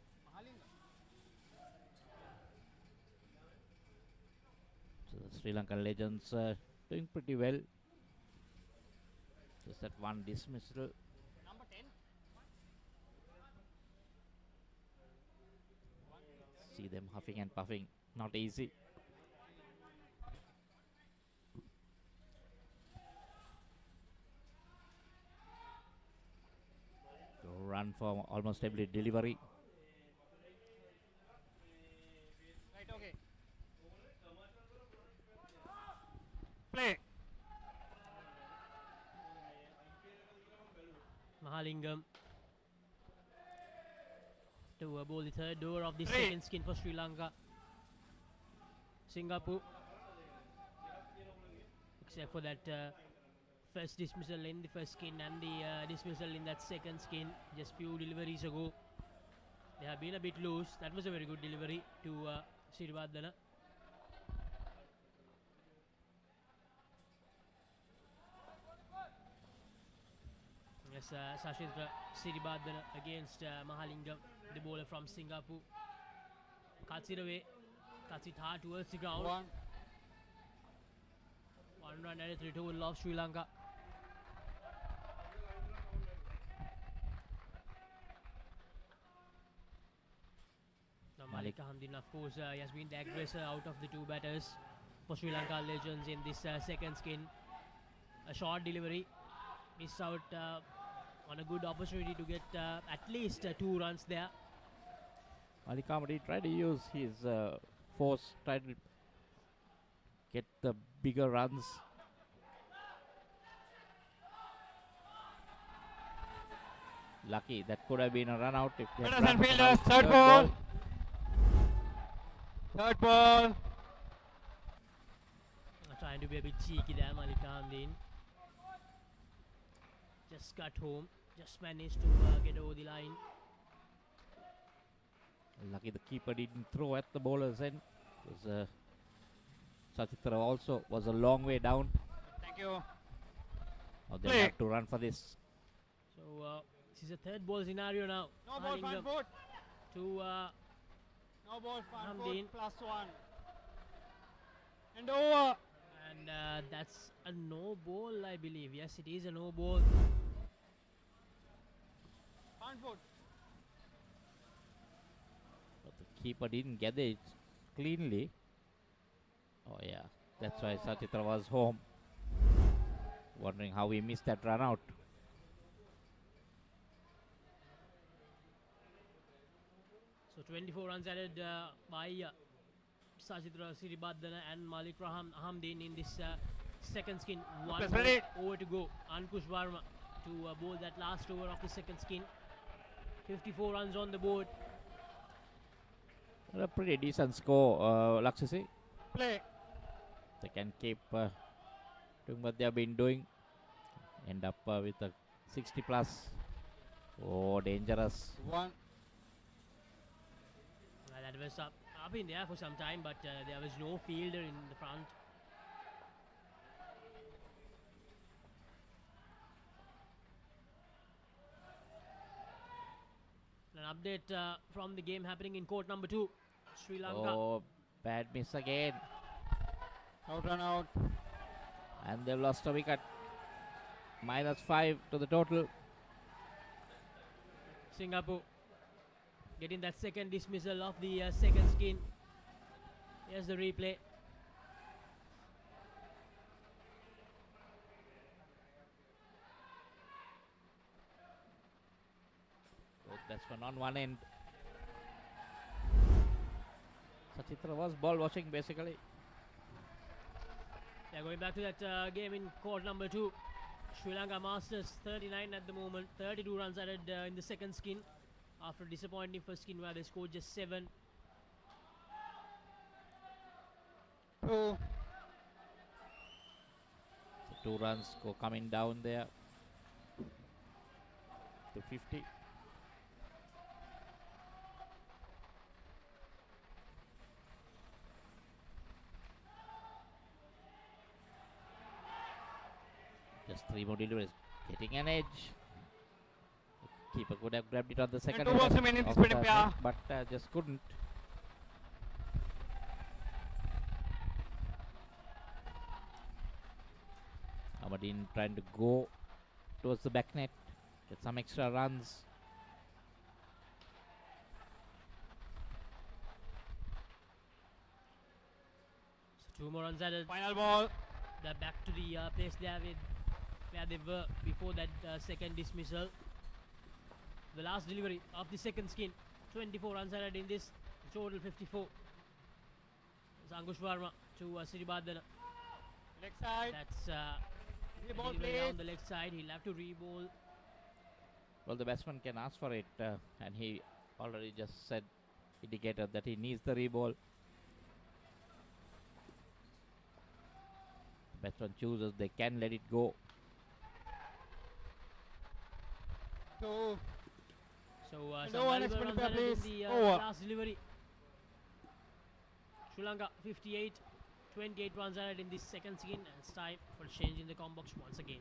So the Sri Lankan legends doing pretty well. Just that one dismissal. See them huffing and puffing. Not easy. run for almost every delivery. Right, okay. Play. Mahalingam to bowl the third over of the second skin for Sri Lanka. Singapore, except for that first dismissal in the first skin and the dismissal in that second skin just few deliveries ago. They have been a bit loose. That was a very good delivery to Sirivardhana. Yes, Sashitra Sirivardhana against Mahalingam, the bowler from Singapore. Cuts it away, cuts it hard towards the ground. One run at a 3-2 of Sri Lanka. Now Malik Hamdin, of course, he has been the aggressor out of the two batters for Sri Lanka Legends in this second skin. A short delivery, missed out on a good opportunity to get at least 2 runs there. Malik Hamdin tried to use his force, tried to get the bigger runs. Lucky, that could have been a run out if they had run Fielders, third ball. Third ball. Trying to be a bit cheeky there, Malik Hamdin. Just cut home, just managed to get over the line. Lucky the keeper didn't throw at the bowler's end. Sachitra also was a long way down. Thank you. Now they'll have to run for this. So this is a third ball scenario now. No ball, front foot. To no ball, front Hamdin. foot, +1. And over. And that's a no ball, I believe. Yes, it is a no ball. Front foot. But the keeper didn't get it cleanly. Oh yeah, that's why Sachitra was home. Wondering how he missed that run out. So 24 runs added by Sachitra Sirivardhana and Malik Hamdin in this second skin. 1 over to go. Ankush Varma to bowl that last over of the second skin. 54 runs on the board. A pretty decent score, Lakshasi. Play. They can keep doing what they have been doing. End up with a 60 plus. Oh, dangerous. 1. That was up in there for some time, but there was no fielder in the front. An update from the game happening in court number 2. Sri Lanka. Oh, bad miss again. Out run out. And they've lost a wicket. -5 to the total. Singapore getting that second dismissal of the second skin. Here's the replay. That's one on one end. Sachitra was ball watching basically. They're going back to that game in court number 2. Sri Lanka Masters 39 at the moment. 32 runs added in the second skin after a disappointing first skin where they scored just 7. 2. So 2 runs go coming down there to 50. Just 3 more deliveries. Getting an edge. Keeper could have grabbed it on the second end, but just couldn't. Ahmadin trying to go towards the back net, get some extra runs. So 2 more runs added. Final ball. They're back to the place there where they were before that second dismissal. the last delivery of the second skin. 24 runs ahead in this, total 54. Ankush Verma to Siribadana. Leg side. That's Reball, delivery please. down the leg side. He'll have to reball. Well, the batsman can ask for it, and he already just indicated that he needs the reball. The batsman chooses, they can let it go. Two. So And some over valuable next runs minute, ahead in please. the Over. last delivery. Sri Lanka 58, 28 runs ahead in this second skin, and it's time for change in the com box once again.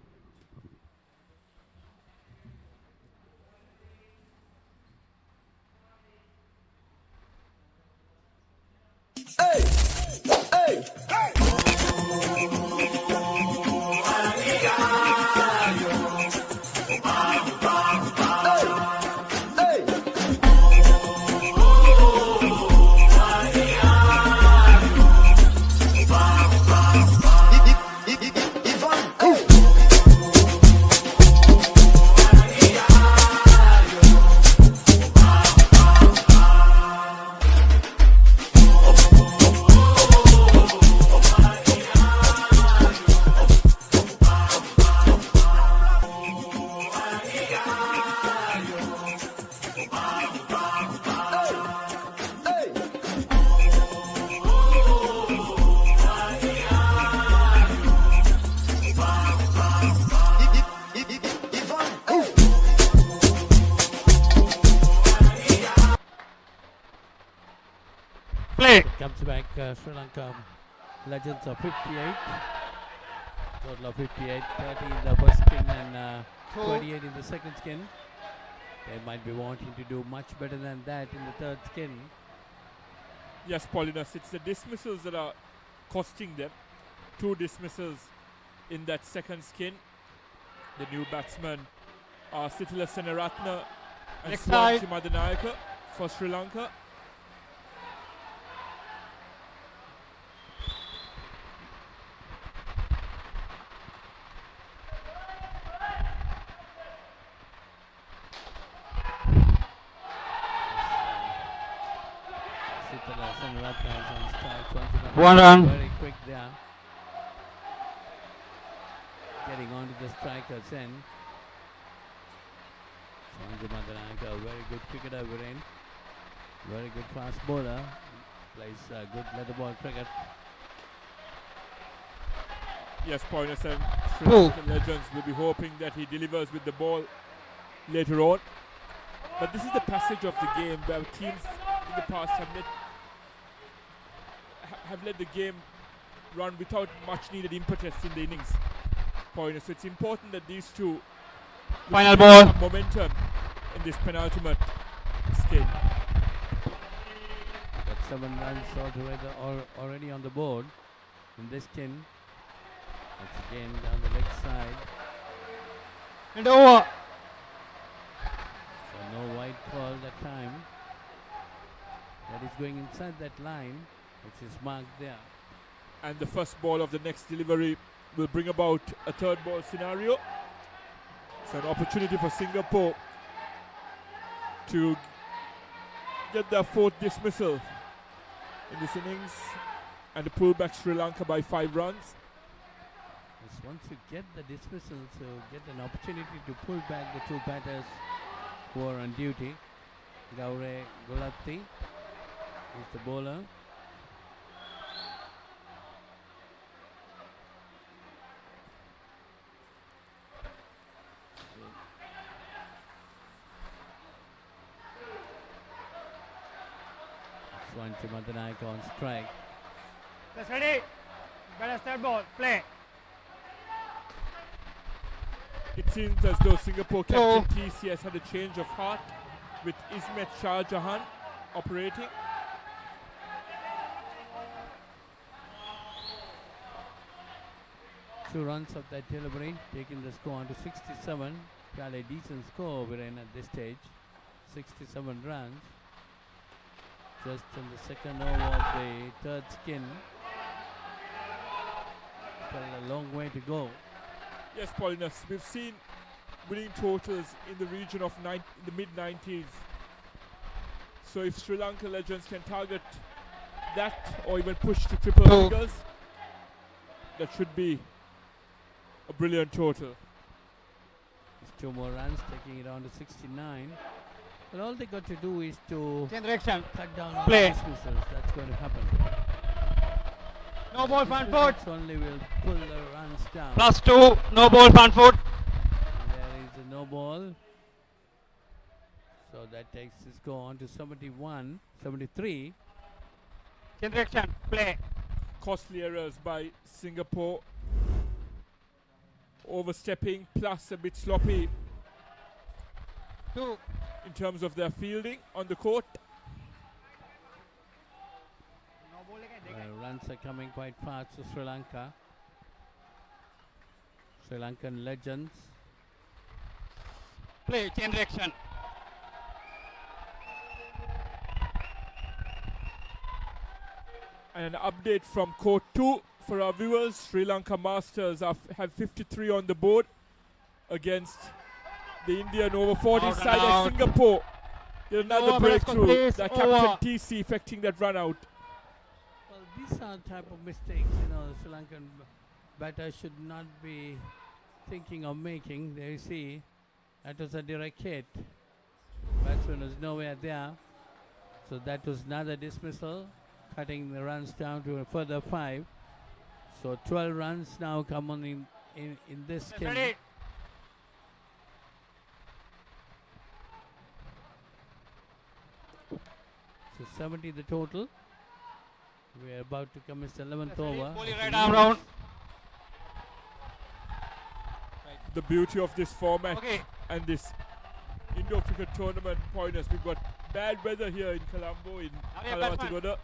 Play. Comes back Sri Lanka Legends of 58. Total of 58, 30 in the first skin and 28 in the second skin. They might be wanting to do much better than that in the third skin. Yes, Paulinus, it's the dismissals that are costing them. 2 dismissals in that second skin. The new batsmen are Sitila Senaratne and Next side. Swanchi Madanayaka for Sri Lanka. One run. Very quick there. Getting onto the striker's end. Sanju Madanayaka, very good cricketer, Viren. Very good fast bowler. Plays good leather ball cricket. Yes, Paulinus, and Sri Lankan Legends will be hoping that he delivers with the ball later on. But this is the passage of the game where teams in the past have let the game run without much needed impetus in the innings. Pointer. So it's important that these two Final ball. have momentum in this penultimate skin. Got 7 runs already on the board in this skin. It's again down the leg side. And over. So no white ball that time. That is going inside that line, which is marked there. And the first ball of the next delivery will bring about a third ball scenario. So an opportunity for Singapore to get their 4th dismissal in this innings and to pull back Sri Lanka by 5 runs. Yes, once you get the dismissal, so get an opportunity to pull back the 2 batters who are on duty. Gaure Gulati is the bowler. Swanchi Madanayaka on strike. That's ready. Better third ball. Play. It seems as though Singapore captain TC has had a change of heart with Ismet Shah Jahan operating. Two runs of that delivery, taking the score on to 67. Fairly decent score we're in at this stage. 67 runs. Just in the second over of the third skin. Still a long way to go. Yes, Paulinus, we've seen winning totals in the region of the mid-90s. So if Sri Lanka legends can target that or even push to triple figures, that should be a brilliant total. It's 2 more runs, taking it on to 69. But all they got to do is to cut down on Play. dismissals. That's going to happen. No ball front foot. Only will pull the runs down. +2. No ball front foot. And there is a no ball. So that takes the score on to 71, 73. Direction. Play. Costly errors by Singapore. Overstepping plus a bit sloppy 2. in terms of their fielding on the court. Runs are coming quite fast to Sri Lanka. Sri Lankan legends. Play. Change direction. And an update from court 2 for our viewers. Sri Lanka Masters have 53 on the board against the Indian over 40 side of Singapore. There's another breakthrough. The captain TC effecting that run out. Well, these are type of mistakes, you know, Sri Lankan batter should not be thinking of making. There you see, that was a direct hit. Batsman was nowhere there. So that was another dismissal, cutting the runs down to a further 5. So 12 runs now come on in this skin. So 70 the total. We are about to commence the 11th over. Right arm round. The beauty of this format and this Indo cricket tournament pointers. We've got bad weather here in Colombo, in Kalawatigoda,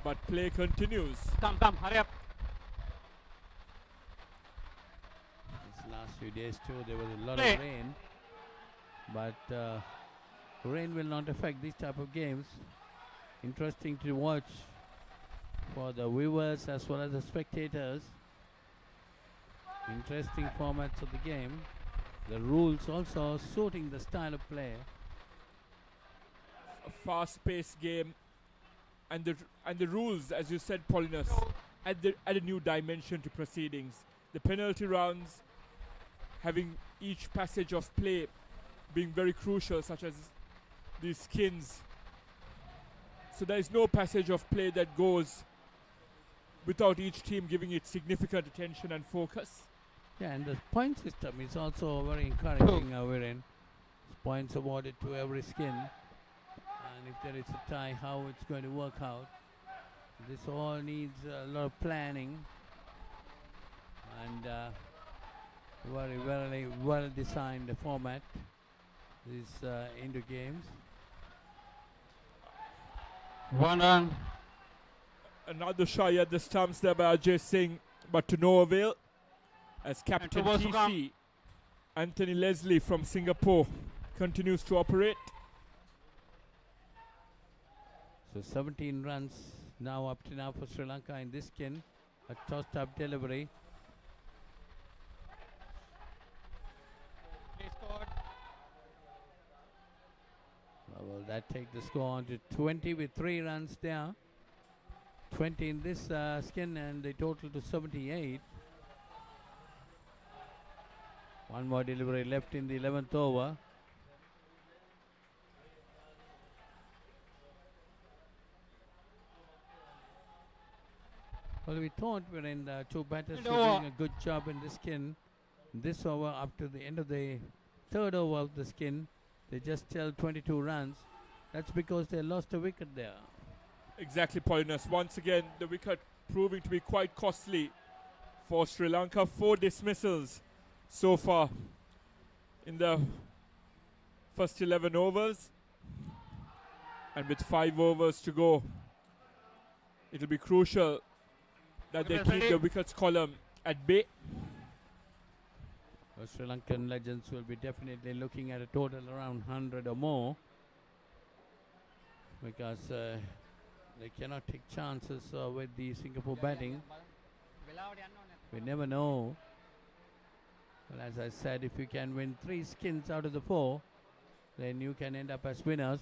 but play continues. Come, hurry up. These last few days too, there was a lot of rain, but rain will not affect these type of games. Interesting to watch for the viewers as well as the spectators. Interesting formats of the game. The rules also suiting the style of play. A fast-paced game, and the rules, as you said, Paulinus, add a new dimension to proceedings. The penalty rounds having each passage of play being very crucial, such as these skins. So there is no passage of play that goes without each team giving it significant attention and focus. Yeah, and the point system is also very encouraging, Viren. Points awarded to every skin. And if there is a tie, how it's going to work out. This all needs a lot of planning. And very, very well designed format. These Indo games. 1 run. Another shy at the stumps there by Ajay Singh, but to no avail, as Captain TC, Anthony Leslie from Singapore, continues to operate. So 17 runs now up to now for Sri Lanka in this skin. A tossed up delivery. Will that take the score on to 20 with 3 runs there? 20 in this skin and the total to 78. One more delivery left in the 11th over. Well, we thought we're in the 2 batters were doing a good job in the skin. This over up to the end of the 3rd over of the skin, they just held 22 runs. That's because they lost a wicket there. Exactly, Paulinus. Once again, the wicket proving to be quite costly for Sri Lanka. 4 dismissals so far in the first 11 overs. And with 5 overs to go, it'll be crucial that they keep the wickets column at bay. The Sri Lankan legends will be definitely looking at a total around 100 or more, because they cannot take chances with the Singapore batting. We never know. Well, as I said, if you can win 3 skins out of the 4, then you can end up as winners.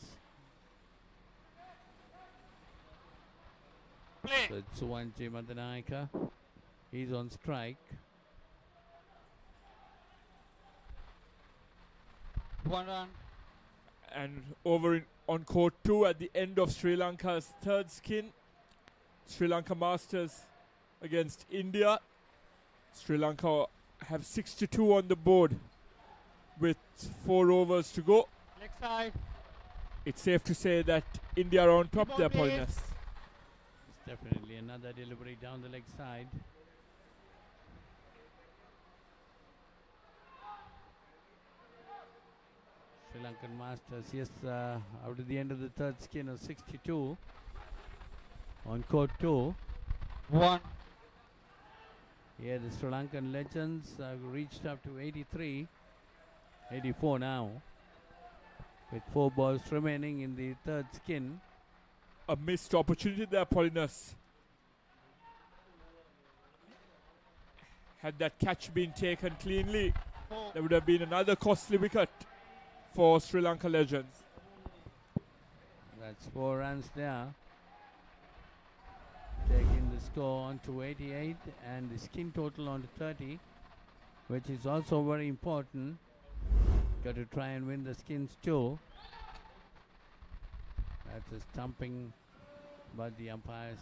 Play. So it's Suwanji Madanayaka. He's on strike. 1 run. And over on court 2 at the end of Sri Lanka's third skin, Sri Lanka Masters against India. Sri Lanka have 62 on the board with 4 overs to go. Leg side. It's safe to say that India are on top Ball, there, please. Paulinus. It's definitely another delivery down the leg side. Sri Lankan Masters, yes, out of the end of the third skin of 62 on court 2. 1. Yeah, the Sri Lankan legends have reached up to 83, 84 now, with 4 balls remaining in the third skin. A missed opportunity there, Paulinus. Had that catch been taken cleanly, there would have been another costly wicket for Sri Lanka legends. That's 4 runs there. Taking the score on to 88 and the skin total on to 30, which is also very important. Got to try and win the skins too. That's a stumping, but the umpires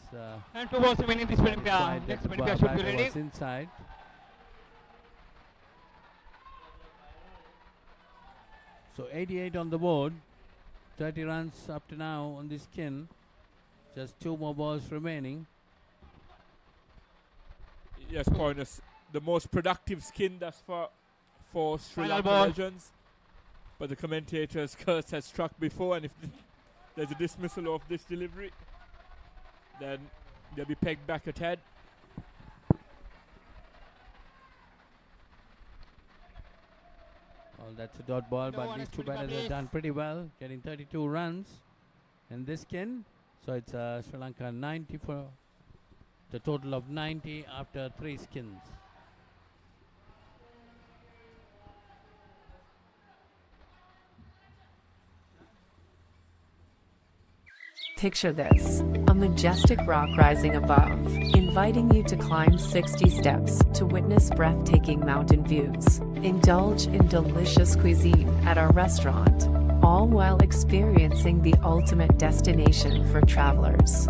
And 2 balls remaining this spinning pair. satisfied that Next the spinning pair should be batter ready. was inside. So 88 on the board, 30 runs up to now on the skin. Just 2 more balls remaining. Yes, Paulinus, the most productive skin thus far for Sri Final Lanka ball. legends. But the commentator's curse has struck before, and if there's a dismissal of this delivery, then they'll be pegged back at head. Well, that's a dot ball, but these 2 batters have done pretty well, getting 32 runs in this skin. So it's Sri Lanka 90 for the total of 90 after 3 skins. Picture this, a majestic rock rising above, inviting you to climb 60 steps to witness breathtaking mountain views. Indulge in delicious cuisine at our restaurant, all while experiencing the ultimate destination for travelers.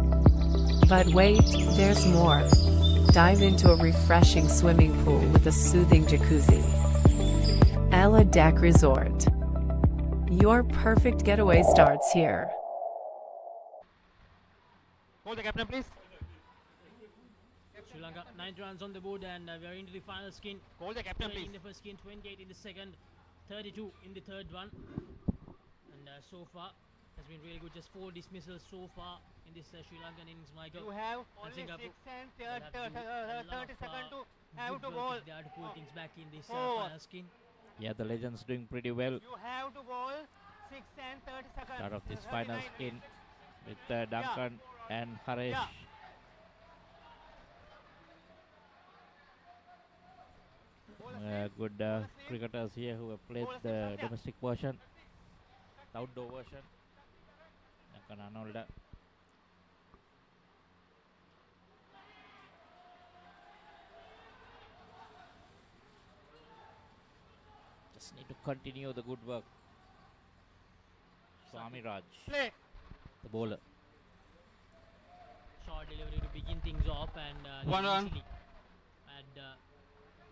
But wait, there's more. Dive into a refreshing swimming pool with a soothing jacuzzi. Ella Deck Resort. Your perfect getaway starts here. Hold the captain, please. Sri Lanka 90 runs on the board, and we are into the final skin. Hold the captain, 20 please. in the first skin, 28 in the second, 32 in the third one. And so far has been really good. Just 4 dismissals so far in this Sri Lankan innings, Michael. You have And only 6 Singapore and will have to do a lot 30 of, seconds to good have to work bowl. if they are to pull things back in this Four. final skin. Yeah, the legends doing pretty well. You have to bowl 6 and 30 seconds. Start of this 39 final skin with Duncan and Haresh. Yeah. Good cricketers here who have played the domestic version, the outdoor version. Duncan Arnold. Just need to continue the good work. Swami Raj, Play. the bowler. Short delivery to begin things off, and 1 run. easily add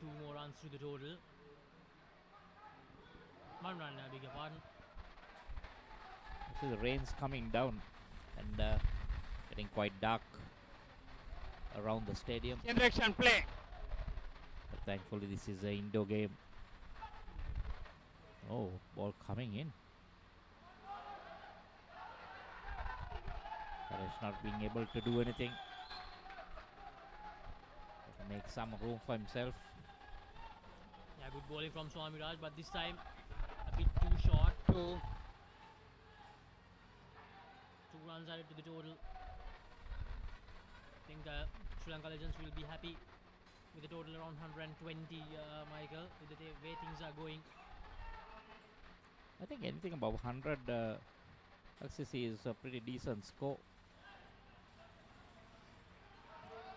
2 more runs to the total. 1 run, I beg your pardon. So the rain's coming down and getting quite dark around the stadium. Direction, play. But thankfully this is an indoor game. Oh, ball coming in. Haresh not being able to do anything. Make some room for himself. Yeah, good bowling from Swami Raj, but this time a bit too short. 2 runs added to the total. I think Sri Lanka legends will be happy with a total around 120, Michael, with the way things are going. I think anything above 100 LCC is a pretty decent score.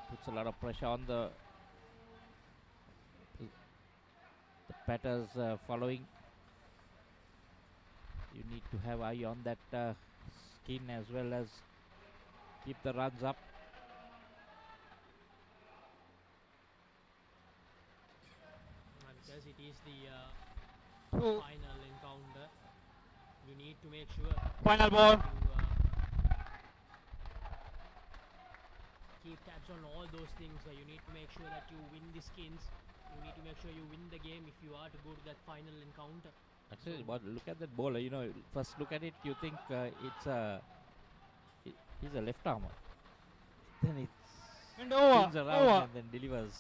Puts a lot of pressure on the batters following. You need to have eye on that skin as well as keep the runs up. Because it is the final encounter, you need to make sure Final ball. to keep tabs on all those things. You need to make sure that you win the skins. You need to make sure you win the game if you are to go to that final encounter. Actually, look at that bowler. You know, first look at it, you think he's a left armer. Then it spins around and then delivers.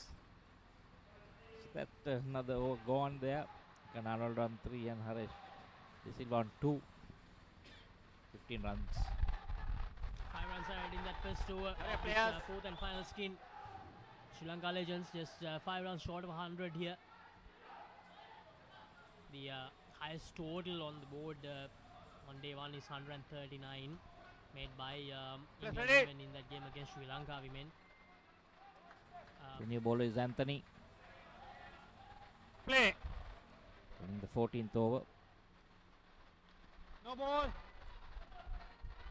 So that another over gone there. Arnold on 3 and Harish De Silva on 2. 15 runs. 5 runs ahead in that first over. This, fourth and final skin. Sri Lanka Legends just 5 runs short of 100 here. The highest total on the board on day 1 is 139, made by England women in that game against Sri Lanka women. The new bowler is Anthony. Play. In the 14th over. No ball.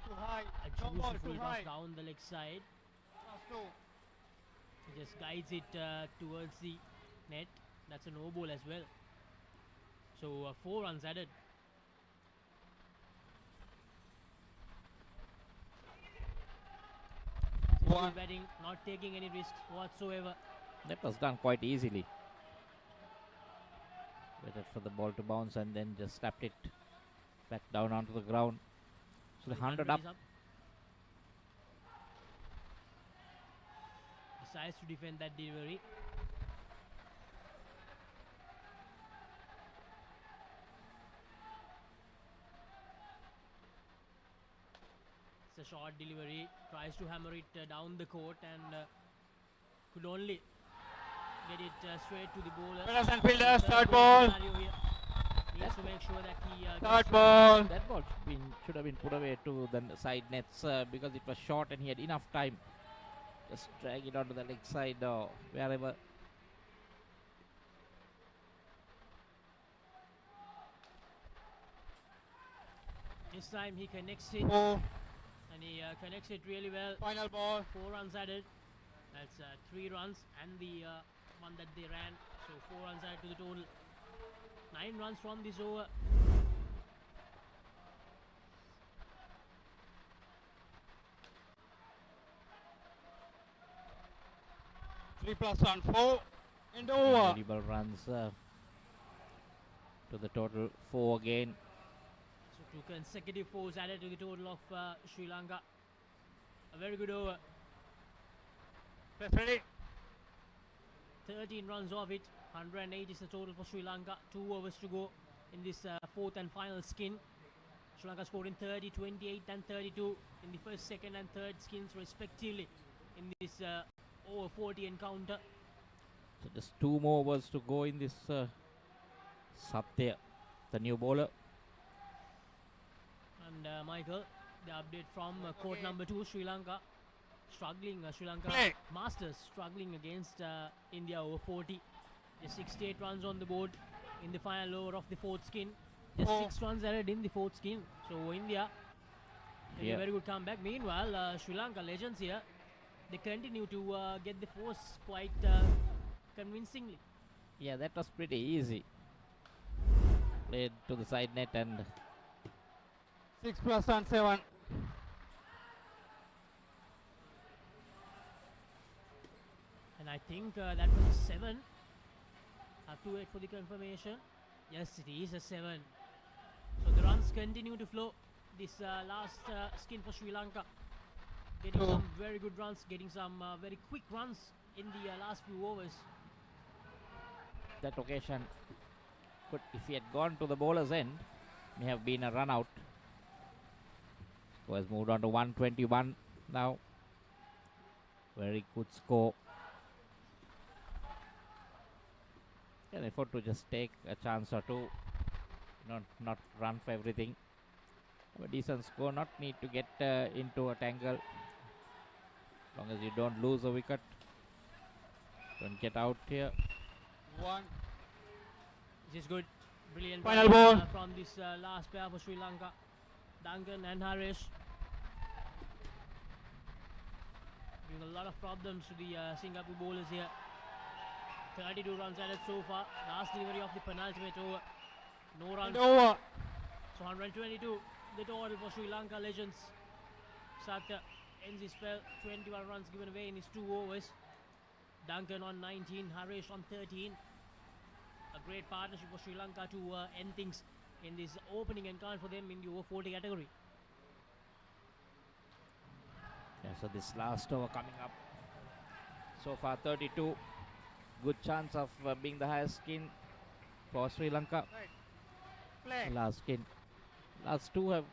Too high. A No ball. beautiful Too toss high. down the leg side. No. He just guides it towards the net. That's a no ball as well. So 4 runs added. One batting, not taking any risks whatsoever. That was done quite easily. Waited for the ball to bounce and then just slapped it back down onto the ground. So the 100 up. Decides to defend that delivery. It's a short delivery. Tries to hammer it down the court and could only get it straight to the bowler. Fielders and fielders, third ball. Needs to make sure that he third ball. That ball should have been put away to the side nets because it was short and he had enough time. Just drag it onto the leg side or wherever. This time he connects it. And he connects it really well. Final ball. 4 runs added. That's 3 runs and the one that they ran. So 4 runs added to the total. 9 runs from this over. Three plus on 4 and over. Incredible runs to the total 4 again. So 2 consecutive 4s added to the total of Sri Lanka. A very good over. Press ready. 13 runs off it. 108 is the total for Sri Lanka. 2 overs to go in this 4th and final skin. Sri Lanka scored in 30, 28 and 32 in the first, second and third skins respectively in this over 40 encounter. So just 2 more overs to go in this Satya, the new bowler. And Michael, the update from court number 2, Sri Lanka. Struggling, Sri Lanka Masters struggling against India over 40. Just 68 runs on the board in the final over of the 4th skin. Just 6 runs added in the 4th skin. So India, a very good comeback. Meanwhile, Sri Lanka Legends here, they continue to get the force quite convincingly. Yeah, that was pretty easy. Played to the side net and 6 plus on 7. And I think that was a 7. Have to wait for the confirmation. Yes, it is a 7. So the runs continue to flow. This last skin for Sri Lanka. Getting some very good runs, getting some very quick runs in the last few overs. that occasion could, if he had gone to the bowler's end, may have been a run out. Who has moved on to 121 now. Very good score. Can afford to just take a chance or two, not run for everything. Have a decent score, not need to get into a tangle. As long as you don't lose a wicket, don't get out here. This is good. Brilliant Final ball. From this last pair for Sri Lanka. Duncan and Harish. Giving a lot of problems to the Singapore bowlers here. 32 runs added so far. Last delivery of the penultimate over. No runs. Over. So 122 the total for Sri Lanka legends. Satya ends his spell. 21 runs given away in his 2 overs. Duncan on 19, Harish on 13. A great partnership for Sri Lanka to end things in this opening encounter for them in the over 40 category. Yeah, so this last over coming up. So far 32. Good chance of being the highest skin for Sri Lanka. Play. Last skin. Last two have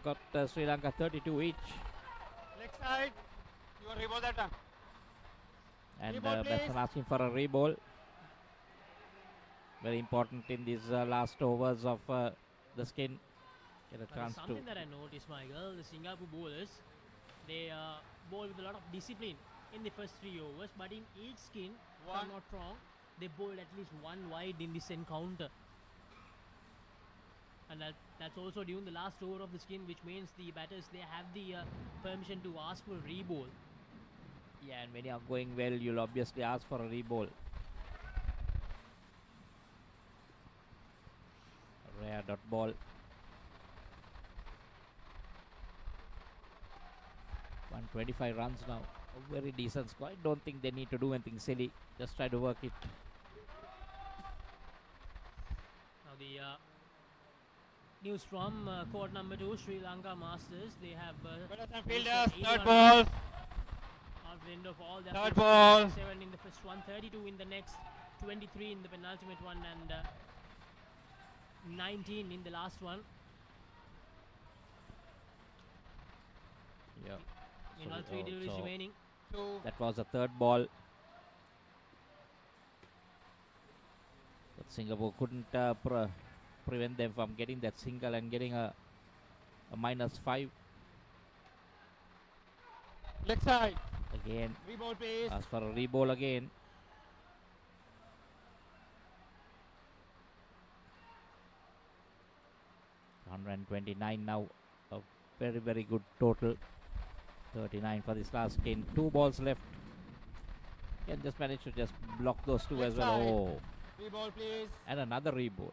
got Sri Lanka 32 each. Leg side. You want reball that time. And Reball, batsman please. asking for a reball. Very important in these last overs of the skin. Get a chance to. Something that I noticed, Michael, the Singapore bowlers, they bowl with a lot of discipline in the first 3 overs, but in each skin, if I'm not wrong, they bowled at least 1 wide in this encounter. And that's also during the last over of the skin, which means the batters, they have the permission to ask for a reball. Yeah, and when you are going well, you'll obviously ask for a reball. Rare dot ball. 125 runs now. A very decent score. I don't think they need to do anything silly. Just try to work it. Now the news from court number 2, Sri Lanka Masters. They have Fielders, third ball. At the end of all, they Third have ball. 7 in the first one, 32 in the next, 23 in the penultimate one, and 19 in the last one. Yeah. In all 3 deliveries remaining. That was the third ball. But Singapore couldn't prevent them from getting that single and getting a -5. Leg side. Again. Reball, please. Ask for a reball again. $129 now. A very, very good total. 39 for this last game. 2 balls left. Can just manage to just block those 2 as well. Oh. Reball, please. And another reball.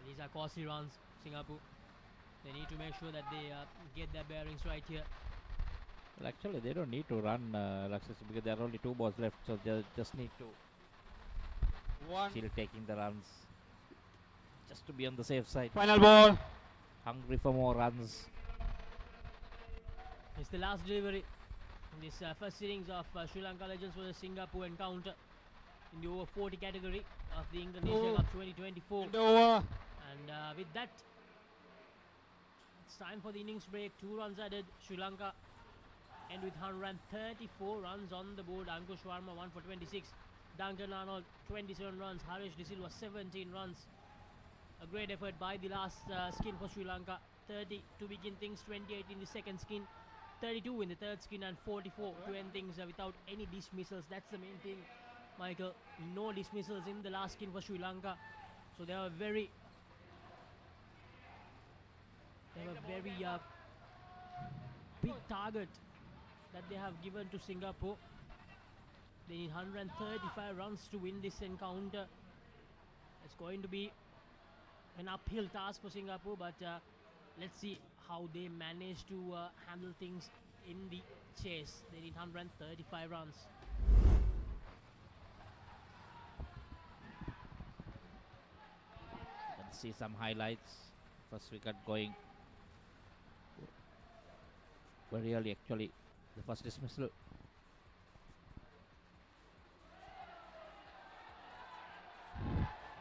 These are costly runs, Singapore. They need to make sure that they get their bearings right here. Well, actually, they don't need to run Lakshya, because there are only 2 balls left, so they just need to still taking the runs just to be on the safe side. Final ball. Hungry for more runs. It's the last delivery in this first innings of Sri Lanka Legends versus Singapore encounter in the over 40 category of the England Asia Cup 2024. And with that, it's time for the innings break. 2 runs added. Sri Lanka end with 134 runs on the board. Ankush Sharma 1 for 26. Duncan Arnold 27 runs. Harish De Silva 17 runs. A great effort by the last skin for Sri Lanka. 30 to begin things, 28 in the second skin, 32 in the third skin, and 44 to end things without any dismissals. That's the main thing, Michael. No dismissals in the last skin for Sri Lanka. So they have a very big target that they have given to Singapore. They need 135 runs to win this encounter. It's going to be an uphill task for Singapore, but let's see how they manage to handle things in the chase. They need 135 runs. Let's see some highlights. First wicket going very early, actually. The first dismissal.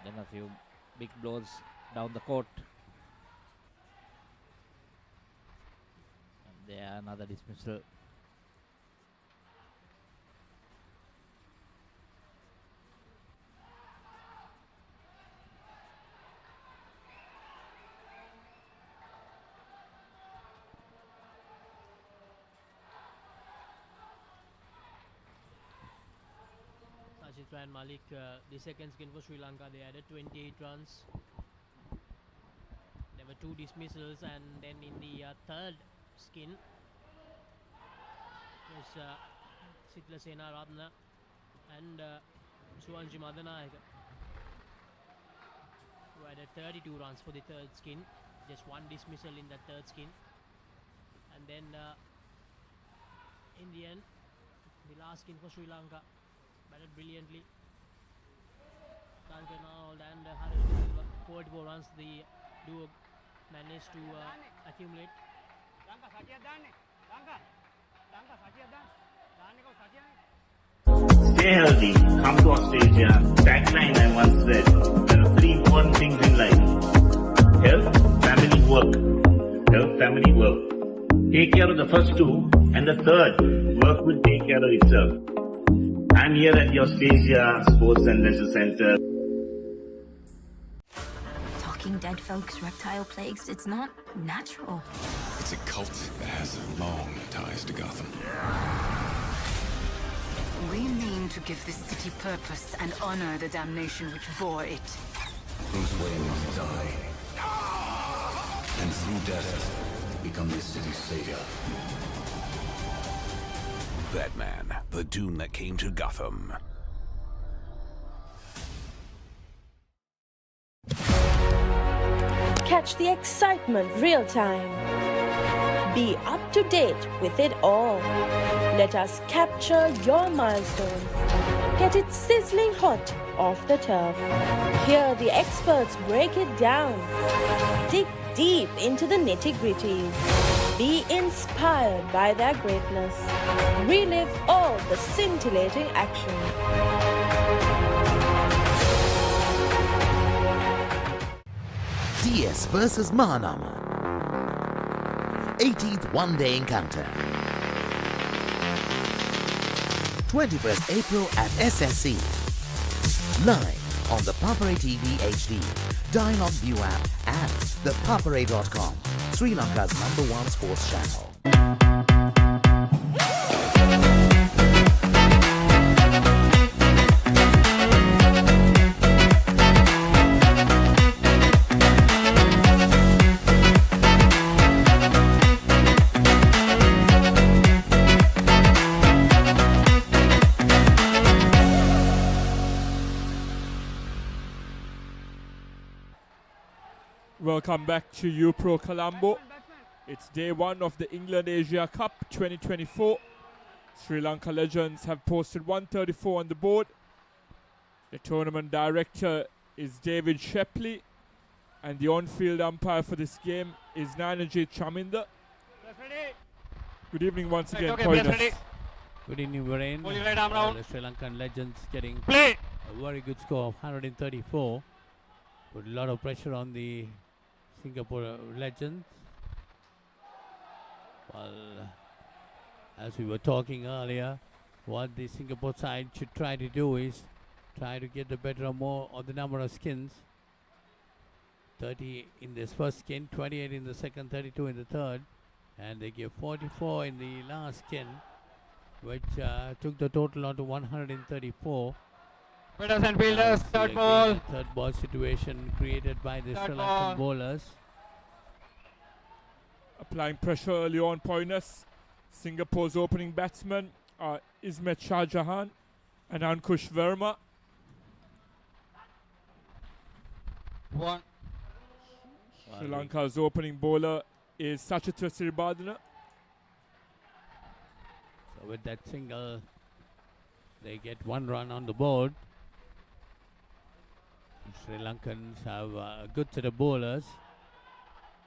Then a few big blows down the court. And there another dismissal. Ashitra and Malik, the second skin for Sri Lanka, they added 28 runs. There were 2 dismissals, and then in the third skin was Sitla Sena Ratna and Suwanji Madanayaka, who added 32 runs for the third skin. Just 1 dismissal in the third skin. And then in the end, the last skin for Sri Lanka batted brilliantly. Kankanal and Harish De Silva, 44 runs the duo managed to accumulate. Stay healthy, come to Australia. Tagline I once said, there are 3 important things in life. Health, family, work. Health, family, work. Take care of the first 2, and the third, work will take care of itself. I'm here at the Australia Sports and Leisure Centre. Talking dead folks, reptile plagues, it's not natural. It's a cult that has long ties to Gotham. We mean to give this city purpose and honor the damnation which bore it. Bruce Wayne must die. And through death, become this city's savior. Batman, the Doom that came to Gotham. Catch the excitement real time. Be up to date with it all. Let us capture your milestones. Get it sizzling hot off the turf. Hear the experts break it down. Dig deep into the nitty-gritties. Be inspired by their greatness. Relive all the scintillating action. DS versus Mahanama. 18th one-day encounter. 21st April at SSC. Live on the Papare TV HD, Dialog ViU App and ThePapare.com, Sri Lanka's #1 sports channel. Welcome back to UPro Colombo. It's day 1 of the England Asia Cup 2024. Sri Lanka Legends have posted 134 on the board. The tournament director is David Shepley, and the on-field umpire for this game is Nanajit Chaminda. Good evening once again, Poinus. Good evening, Viren. The Sri Lankan Legends getting a very good score of 134. With a lot of pressure on the Singapore Legends. Well, as we were talking earlier, what the Singapore side should try to do is try to get the better or more of the number of skins. 30 in this first skin, 28 in the second, 32 in the third, and they give 44 in the last skin, which took the total on to 134. Batters and fielders, third ball. Third ball situation created by the Sri Lankan bowlers. Applying pressure early on, Poinus. Singapore's opening batsmen are Ismet Shah Jahan and Ankush Verma. Sri Lanka's opening bowler is Sachitra Siribadana. So with that single, they get 1 run on the board. Sri Lankans have a good set of bowlers.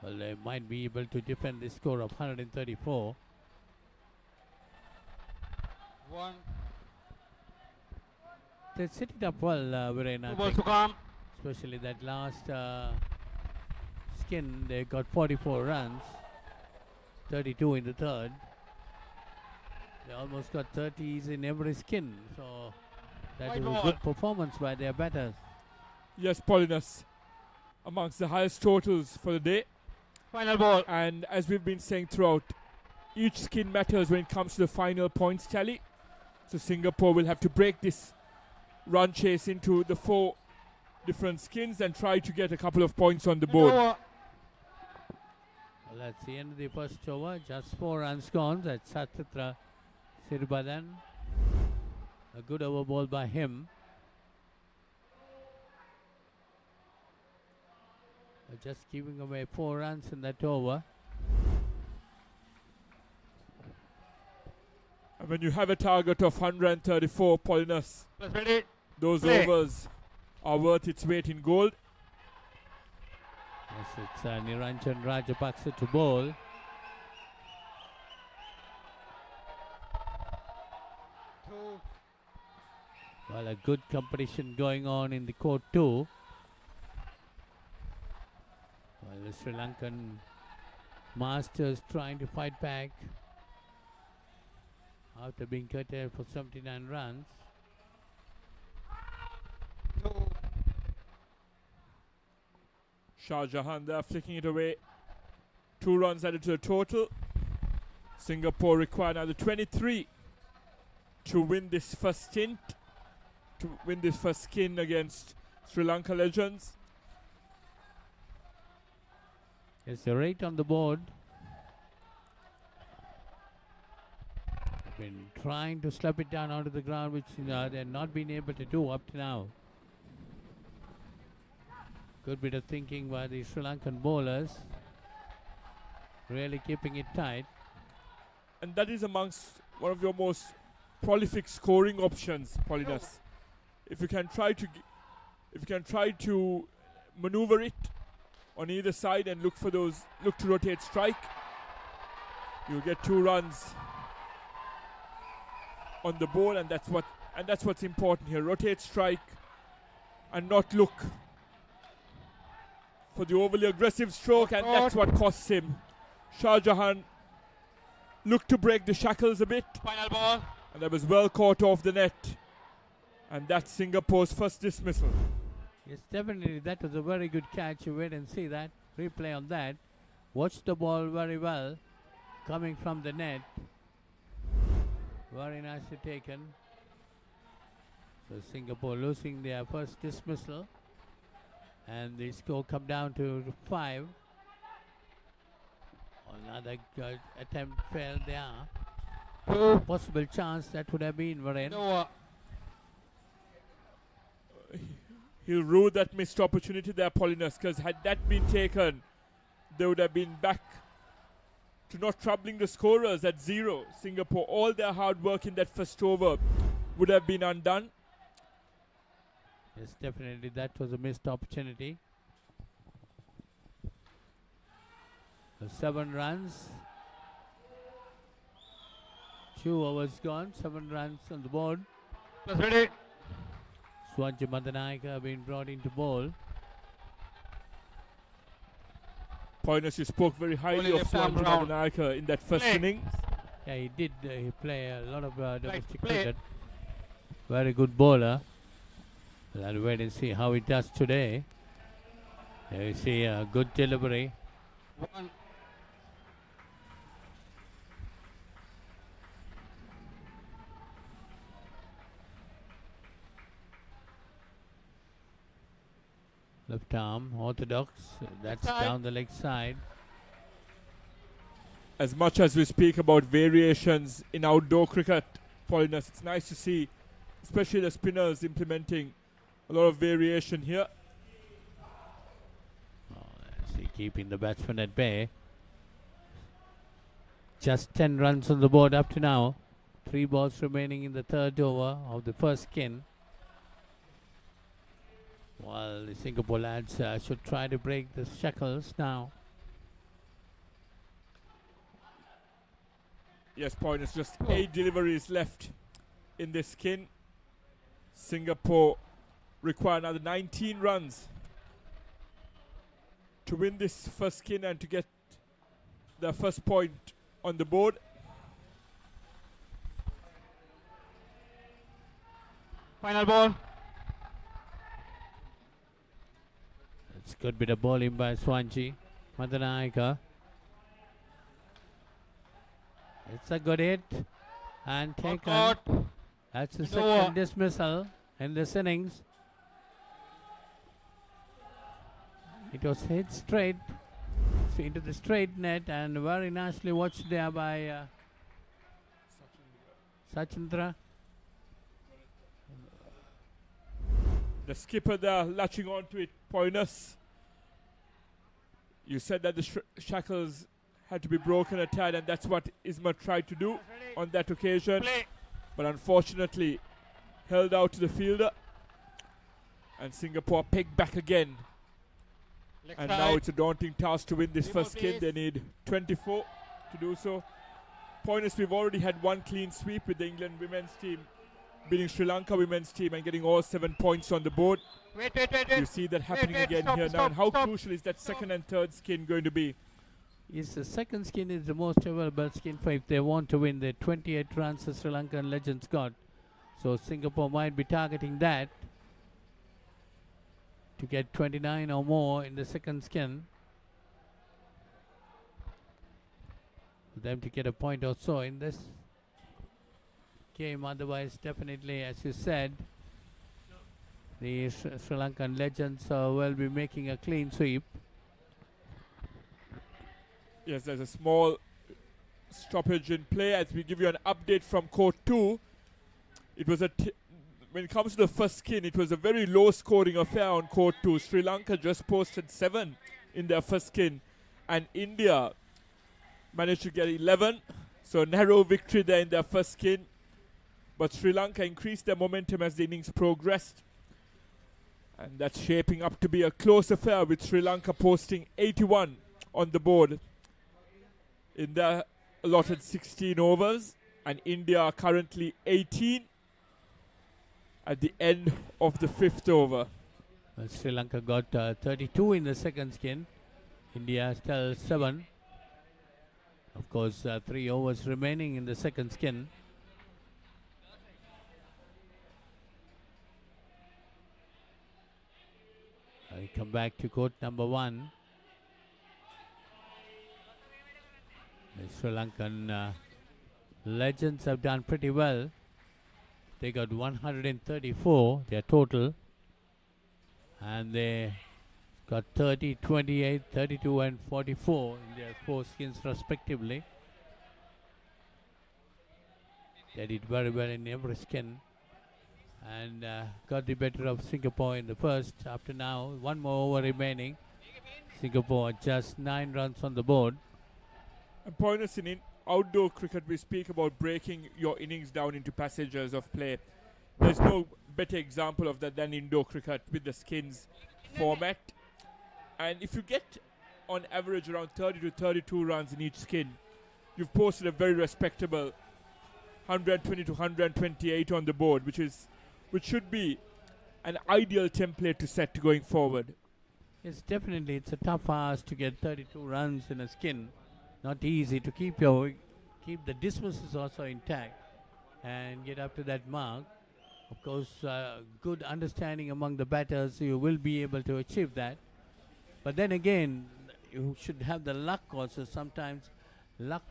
Well, they might be able to defend the score of 134. They set it up well, Virena. Especially that last skin, they got 44 runs, 32 in the third. They almost got 30s in every skin, so that is a good performance by their batters. Yes, Polinus, amongst the highest totals for the day. Final ball. And as we've been saying throughout, each skin matters when it comes to the final points tally. So Singapore will have to break this run chase into the 4 different skins and try to get a couple of points on the board. Well, that's the end of the first over. Just 4 runs gone. That's Ch.63 Sirbadan. A good over ball by him. Just giving away 4 runs in that over. And when you have a target of 134 Polinus, those overs are worth its weight in gold. Yes, it's Niranjan Rajapaksa to bowl. Well, a good competition going on in the court too. Well, the Sri Lankan Masters trying to fight back after being curtailed for 79 runs. Shah Jahan there flicking it away. 2 runs added to the total. Singapore require another 23 to win this first stint, to win this first skin against Sri Lanka Legends. It's a rate on the board. Been trying to slap it down onto the ground, which they're not been able to do up to now. Good bit of thinking by the Sri Lankan bowlers, really keeping it tight. And that is amongst one of your most prolific scoring options, Polinus. If you can try to maneuver it on either side and look to rotate strike, you'll get 2 runs on the ball, and that's what's important here. Rotate strike and not look for the overly aggressive stroke, and that's what costs him. Shah Jahan looked to break the shackles a bit. Final ball. And that was well caught off the net. And that's Singapore's first dismissal. Yes, definitely. That was a very good catch. You wait and see that. Replay on that. Watch the ball very well. Coming from the net. Very nicely taken. So Singapore losing their first dismissal. And the score come down to 5. Another good attempt failed there. Possible chance that would have been Varane. He'll rue that missed opportunity there, Polinus, because had that been taken, they would have been back to not troubling the scorers at 0. Singapore, all their hard work in that first over would have been undone. Yes, definitely that was a missed opportunity. So 7 runs. 2 overs gone, 7 runs on the board. Ready. Swaji Madanayaka being brought into bowl. Poinus, you spoke very highly of Swaji Madanayaka in that first innings. Yeah, he did. He play a lot of domestic cricket. Very good bowler. Well, I'll wait and see how he does today. There you see a good delivery. Left arm, orthodox. That's down the leg side. As much as we speak about variations in outdoor cricket, Polinus, it's nice to see, especially the spinners implementing a lot of variation here. See, keeping the batsman at bay. Just 10 runs on the board up to now. 3 balls remaining in the 3rd over of the first skin. Well, the Singapore lads should try to break the shackles now. Yes, Poinus, just 8 deliveries left in this skin. Singapore require another 19 runs to win this first skin and to get their first point on the board. Final ball. It's good bit of bowling by Swaji Madanayaka. It's a good hit and taken. That's the second dismissal in this innings. It was hit straight into the straight net and very nicely watched there by Sachendra. The skipper there latching on to it, Poinus. You said that the shackles had to be broken a tad, and that's what Isma tried to do on that occasion. But unfortunately, held out to the fielder. And Singapore pegged back again. And now it's a daunting task to win this first skin. They need 24 to do so. Points, we've already had one clean sweep with the England women's team beating Sri Lanka women's team and getting all 7 points on the board. You see that happening again here now. And how crucial is that second and third skin going to be? Yes, the second skin is the most available skin for if they want to win the 28 runs the Sri Lankan legends got. So Singapore might be targeting that to get 29 or more in the second skin. For them to get a point or so in this game. Otherwise, definitely, as you said, the Sri Lankan legends will be making a clean sweep. Yes, there's a small stoppage in play as we give you an update from court 2. It was when it comes to the first skin, it was a very low scoring affair on court 2. Sri Lanka just posted 7 in their first skin, and India managed to get 11. So narrow victory there in their first skin. But Sri Lanka increased their momentum as the innings progressed. And that's shaping up to be a close affair with Sri Lanka posting 81 on the board in their allotted 16 overs. And India are currently 18 at the end of the 5th over. Well, Sri Lanka got 32 in the second skin. India still 7. Of course, 3 overs remaining in the second skin. I come back to court number 1. The Sri Lankan legends have done pretty well. They got 134, their total. And they got 30, 28, 32 and 44 in their 4 skins respectively. They did very well in every skin. And got the better of Singapore in the first. After now, 1 more over remaining. Singapore just 9 runs on the board. And pointers in outdoor cricket, we speak about breaking your innings down into passages of play. There's no better example of that than indoor cricket with the skins format. And if you get on average around 30 to 32 runs in each skin, you've posted a very respectable 120 to 128 on the board, which should be an ideal template to set going forward. Yes, definitely. It's a tough ask to get 32 runs in a skin. Not easy to keep the dismisses also intact and get up to that mark. Of course, good understanding among the batters, you will be able to achieve that. But then again, you should have the luck also. Sometimes luck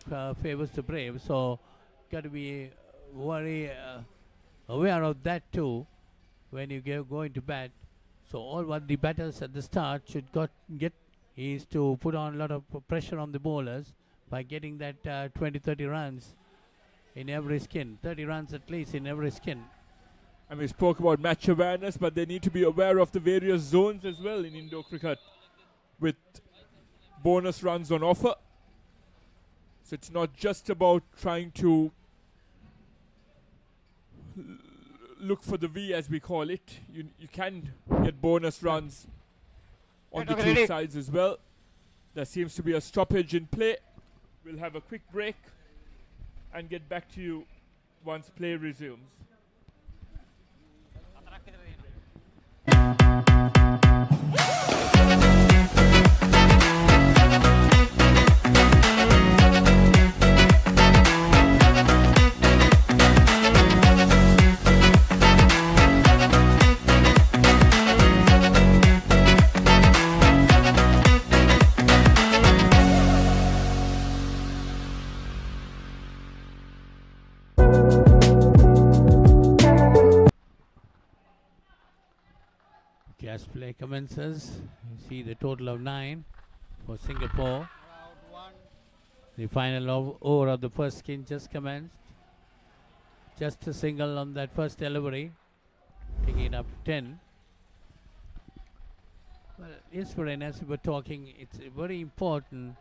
favors the brave, so got to be very aware of that too when you go into bat. So all what the batters at the start should get is to put on a lot of pressure on the bowlers by getting that 20-30 runs in every skin, 30 runs at least in every skin. And we spoke about match awareness, but they need to be aware of the various zones as well in indoor cricket with bonus runs on offer. So it's not just about trying to look for the V, as we call it. You can get bonus runs on the 2 sides as well. There seems to be a stoppage in play. We'll have a quick break and get back to you once play resumes. Gas play commences. You see the total of 9 for Singapore. The final over of the first skin just commenced. Just a single on that first delivery, taking it up to 10. Well, yes, Brian, as we were talking, it's very important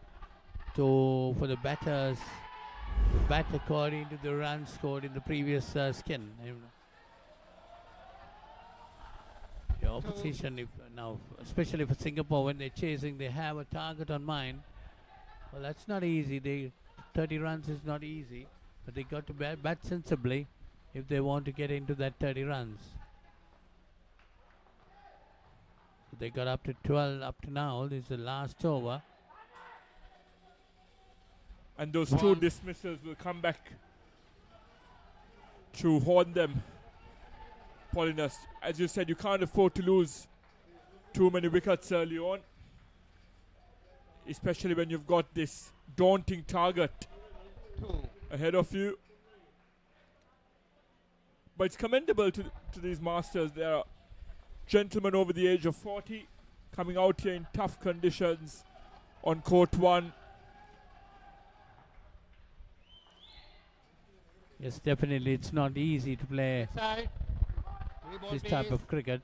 for the batters to bat according to the runs scored in the previous skin. The opposition, now, especially for Singapore, when they're chasing, they have a target on mind. Well, that's not easy. 30 runs is not easy, but they got to bat sensibly if they want to get into that 30 runs. So they got up to 12 up to now. This is the last over. And those 2 dismissals will come back to haunt them. Paulinus, as you said, you can't afford to lose too many wickets early on, especially when you've got this daunting target ahead of you. But it's commendable to these masters. They are gentlemen over the age of 40, coming out here in tough conditions on court 1. Yes, definitely, it's not easy to play this type of cricket.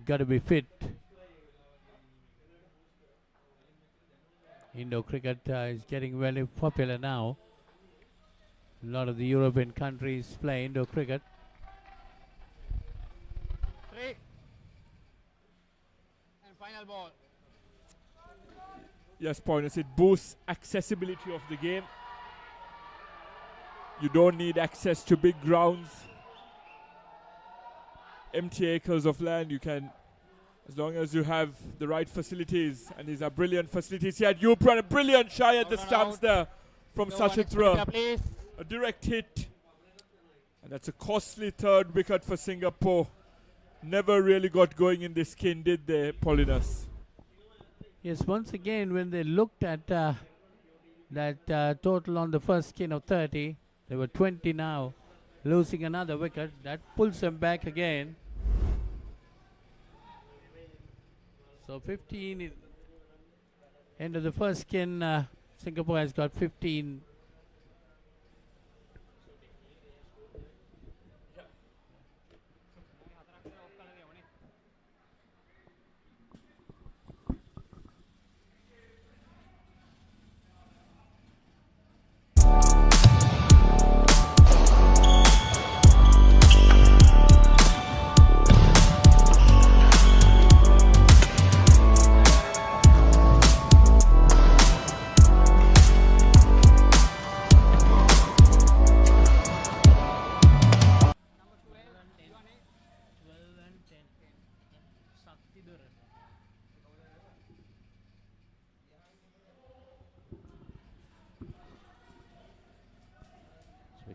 Got to be fit. Indo cricket is getting very popular now. A lot of the European countries play Indo cricket. 3. And final ball. Yes, Pointers, it boosts accessibility of the game. You don't need access to big grounds, empty acres of land. You can, as long as you have the right facilities, and these are brilliant facilities. He had Yupran, a brilliant shy at the stumps there from Sachitra. A direct hit. And that's a costly 3rd wicket for Singapore. Never really got going in this skin, did they, Paulinus? Yes, once again, when they looked at that total on the first skin of 30, they were 20 now, losing another wicket. That pulls them back again. So 15 end of the first skin, Singapore has got 15.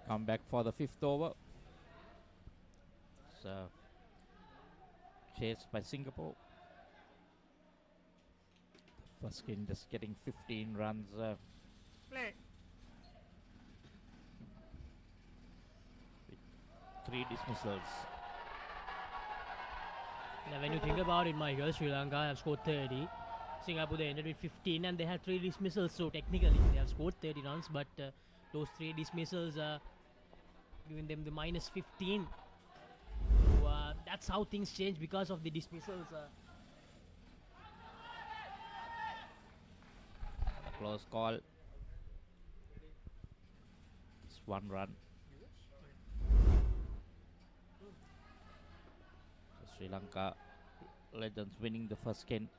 Come back for the 5th over. So, chased by Singapore. First skin just getting 15 runs. Play. With 3 dismissals. Now, when you think about it, Michael, Sri Lanka have scored 30. Singapore, they ended with 15 and they had 3 dismissals. So, technically, they have scored 30 runs, but those 3 dismissals are giving them the minus 15. So, that's how things change because of the dismissals. Close call. It's 1 run. So Sri Lanka Legends winning the first skin.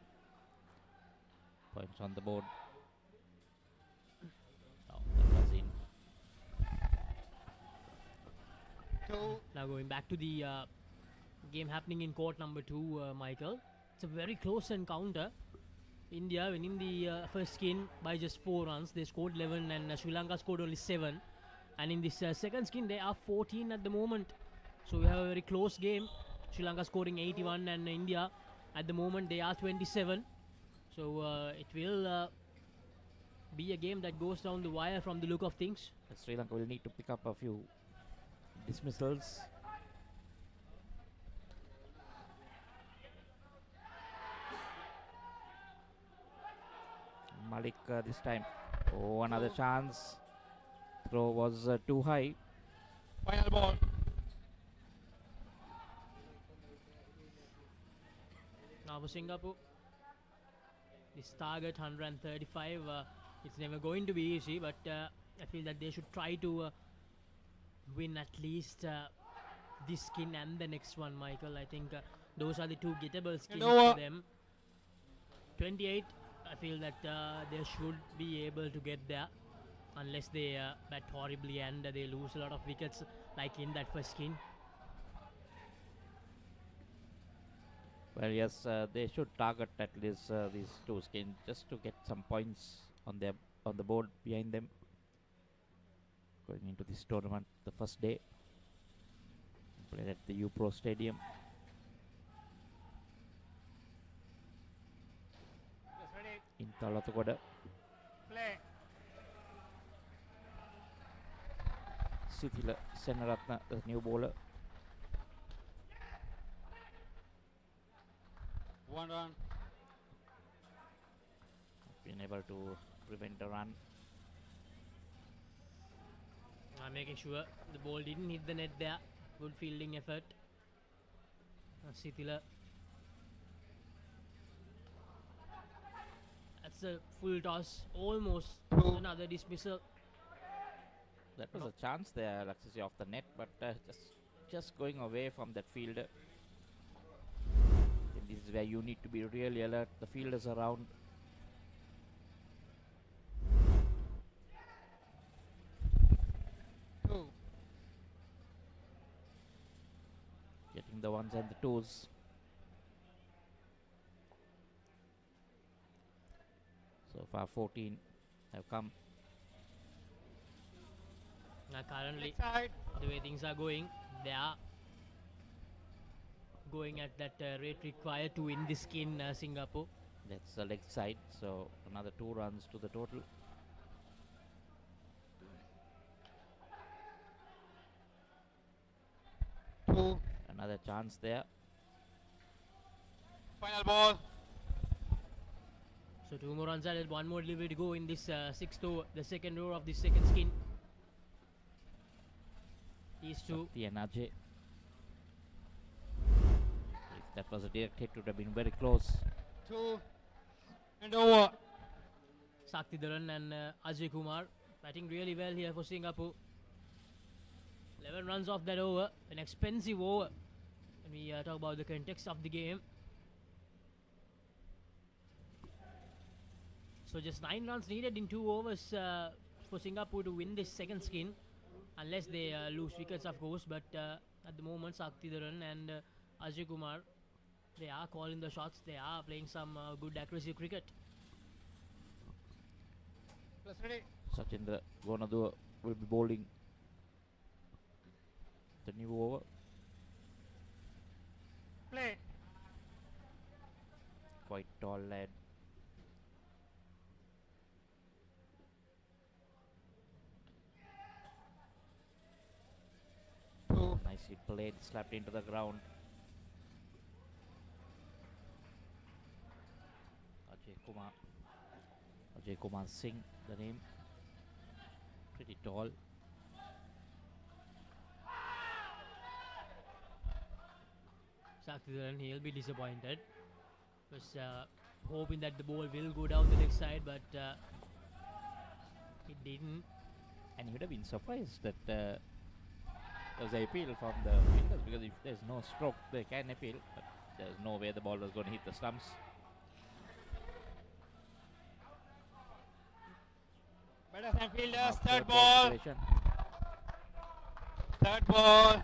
Points on the board. Oh, that was in. Now going back to the game happening in court number 2, Michael. It's a very close encounter. India winning the first skin by just 4 runs. They scored 11 and Sri Lanka scored only 7. And in this second skin, they are 14 at the moment. So we have a very close game. Sri Lanka scoring 81 and India at the moment they are 27. So it will be a game that goes down the wire from the look of things. Sri Lanka will need to pick up a few dismissals. Malik this time. Oh, another chance. Throw was too high. Final ball. Now for Singapore, this target 135, it's never going to be easy, but I feel that they should try to win at least this skin and the next one, Michael. I think those are the two gettable skins for them. 28, I feel that they should be able to get there, unless they bat horribly and they lose a lot of wickets like in that first skin. Well, yes, they should target at least these two skins just to get some points on the board behind them. Going into this tournament, the first day, played at the U Pro Stadium. In Talathagoda. Play. Sithila Senaratna, the new bowler. 1 run. Been able to prevent a run. Making sure the ball didn't hit the net there. Good fielding effort. Sithila. That's a full toss. Almost another dismissal. That was a chance there, Laksisi, off the net, but just going away from that fielder. And this is where you need to be really alert. The fielders around. Getting the ones and the twos. So far 14 have come. Now currently, the way things are going, they are going at that rate required to win this skin, Singapore. That's the leg side, so another 2 runs to the total. Another chance there. Final ball. So 2 more runs added, 1 more delivery to go in this 6th over, the second over of the second skin. These two. Sakti and Ajay. If that was a direct hit, it would have been very close. 2 and over. Sakti Dharan and Ajay Kumar batting really well here for Singapore. 11 runs off that over, an expensive over when we talk about the context of the game. So just 9 runs needed in 2 overs for Singapore to win this second skin, unless they lose wickets, of course. But at the moment, Sakti Dharan and Ajay Kumar, they are calling the shots. They are playing some good aggressive cricket. Sachin Gonadua will be bowling the new over. Play. Quite tall lad. Nicely played, slapped into the ground. Ajay Kumar Singh, the name. Pretty tall. Sakti Dharan, he'll be disappointed. Was hoping that the ball will go down the leg side, but it didn't. And he would have been surprised that there was an appeal from the fielders, because if there's no stroke, they can appeal, but there's no way the ball was going to hit the stumps. Batters and fielders, third ball. Third ball.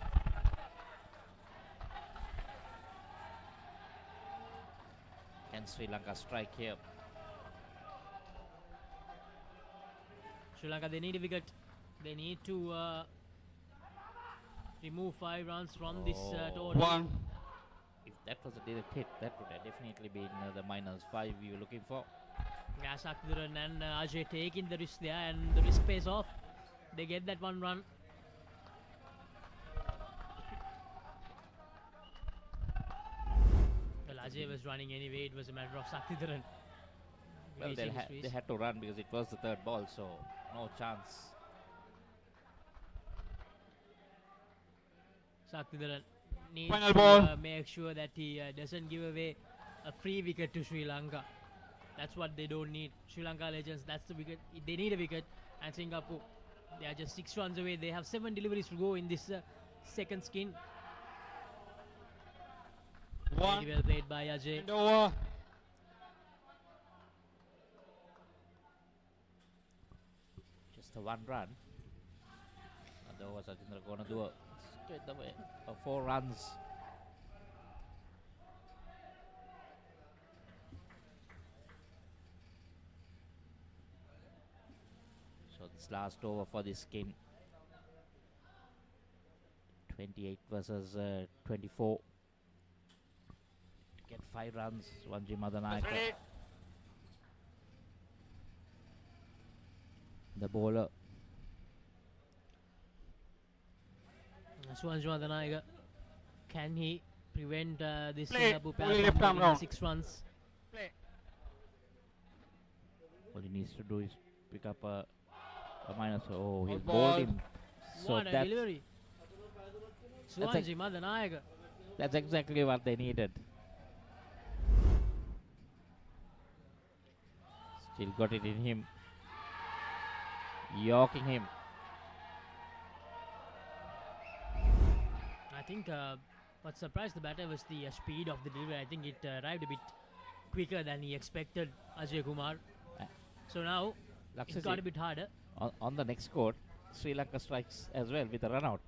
Can Sri Lanka strike here? Sri Lanka, they need a wicket. They need to remove 5 runs from this total. If that was a direct hit, that would have definitely been the -5 we were looking for. Yeah, Sakti Dharan and Ajay taking the risk there, and the risk pays off. They get that 1 run. Well, Ajay was running anyway. It was a matter of Sakti Dharan Well, they had to run because it was the third ball, so no chance. Shaktidaran needs Final to ball. make sure that he doesn't give away a free wicket to Sri Lanka. That's what they don't need. Sri Lanka Legends, that's the wicket. They need a wicket. And Singapore, they are just 6 runs away. They have 7 deliveries to go in this second skin. One. Very well played by Ajay. And over. Just a 1 run. Otherwise, Ajindra going to do a straight away 4 runs. So this last over for this skin. 28 versus 24. To get 5 runs, Swanji Madanayaka. The bowler. Swanji Madanayaka, can he prevent this Play. Singapore Only pair left from arm getting round. 6 runs? Play. All he needs to do is pick up a minus. Oh, he Out bowled ball. him. So What a that's, delivery. Swanji Madanayaka. that's exactly what they needed. Still got it in him. Yorking him. I think what surprised the batter was the speed of the delivery. I think it arrived a bit quicker than he expected, Ajay Kumar. So now it got a bit harder. On the next score, Sri Lanka strikes as well with a run out.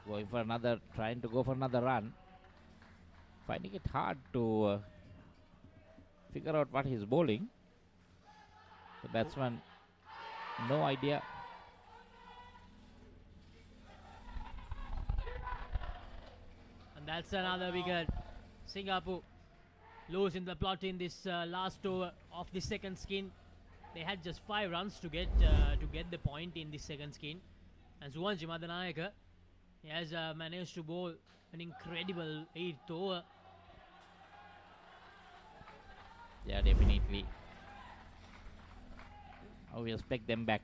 Going for another, trying to go for another run. Finding it hard to figure out what he's bowling. The batsman, no idea. And that's another wicket. Singapore losing the plot in this last over of the second skin. They had just 5 runs to get the point in the second skin. And Swanji Madanayaka, he has managed to bowl an incredible 8th over. Yeah, definitely. Now we expect them back.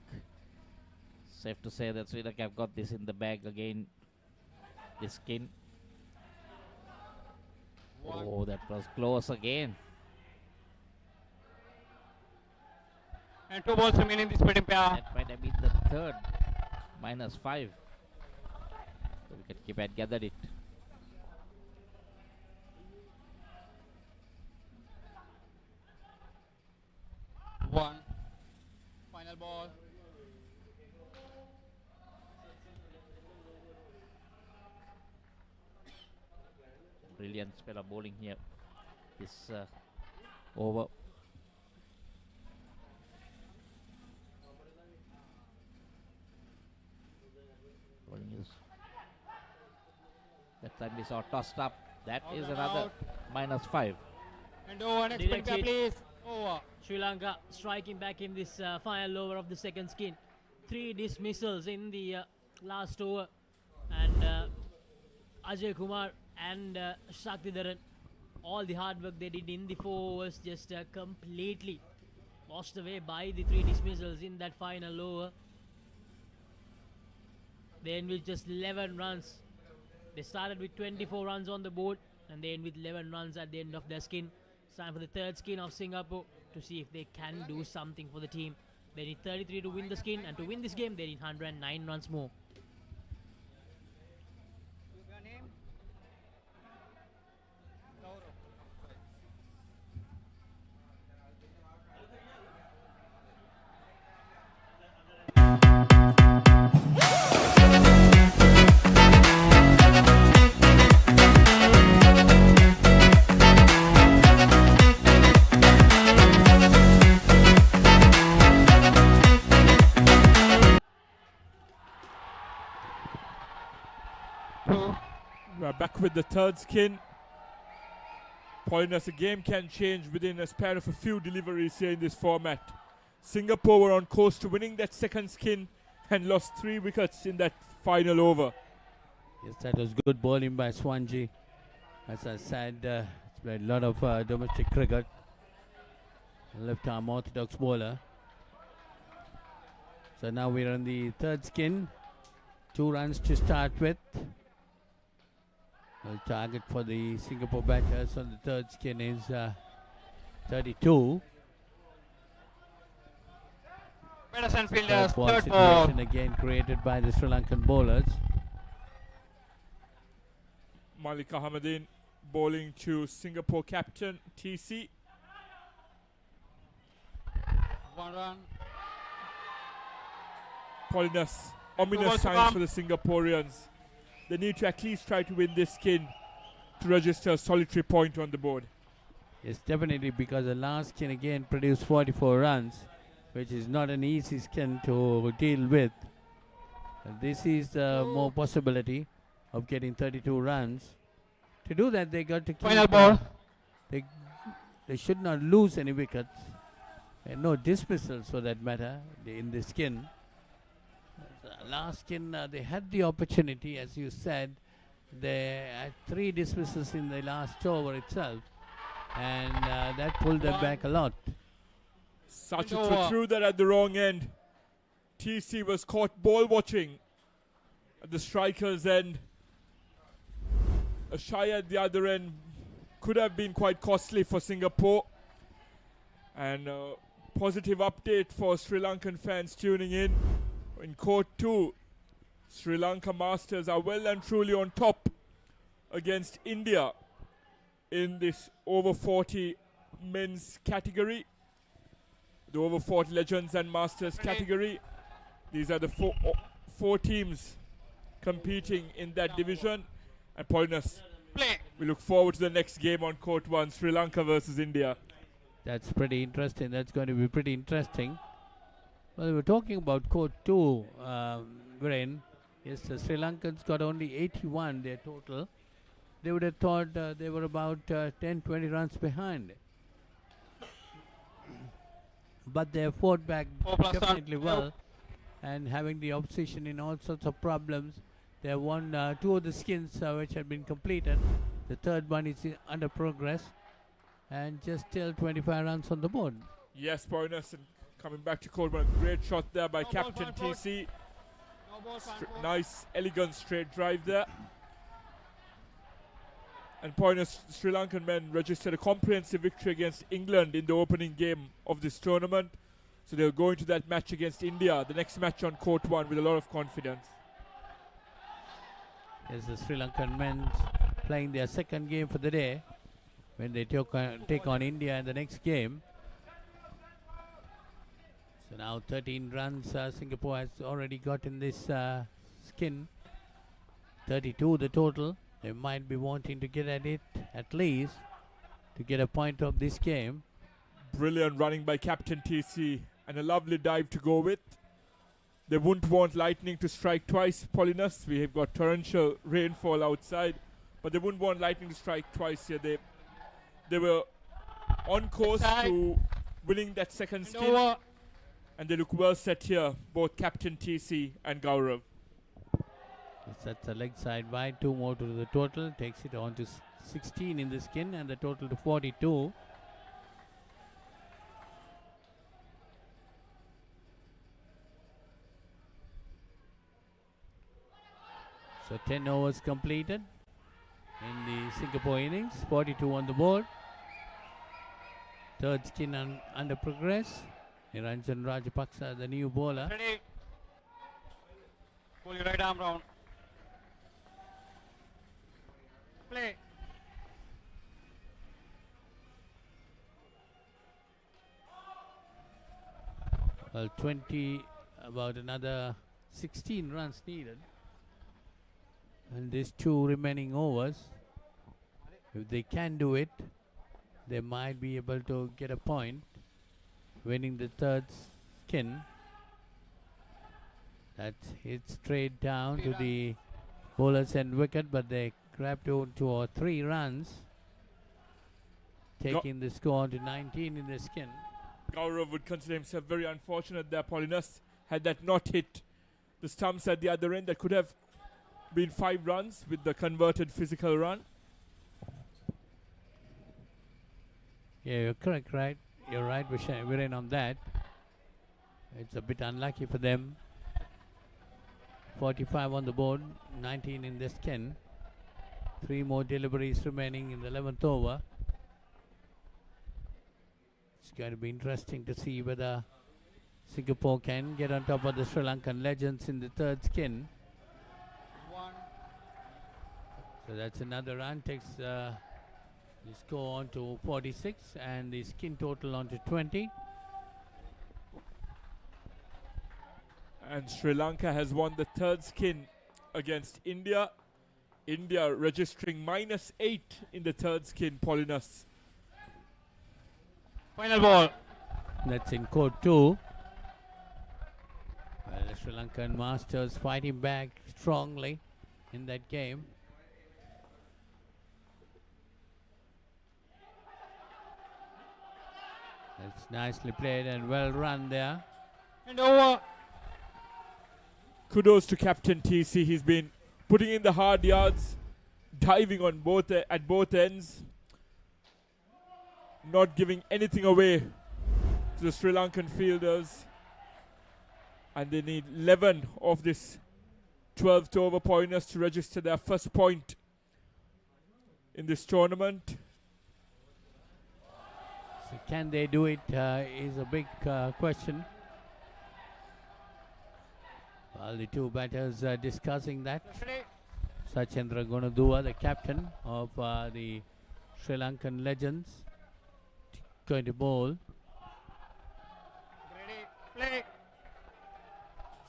Safe to say that Sri Lanka have got this in the bag again. This skin. Oh, that was close again. And 2 balls remaining in this batting pair. That might have been the third. -5. The wicketkeeper had gathered it. One. Final ball. Brilliant spell of bowling here. This over. Bowling is. That time we saw tossed up. That Out is and another out. -5. And over. Next Direct batting pair, hit. please. Over. Sri Lanka striking back in this final over of the second skin. 3 dismissals in the last over. And Ajay Kumar and Shaktidaran, all the hard work they did in the 4 overs just completely washed away by the 3 dismissals in that final over. They end with just 11 runs. They started with 24 runs on the board and they end with 11 runs at the end of their skin. It's time for the third skin of Singapore to see if they can do something for the team. They need 33 to win the skin, and to win this game they need 109 runs more. We are back with the third skin. Pointing us, a game can change within a span of a few deliveries here in this format. Singapore were on course to winning that second skin and lost 3 wickets in that final over. Yes, that was good bowling by Swanji. As I said, Played a lot of domestic cricket. Left arm orthodox bowler. So now we're on the third skin. 2 runs to start with. The target for the Singapore batters on the third skin is 32. Medicine Third fielders, ball third ball. situation again created by the Sri Lankan bowlers. Malik Ahmadin bowling to Singapore captain TC. 1 run. Polinus, ominous signs for the Singaporeans. They need to at least try to win this skin to register a solitary point on the board. Yes, definitely, because the last skin again produced 44 runs, which is not an easy skin to deal with. This is more possibility of getting 32 runs. To do that, they got to keep... Final ball. They should not lose any wickets. And no dismissals for that matter in the skin. Last skin, they had the opportunity, as you said. They had 3 dismissals in the last over itself. And that pulled them back a lot. Sachitra threw that at the wrong end. TC was caught ball watching at the striker's end. A shy at the other end could have been quite costly for Singapore. And positive update for Sri Lankan fans tuning in. In Court 2, Sri Lanka Masters are well and truly on top against India in this over 40 men's category. The over 40 Legends and Masters category. These are the four teams competing in that division. And Polinus, we look forward to the next game on Court 1, Sri Lanka versus India. That's pretty interesting. That's going to be pretty interesting. Well, we're talking about Court 2, Viren. Yes, the Sri Lankans got only 81 their total. They would have thought they were about 10-20 runs behind. But they have fought back definitely well. And having the opposition in all sorts of problems, they have won 2 of the skins which have been completed. The third one is under progress. And just still 25 runs on the board. Yes, Polinus, and coming back to Court 1, great shot there by Captain TC. Nice, elegant straight drive there. And Polinus, Sri Lankan men registered a comprehensive victory against England in the opening game of this tournament. So they'll go into that match against India, the next match on Court 1, with a lot of confidence. Yes, the Sri Lankan men playing their second game for the day when they take on India in the next game. So now 13 runs Singapore has already got in this skin. 32 the total. They might be wanting to get at it at least to get a point of this game. Brilliant running by Captain TC and a lovely dive to go with. They wouldn't want lightning to strike twice, Polinus. We have got torrential rainfall outside, but they wouldn't want lightning to strike twice here. They were on course to winning that second skin. And they look well set here, both Captain TC and Gaurav. Yes, that's a leg side wide, 2 more to the total. Takes it on to 16 in the skin and the total to 42. So 10 overs completed in the Singapore innings. 42 on the board. Third skin under progress. Niranjan Rajapaksa, the new bowler. Ready. Pull your right arm round. Play. Well, 20, about another 16 runs needed. And these 2 remaining overs, if they can do it, they might be able to get a point, winning the third skin. That hits straight down to the bowler's end wicket, but they grabbed on 2 or 3 runs, taking the score to 19 in the skin. Gaurav would consider himself very unfortunate there, Polinus. Had that not hit the stumps at the other end, that could have been 5 runs with the converted physical run. Yeah, you're correct, right? You're right, Viren, on that. It's a bit unlucky for them. 45 on the board, 19 in the skin. 3 more deliveries remaining in the 11th over. It's going to be interesting to see whether Singapore can get on top of the Sri Lankan legends in the third skin. So that's another run, takes the score on to 46 and the skin total on to 20. And Sri Lanka has won the third skin against India. India registering -8 in the third skin, Paulinus. Final ball. That's in court 2. Well, the Sri Lankan Masters fighting back strongly in that game. That's nicely played and well run there. And over. Kudos to Captain TC. He's been putting in the hard yards, diving on at both ends, not giving anything away to the Sri Lankan fielders. And they need 11 of this 12th over pointers to register their first point in this tournament. So can they do it is a big question. Well, the two batters are discussing that. Sachendra Gunadua, the captain of the Sri Lankan Legends, going to bowl. Ready, play.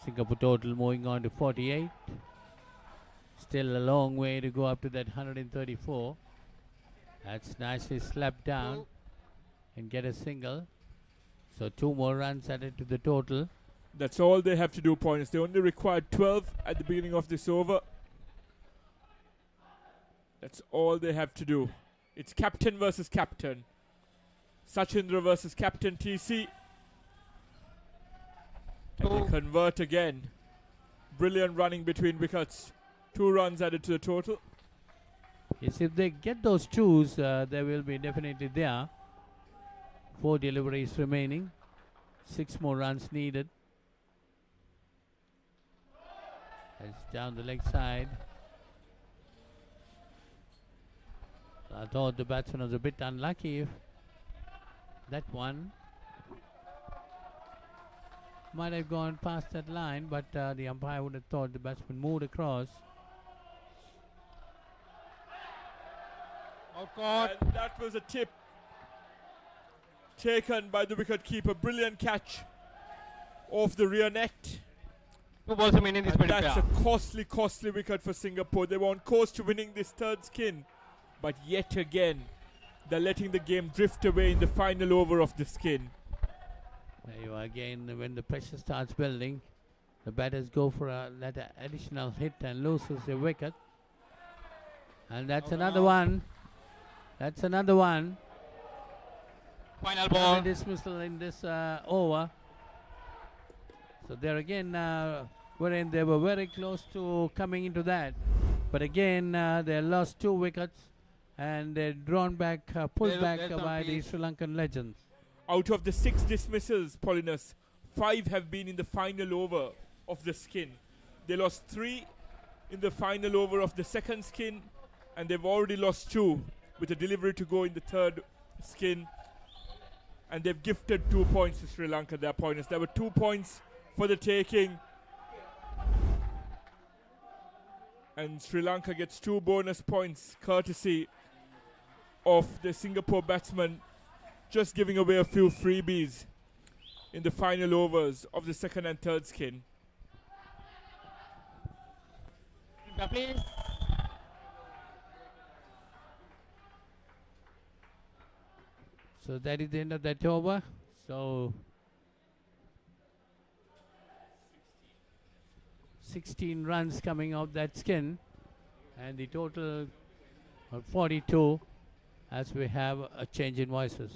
Singapore total moving on to 48. Still a long way to go up to that 134. That's nicely slapped down and get a single. So 2 more runs added to the total. That's all they have to do, points. They only required 12 at the beginning of this over. That's all they have to do. It's captain versus captain. Sachendra versus Captain TC. And they convert again. Brilliant running between wickets. 2 runs added to the total. Yes, if they get those 2s, they will be definitely there. 4 deliveries remaining. 6 more runs needed. It's down the leg side. I thought the batsman was a bit unlucky if that one might have gone past that line, but the umpire would have thought the batsman moved across. And that was a tip taken by the wicket keeper. Brilliant catch off the rear net. Two balls remaining in this That's a costly wicket for Singapore. They were on course to winning this third skin, but yet again they're letting the game drift away in the final over of the skin. There you are again. When the pressure starts building, the batters go for that additional hit and loses the wicket. And that's another one. That's another one. Final ball. And a dismissal in this over. So there again, they were very close to coming into that. But again, they lost 2 wickets and they're drawn back, pulled back by the Sri Lankan Legends. Out of the 6 dismissals, Paulinus, 5 have been in the final over of the skin. They lost 3 in the final over of the second skin, and they've already lost 2 with a delivery to go in the third skin. And they've gifted 2 points to Sri Lanka, their pointers. There were 2 points for the taking. And Sri Lanka gets 2 bonus points courtesy of the Singapore batsman just giving away a few freebies in the final overs of the second and third skin. Please. So that is the end of that over. So 16 runs coming off that skin, and the total of 42 as we have a change in voices.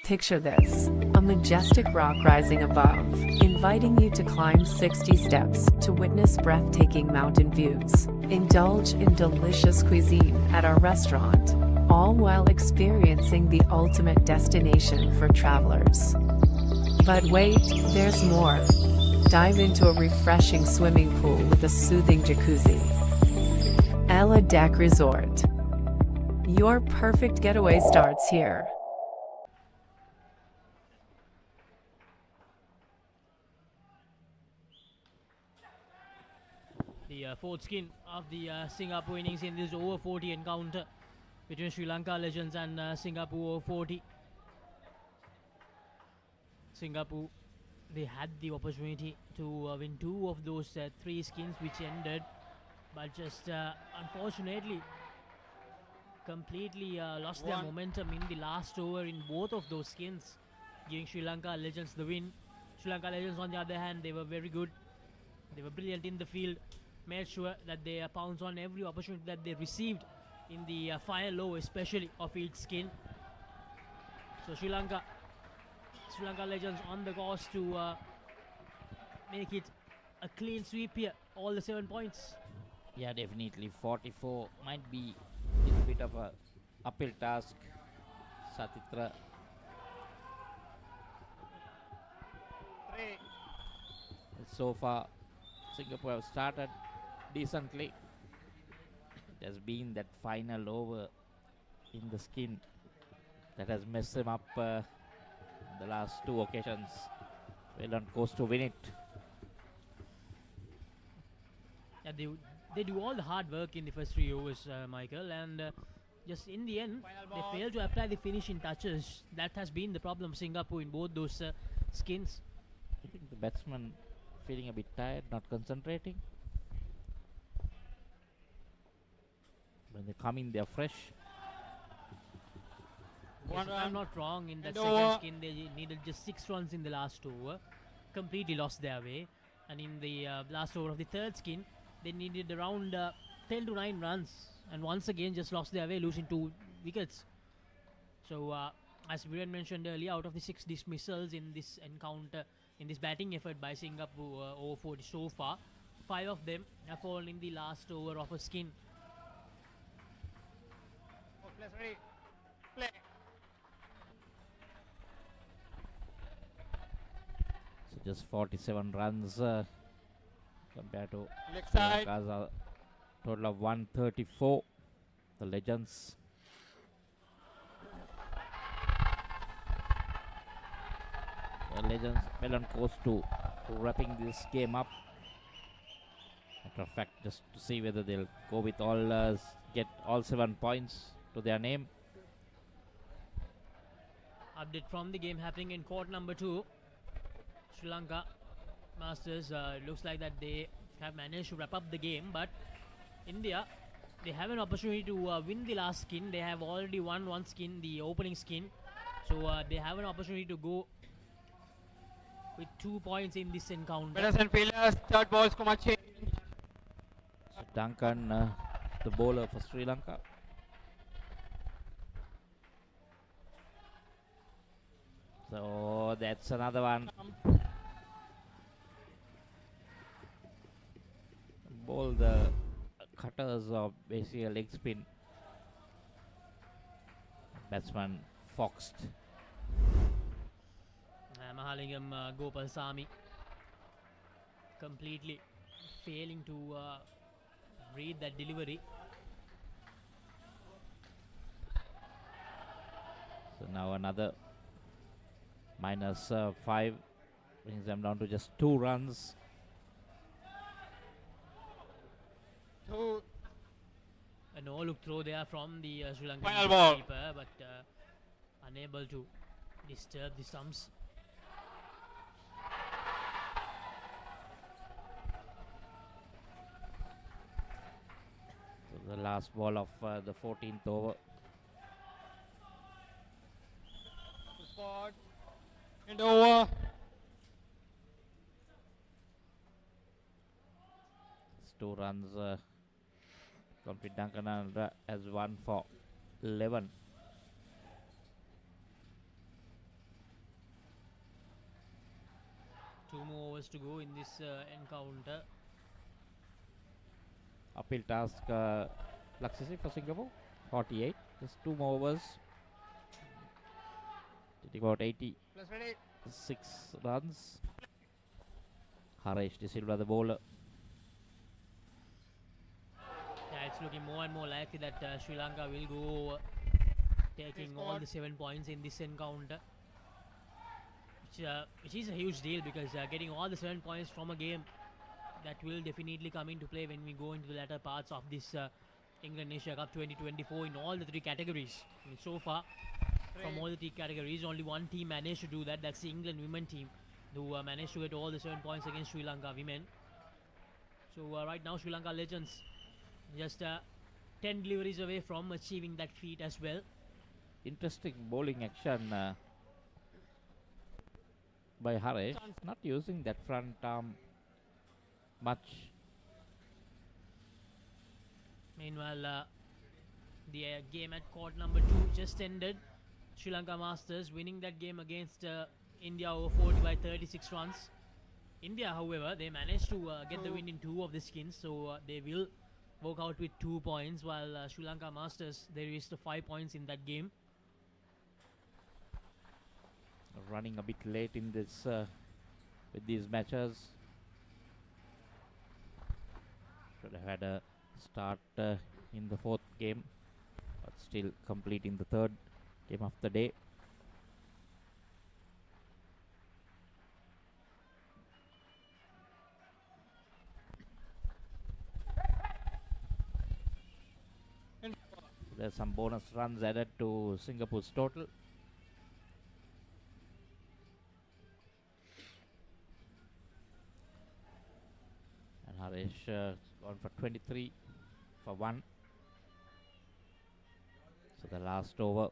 Picture this, a majestic rock rising above, inviting you to climb 60 steps to witness breathtaking mountain views. Indulge in delicious cuisine at our restaurant, all while experiencing the ultimate destination for travelers. But wait, there's more. Dive into a refreshing swimming pool with a soothing jacuzzi. Ella Deck Resort. Your perfect getaway starts here. The fourth skin of the Singapore innings in this over 40 encounter between Sri Lanka Legends and Singapore over 40. Singapore, they had the opportunity to win two of those three skins which ended, but just unfortunately completely lost their momentum in the last over in both of those skins, giving Sri Lanka Legends the win. Sri Lanka Legends, on the other hand, they were very good. They were brilliant in the field, made sure that they pounced on every opportunity that they received in the final over, especially of each skin. So Sri Lanka Legends on the course to make it a clean sweep here, all the 7 points. Yeah, definitely 44 might be a little bit of a uphill task. Ch.63. So far, Singapore have started decently. It has been that final over in the skin that has messed them up the last two occasions. Well on course to win it. Yeah, they do all the hard work in the first 3 overs, Michael, and just in the end, they fail to apply the finishing touches. That has been the problem of Singapore in both those skins. I think the batsman feeling a bit tired, not concentrating. When they come in, they are fresh. Yes, if I'm not wrong, in that second skin, they needed just 6 runs in the last over. Completely lost their way. And in the last over of the third skin, they needed around 10 to 9 runs. And once again, just lost their way, losing 2 wickets. So, as Viren mentioned earlier, out of the 6 dismissals in this encounter, in this batting effort by Singapore over 40 so far, 5 of them have fallen in the last over of a skin. Play. So just 47 runs compared to Leg Sri side. Lanka's total of 134. The Legends. The Legends well on course to wrapping this game up. Matter of fact, just to see whether they'll go with all, get all 7 points to their name. Update from the game happening in court number 2. Sri Lanka Masters, it looks like that they have managed to wrap up the game, but India, they have an opportunity to win the last skin. They have already won one skin, the opening skin, so they have an opportunity to go with 2 points in this encounter. Batters and fielders, third ball, Kumar change. So Duncan, the bowler for Sri Lanka. So that's another one. Bowl the cutters of basically a leg spin. Batsman foxed. Mahalingam Gopal Sami completely failing to read that delivery. So now another minus 5 brings them down to just 2 runs. A no-look throw there from the Sri Lankan Final ball. keeper, but unable to disturb the stumps. So the last ball of the 14th over. Spot. And over. It's 2 runs. Complete Duncan has 1 for 11. overs to go in this encounter. Uphill task, Laksisi for Singapore, 48. Just 2 more overs. Did about 86 runs. Haresh De Silva, the bowler. Yeah, it's looking more and more likely that Sri Lanka will go taking all the 7 points in this encounter, which is a huge deal, because getting all the 7 points from a game, that will definitely come into play when we go into the latter parts of this England Asia Cup 2024 in all the 3 categories. I mean, so far, from all the 3 categories, only one team managed to do that. That's the England women team, who managed to get all the 7 points against Sri Lanka women. So right now, Sri Lanka Legends just 10 deliveries away from achieving that feat as well. Interesting bowling action by Haresh. Not using that front arm much. Meanwhile, the game at court number 2 just ended. Sri Lanka Masters winning that game against India over 40 by 36 runs. India, however, they managed to get the win in 2 of the skins, so they will walk out with 2 points, while Sri Lanka Masters, they reached 5 points in that game. Running a bit late in this with these matches. Should have had a start in the 4th game, but still completing the 3rd game of the day. There's some bonus runs added to Singapore's total. And Haresh gone for 23 for 1. So the last over,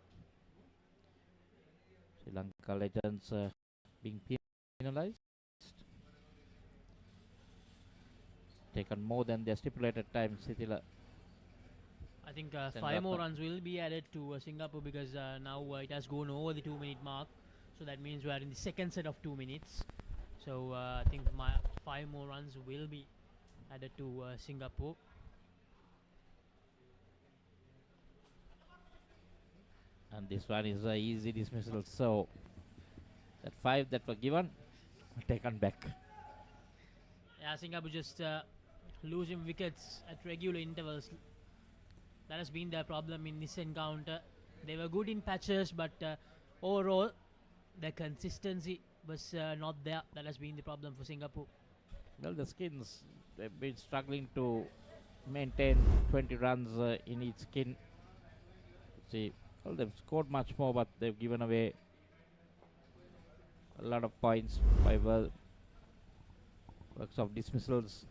Sri Lanka Legends being penalized. Taken more than their stipulated time, Sithila. I think 5 more runs will be added to Singapore, because now it has gone over the 2-minute mark. So that means we are in the second set of 2 minutes. So I think 5 more runs will be added to Singapore. And this one is a easy dismissal. So that 5 that were given were taken back. Yeah, Singapore just losing wickets at regular intervals. That has been their problem in this encounter. They were good in patches, but overall, their consistency was not there. That has been the problem for Singapore. Well, the skins, they've been struggling to maintain 20 runs in each skin. See, well, they've scored much more, but they've given away a lot of points by works of dismissals.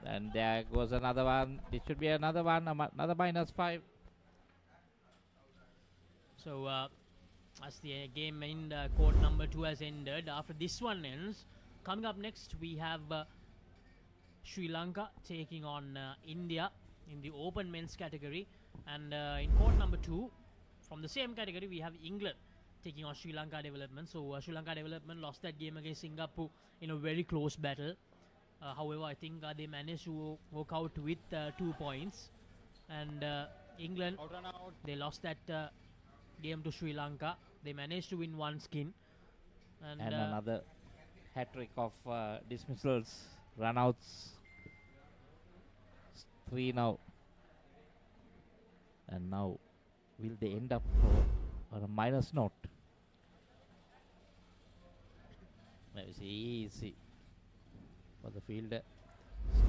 And there goes another one. It should be another one, another -5. So as the game in court number 2 has ended, after this one ends, coming up next we have Sri Lanka taking on India in the open men's category, and in court number 2 from the same category we have England taking on Sri Lanka Development. So Sri Lanka Development lost that game against Singapore in a very close battle. However, I think they managed to walk out with 2 points, and England, they lost that game to Sri Lanka. They managed to win 1 skin, and another hat-trick of dismissals, run-outs. 3 now, and now will they end up on a minus note? Maybe easy for the fielder.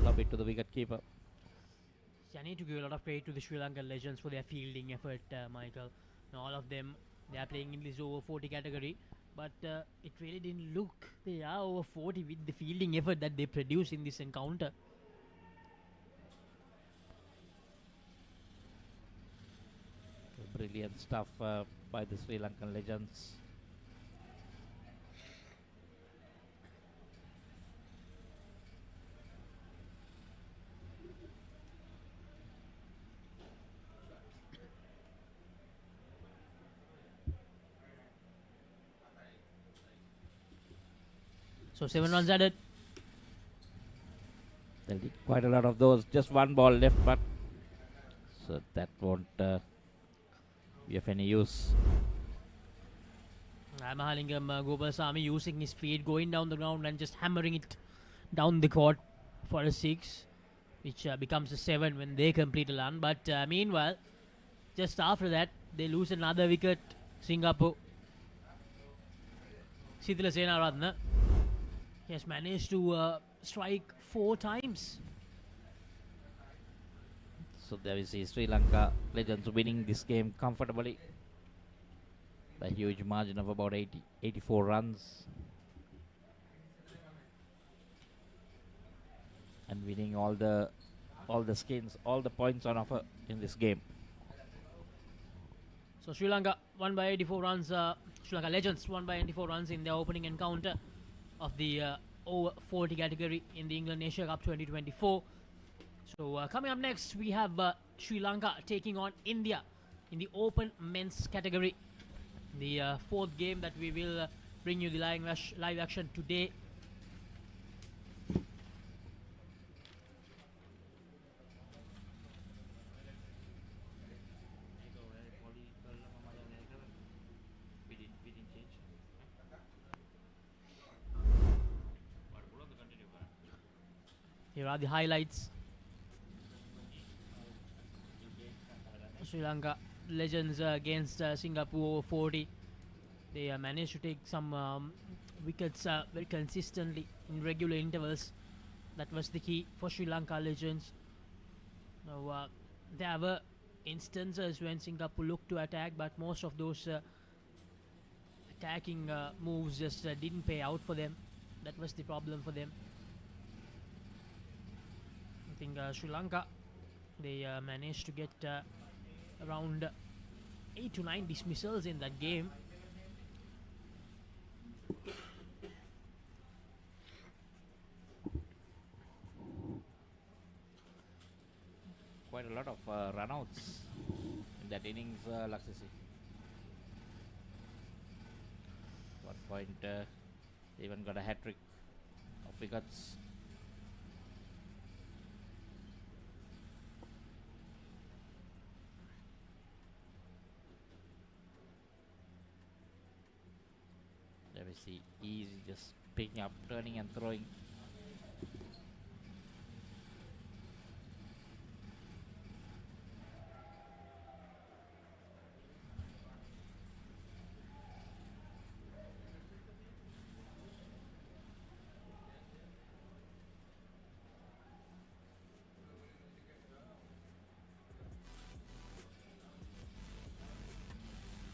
Lob it to the wicket keeper. I need to give a lot of credit to the Sri Lankan Legends for their fielding effort, Michael. Now, all of them, they are playing in this over 40 category, but it really didn't look they are over 40 with the fielding effort that they produced in this encounter. Brilliant stuff by the Sri Lankan Legends. So 7 runs added. There'll be quite a lot of those. Just one ball left, but so that won't be of any use. Mahalingam Gopalsamy using his feet, going down the ground and just hammering it down the court for a 6, which becomes a 7 when they complete a run. But meanwhile, just after that, they lose another wicket. Singapore. Sithila Senaratne has managed to strike 4 times. So there we see Sri Lanka Legends winning this game comfortably. A huge margin of about 84 runs. And winning all the skins, all the points on offer in this game. So Sri Lanka won by 84 runs. Sri Lanka Legends won by 84 runs in their opening encounter of the over 40 category in the England Asia Cup 2024. So coming up next, we have Sri Lanka taking on India in the open men's category. The 4th game that we will bring you the live action today. Here are the highlights. Sri Lanka Legends against Singapore over 40. They managed to take some wickets very consistently in regular intervals. That was the key for Sri Lanka Legends. Now, there were instances when Singapore looked to attack, but most of those attacking moves just didn't pay out for them. That was the problem for them. I think Sri Lanka, they managed to get around 8 to 9 dismissals in that game. Quite a lot of runouts in that innings, Laksisi. At one point, they even got a hat-trick of wickets. There we see easy, just picking up, turning and throwing.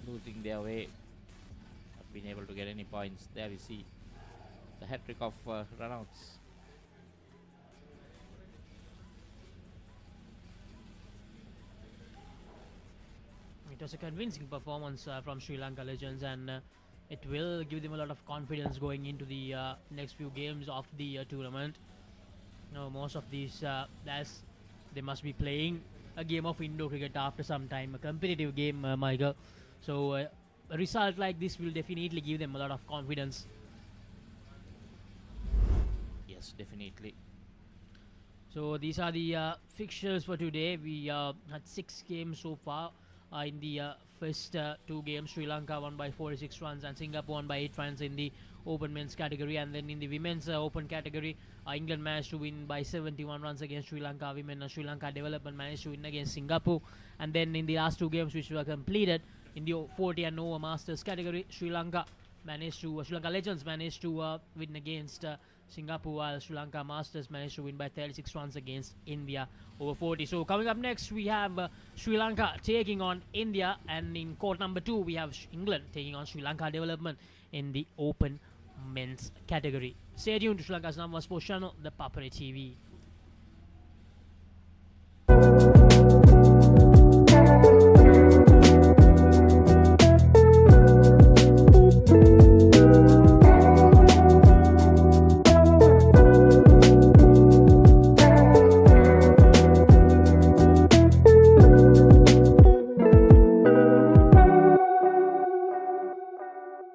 Losing their way, not being able to get any points. There we see the hat-trick of runouts. It was a convincing performance from Sri Lanka Legends, and it will give them a lot of confidence going into the next few games of the tournament. Now, most of these players, they must be playing a game of indoor cricket after some time, a competitive game, Michael. So a result like this will definitely give them a lot of confidence. Yes, definitely. So these are the fixtures for today. We had 6 games so far. In the first 2 games, Sri Lanka won by 46 runs and Singapore won by 8 runs in the open men's category. And then in the women's open category, England managed to win by 71 runs against Sri Lanka women. Sri Lanka Development managed to win against Singapore. And then in the last 2 games which were completed, in the 40 and over Masters category, Sri Lanka Legends managed to win against Singapore, while Sri Lanka Masters managed to win by 36 runs against India over 40. So coming up next, we have Sri Lanka taking on India, and in court number 2, we have England taking on Sri Lanka Development in the open men's category. Stay tuned to Sri Lanka's number 1 sports channel, the Papare TV.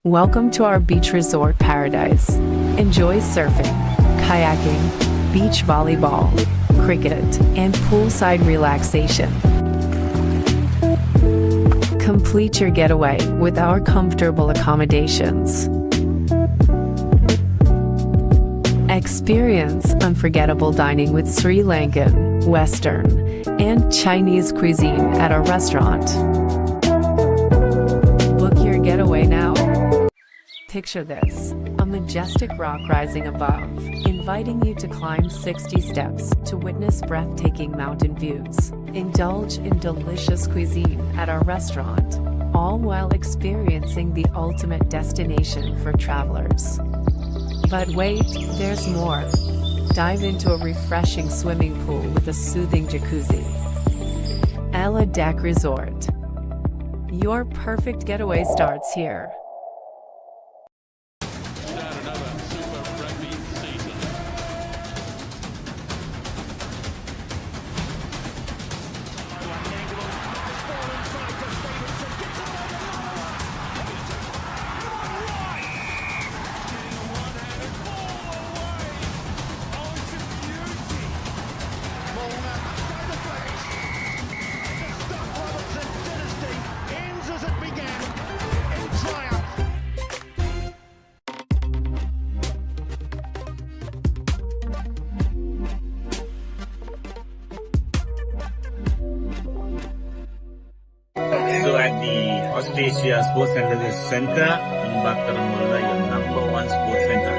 Welcome to our beach resort paradise. Enjoy surfing, kayaking, beach volleyball, cricket, and poolside relaxation. Complete your getaway with our comfortable accommodations. Experience unforgettable dining with Sri Lankan, Western, and Chinese cuisine at our restaurant. Book your getaway now. Picture this, a majestic rock rising above, inviting you to climb 60 steps to witness breathtaking mountain views. Indulge in delicious cuisine at our restaurant, all while experiencing the ultimate destination for travelers. But wait, there's more. Dive into a refreshing swimming pool with a soothing jacuzzi. Ella Deck Resort. Your perfect getaway starts here. So at the Australia Sports Center in Bakaramulla, your number one sports center.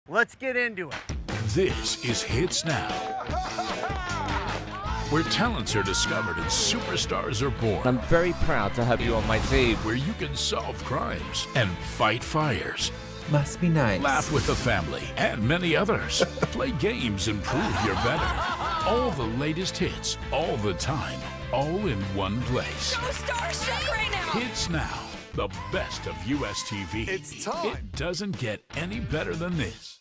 Let's get into it. This is Hits Now, where talents are discovered and superstars are born. I'm very proud to have you on my team. Where you can solve crimes and fight fires. Must be nice. Laugh with the family and many others. Play games and prove you're better. All the latest hits, all the time, all in one place. So starstruck right now. Hits Now, the best of US TV. It's time. It doesn't get any better than this.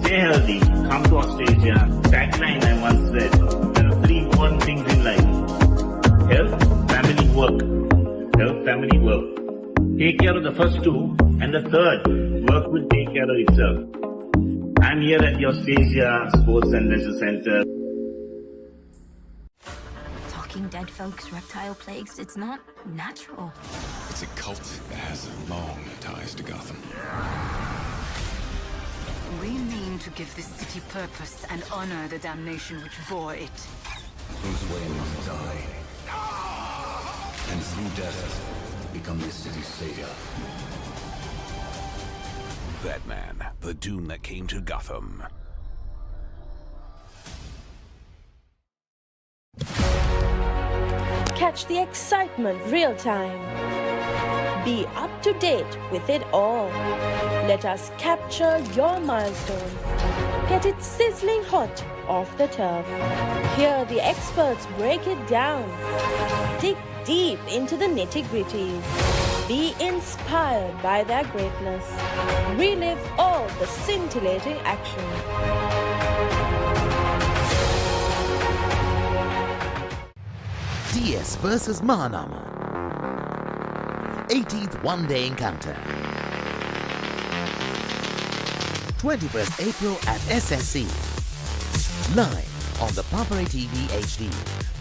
Stay healthy, come to Australia. Tagline I once said, there are three important things in life. Health, family, work. Health, family, work. Take care of the first two, and the third, work will take care of itself. I'm here at the Australia Sports and Leisure Center. Talking dead folks, reptile plagues, it's not natural. It's a cult that has long ties to Gotham. We mean to give this city purpose and honor the damnation which bore it. Whose way must die. And through death, become this city's savior. Batman, the doom that came to Gotham. Catch the excitement real time. Be up to date with it all. Let us capture your milestones. Get it sizzling hot off the turf. Hear the experts break it down. Dig deep into the nitty-gritties. Be inspired by their greatness. Relive all the scintillating action. DS versus Mahanama. 18th one-day encounter. 21st April at SSC. Live on the Papare TV HD,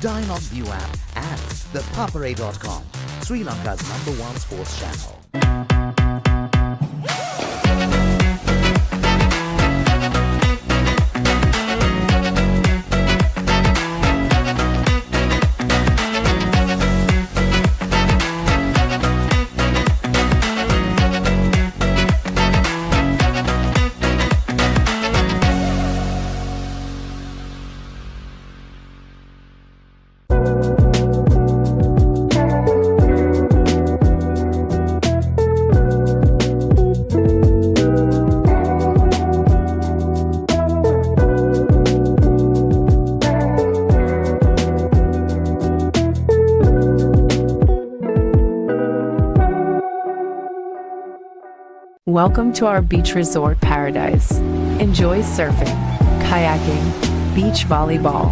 Dialog ViU App and ThePapare.com, Sri Lanka's #1 sports channel. Welcome to our beach resort paradise. Enjoy surfing, kayaking, beach volleyball,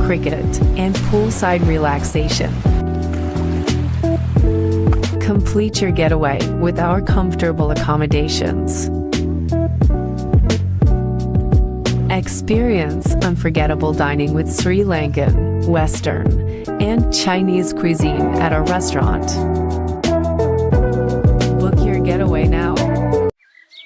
cricket, and poolside relaxation. Complete your getaway with our comfortable accommodations. Experience unforgettable dining with Sri Lankan, Western, and Chinese cuisine at our restaurant. Book your getaway now.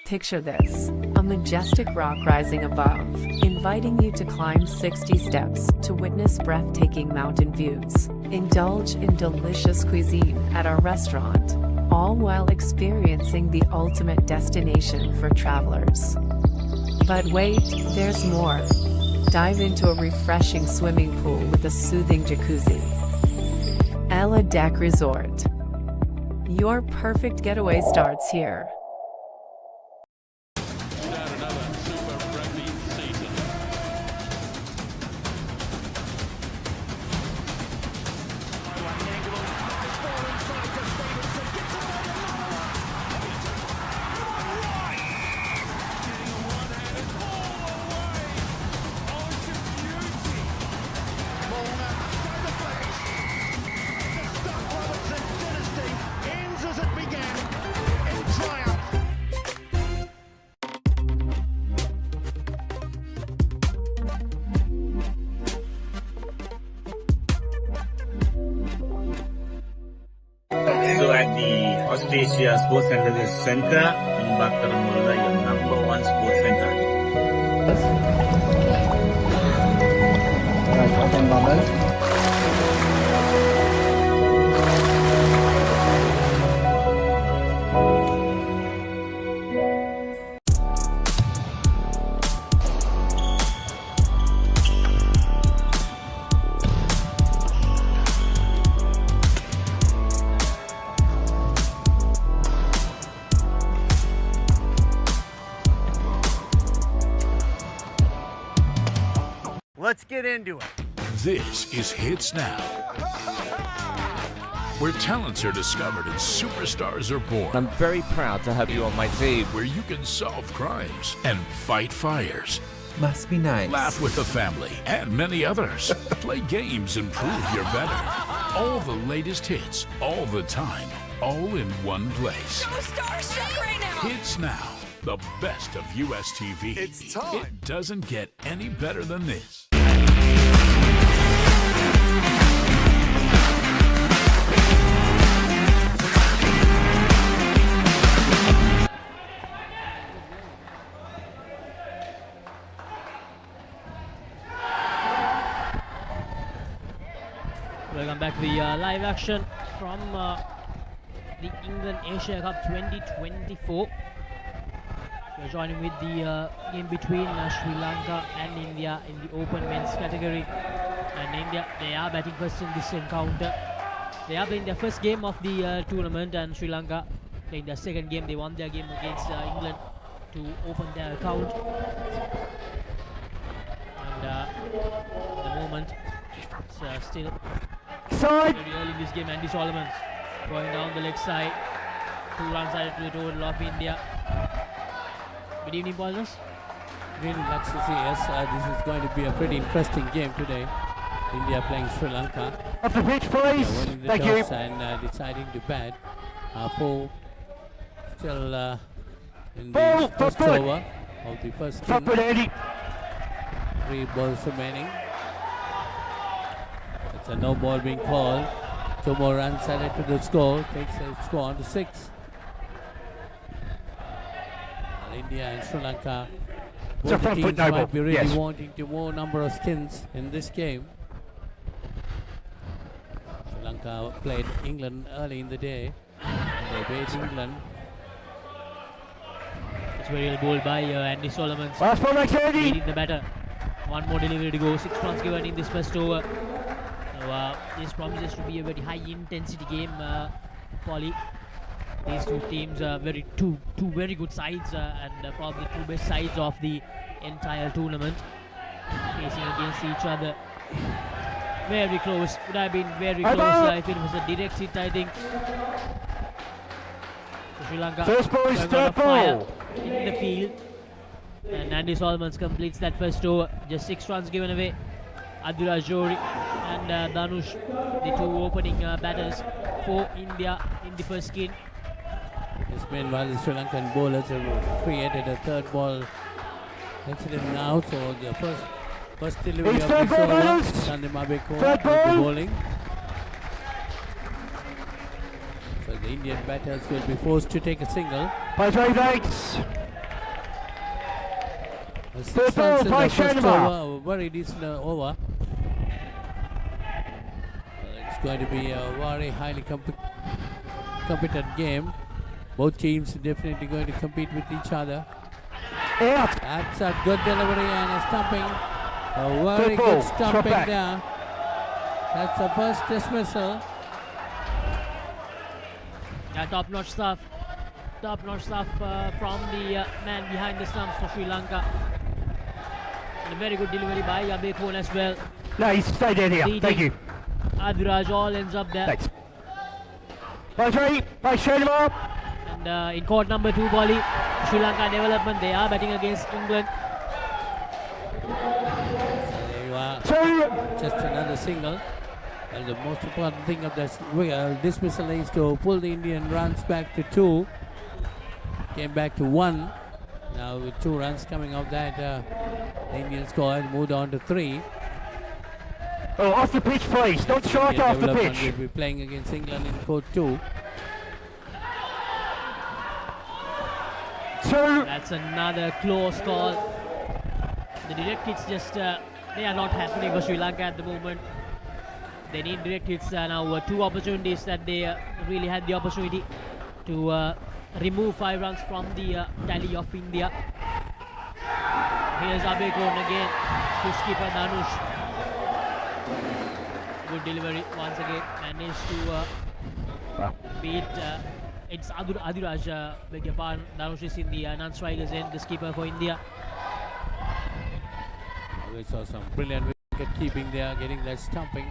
Picture this, a majestic rock rising above, inviting you to climb 60 steps to witness breathtaking mountain views. Indulge in delicious cuisine at our restaurant, all while experiencing the ultimate destination for travelers. But wait, there's more. Dive into a refreshing swimming pool with a soothing jacuzzi. Ella Deck Resort. Your perfect getaway starts here. So at the Australia Sports Center in Bakaramulla, your #1 sports center. Let's get into it. This is Hits Now, where talents are discovered and superstars are born. I'm very proud to have you on my team. Where you can solve crimes and fight fires. Must be nice. Laugh with the family and many others. Play games and prove you're better. All the latest hits, all the time, all in one place. So starstruck right now. Hits Now, the best of US TV. It's time. It doesn't get any better than this. Welcome back to the live action from the England Asia Cup 2024. We're joining with the game between Sri Lanka and India in the open men's category. And India, they are batting first in this encounter. They are playing their first game of the tournament, and Sri Lanka playing their second game. They won their game against England to open their account. And at the moment, it's still very early in this game. Andy Solomon going down the leg side. 2 runs added to the total of India. Good evening, ballers. Really likes to see, yes, this is going to be a pretty interesting game today. India playing Sri Lanka. Off the pitch, please. Winning the Thank you. toss and deciding to bat. Four still in Ball the for first foot. over of the first Foot, inning. Andy. 3 balls remaining. It's a no ball being called. 2 more runs added to the score. Takes the score on to 6. And India and Sri Lanka, both the teams might be really wanting to more number of skins in this game. Sri Lanka played England early in the day. And they beat England. It's very well bowled by Andy Solomon. Last ball, leading the batter. 1 more delivery to go. 6 runs given in this first over. So this promises to be a very high intensity game, Polly. These two teams are two very good sides and probably 2 best sides of the entire tournament, facing against each other. Very close. Would have been very close if it was a direct hit, I think. So Sri Lanka first ball is third ball in the field, and Andy Solomons completes that first over. Just 6 runs given away. Aduraj Johri and Dhanush, the 2 opening batters for India in the first skin. This meanwhile, the Sri Lankan bowlers have created a third ball incident now. So the first delivery of this over, Sandeep Abeko with the bowling. So the Indian batters will be forced to take a single. Six runs in the first over, a very decent over. It's going to be a very highly competent game. Both teams are definitely going to compete with each other. That's a good delivery and a stumping. A very good stumping there. That's the first dismissal. Yeah, top-notch stuff. Top-notch stuff from the man behind the stumps for Sri Lanka. And a very good delivery by Abeko as well. No, he's stayed in here. Thank you. Adiraj all ends up there. Thanks. And in court number 2, Bolly, Sri Lanka development, they are batting against England. So there you are. Just another single. And the most important thing of this dismissal is to pull the Indian runs back to 2. Came back to 1. Now with 2 runs coming off that, the Indian score has moved on to 3. Oh, off the pitch, please. Don't short off the pitch. Will be playing against England in court 2. That's another close call. The direct hits just they are not happening for Sri Lanka at the moment. They need direct hits now. 2 opportunities that they really had the opportunity to remove 5 runs from the tally of India. Here's Abeko again to skipper Dhanush. Good delivery once again. Managed to beat. It's Adiraj, beg your pardon. Dhanush is in the non-strikers end, the skipper for India. We saw some brilliant wicket keeping there, getting that stumping.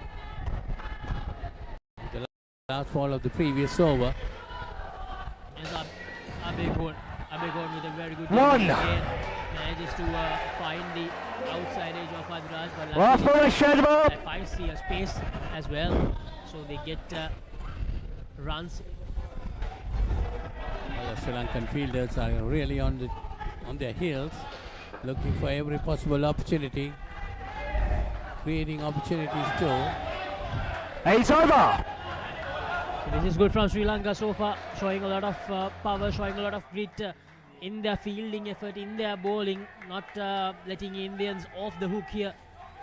The last ball of the previous over. Yes, Abeko with a very good delivery again. Manages to find the outside edge of Adiraj, but I see a space as well, so they get runs. Well, the Sri Lankan fielders are really on their heels, looking for every possible opportunity, creating opportunities too. It's over. This is good from Sri Lanka so far, showing a lot of power, showing a lot of grit in their fielding effort, in their bowling, not letting Indians off the hook here.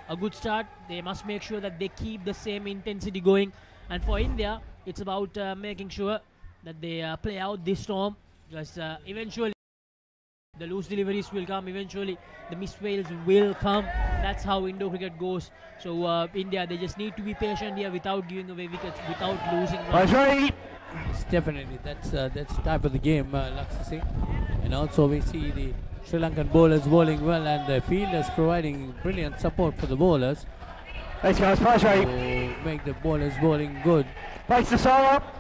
A good start. They must make sure that they keep the same intensity going. And for India, it's about making sure that they play out this storm, because eventually the loose deliveries will come, eventually the missed fails will come. That's how Indo cricket goes. So India, they just need to be patient here without giving away wickets, without losing runs. It's definitely that's the type of the game, Laksasi. And also we see the Sri Lankan bowlers bowling well and the fielders providing brilliant support for the bowlers. Let's go, to make the bowlers bowling good. Place the sail up.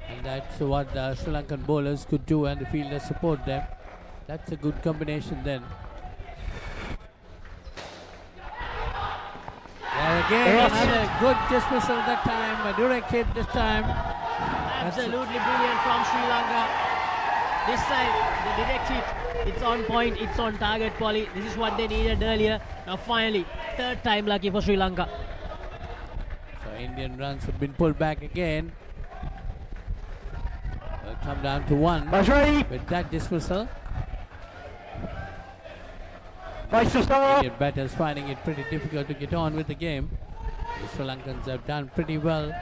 And that's what the Sri Lankan bowlers could do, and the fielders support them. That's a good combination then. And again, another good dismissal that time, a direct hit this time. Absolutely brilliant from Sri Lanka. This time, the direct hit, it's on point, it's on target, Polly. This is what they needed earlier. Now finally, 3rd time lucky for Sri Lanka. So Indian runs have been pulled back again. Will come down to 1 with that dismissal. Indian batters finding it pretty difficult to get on with the game. The Sri Lankans have done pretty well.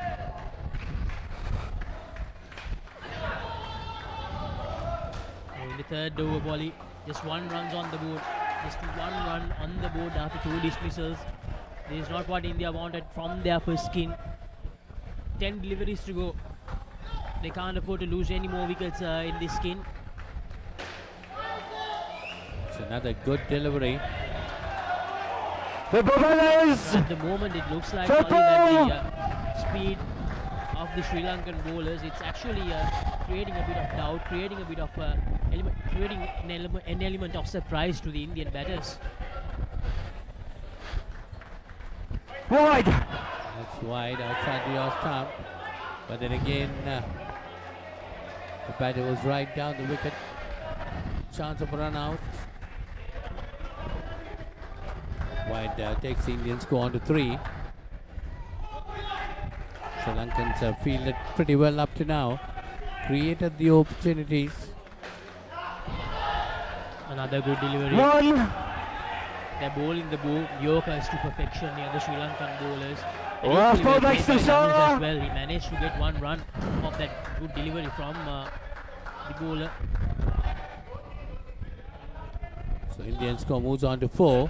In the third over, Bolly, just 1 runs on the board. Just 1 run on the board after 2 dismissals. This is not what India wanted from their first skin. 10 deliveries to go. They can't afford to lose any more wickets in this skin. It's another good delivery. At the moment, it looks like that the speed of the Sri Lankan bowlers, it's actually creating a bit of doubt, creating a bit of an element of surprise to the Indian batters. Wide. That's wide outside the off stump. But then again, the batter was right down the wicket. Chance of a run out. Wide takes the Indians go on to 3. Sri Lankans have fielded pretty well up to now. Created the opportunities. Another good delivery. They're bowling the Yorkers to perfection near the Sri Lankan bowlers. As well. He managed to get 1 run off that good delivery from the bowler. So Indian score moves on to 4.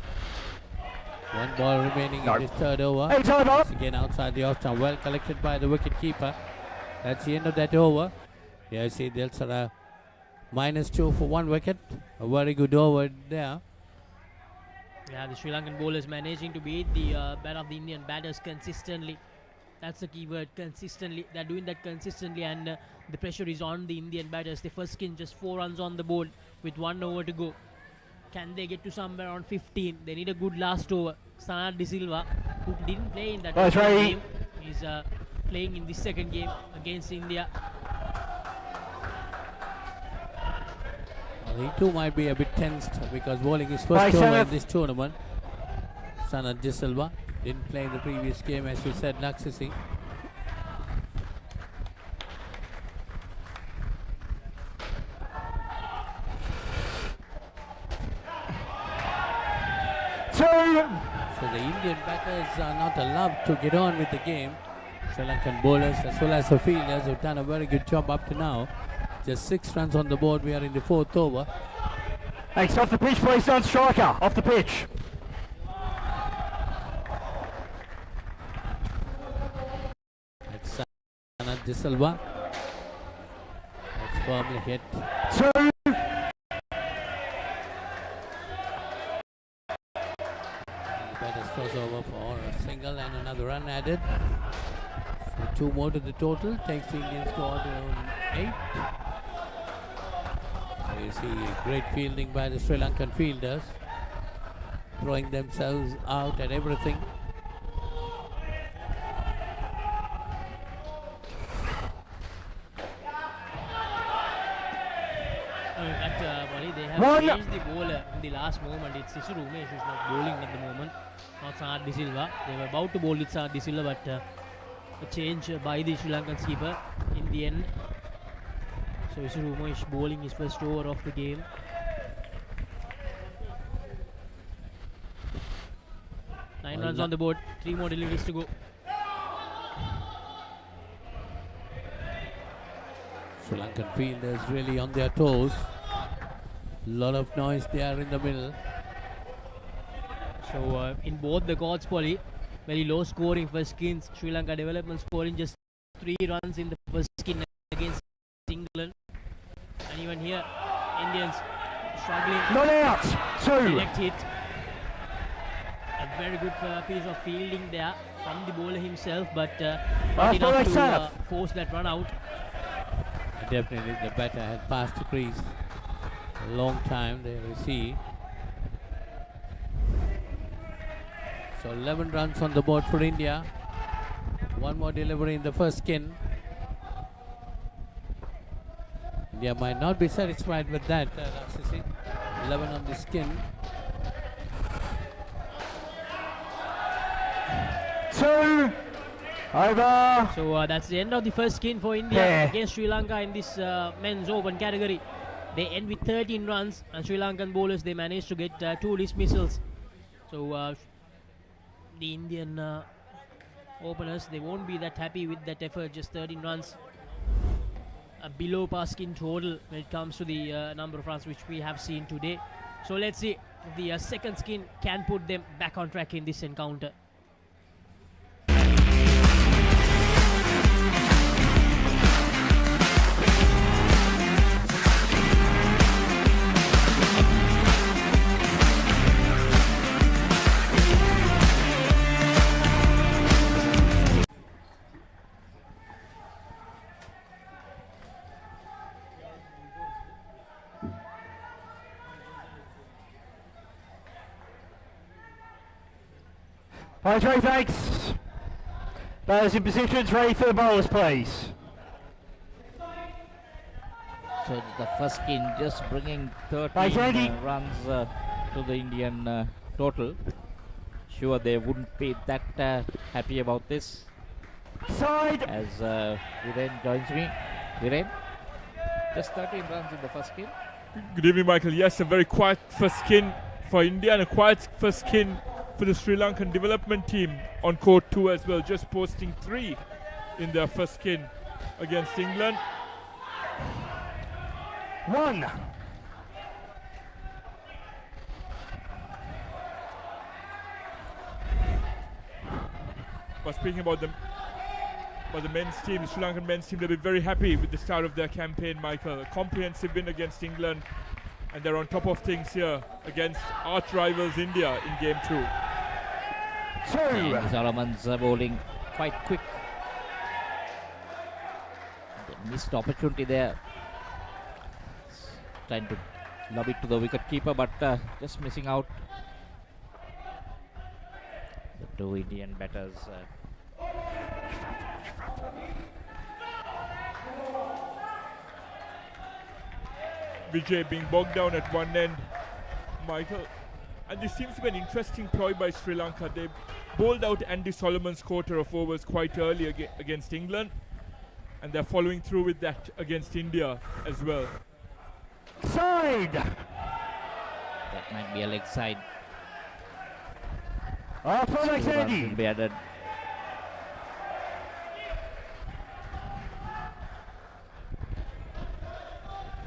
1 ball remaining in this third over. Once again outside the off stump. Well collected by the wicket keeper. That's the end of that over. Yeah, I see they'll sort of -2 for 1 wicket. A very good over there. Yeah, the Sri Lankan bowlers managing to beat the bat of the Indian batters consistently. That's the key word, consistently. They're doing that consistently, and the pressure is on the Indian batters. They first skin just 4 runs on the board with 1 over to go. Can they get to somewhere around 15? They need a good last over. Sanat De Silva, who didn't play in that game, is playing in this second game against India. Well, he too might be a bit tensed because bowling his first over in this tournament. Sanat De Silva didn't play in the previous game, as we said, Laksasi. So the Indian batters are not allowed to get on with the game. Sri Lankan bowlers as well as the fielders have done a very good job up to now. Just 6 runs on the board. We are in the 4th over. Thanks. Off the pitch, please, on striker. Off the pitch. That's Sanat De Silva. That's firmly hit. 2. Crossover for a single and another run added. So 2 more to the total. Takes the Indian score to 8. So you see great fielding by the Sri Lankan fielders, throwing themselves out at everything. In fact, they have changed the bowler in the last moment. It's Sishu Umesh who's not bowling at the moment, not Sanat De Silva. They were about to bowl with Sanat De Silva, but a change by the Sri Lankan skipper in the end. So Sishu Umesh bowling his first over of the game. Nine runs on the board, 3 more deliveries to go. Sri Lankan fielders really on their toes. Lot of noise there in the middle. So in both the courts, Polly, very low scoring first skins. Sri Lanka development scoring just 3 runs in the first skin against England. And even here, Indians struggling. Not out. 2. Direct hit. A very good piece of fielding there from the bowler himself, but not enough to force that run out. Definitely the batter had passed the crease a long time. There we see. So 11 runs on the board for India. 1 more delivery in the first skin. India might not be satisfied with that. 11 on the skin. 2. Over. So that's the end of the first skin for India against Sri Lanka in this men's open category. They end with 13 runs, and Sri Lankan bowlers, they managed to get 2 dismissals. So the Indian openers, they won't be that happy with that effort. Just 13 runs, below par skin total when it comes to the number of runs which we have seen today. So let's see if the second skin can put them back on track in this encounter. Right, ready, thanks. Batters in positions, ready for the bowlers, please. So the first skin just bringing 13 runs to the Indian total. Sure, they wouldn't be that happy about this. Side. As Viren joins me. Viren, just 13 runs in the first skin. Good evening, Michael. Yes, a very quiet first skin for India and a quiet first skin for the Sri Lankan development team on court 2 as well, just posting 3 in their first skin against England. 1. But speaking about the men's team, the Sri Lankan men's team, they'll be very happy with the start of their campaign, Michael. A comprehensive win against England, and they're on top of things here against arch rivals India in game 2. And Solomon's bowling quite quick. The missed opportunity there. Trying to lob it to the wicket keeper, but just missing out. The 2 Indian batters. Vijay being bogged down at one end, Michael. And this seems to be an interesting ploy by Sri Lanka. They bowled out Andy Solomon's quarter of overs quite early against England, and they're following through with that against India as well. Side. That might be a leg side. Off for next Andy. Will be added.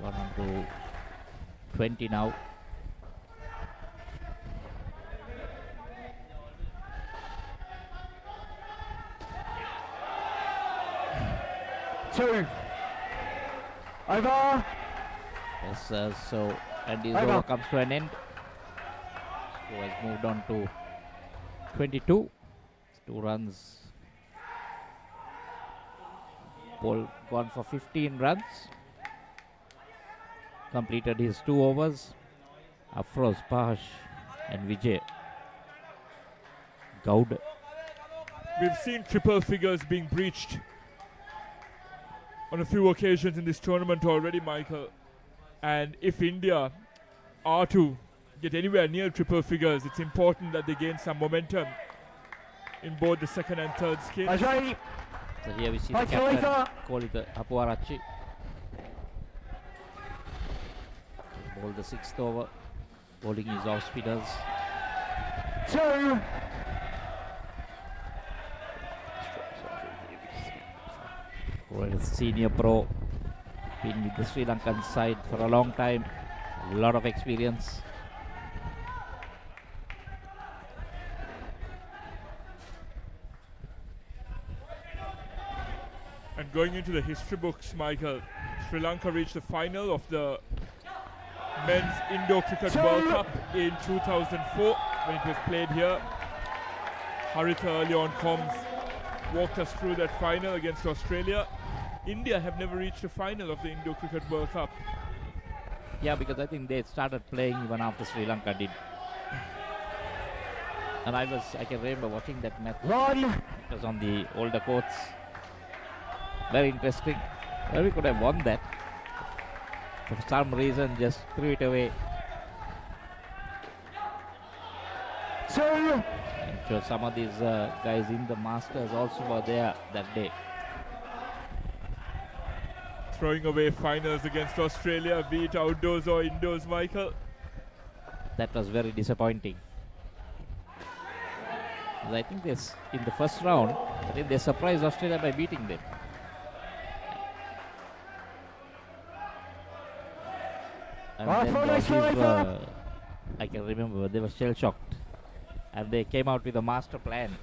One on to 20 now. Two. Over. Yes, so Andy's over comes to an end. Who has moved on to 22. 2 runs. Paul gone for 15 runs. Completed his 2 overs. Afroz, Pash and Vijay. Gowda. We've seen triple figures being breached on a few occasions in this tournament already, Michael. And if India are to get anywhere near triple figures, it's important that they gain some momentum in both the second and third skins. So here we see the captain, Kolita Apuarachi. Ball the 6th over, bowling his off speeders. 2. Well, senior pro, been with the Sri Lankan side for a long time, a lot of experience. And going into the history books, Michael, Sri Lanka reached the final of the Men's Indoor Cricket World Cup in 2004 when it was played here. Haritha early on comms walked us through that final against Australia. India have never reached a final of the Indoor Cricket World Cup. Yeah, because I think they started playing even after Sri Lanka did. And I can remember watching that match. It was on the older courts. Very interesting. Well, we could have won that. For some reason, just threw it away. So, sure some of these guys in the Masters also were there that day. Throwing away finals against Australia, be it outdoors or indoors, Michael. That was very disappointing. I think this in the first round, I think they surprised Australia by beating them. And then the Aussies I can remember, they were shell-shocked. And they came out with a master plan.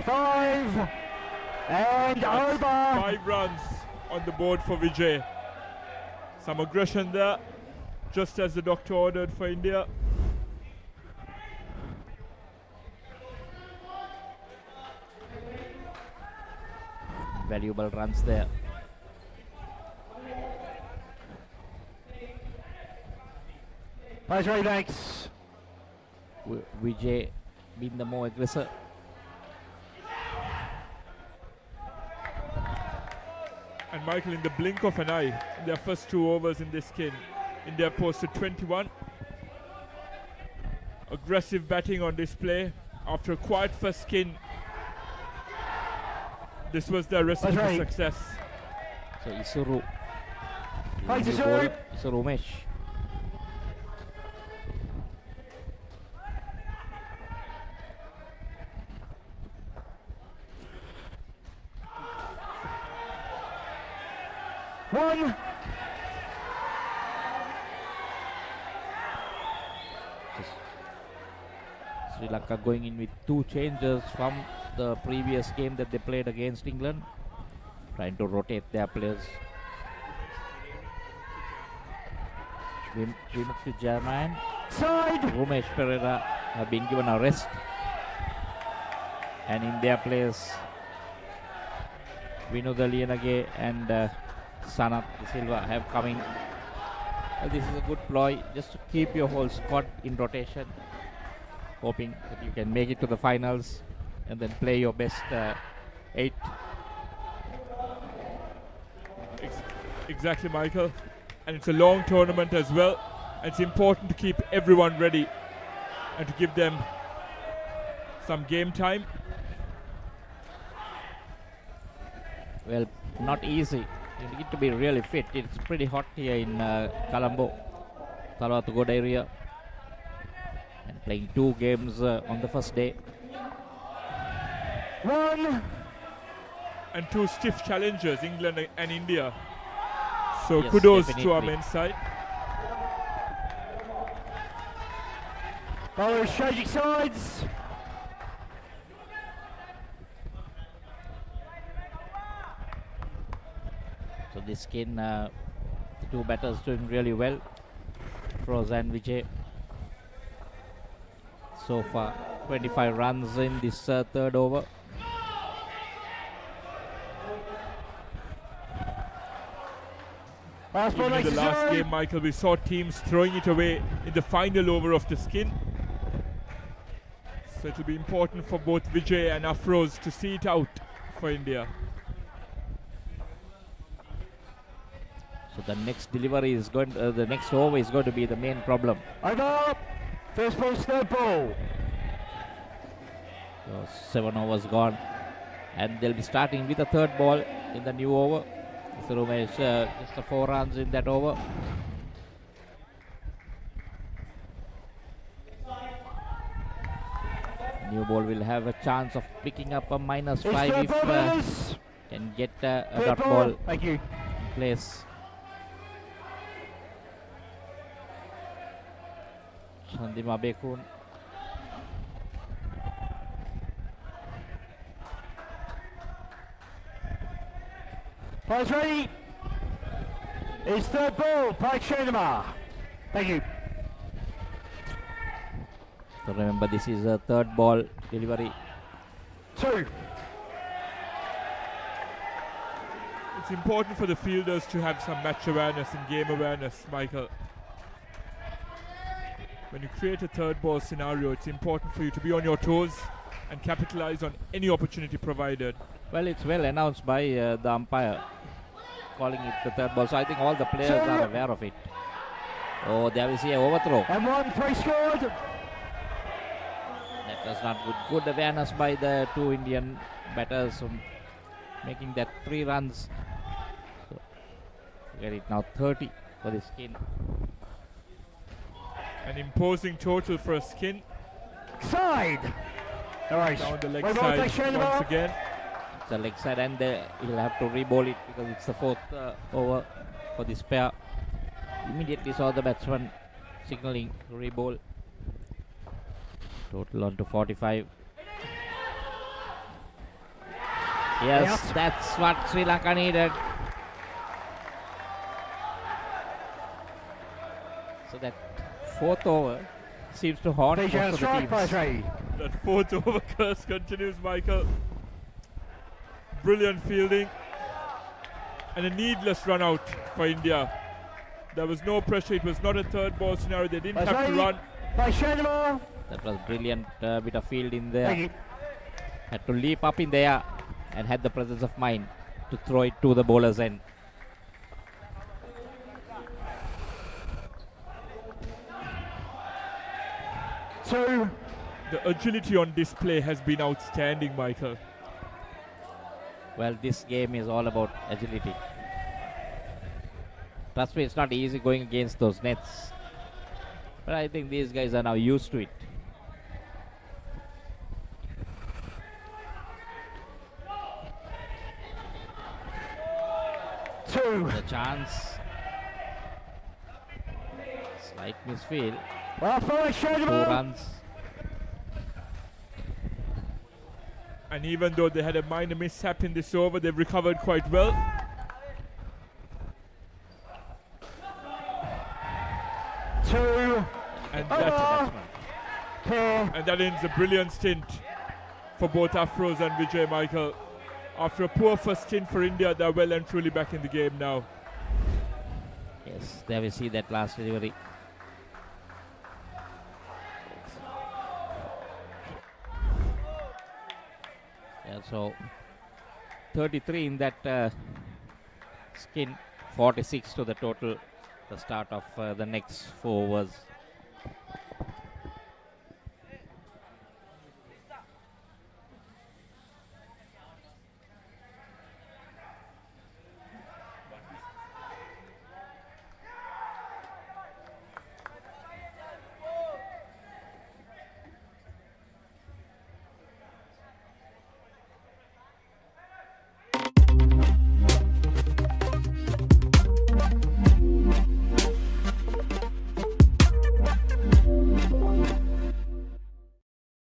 Five and over. 5 runs on the board for Vijay. Some aggression there, just as the doctor ordered for India. Valuable runs there. Nice right, thanks. Vijay being the more aggressor. And Michael, in the blink of an eye, in their first 2 overs in this skin, India posted 21. Aggressive batting on display after a quiet first skin. This was their recipe for success. So Isuru. Hi, Isuru. Isuru Umesh. One. Sri Lanka going in with 2 changes from the previous game that they played against England, trying to rotate their players. Vimukhi German, side. Umesh Pereira have been given a rest, and in their place Vinod Lianage and Sanat Silva have come in. This is a good ploy just to keep your whole squad in rotation, hoping that you can make it to the finals and then play your best 8. Exactly, Michael. And it's a long tournament as well. And it's important to keep everyone ready and to give them some game time. Well, not easy. You need to be really fit. It's pretty hot here in Colombo, Tarawatugod area. And playing 2 games on the first day. 1. And 2 stiff challengers, England and India. So yes, kudos definitely to our men's side. Bowlers changing sides. So this skin, the 2 batters doing really well. Froza and Vijay. So far, 25 runs in this 3rd over. Even in the last game, Michael, we saw teams throwing it away in the final over of the skin. So it will be important for both Vijay and Afroz to see it out for India. So the next delivery is going, the next over is going to be the main problem. Over. First ball, 3rd ball. So 7 overs gone, and they'll be starting with a 3rd ball in the new over. So Umesh, just 4 runs in that over. New ball will have a chance of picking up a -5 if can get a dot ball in place. Chandima Bekun. Players ready. It's 3rd ball, Pike Shanama. Thank you. So remember, this is a 3rd ball delivery. 2. It's important for the fielders to have some match awareness and game awareness, Michael. When you create a 3rd ball scenario, it's important for you to be on your toes and capitalize on any opportunity provided. Well, it's well announced by the umpire, calling it the 3rd ball. So I think all the players are aware of it. Oh, there we see an overthrow. And 1-3 scored. That was not good. Good awareness by the two Indian batters, making that 3 runs. So, get it now 30 for the Skin. An imposing total for a Skin. Side. All right. Down the leg side once again. It's a leg side, and he'll have to re-bowl it because it's the 4th over for this pair. Immediately saw the batsman signaling re-bowl. Total on to 45. Yes, that's what Sri Lanka needed. So that 4th over seems to haunt most of the teams. That 4th over curse continues, Michael. Brilliant fielding. And a needless run out for India. There was no pressure. It was not a 3rd ball scenario. They didn't have to run. That was brilliant bit of fielding there. Had to leap up in the air and had the presence of mind to throw it to the bowler's end. So the agility on display has been outstanding, Michael. Well, this game is all about agility. Trust me, it's not easy going against those nets. But I think these guys are now used to it. The chance. Slight misfield. 2 runs. And even though they had a minor mishap in this over, they've recovered quite well. And that ends a brilliant stint for both Afros and Vijay, Michael. After a poor first stint for India, they're well and truly back in the game now. Yes, there we see that last delivery. Yeah, so 33 in that Skin, 46 to the total, the start of the next 4 overs.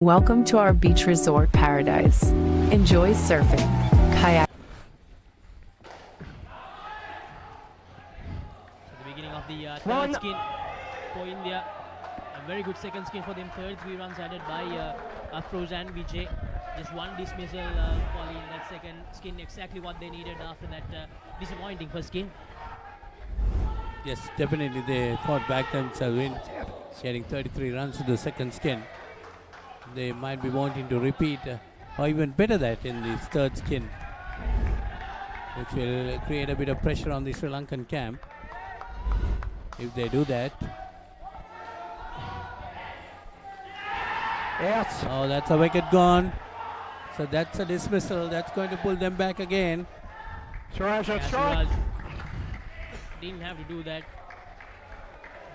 Welcome to our beach resort paradise. Enjoy surfing, kayak. At the beginning of the 3rd skin for India. A very good 2nd skin for them. 33 runs added by Afroz and Vijay. Just 1 dismissal in that 2nd skin. Exactly what they needed after that disappointing first skin. Yes, definitely they fought back themselves in, getting 33 runs to the 2nd skin. They might be wanting to repeat or even better that in the 3rd skin, which will create a bit of pressure on the Sri Lankan camp if they do that. Yes. Oh, that's a wicket gone. So that's a dismissal. That's going to pull them back again. Suraj, Suraj didn't have to do that.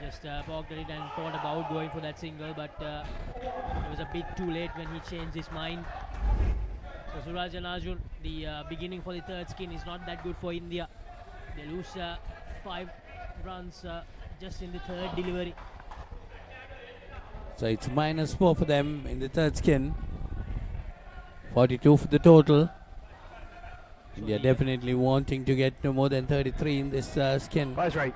Just poked at it and thought about going for that single, but it was a bit too late when he changed his mind. So Suraj and Arjun, the beginning for the 3rd skin is not that good for India. They lose 5 runs just in the 3rd delivery. So it's -4 for them in the 3rd skin. 42 for the total. So India definitely wanting to get no more than 33 in this skin. That's right.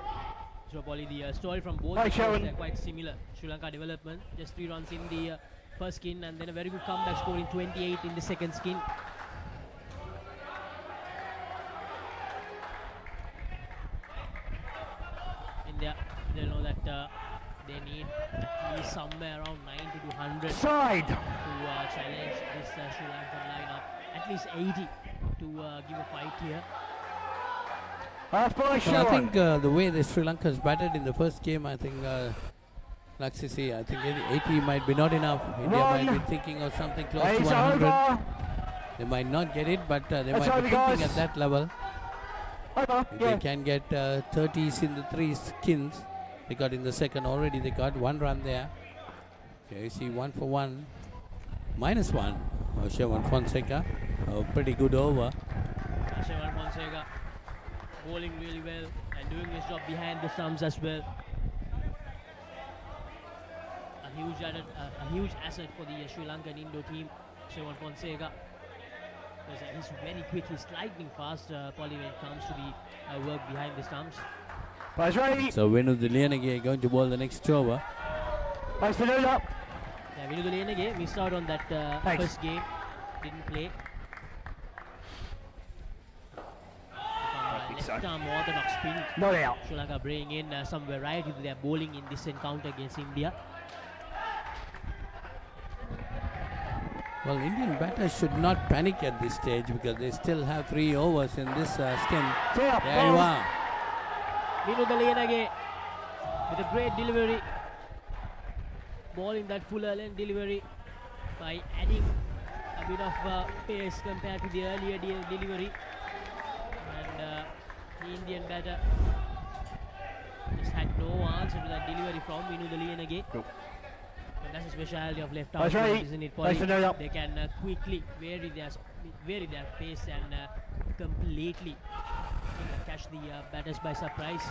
So probably the story from both teams, they're quite similar. Sri Lanka development, just 3 runs in the 1st skin, and then a very good comeback scoring 28 in the 2nd skin. India, they know that they need at least somewhere around 90 to 100 Side. to challenge this Sri Lankan lineup. At least 80 to give a fight here. I think the way the Sri Lanka has batted in the first game, I think, like I say, I think 80 might be not enough. India might be thinking of something close to 100. They might not get it, but they might be thinking at that level. If they can get 30s in the 3 skins, they got in the second already. They got 1 run there. Okay, you see 1 for 1. -1. Shevan Fonseca, a pretty good over. Shevan Fonseca bowling really well and doing his job behind the stumps as well. A huge asset for the Sri Lankan Indo team, Shevan Fonseca. He's very quick, he's lightning fast, Polly, when it comes to the work behind the stumps. So Venu Dilianage going to bowl the next over. Yeah, Venu Dilianage missed out on that first game, didn't play. Left arm orthodox spin. Not out. Sri Lanka bringing in some variety to their bowling in this encounter against India. Well, Indian batters should not panic at this stage because they still have 3 overs in this skin. There you are. Vinu Daliyanage with a great delivery. Bowling that fuller length delivery by adding a bit of pace compared to the earlier delivery. And the Indian batter just had no answer to that delivery from Vinu Daliyanage. That's the speciality of left arm, isn't it, Polly? They can quickly vary their pace and completely catch the batters by surprise.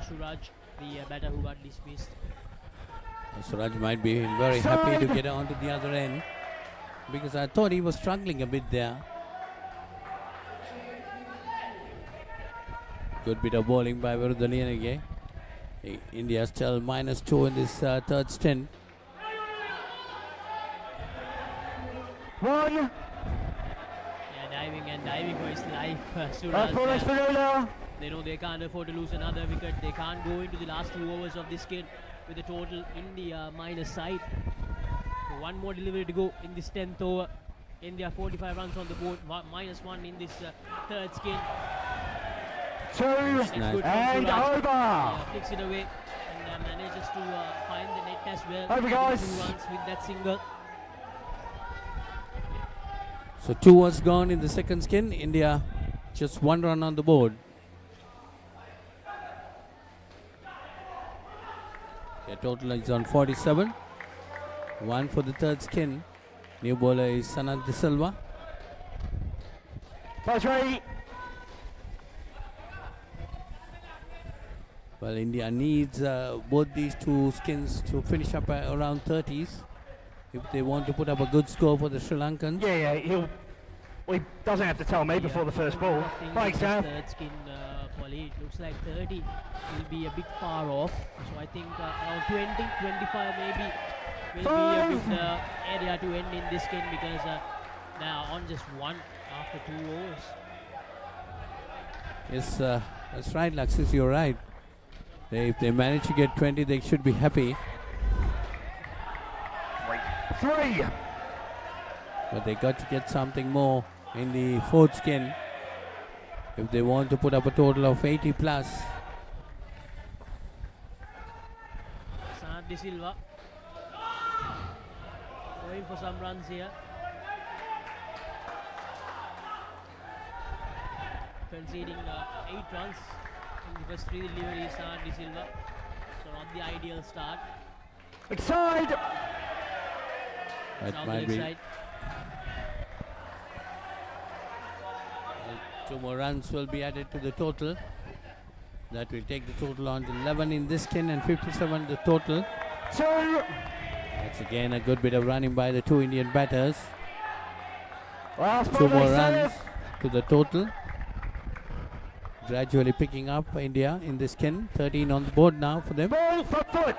Suraj, the batter who got dismissed. Suraj might be very happy to get on to the other end, because I thought he was struggling a bit there. Good bit of bowling by Virudaliyanage. India still -2 in this third stint. 1. Yeah, diving for his life. Suraj, they know they can't afford to lose another wicket. They can't go into the last 2 overs of this game with a total in the minus side. 1 more delivery to go in this 10th over. India 45 runs on the board, -1 in this third skin. 2 and over. Flicks it away and manages to find the net as well. Over, guys. 2 runs with that single. So 2 was gone in the second skin. India just 1 run on the board. Their total is on 47. 1 for the third skin. New bowler is Sanat De Silva. Well, India needs both these 2 skins to finish up around 30s if they want to put up a good score for the Sri Lankans. Yeah, he doesn't have to tell me before the first ball. Thanks, Sam. Third skin, Polly, it looks like 30 will be a bit far off. So I think around 20, 25 maybe will be a good area to end in this skin, because they are on just 1 after 2 overs. Yes, that's right, Laxis, you're right. If they manage to get 20, they should be happy. 3. But they got to get something more in the fourth skin if they want to put up a total of 80 plus. Sanat De Silva going for some runs here. Conceding 8 runs in the first 3 deliveries, Sanat De Silva. So not the ideal start. Side. That might be. 2 more runs will be added to the total. That will take the total on to 11 in this skin and 57 the total. That's again a good bit of running by the 2 Indian batters. 2 more runs to the total. Gradually picking up India in this skin. 13 on the board now for them. Ball, front foot.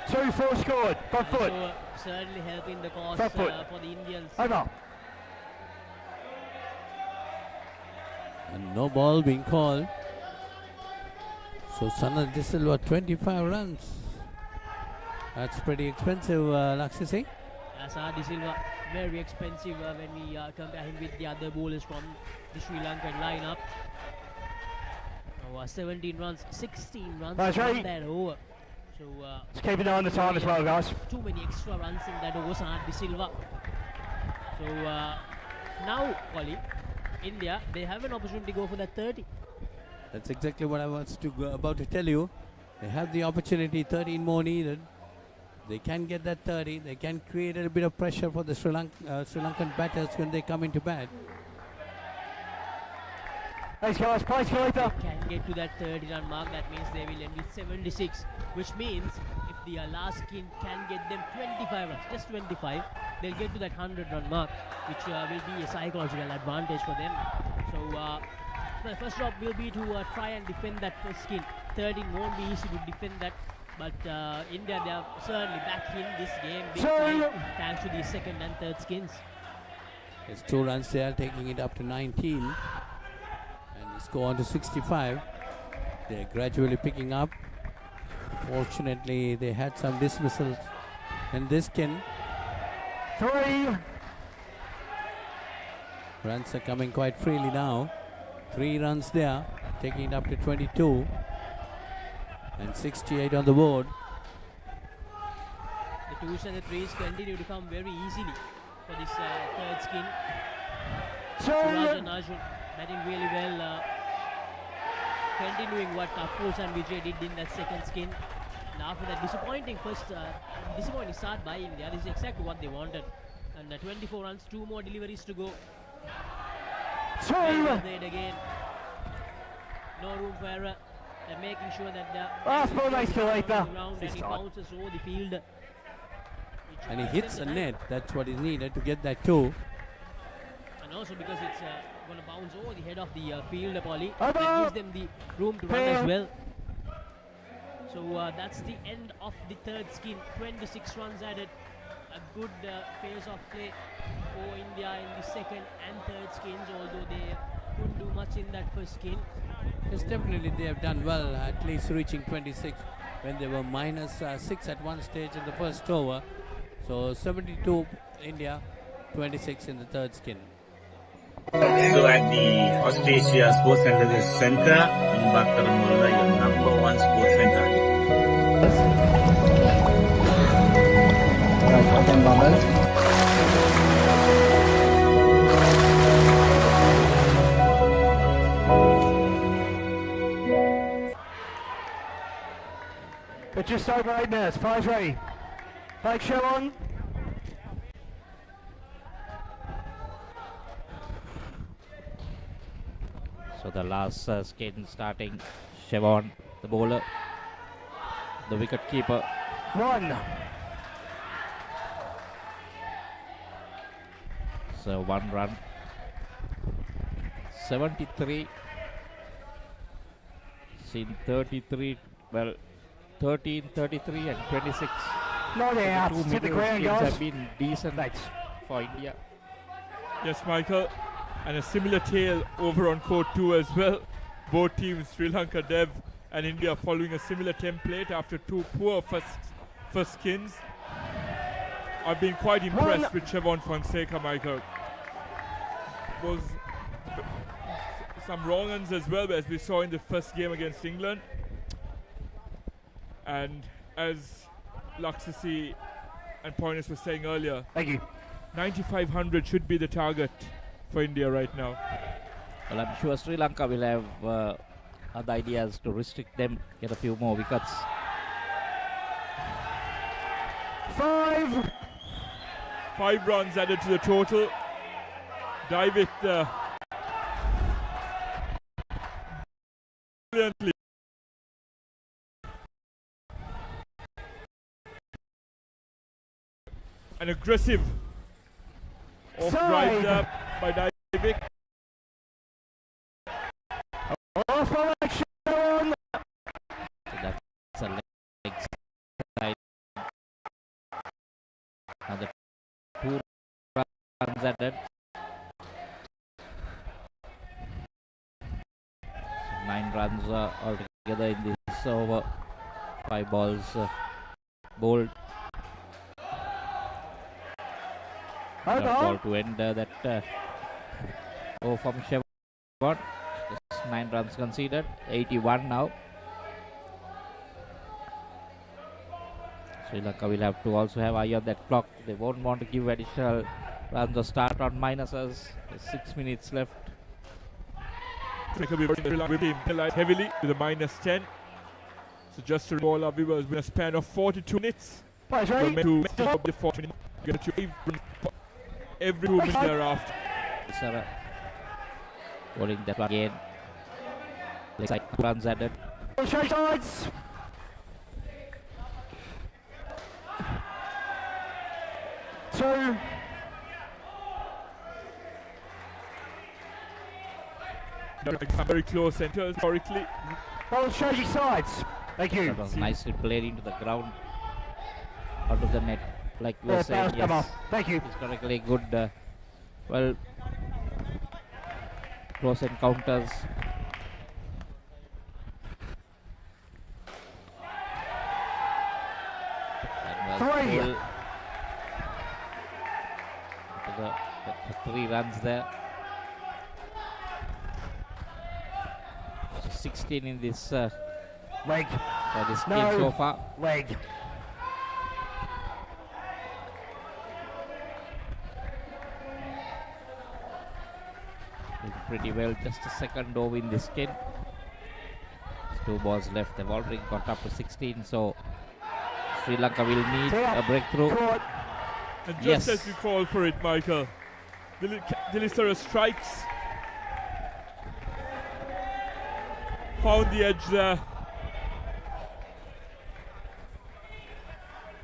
2-4 scored. Front foot. So certainly helping the cause for the Indians. Over. And no ball being called. So Sanat De Silva 25 runs. That's pretty expensive, Laksisi. Adi Silva, very expensive when we compare him with the other bowlers from the Sri Lankan lineup. 17 runs, 16 runs in that over. So just keep an eye on the time as well, guys. Too many extra runs in that over, Adi Silva. So now, Wally, India, they have an opportunity to go for that 30. That's exactly what I was about to tell you. They have the opportunity, 13 more needed. They can get that 30. They can create a bit of pressure for the Sri Lankan batters when they come into bat. Thanks, guys. Place later. They can get to that 30-run mark. That means they will end with 76, which means if the last skin can get them 25 runs, just 25, they'll get to that 100-run mark, which will be a psychological advantage for them. So the first job will be to try and defend that first skin. 13 won't be easy to defend that, but India, they are certainly back in this game big time, thanks to the second and third skins. It's 2 runs there, taking it up to 19, and the score on to 65. They're gradually picking up. Fortunately, they had some dismissals in this skin. 3 runs are coming quite freely now. 3 runs there, taking it up to 22. And 68 on the board. The 2s and the 3s continue to come very easily for this third skin. Suraj and Arjun batting really well, continuing what Afroz and Vijay did in that second skin. And after that disappointing start by India, this is exactly what they wanted. And 24 runs, 2 more deliveries to go. Again, no room for error. They're making sure that the last ball nice to later. And he bounces over the field. And he hits a net. That's what is needed to get that 2. And also because it's going to bounce over the head of the field, Polly. That gives them the room to run as well. So that's the end of the third skin. 26 runs added. A good phase of play for India in the second and third skins, although they couldn't do much in that first skin. Yes, definitely they have done well, at least reaching 26 when they were -6 at one stage in the first over. So 72 India, 26 in the third skin. So at the Australia Sports Center in Bakaramula, your #1 sports center. But just over 8 minutes. Players ready. Take show on. So the last skin starting. Chevon, the bowler, the wicket keeper. 1. So 1 run. 73. Seen 33. Well, 13, 33 and 26. Not out. The 2 Hit the ground, skins guys. have been decent for India. Yes, Michael. And a similar tale over on court 2 as well. Both teams, Sri Lanka Dev and India, following a similar template after 2 poor first skins. I've been quite impressed with Chevon Fonseca, Michael. Was some wrong ones as well, as we saw in the first game against England. And as Laksisi and Poinus were saying earlier, thank you. 9,500 should be the target for India right now. Well, I'm sure Sri Lanka will have other ideas to restrict them, get a few more wickets. 5. 5 runs added to the total. Dive it brilliantly. An aggressive off-drive there by Divik. That's a leg side. Another 2 runs added. 9 runs altogether in this over. 5 balls bowled. Ball to end that from Chevron. Just 9 runs conceded. 81 now. Sri Lanka will have to also have eye on that clock. They won't want to give additional runs or start on minuses. There's 6 minutes left. Heavily with a -10. So just to recall our viewers, in a span of 42 minutes, we're meant to the 40 minutes, get to every 2 minutes thereafter. Sarah bowling that one again. Like 2 runs added. Sides. Two. Very close centers historically. Ball changing sides. Thank you. That was nicely played into the ground, out of the net, like we were saying. Come off. Thank you. Historically good, well, close encounters. Three. The 3 runs there. 16 in this leg. This game so far. Leg. Did pretty well. Just a second over in this skin. 2 balls left. They've already got up to 16. So Sri Lanka will need a breakthrough. And just as you call for it, Michael, Dilisara strikes. Found the edge there.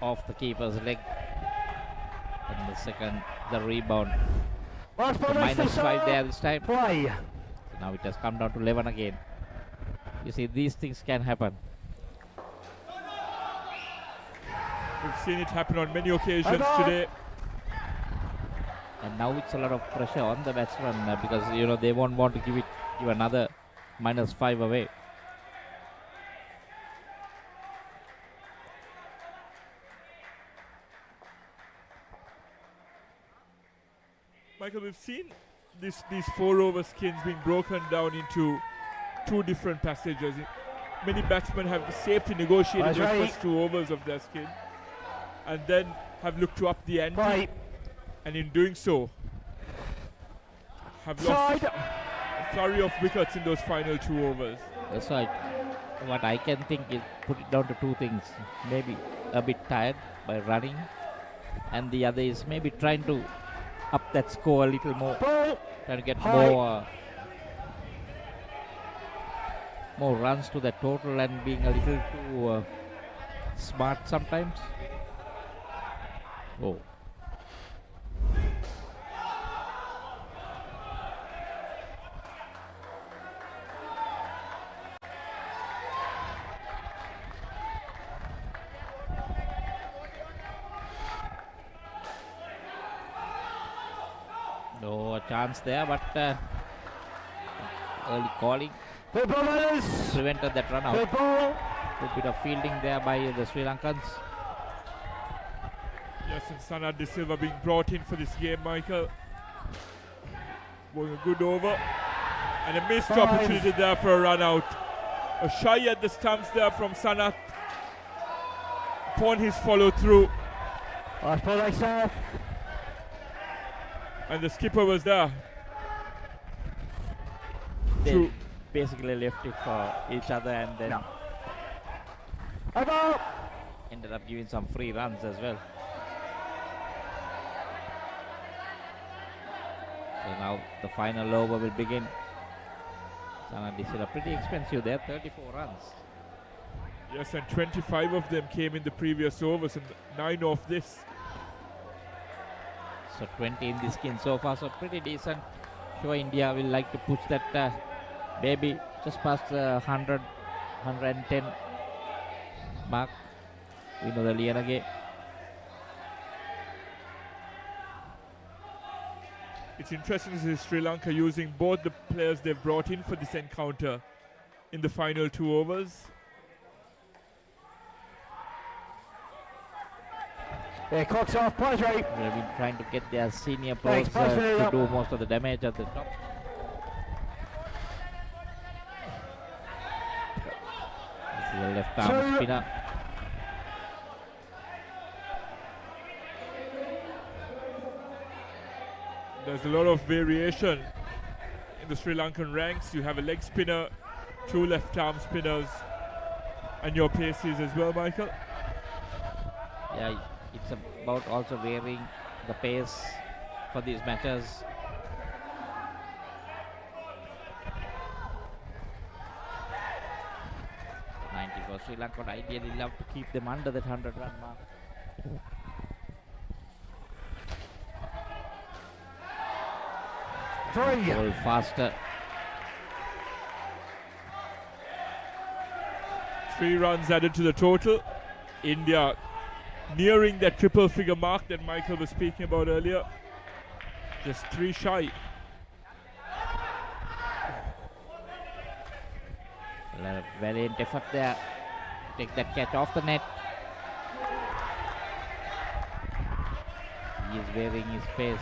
Off the keeper's leg. And the second, the rebound. So -5 there this time. Play. So now it has come down to 11 again. You see, these things can happen. We've seen it happen on many occasions today. And now it's a lot of pressure on the batsman because they won't want to give another -5 away. Michael, we've seen these 4 over skins being broken down into 2 different passages. Many batsmen have safely negotiated the first 2 overs of their skin and then have looked to up the ante, and in doing so have lost a flurry of wickets in those final 2 overs. That's right. What I can think is put it down to 2 things. Maybe a bit tired by running, and the other is maybe trying to up that score a little more, trying to get more runs to the total and being a little too smart sometimes. Oh. No chance there, but early calling prevented that run out. A bit of fielding there by the Sri Lankans. Yes, and Sana De Silva being brought in for this game, Michael. Was a good over. And a missed opportunity there for a run out. A shy at the stumps there from Sanat upon his follow through. And the skipper was there. They basically left it for each other and then ended up giving some free runs as well. So now the final over will begin. Sana De Silva pretty expensive there, 34 runs. Yes, and 25 of them came in the previous overs and 9 of this. So 20 in this skin so far, so pretty decent. Sure, India will like to push that maybe just past 100, 110 mark. We know the Lianage. It's interesting to see Sri Lanka using both the players they've brought in for this encounter in the final 2 overs. Yeah, clock's off, players ready. They've been trying to get their senior pros Thanks, to do most of the damage at the top. This is a left arm spinner. There's a lot of variation in the Sri Lankan ranks. You have a leg spinner, 2 left arm spinners, and your paces as well, Michael. Yeah, it's about also varying the pace for these matches. For Sri Lanka would ideally love to keep them under that 100-run mark. Goal faster. 3 runs added to the total. India nearing that triple figure mark that Michael was speaking about earlier. Just 3 shy. A valiant effort there. Take that catch off the net. He is varying his pace.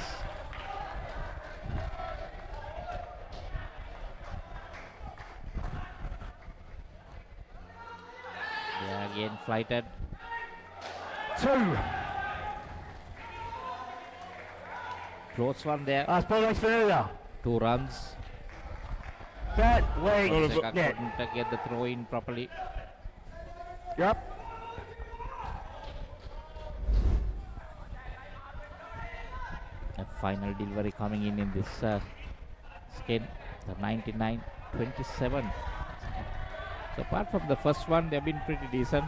They are again flighted. 2. Close one there. Last ball next for 2 runs. That leg. Couldn't get the throw in properly. Yep. A final delivery coming in this skin. The 99-27. So apart from the first one, they've been pretty decent.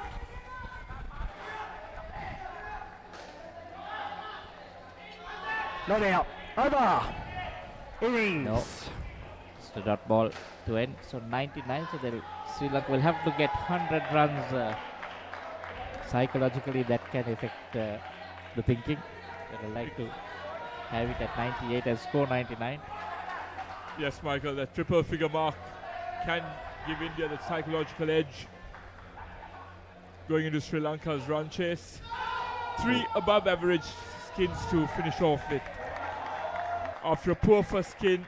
Not out. Over. Innings. No. Just a dot ball to end. So 99. So Sri Lanka will have to get 100 runs. Psychologically, that can affect the thinking. But I'd like to have it at 98 and score 99. Yes, Michael, that triple figure mark can give India that psychological edge going into Sri Lanka's run chase. 3 above average skins to finish off with. After a poor first skin,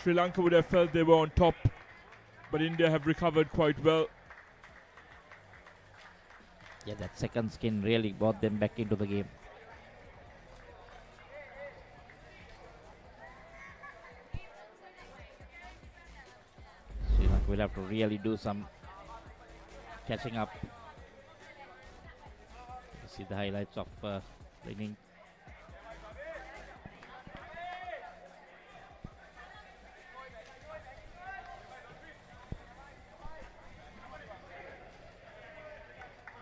Sri Lanka would have felt they were on top, but India have recovered quite well. Yeah, that second skin really brought them back into the game. Sri Lanka will have to really do some catching up. You see the highlights of the inning.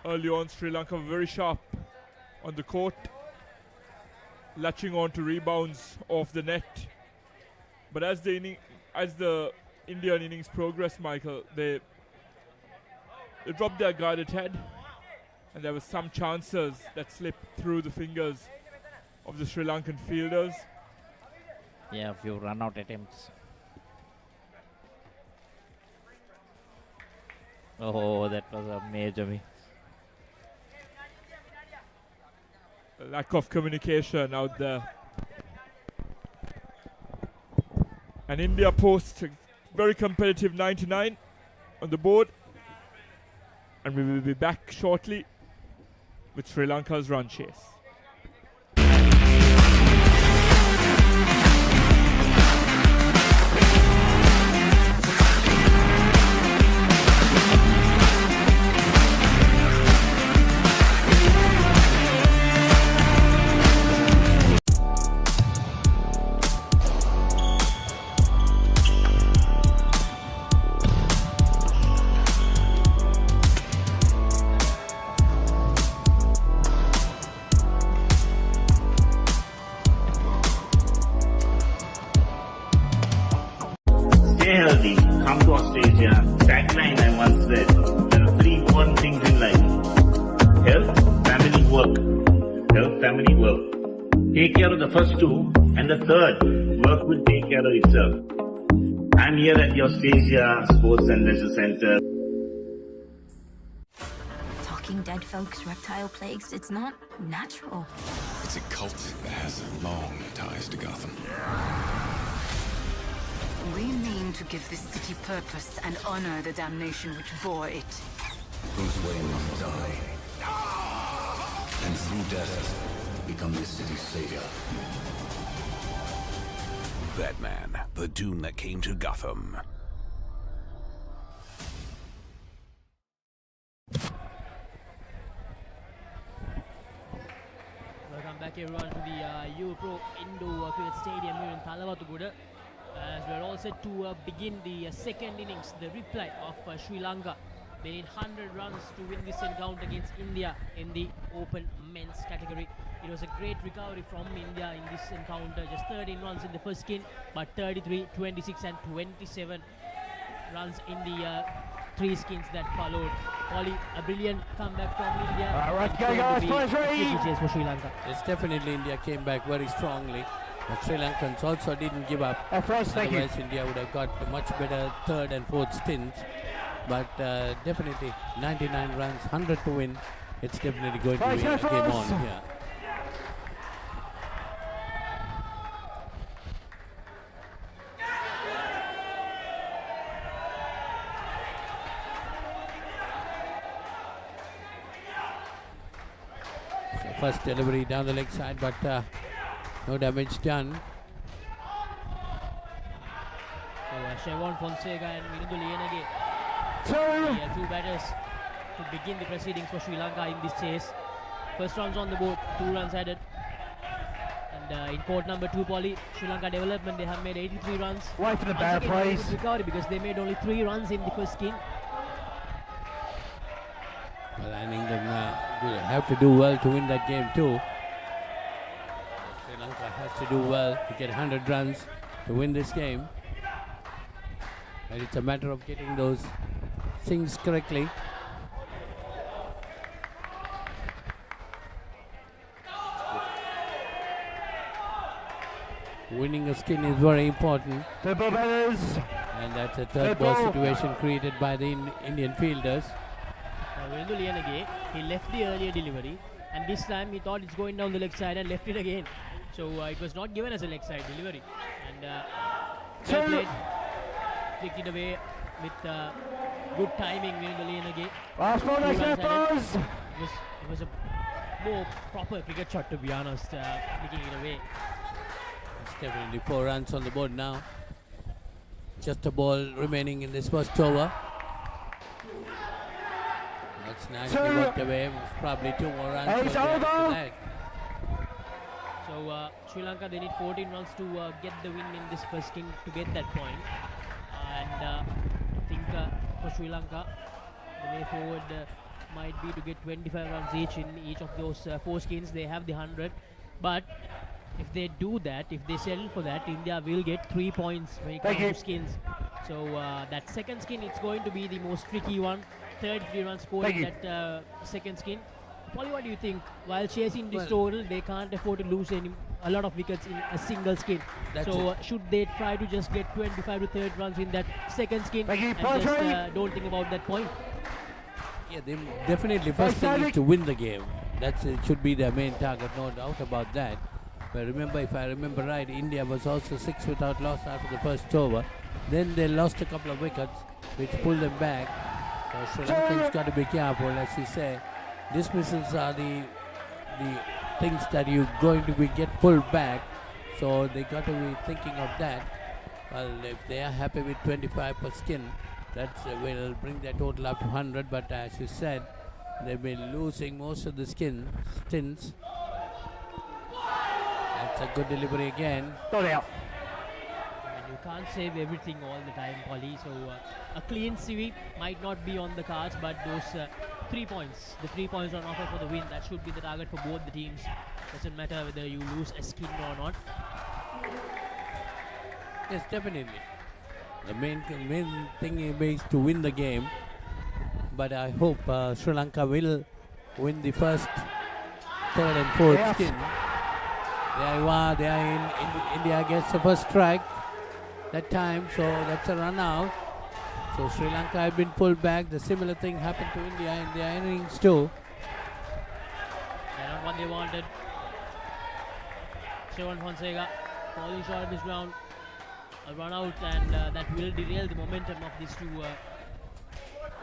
Early on, Sri Lanka were very sharp on the court, latching on to rebounds off the net. But as the Indian innings progressed, Michael, they dropped their guarded head, and there were some chances that slipped through the fingers of the Sri Lankan fielders. Yeah, a few run-out attempts. Oh, that was a major miss. Lack of communication out there. And India posts a very competitive 99 on the board. And we will be back shortly with Sri Lanka's run chase. Stay healthy, come to Australia. Tagline I once said, there are 3 important things in life. Health, family, work. Health, family, work. Take care of the first 2, and the third, work will take care of itself. I'm here at the Australia Sports and Leisure Centre. Talking dead folks, reptile plagues. It's not natural. It's a cult that has long ties to Gotham. We mean to give this city purpose and honor the damnation which bore it. Bruce Wayne must die. And through death, become this city's savior. Batman, the Doom that came to Gotham. Welcome back everyone to the Europro Indoor Cricket Stadium here in Thalawattugoda. As we're all set to begin the second innings, the reply of Sri Lanka. They need 100 runs to win this encounter against India in the open men's category. It was a great recovery from India in this encounter. Just 13 runs in the first skin, but 33, 26 and 27 runs in the three skins that followed. Polly, a brilliant comeback from India. Right, go guys, players ready. Chase for Sri Lanka. Yes, definitely India came back very strongly. But Sri Lankans also didn't give up. Otherwise, India would have got a much better third and fourth stints. But definitely 99 runs, 100 to win. It's definitely going to be a game on here. So first delivery down the leg side, but no damage done. So Shevon Fonseca and Minundu Lienage, the two batters to begin the proceedings for Sri Lanka in this chase. First runs on the board, 2 runs added. And in court number 2, Polly, Sri Lanka development, they have made 83 runs. Wait for the bad plays. Recovery because they made only 3 runs in the first skin. Well, and England will have to do well to win that game too. Sri Lanka has to do well to get 100 runs to win this game. And it's a matter of getting those things correctly. Winning a skin is very important. The batters. And that's a third ball situation created by the Indian fielders. Minundu Lienage, he left the earlier delivery, and this time he thought it's going down the leg side and left it again. So it was not given as a leg side delivery. And well played, flicked it away with good timing. Minundu Lienage. Last ball, next left balls. It was a more proper cricket shot, to be honest, flicking it away. It's definitely 4 runs on the board now. Just a ball remaining in this first over. That's nicely worked away. Probably 2 more runs. It's over. So Sri Lanka, they need 14 runs to get the win in this first skin to get that point. And I think for Sri Lanka, the way forward might be to get 25 runs each in each of those 4 skins. They have the 100, but if they do that, if they settle for that, India will get 3 points when it comes to skins. So that second skin, it's going to be the most tricky one. 33 runs scored in that second skin. Polly, what do you think? While chasing this total, they can't afford to lose a lot of wickets in a single skin. So should they try to just get 25 to 30 runs in that second skin and just don't think about that point? Yeah, they definitely first thing is to win the game. It should be their main target, no doubt about that. But remember, if I remember right, India was also 6 without loss after the first over. Then they lost a couple of wickets, which pulled them back. So Sri Lankans got to be careful, as you say. Dismissals are the things that you're going to get pulled back. So they got to be thinking of that. Well, if they are happy with 25 per skin, that will bring their total up to 100. But as you said, they've been losing most of the stints. That's a good delivery again. You can't save everything all the time, Polly. So a clean sweep might not be on the cards, but those 3 points, the 3 points on offer for the win, that should be the target for both the teams. Doesn't matter whether you lose a skin or not. Yes, definitely. The main thing is to win the game. But I hope Sri Lanka will win the first, third and fourth skin. There you are. They are in India gets the first strike that time, so that's a run out. So Sri Lanka have been pulled back. The similar thing happened to India in their innings too. what they wanted. Shewan Fonseca falling short of this round. A run out, and that will derail the momentum of these two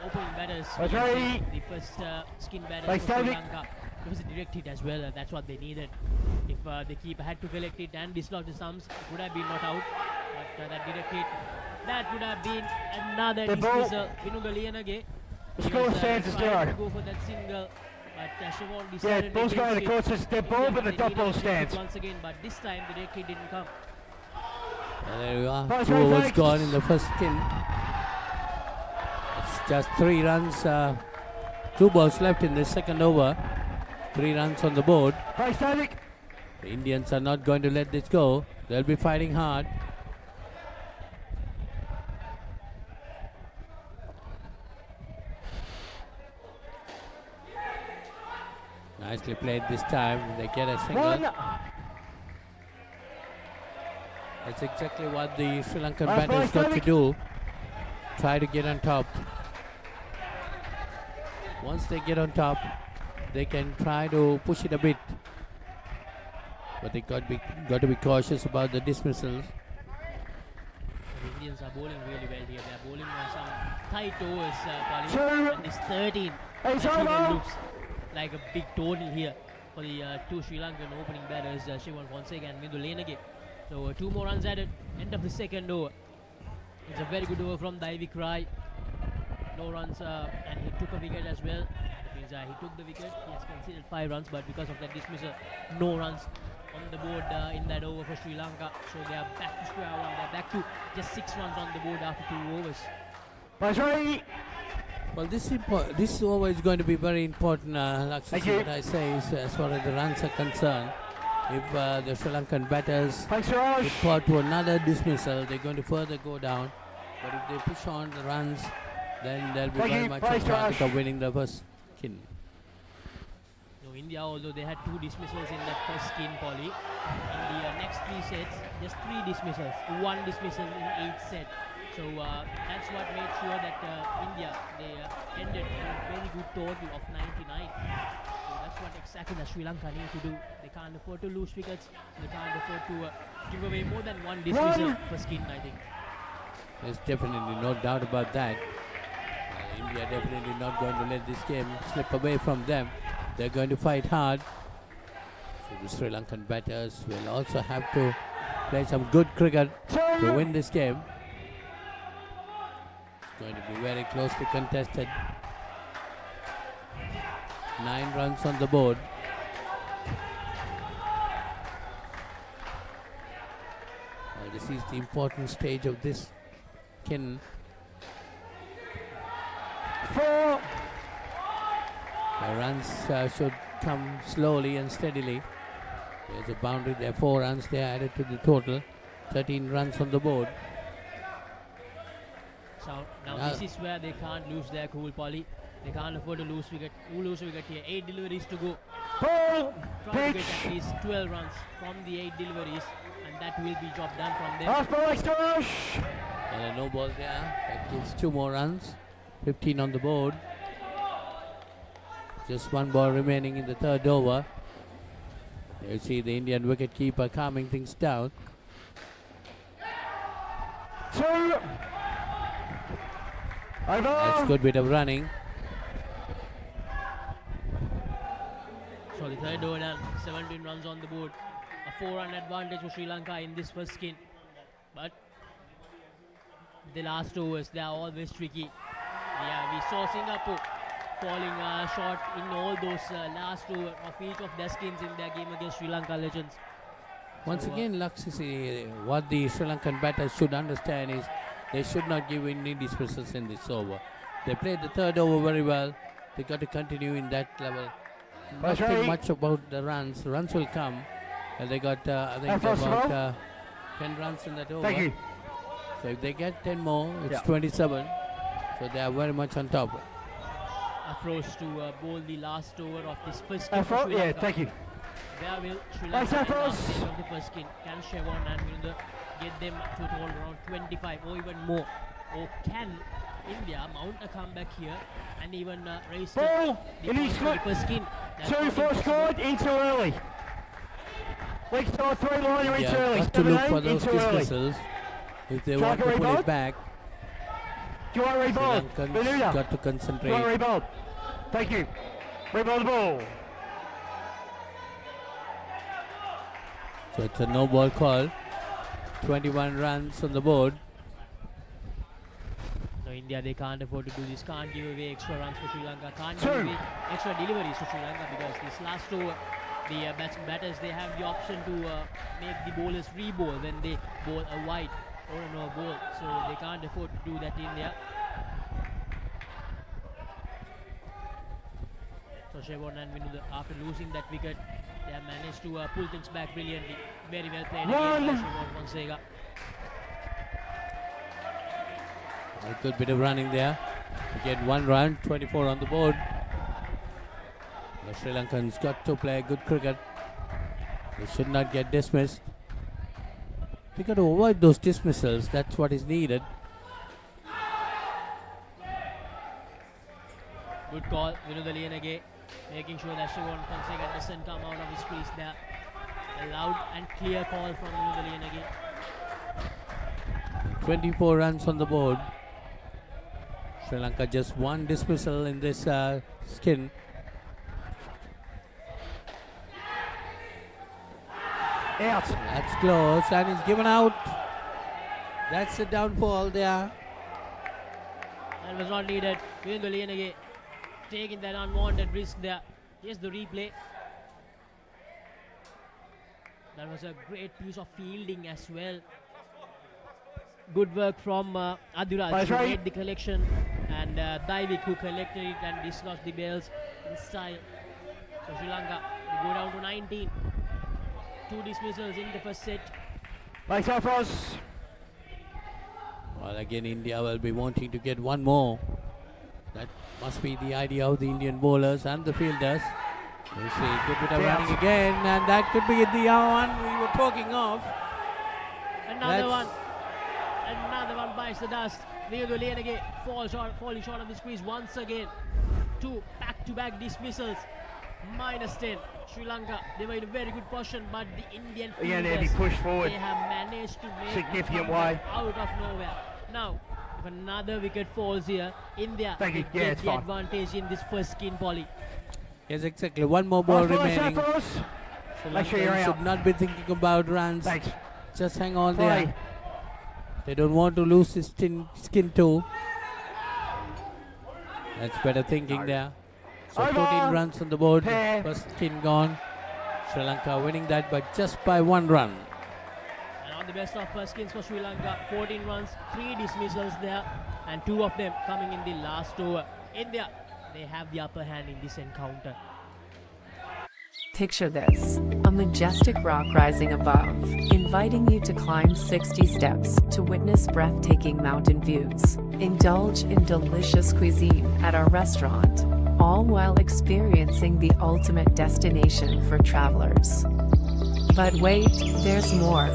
opening batters. The first skin batters for Sri Lanka. It was a direct hit as well, and that's what they needed. If the keeper had to collect it and dislodge the stumps, it would have been not out. But that direct hit, that would have been another dismissal. Vinuga Lianage. The score stands as they are. Go for that single, but Siobhan decided yeah, both guys, the coaches, they're both at the top ball stands. Once again, but this time the direct hit didn't come. And there you are. 2 overs gone in the first skin. It's just 3 runs. 2 balls left in the second over. 3 runs on the board. The Indians are not going to let this go. They'll be fighting hard. Nicely played this time. They get a single. That's exactly what the Sri Lankan batters got to do. Try to get on top. Once they get on top, they can try to push it a bit. But they got to be cautious about the dismissals. The Indians are bowling really well here. They are bowling some tight overs. And this 13 actually looks like a big total here for the 2 Sri Lankan opening batters, Shewan Fonseca and Mindu Lenage. So 2 more runs added, end of the second over. It's a very good over from Daivik Rai. No runs, and he took a wicket as well. That means he took the wicket. He has conceded 5 runs, but because of that dismissal, no runs on the board in that over for Sri Lanka. So they are back to square one. They are back to just 6 runs on the board after 2 overs. Well, this over is going to be very important, what I say is, as far as the runs are concerned. If the Sri Lankan batters get caught to another dismissal, they're going to further go down. But if they push on the runs, then they'll be very much on target of winning the first skin. So India, although they had 2 dismissals in that first skin, Polly, in the next 3 sets, just 3 dismissals, 1 dismissal in each set. So that's what made sure that India, they ended with a very good total of 99. So that's what exactly the Sri Lanka need to do. They can't afford to lose wickets. They can't afford to give away more than 1 dismissal per skin, I think. There's definitely no doubt about that. India definitely not going to let this game slip away from them. They're going to fight hard. So the Sri Lankan batters will also have to play some good cricket to win this game. It's going to be very closely contested. 9 runs on the board. Well, this is the important stage of this skin. 4. The runs should come slowly and steadily. There's a boundary there, 4 runs they added to the total. 13 runs on the board. So now this is where they can't lose their cool, Polly. They can't afford to lose wicket. Who lose wicket here? 8 deliveries to go. Try to get at least 12 runs from the 8 deliveries, and that will be job done from them. And a no ball there. That gives 2 more runs. 15 on the board. Just 1 ball remaining in the 3rd over. You see the Indian wicket keeper calming things down. That's a good bit of running. So the 3rd over done, 17 runs on the board. A 4-run advantage for Sri Lanka in this first skin. But the last overs, they are always tricky. Yeah, we saw Singapore falling short in all those last over of each of their skins in their game against Sri Lanka Legends. Once again, what the Sri Lankan batters should understand is they should not give any dismissals in this over. They played the 3rd over very well. They got to continue in that level. Not think much about the runs. Runs will come. And they got, I think, about 10 runs in that over. So if they get 10 more, it's 27. So they are very much on top. Approach to bowl the last over of this first skin. Where will Sri Lanka end up of the first skin? Can Shewan and Minda get them to total around 25 or even more? Or can India mount a comeback here and even raise the points for the first skin? 2-4 scored, in too early. Leg side 3 liner, in too early. Got to look for 7-8, in those too early. dismissals if they Try want to to put rebound. it back. Do you want to rebound? Sri Lankans Benuda. got to Do you want to concentrate. rebound? Thank you. Rebound the ball. So it's a no ball call. 21 runs on the board. No, India, they can't afford to do this. Can't give away extra runs for Sri Lanka. Can't give away extra deliveries for Sri Lanka, because this last over, the batters, they have the option to make the bowlers re-bowl when they bowl a wide or a no ball. So they can't afford to do that, India. So Shevon and Vinuda, after losing that wicket, they have managed to pull things back brilliantly. Very well played again by Shevon Fonseca. A good bit of running there. To get 1 run, 24 on the board. The Sri Lankans got to play good cricket. They should not get dismissed. They got to avoid those dismissals. That's what is needed. Good call, Vinuda Liyanage, making sure that Shevon Fonseca doesn't come out of his crease there. A loud and clear call from Vinuda Liyanage. 24 runs on the board. Sri Lanka just 1 dismissal in this skin. Out. That's close and he's given out. That's the downfall there. That was not needed. Vinuda Liyanage taking that unwanted risk there. Here's the replay. That was a great piece of fielding as well. Good work from Aduraj, who made the collection, and Daivik, who collected it and dislodged the bells in style. So Sri Lanka, they go down to 19. 2 dismissals in the first set. Lights off us. Well, again, India will be wanting to get 1 more. That must be the idea of the Indian bowlers and the fielders. You see, good bit of running again, and that could be the one we were talking of. Another one bites the dust. Vinuda Liyanage falling short of the squeeze once again. 2 back-to-back dismissals. -10. Sri Lanka, they were in a very good position, but the Indian fielders, they'll be pushed forward. they have managed to make Significant a comeback way. out of nowhere. Now, if another wicket falls here, India Thank you. will Yeah, get it's the fine. advantage in this first skin, Polly. Yes, exactly. 1 more ball remaining. Sri Make sure you're Lanka should out. not be thinking about runs. Thanks. Just hang on Play. there. They don't want to lose his skin too. That's better thinking there. So Over. 14 runs on the board. Pair. First skin gone. Sri Lanka winning that by just by 1 run. And on the best of first skins for Sri Lanka, 14 runs, 3 dismissals there, and 2 of them coming in the last over. India, they have the upper hand in this encounter. Picture this, a majestic rock rising above, inviting you to climb 60 steps to witness breathtaking mountain views. Indulge in delicious cuisine at our restaurant, all while experiencing the ultimate destination for travelers. But wait, there's more.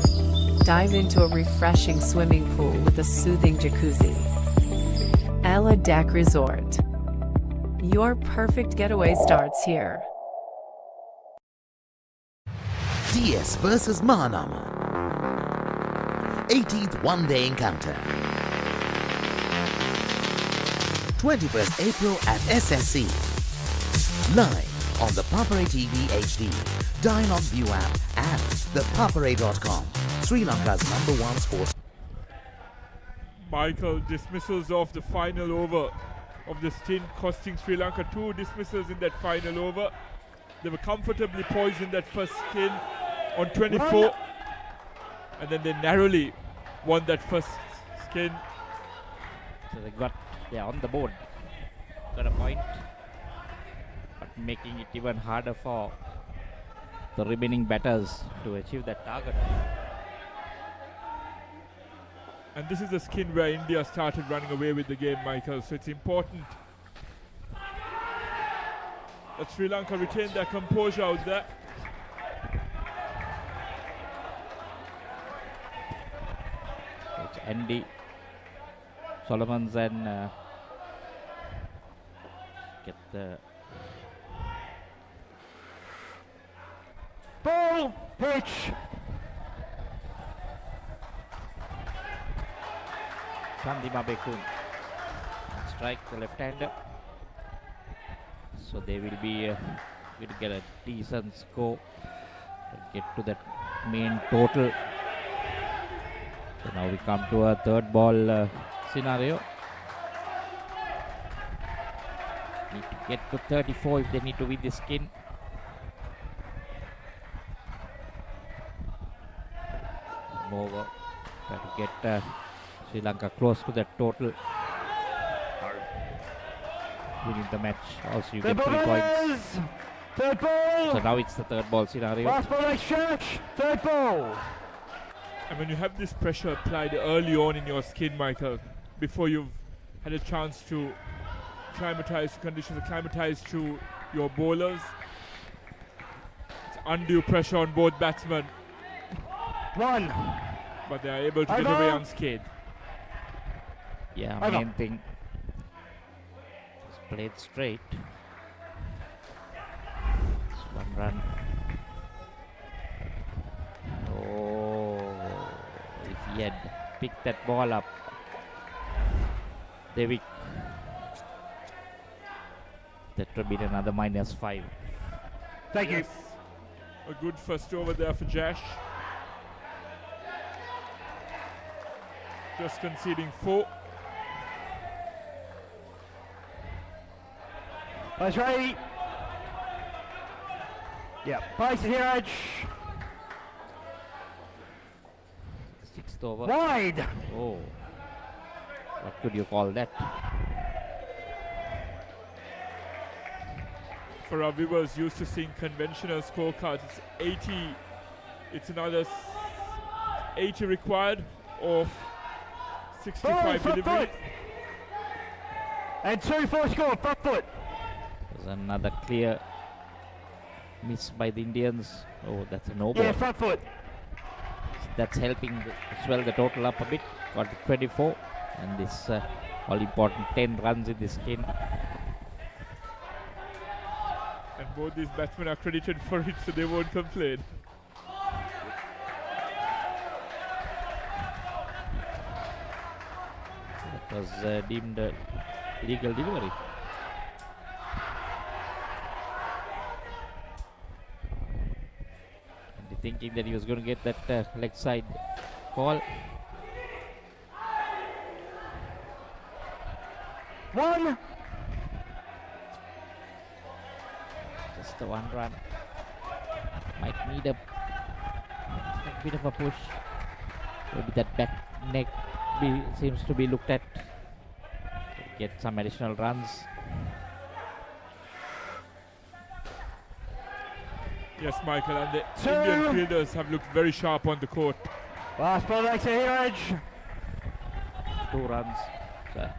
Dive into a refreshing swimming pool with a soothing jacuzzi. Ella Deck Resort. Your perfect getaway starts here. DS versus Mahanama. 18th one-day encounter. 21st April at SSC. Live on the Papare TV HD, Dialog ViU App and ThePapare.com. Sri Lanka's #1 sports. Michael, dismissals of the final over of the stint, costing Sri Lanka 2 dismissals in that final over. They were comfortably poised in that first skin on 24, and then they narrowly won that first skin. So they are on the board. Got a point, but making it even harder for the remaining batters to achieve that target. And this is the skin where India started running away with the game, Michael, so it's important that Sri Lanka retain their composure out there. It's Andy, Solomons and get the ball, pitch. Sandima Bekun strike the left-hander. So they will be going to get a decent score to get to that main total. So now we come to a third ball scenario. Need to get to 34 if they need to win this skin. Over. Try to get Sri Lanka close to that total. Winning the match. Also you get 3 points. Third ball. So now it's the third ball scenario. Last ball exchange. Third ball. And when you have this pressure applied early on in your skin, Michael, before you've had a chance to acclimatise to conditions, acclimatise to your bowlers, it's undue pressure on both batsmen. One. But they are able to get away unscathed. Yeah, main thing. Just played straight. It's 1 run. Oh, if he had picked that ball up, Devik, that would be another -5. Thank you. A good first over there for Jash. Just conceding 4. That's right. Yeah, place it here, Edge. 6th over. Wide. Oh, what could you call that? For our viewers used to seeing conventional scorecards, it's 80. It's another 80 required of 65 delivery. And 2 for score, front foot. There's another clear miss by the Indians. Oh, that's a no ball. Yeah, front foot. That's helping swell the total up a bit. Got to 24. And this all important 10 runs in this game. And both these batsmen are credited for it, so they won't complain. That was deemed legal delivery. And thinking that he was going to get that leg side call. 1. Just the 1 run. Might need a bit of a push. Maybe that back neck seems to be looked at. Get some additional runs. Yes, Michael, and the Indian fielders have looked very sharp on the court. Last ball extra here, Edge. 2 runs.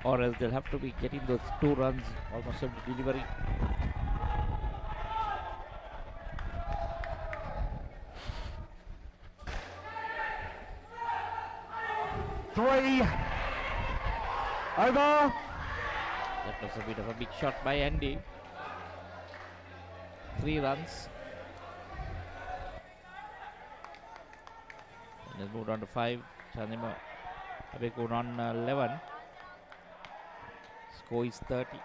Or else they'll have to be getting those 2 runs almost every delivery. Three. Over. That was a bit of a big shot by Andy. 3 runs. And they'll move on to 5. Chandima Abekun on 11. Score is 30.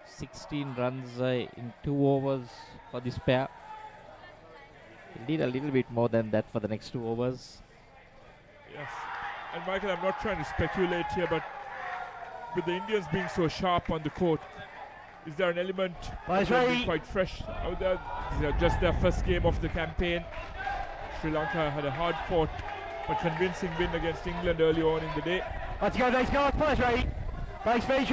16 runs in 2 overs for this pair. We'll need a little bit more than that for the next 2 overs. Yes. And Michael, I'm not trying to speculate here, but with the Indians being so sharp on the court, is there an element of them being quite fresh out there? These are just their first game of the campaign. Sri Lanka had a hard-fought but convincing win against England early on in the day. Let's go, thanks guys, place rate. Thanks VJ.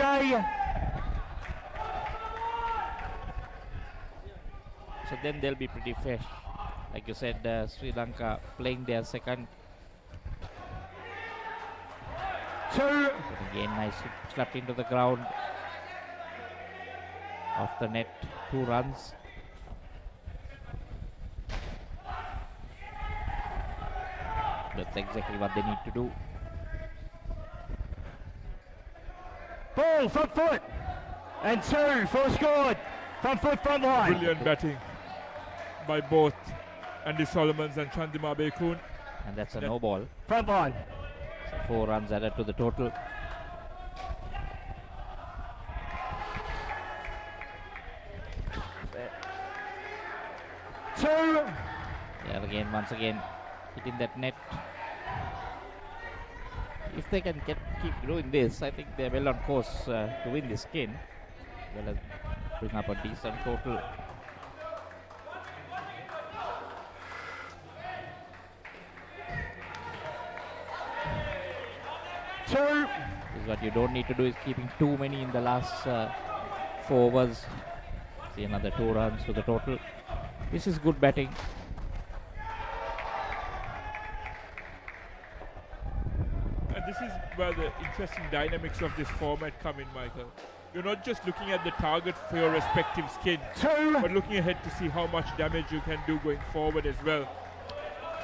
So then they'll be pretty fresh. Like you said, Sri Lanka playing their second. 2. Again, nicely slapped into the ground. Off the net, 2 runs. That's exactly what they need to do. Ball, front foot. And 2 for scored. Front foot, front line. Brilliant batting by both Andy Solomons and Chandima Bekun. And that's a no ball. Front line. So 4 runs added to the total. Two. Yeah, again, once again, hitting that net. If they can keep doing this, I think they're well on course to win this skin. Well, bring up a decent total. Two. This is what you don't need to do, is keeping too many in the last 4 overs. See, another 2 runs to the total. This is good batting. And this is where the interesting dynamics of this format come in, Michael. You're not just looking at the target for your respective skin, but looking ahead to see how much damage you can do going forward as well,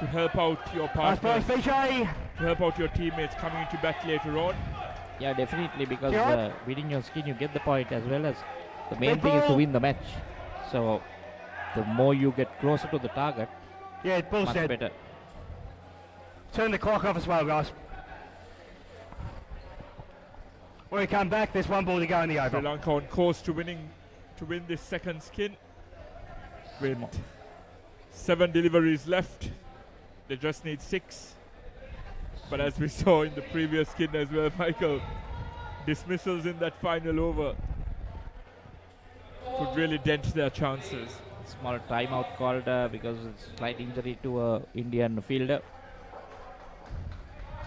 to help out your partners, to help out your teammates coming into bat later on. Yeah, definitely, because winning your skin, you get the point, as well as the main thing is to win the match. So the more you get closer to the target, much better. Turn the clock off as well, guys. When we come back, there's 1 ball to go in the over. Sri Lanka on course to win this second skin with 7 deliveries left. They just need 6. But as we saw in the previous skin as well, Michael, dismissals in that final over could really dent their chances. Small timeout called because it's slight injury to a Indian fielder.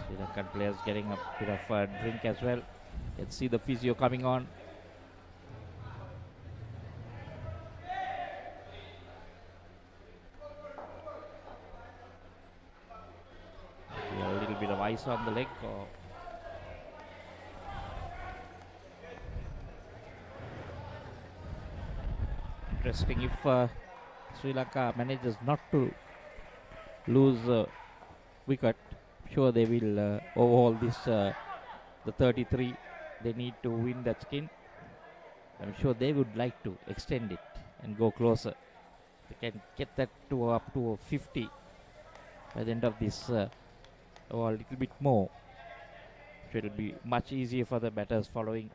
Sri Lankan players getting a bit of a drink as well. Let's see the physio coming on. A little bit of ice on the leg. Interesting if Sri Lanka manages not to lose wicket. Sure, they will overhaul this the 33. They need to win that skin. I'm sure they would like to extend it and go closer. They can get that to up to 50 by the end of this, or a little bit more. So it'll be much easier for the batters following.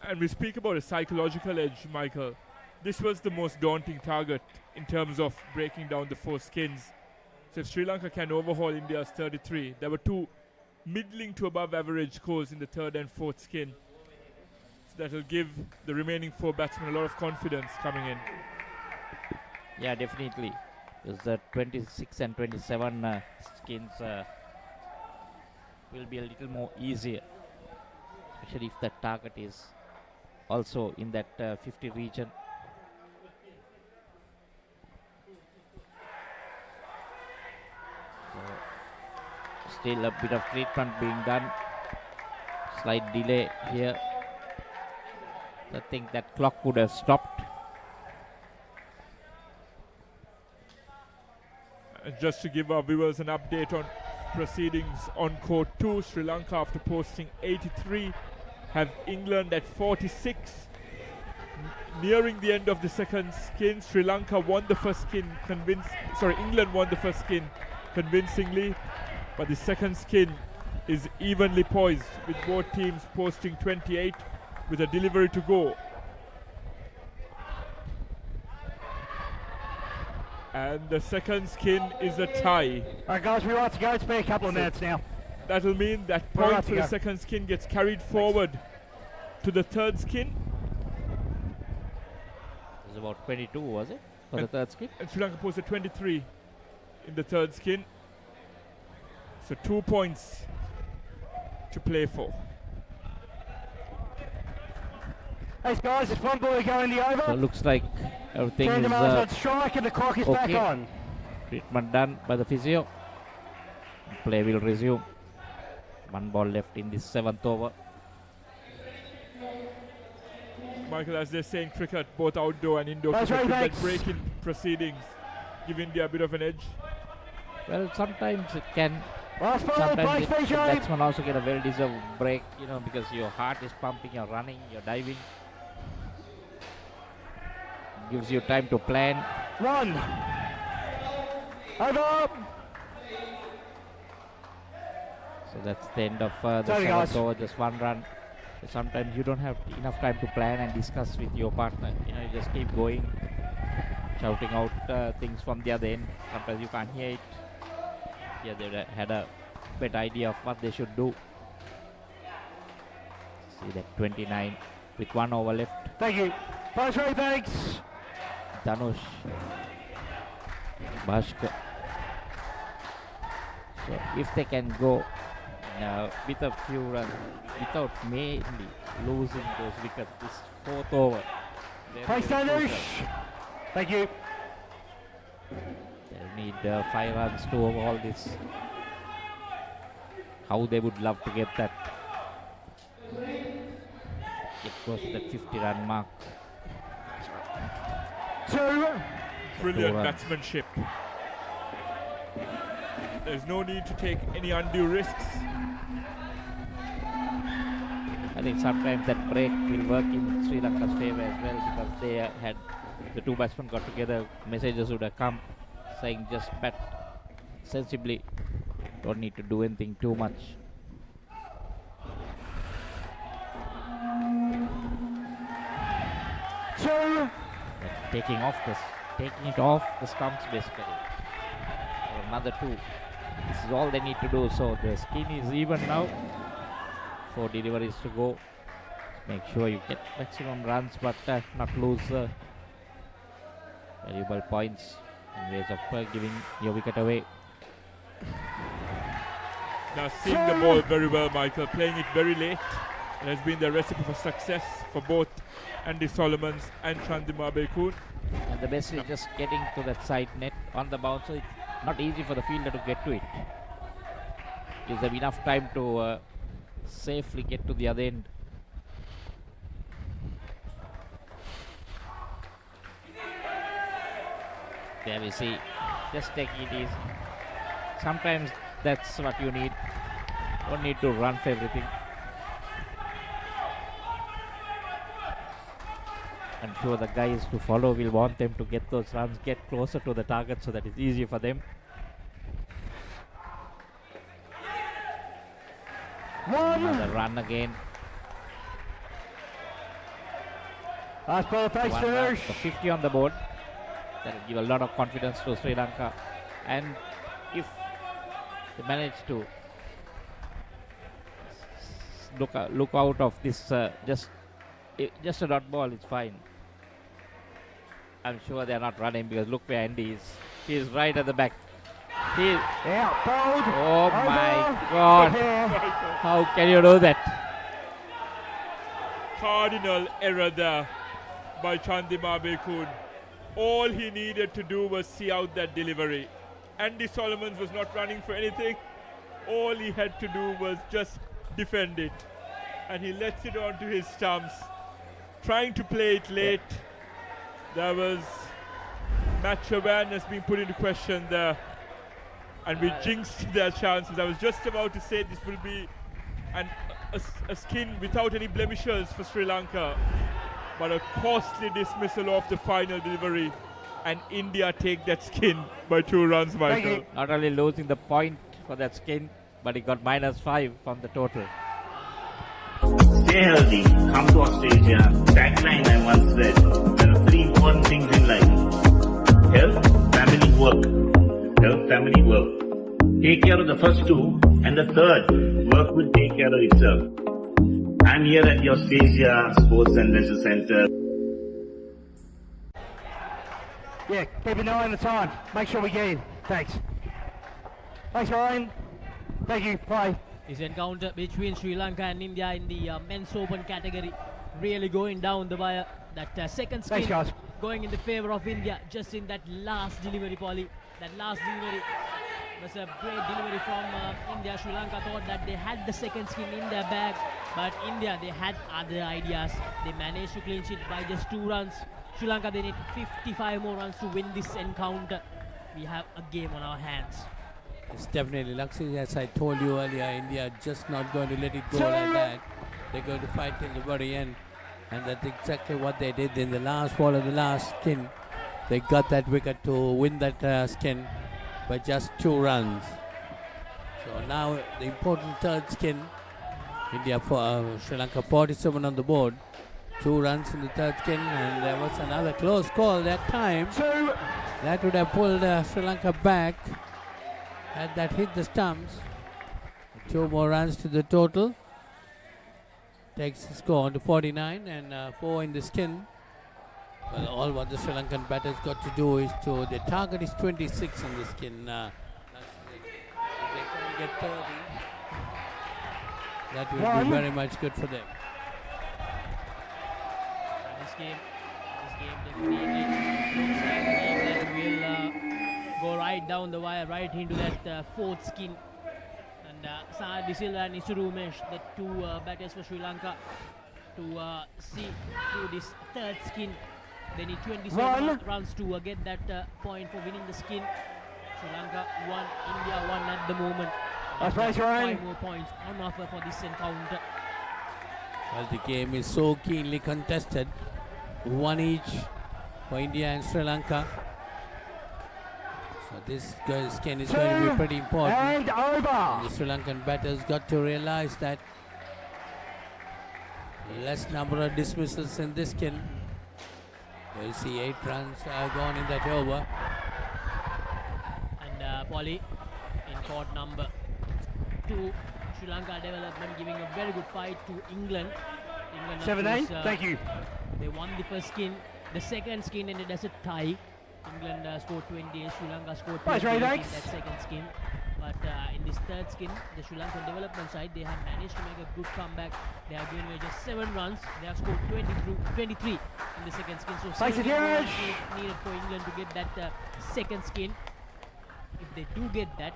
And we speak about a psychological edge, Michael. This was the most daunting target in terms of breaking down the 4 skins. So if Sri Lanka can overhaul India's 33, there were 2 middling to above average scores in the 3rd and 4th skin. So that will give the remaining 4 batsmen a lot of confidence coming in. Yeah, definitely. Because the 26 and 27 skins will be a little more easier, especially if the target is also in that 50 region. So still a bit of treatment being done. Slight delay here. I think that clock would have stopped. Just to give our viewers an update on proceedings on court 2, Sri Lanka, after posting 83, have England at 46. Nearing the end of the second skin, Sri Lanka won the first skin England won the first skin convincingly, but the second skin is evenly poised, with both teams posting 28 with a delivery to go. And the second skin is a tie. Alright guys, we're right to go. It's been a couple of minutes now. That'll mean that point for the second skin gets carried forward to the third skin. It was about 22, was it? For the third skin? And Sri Lanka posted 23 in the third skin. So 2 points to play for. Thanks guys, it's 1 ball to go in the over. So it looks like everything is on strike and the clock is back on. Treatment done by the physio. Play will resume. 1 ball left in this 7th over. Michael, as they say in cricket, both outdoor and indoor cricket, that break-in proceedings give India a bit of an edge. Well, sometimes it can. Sometimes the batsman also get a well-deserved break, you know, because your heart is pumping, you're running, you're diving. Gives you time to plan. 1. Over. So that's the end of the seventh over, just one run. So sometimes you don't have enough time to plan and discuss with your partner. You know, you just keep going, shouting out things from the other end. Sometimes you can't hear it. Yeah, they had a better idea of what they should do. See that 29 with 1 over left. Thank you. Papare, thanks. Dhanush. Bhaskar. So if they can go with a few runs without mainly losing those wickets, this fourth over. Thanks, Dhanush. Thank you. They'll need 5 runs to overhaul this. How they would love to get that. Get close to that 50-run mark. Brilliant batsmanship. There's no need to take any undue risks. I think sometimes that break will work in Sri Lanka's favour as well, because they had the two batsmen got together. Messages would have come saying just bat sensibly, don't need to do anything too much. Taking it off the stumps basically. For another 2. This is all they need to do. So the skin is even now. 4 deliveries to go. Make sure you get maximum runs, but not lose valuable points in ways of giving your wicket away. Now seeing the ball very well, Michael, playing it very late. It has been the recipe for success for both Andy Solomons and Chandima Bekun. And the best is just getting to that side net on the bounce, so it's not easy for the fielder to get to it. Gives them enough time to safely get to the other end. There we see, just taking it easy. Sometimes that's what you need. Don't need to run for everything. I'm sure the guys to follow will want them to get those runs, get closer to the target so that it's easy for them. Another run again. Last ball, thanks, Dhanush. 50 on the board. That will give a lot of confidence to Sri Lanka. And if they manage to look out of this, just a dot ball, it's fine. I'm sure they're not running because look where Andy is. He is right at the back. Oh my God! How can you do that? Cardinal error there by Chandima Bekun. All he needed to do was see out that delivery. Andy Solomons was not running for anything. All he had to do was just defend it. And he lets it onto his stumps. Trying to play it late. There was match awareness being put into question there. And we jinxed their chances. I was just about to say this will be a skin without any blemishes for Sri Lanka. But a costly dismissal of the final delivery. And India take that skin by 2 runs, Michael. Not only losing the point for that skin, but he got -5 from the total. Stay healthy, come to Australia. Tagline I once said, there are 3 important things in life. Health, family, work. Health, family, work. Take care of the first 2, and the third, work will take care of itself. I'm here at the Australia Sports and Leisure Centre. Yeah, keep an eye on the time. Make sure we get in. Thanks. Thanks, Ryan. Thank you. Bye. This encounter between Sri Lanka and India in the men's open category really going down the wire. That second spin going in the favour of India just in that last delivery, Polly. That last delivery was a great delivery from India. Sri Lanka thought that they had the second skin in their bag, but India, they had other ideas. They managed to clinch it by just 2 runs. Sri Lanka, they need 55 more runs to win this encounter. We have a game on our hands. It's definitely Lakshmi, as I told you earlier, India just not going to let it go like that. They're going to fight till the very end. And that's exactly what they did in the last ball of the last skin. They got that wicket to win that skin. by just 2 runs. So now the important third skin. India for Sri Lanka 47 on the board. 2 runs in the third skin, and there was another close call that time. That would have pulled Sri Lanka back had that hit the stumps. 2 more runs to the total. Takes the score to 49 and 4 in the skin. Well, all what the Sri Lankan batters got to do is to, the target is 26 in the skin. If they can get 30, that will be very much good for them. This game definitely looks like a game that will go right down the wire, right into that fourth skin. And Sanad De Silva and Isuru Umesh, the 2 batters for Sri Lanka, to see through this third skin. They need 27 runs to get that point for winning the skin. Sri Lanka 1, India 1 at the moment. 5 more points on offer for this encounter. Well, the game is so keenly contested. 1 each for India and Sri Lanka. So this skin is going to be pretty important. And over. And the Sri Lankan batters got to realize that less number of dismissals in this skin. You'll see 8 runs gone in that over. And Polly in court number 2, Sri Lanka development giving a very good fight to England. 7-8, thank you. They won the first skin. The second skin ended as a tie. England scored 28, Sri Lanka scored 28 in that second skin. But in this third skin, the Sri Lankan development side, they have managed to make a good comeback. They have given away just 7 runs. They have scored 23 in the second skin. So 7 runs needed for England to get that second skin. If they do get that,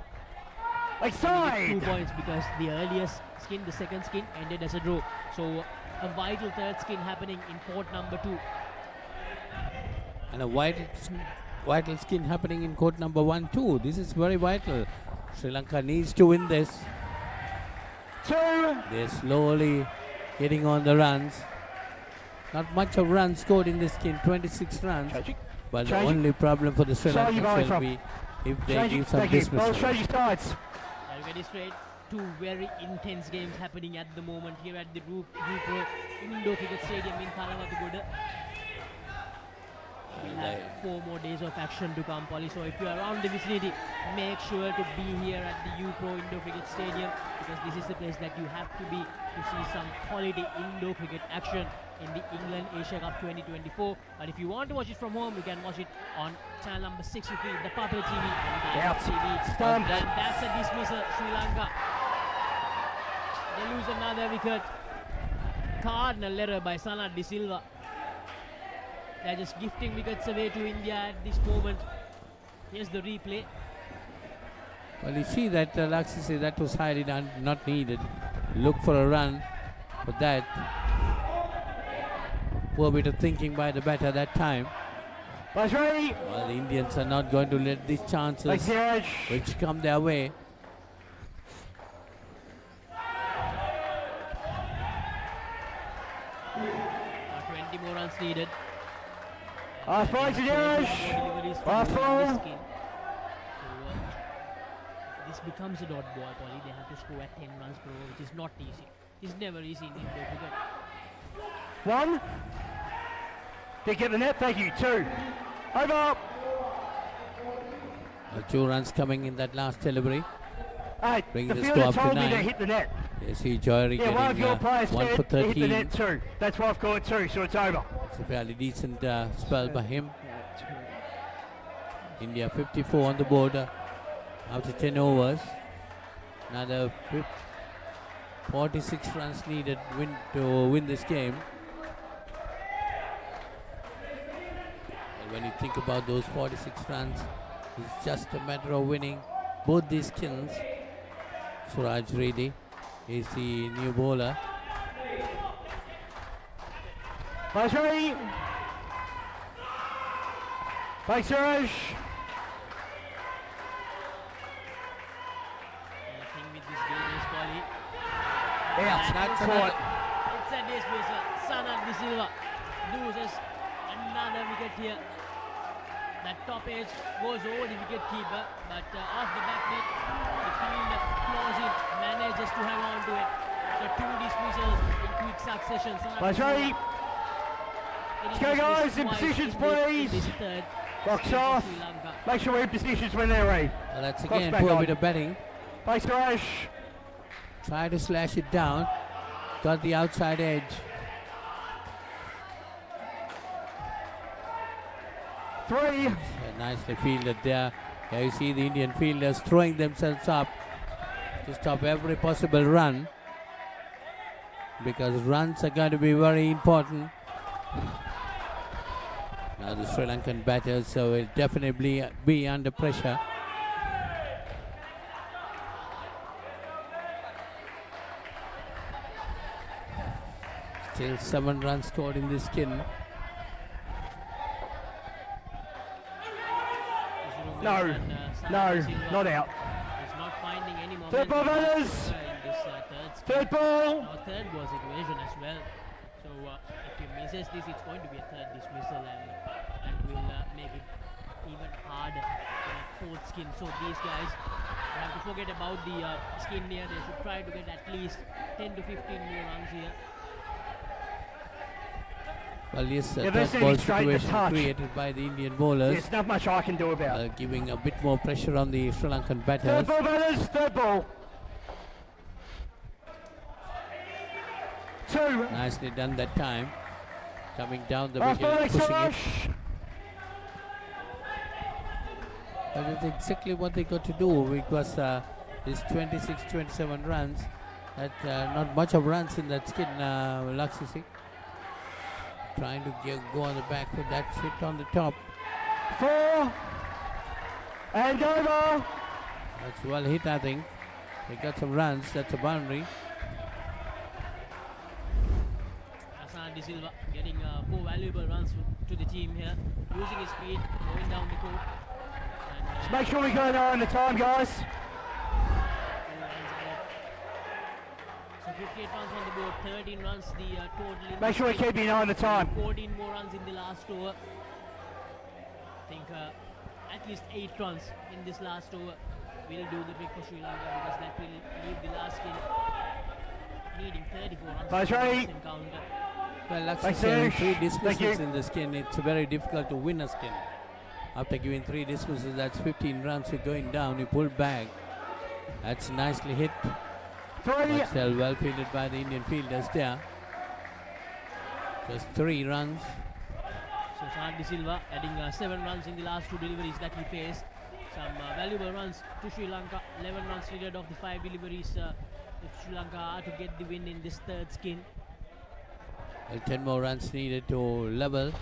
they get 2 points, because the earliest skin, the second skin, ended as a draw. So a vital third skin happening in court number 2. And a vital skin happening in court number 1 too. This is very vital. Sri Lanka needs to win this. They're slowly getting on the runs. Not much of runs scored in this skin, 26 runs. But the only problem for the Sri Lankans will be if they give some dismissal. Very straight. 2 very intense games happening at the moment here at the Rupro Indoor Cricket Stadium in Kalawatugoda. We have 4 more days of action to come, Polly. So if you are around the vicinity, make sure to be here at the UPro Indoor Cricket Stadium, because this is the place that you have to be to see some quality indoor cricket action in the England Asia Cup 2024. But if you want to watch it from home, you can watch it on channel number 63, ThePapare TV and Dialog TV. And that's a dismissal, Sri Lanka. They lose another wicket. Cardinal error by Sanad De Silva. They're just gifting wickets away to India at this moment. Here's the replay. Well, you see that Laxi, that was highly not needed. Look for a run for that. Poor bit of thinking by the batter that time. Well, the Indians are not going to let these chances which come their way. Now 20 more runs needed. If this becomes a dot ball, Polly, they have to score at 10 runs per over, which is not easy. It's never easy in indoor cricket. 1. They get the net, thank you. 2. Over. 2 runs coming in that last delivery. Bringing the the score up to told 9. me they hit the net. You see Joyri Yeah, one of your players getting 1 for they hit the 13. net too. That's why I've called 2, so it's over. It's a fairly decent spell by him. India 54 on the board after 10 overs. Another 46 runs needed to win this game. And when you think about those 46 runs, it's just a matter of winning both these skins. Suraj Reddy is the new bowler. Nice ready. Thanks, Suraj. Anything with this game is Polly. That's caught. It's a dismissal. Sanad De Silva loses another wicket here. that top edge goes over the wicket keeper, but off the back net, the field claws in, manages to hang on to it. So 2 dismissals in quick succession. That's right. Let's go, guys, in positions, please. Box off. Make sure we're in positions when they're ready. Well, that's again poor bit of batting. Base slash. Try to slash it down. Got the outside edge. Three. Nicely fielded there. Here you see the Indian fielders throwing themselves up to stop every possible run, because runs are going to be very important. Now the Sri Lankan batters will definitely be under pressure. Still 7 runs scored in this skin. No, no, not out. He's not finding any momentum. Third ball, batters. Third ball. Third ball situation as well. So if he misses this, it's going to be a third dismissal, and that will make it even harder for that fourth skin. So these guys have to forget about the skin here. They should try to get at least 10 to 15 more runs here. Well, yes, that ball situation created by the Indian bowlers. There's not much I can do about it. Giving a bit more pressure on the Sri Lankan batters. Third ball, batters. Third ball. 2. Nicely done that time. Coming down the wicket and pushing it. But it's exactly what they got to do, because this 26-27 runs, that not much of runs in that skin, Laksisi. Trying to go on the back foot. That's it on the top. 4. And over. That's well hit, I think. They got some runs. That's a boundary. De Silva getting 4 valuable runs to the team here, using his speed, going down the court. Just make sure we go there on the time, guys. So 58 runs on the board, 13 runs the total. Make sure we keep an eye on the time. 14 more runs in the last over. I think at least 8 runs in this last over will do the trick for Sri Lanka, because that will leave the last skin needing 34 runs. That's right. Encounter. Well, Laksisi, 3 dismissals in the skin. It's very difficult to win a skin. After giving 3 dismissals, that's 15 runs. You're going down. You pull back. That's nicely hit. 3. But still well fielded by the Indian fielders there. Just 3 runs. So De Silva adding 7 runs in the last 2 deliveries that he faced. Some valuable runs to Sri Lanka. 11 runs needed of the 5 deliveries if Sri Lanka are to get the win in this third skin. Well, 10 more runs needed to level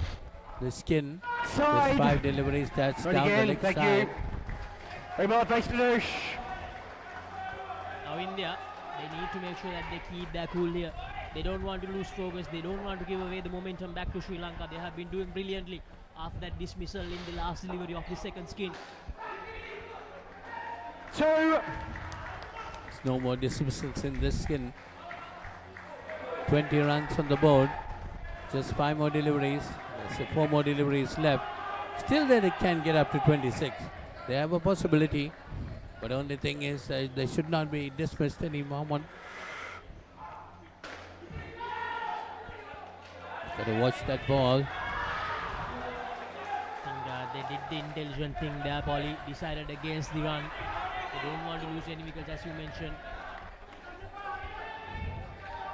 the skin. Side. Just 5 deliveries. That's Right down again. the leg Thank side. you. Very well, thanks to Noosh. Now India, they need to make sure that they keep their cool here. They don't want to lose focus. They don't want to give away the momentum back to Sri Lanka. They have been doing brilliantly after that dismissal in the last delivery of the second skin. 2. There's no more dismissals in this skin. 20 runs on the board. Just 5 more deliveries. So 4 more deliveries left. Still they can get up to 26. They have a possibility. But only thing is they should not be dismissed anymore. Got to watch that ball. I think they did the intelligent thing there, Polly. Decided against the run. They don't want to lose any wickets, as you mentioned.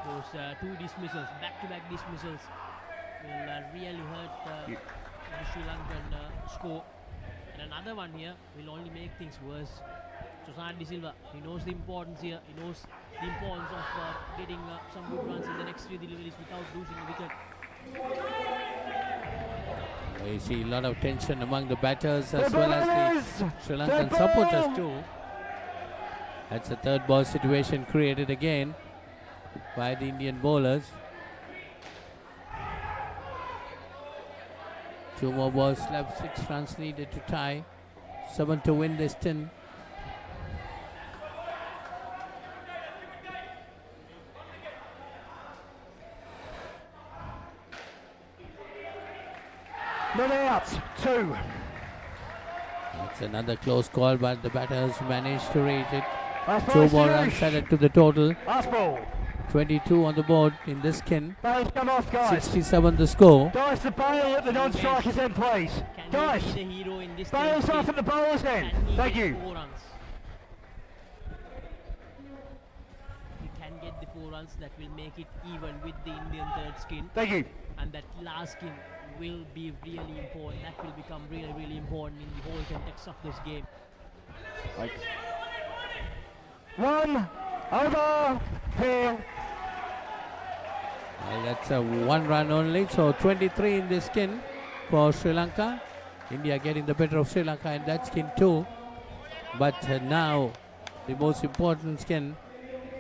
Those 2 dismissals, back-to-back dismissals, will really hurt the Sri Lankan score. And another one here will only make things worse. So De Silva, he knows the importance here. He knows the importance of getting some good runs in the next 3 deliveries without losing a wicket. You see a lot of tension among the batters as well as the Sri Lankan supporters too. That's a third ball situation created again by the Indian bowlers. 2 more balls left, 6 runs needed to tie, 7 to win this 10. Not out. 2. It's another close call, but the batters managed to reach it. 2 more runs added to the total. Last ball. 22 on the board in this skin. Bales come off, guys. 67 the score. Dice the bail at the non-strikers end, please. Dice. Bales off at the bowler's end. Thank you. If he can get the 4 runs, that will make it even with the Indian third skin. Thank you. And that last skin will be really important. That will become really, really important in the whole context of this game. Right. 1 over here. Well, that's a 1 run only, so 23 in this skin for Sri Lanka. India getting the better of Sri Lanka in that skin too. But now the most important skin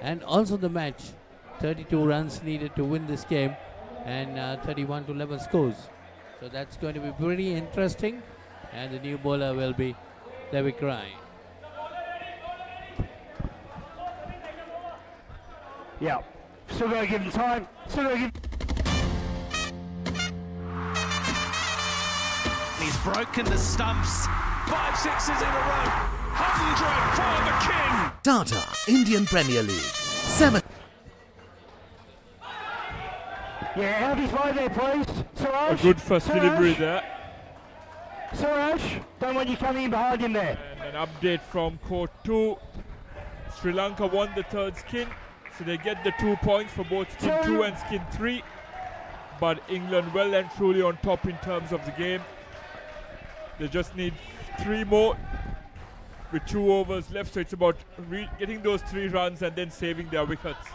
and also the match. 32 runs needed to win this game and 31 to 11 scores. So that's going to be pretty interesting. And the new bowler will be David Rai. Yeah, still got to give him time. Still got to give. He's broken the stumps. 5 sixes in a row. 100 for the king. Tata Indian Premier League. 7. Yeah, out of his way there, please. Suraj. A good first delivery there. Suraj, don't want you coming in behind him there. And an update from Court 2. Sri Lanka won the third skin, so they get the 2 points for both skin 2 and skin 3. But England well and truly on top in terms of the game. They just need 3 more with 2 overs left, so it's about getting those 3 runs and then saving their wickets.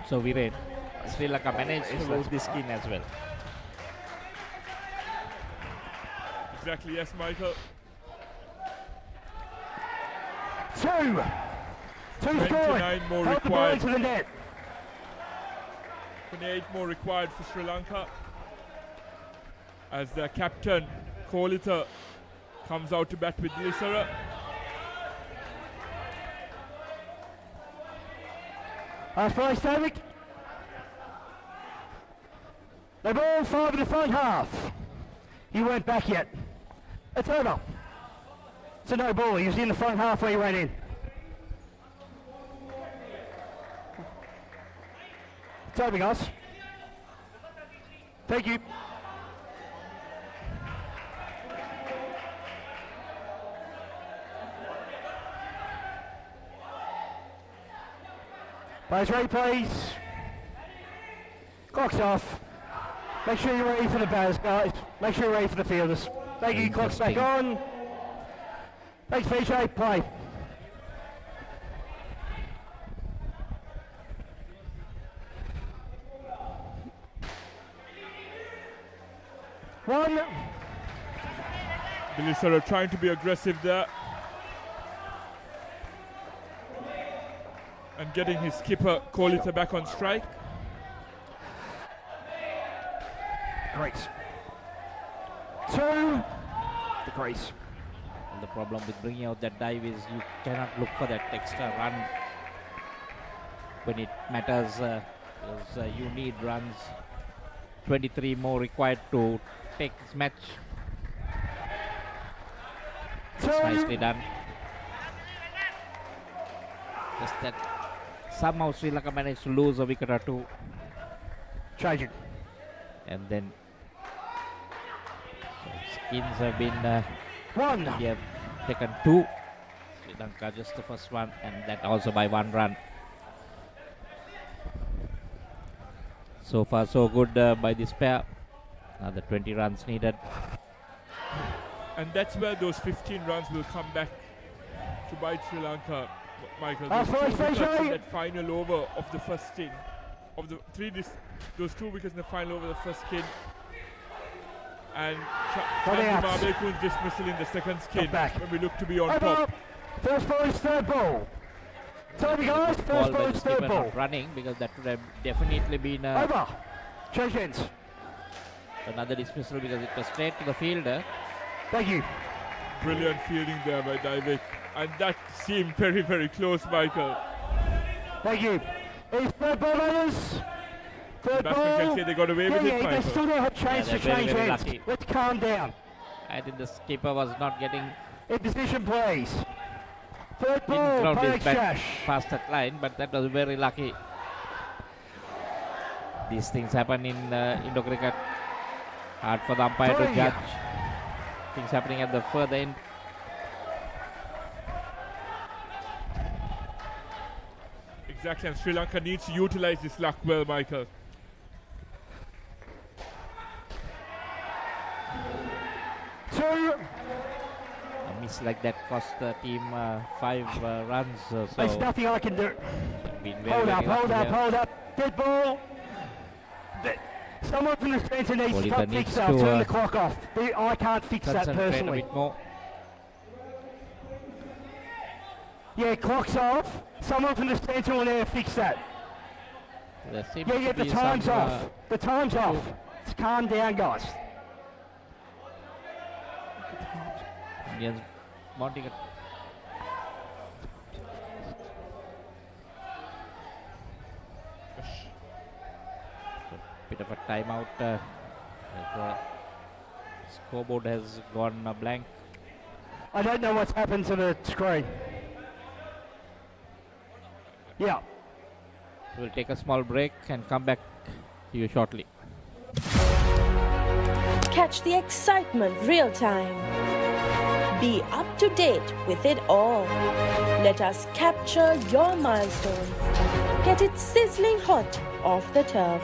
So we read Sri Lanka managed to lose this skin as well. Exactly, yes, Michael. 2 29 more Hold required. the ball to the net. 28 more required for Sri Lanka. As their captain, Kolita, comes out to bat with Lisara. Last play, Stavik. They ball 5 in the front half. He weren't back yet. It's over. It's a no ball. He was in the front half where he went in. It's over, guys. Thank you. Players ready, please. Clock's off. Make sure you're ready for the batters, guys. Make sure you're ready for the fielders. Thank you. Clock's back on. Thanks, VJ. Play. One. Lisara trying to be aggressive there. And getting his skipper Kolita back on strike. Great. 2. The crease. And the problem with bringing out that dive is you cannot look for that extra run when it matters. Because you need runs. 23 more required to take this match. That's nicely done. Just that somehow Sri Lanka managed to lose a wicket or 2. Changing. And then skins have been 1. They have taken 2. Sri Lanka just the first one, and that also by 1 run. So far so good by this pair. Another 20 runs needed. And that's where those 15 runs will come back to bite Sri Lanka, Michael. Those 2 wickets in that final over of the first skin. Of the those 2 wickets in the final over the first skin. And Mabekun's dismissal in the second skin when we look to be on top. First ball is third ball. Sorry guys, first ball is third ball. Running because that would have definitely been over. Change ends. Another dismissal because it was straight to the fielder. Thank you. Brilliant fielding there by Divik. And that seemed very, very close, Michael. Thank you. Is third ball runners. Third Batsman can ball. say they got away with it, They Michael. still don't have chance Yeah, to they're change very ends. lucky. Let's calm down. I think the skipper was not getting In position, please. Third in ball, ground Page his bat Dash. past that line, but that was very lucky. These things happen in Indo cricket. Hard for the umpire to Three. judge. Things happening at the further end. Exactly, and Sri Lanka needs to utilize this luck well, Michael. Two. A miss like that cost the team 5 runs. There's So nothing I can do. been very, Hold very up, lucky hold up, here. hold up. Dead ball. Someone from the centre needs Bolita to needs fix that. to, Turn the clock off. I can't fix that Concentrate a personally. bit more. Yeah, clock's off. Someone from the centre will now fix that. There seems Yeah, to the be time's some, off. The time's off. Let's calm down, guys. Indians mounting a bit of a timeout. As the scoreboard has gone blank. I don't know what's happened to the screen. Yeah. We'll take a small break and come back to you shortly. Catch the excitement real time. Be up to date with it all. Let us capture your milestones. Get it sizzling hot off the turf.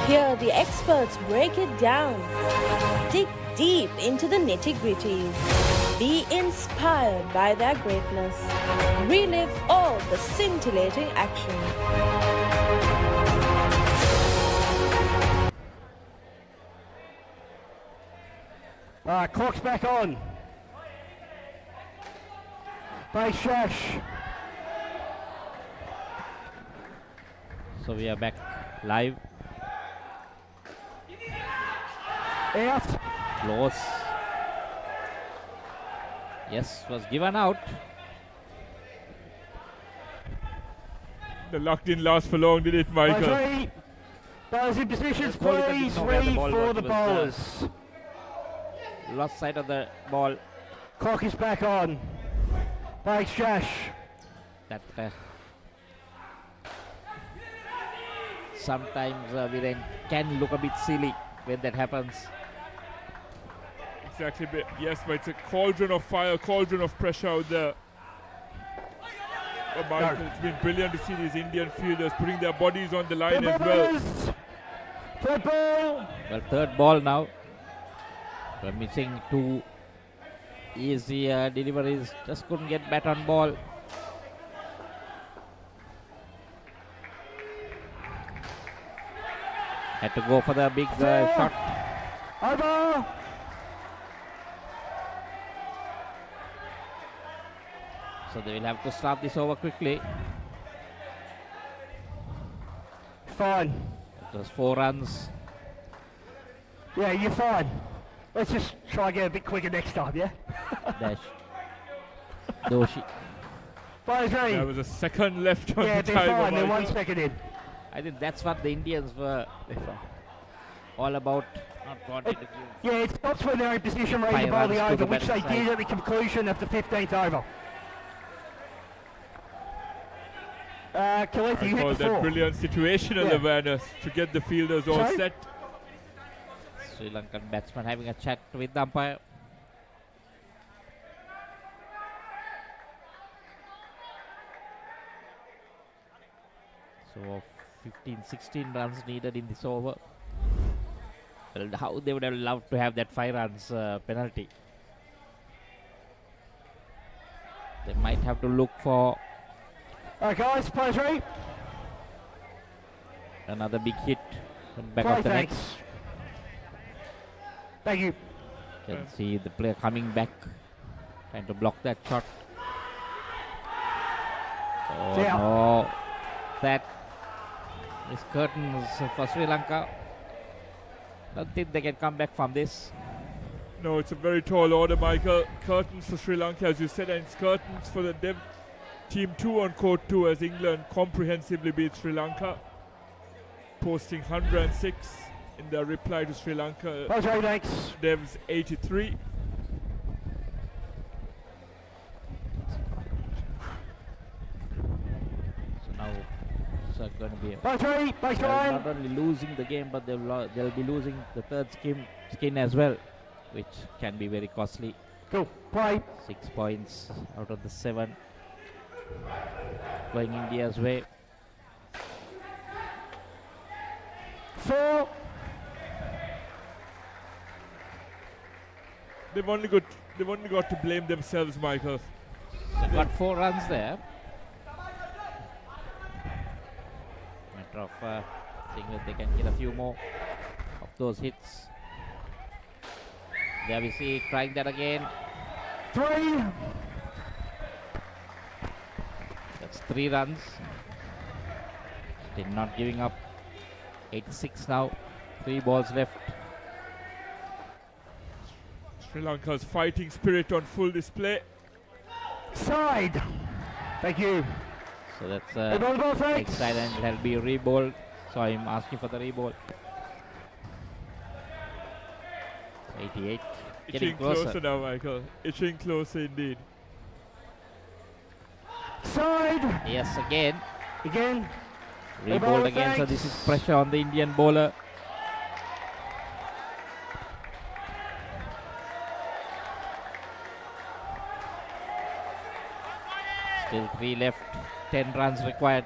Hear the experts break it down. Dig deep into the nitty-gritties. Be inspired by their greatness. Relive all the scintillating action. Clock's back on. Base Shash. So we are back live. Out. Close. Yes, was given out. The luck didn't last for long, did it, Michael? Referee, those in positions, Bolita please didn't know where the read ball for was. the He was, bowlers. Lost sight of the ball. Clock is back on. Base Shash. That sometimes Viren can look a bit silly when that happens. Exactly, but yes, but it's a cauldron of fire, cauldron of pressure out there. But Michael, it's been brilliant to see these Indian fielders putting their bodies on the line as well. Third ball. Well, third ball now. We're missing 2 easy deliveries. Just couldn't get bat on ball. Had to go for the big shot. Over. So they will have to start this over quickly. Fine. It was 4 runs. Yeah, you're fine. Let's just try and get a bit quicker next time, yeah? Dash. Doshi. Players ready? There was a second left on Yeah, the they're timer, fine. They're 1 Michael. second in. I think that's what the Indians were all about. Not wanting to give. Yeah, it stops when they're in position ready to 5 bowl the runs to over, the which they batter did side. at the conclusion of the 15th over. Khalifa, I you call hit the that 4. brilliant situational Yeah. awareness to get the fielders all Sorry? set. Sri Lankan batsman having a chat with the umpire. So 15-16 runs needed in this over. Well, how they would have loved to have that 5 runs penalty. They might have to look for Alright guys, players ready? another big hit from back Play, of the net. thanks. Thank you. Can see the player coming back, trying to block that shot. Oh Yeah. no, that is curtains for Sri Lanka. Don't think they can come back from this. No, it's a very tall order, Michael. Curtains for Sri Lanka, as you said, and it's curtains for the team 2 on court 2 as England comprehensively beat Sri Lanka. posting 106 in their reply to Sri Lanka. Devs 83. So now it's going to be they're not only losing the game, but they'll be losing the third skin as well, which can be very costly. Go, play. 6 points out of the 7 going India's way. 4. They've only got to blame themselves, Michael. They got 4 runs there. Matter of seeing if they can get a few more of those hits. There we see trying that again. 3. That's 3 runs. Still not giving up. 86 now. 3 balls left. Sri Lanka's fighting spirit on full display. Side. Thank you. So that's next side, and there'll be a reball. So I'm asking for the reball. 88. Itching closer now, Michael. Itching closer indeed. Side. Yes, again. Again. Reballed again. So this is pressure on the Indian bowler. Still 3 left. 10 runs required.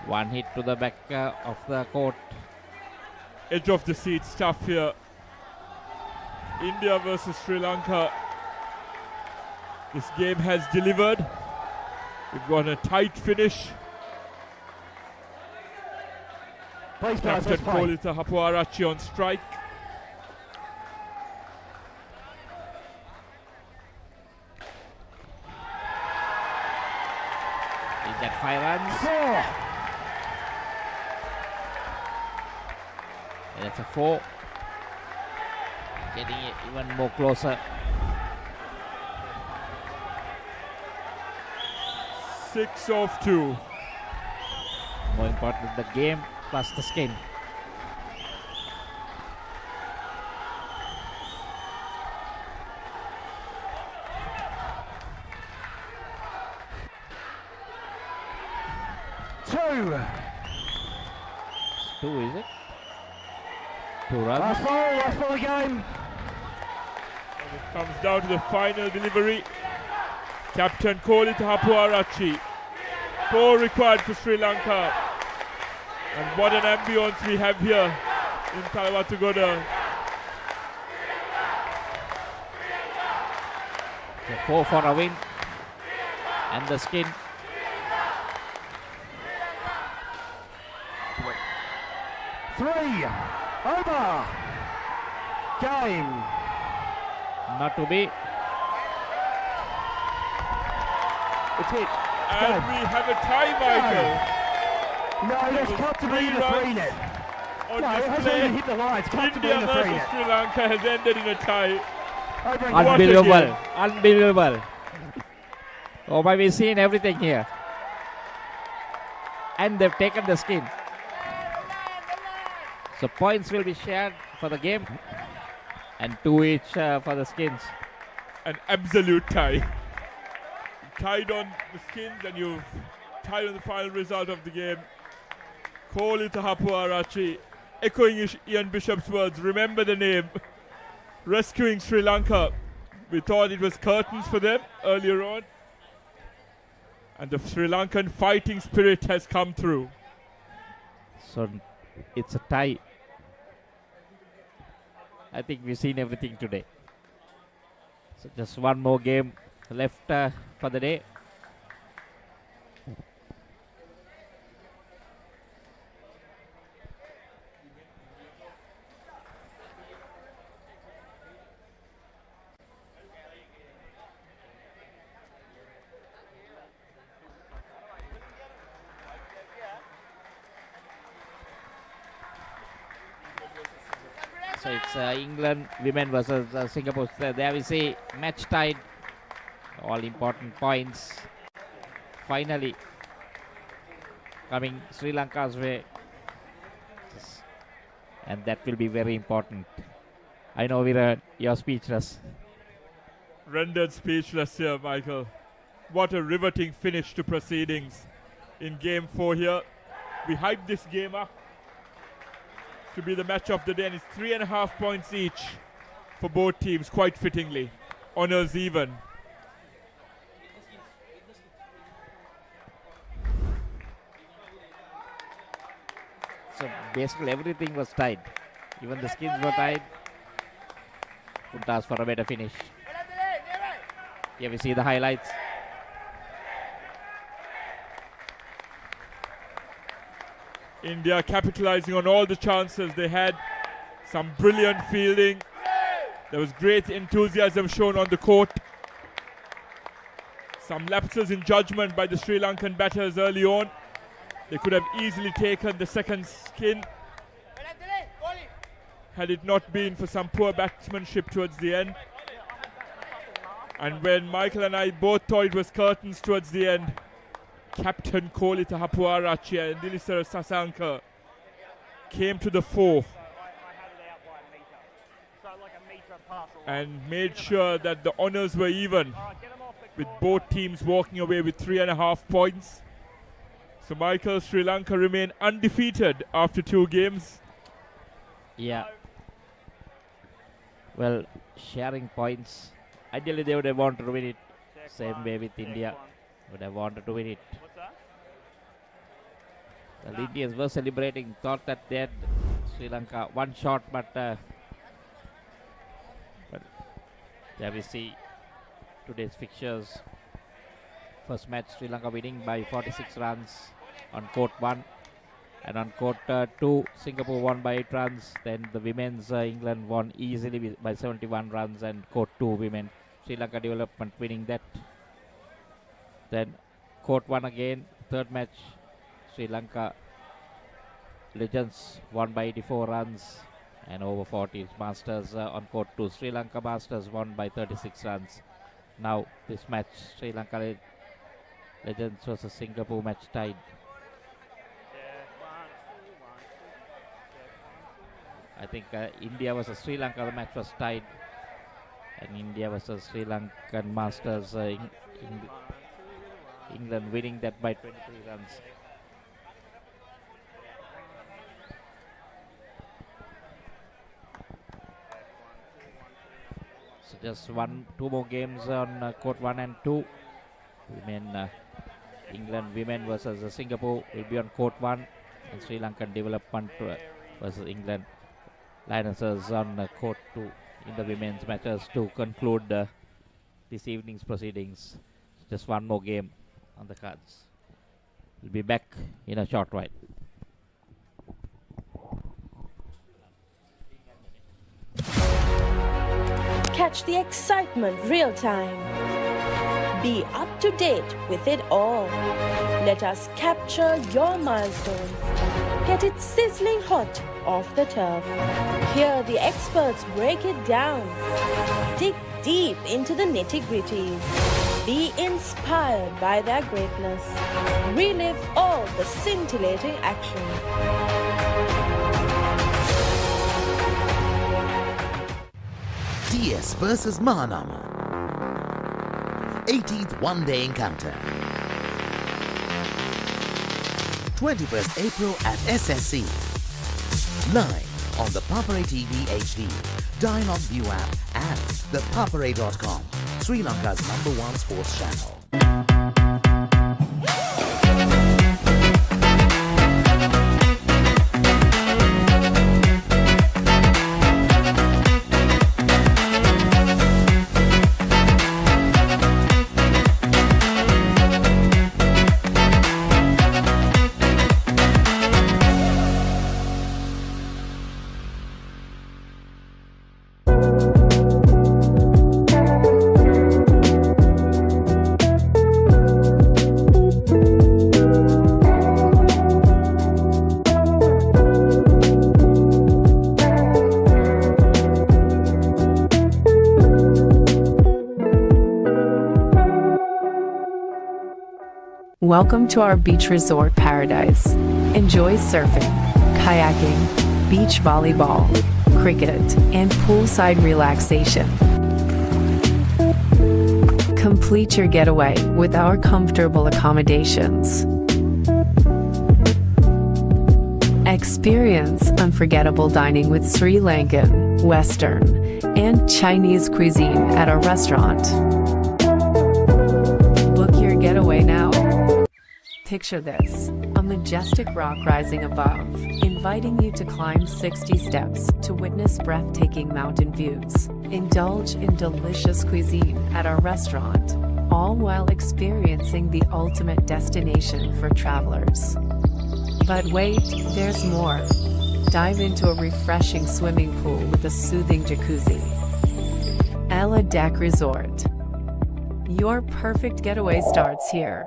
1 hit to the back of the court. Edge of the seat stuff here. India versus Sri Lanka. This game has delivered. We've got a tight finish. Captain Kolita Hapuarachi on strike. Is that 5 runs? 4. Yeah, that's a 4. Getting it even more closer. 6 off 2. More important, the game plus the skin. Two, is it? 2 runs. Last ball game. And it comes down to the final delivery. Captain Kolita Hapuarachi. 4 required for Sri Lanka. And what an ambience we have here in Kalawatugoda. 4 for a win. And the skin. 3. Over. Game. Not to be. It's hit. And we have a tie, Michael. No, that's got to be in the 3 net. No, it hasn't even hit the line. It's got to be in the 3 India net. versus Sri Lanka has ended in a tie. Unbelievable. Unbelievable. Oh my, we've seen everything here. And they've taken the skin. So points will be shared for the game. And 2 each for the skins. An absolute tie. Tied on the skins, and you've tied on the final result of the game. Kolita Hapuarachi, echoing Ian Bishop's words, remember the name. Rescuing Sri Lanka. We thought it was curtains for them earlier on. And the Sri Lankan fighting spirit has come through. So it's a tie. I think we've seen everything today. So just one more game left for the day. So it's England women versus Singapore. There we see match tied. All important points. Finally coming Sri Lanka's way. chances. And that will be very important. I know, Virat, you're speechless. Rendered speechless here, Michael. What a riveting finish to proceedings in Game 4 here. We hyped this game up to be the match of the day, and it's 3.5 points each for both teams, quite fittingly. Honours even. So basically everything was tied. Even the skins were tied. Couldn't ask for a better finish. Here we see the highlights. India capitalizing on all the chances they had. Some brilliant fielding. There was great enthusiasm shown on the court. Some lapses in judgment by the Sri Lankan batters early on. They could have easily taken the second skin had it not been for some poor batsmanship towards the end. And when Michael and I both thought it was curtains towards the end, Captain Kolita Hapuarachi and Dilisara Sasanka came to the fore and made sure that the honours were even, with both teams walking away with 3.5 points. So Michael, Sri Lanka remain undefeated after 2 games. Yeah. Well, sharing points. Ideally they would have wanted to win it. Same way with India. Would have wanted to win it. The Indians were celebrating, thought that they had Sri Lanka one shot, but there we see today's fixtures. First match, Sri Lanka winning by 46 runs on court 1, and on court 2, Singapore won by 8 runs. Then the women's England won easily by 71 runs, and court 2 women, Sri Lanka Development winning that. Then court 1 again, third match, Sri Lanka Legends won by 84 runs and over 40. Masters on court 2, Sri Lanka Masters won by 36 runs. Now this match, Sri Lanka Legends versus Singapore match tied. I think India versus Sri Lanka, the match was tied, and India versus Sri Lankan Masters, England winning that by 23 runs. So just 2 more games on court 1 and 2. Women, England women versus Singapore will be on court 1, and Sri Lankan Development versus England Lionesses on court 2 in the women's matches to conclude this evening's proceedings. Just 1 more game on the cards. We'll be back in a short while. Catch the excitement real time. Be up to date with it all. Let us capture your milestones. Get it sizzling hot off the turf. Hear the experts break it down. Dig deep into the nitty-gritties. Be inspired by their greatness. Relive all the scintillating action. DS versus Mahanama. 18th one-day encounter. 21st April at SSC. Live on the Papare TV HD, Dialog ViU App and ThePapare.com, Sri Lanka's #1 sports channel. Welcome to our beach resort paradise. Enjoy surfing, kayaking, beach volleyball, cricket, and poolside relaxation. Complete your getaway with our comfortable accommodations. Experience unforgettable dining with Sri Lankan, Western, and Chinese cuisine at our restaurant. Book your getaway now. Picture this, a majestic rock rising above, inviting you to climb 60 steps to witness breathtaking mountain views. Indulge in delicious cuisine at our restaurant, all while experiencing the ultimate destination for travelers. But wait, there's more. Dive into a refreshing swimming pool with a soothing jacuzzi. Ella Deck Resort. Your perfect getaway starts here.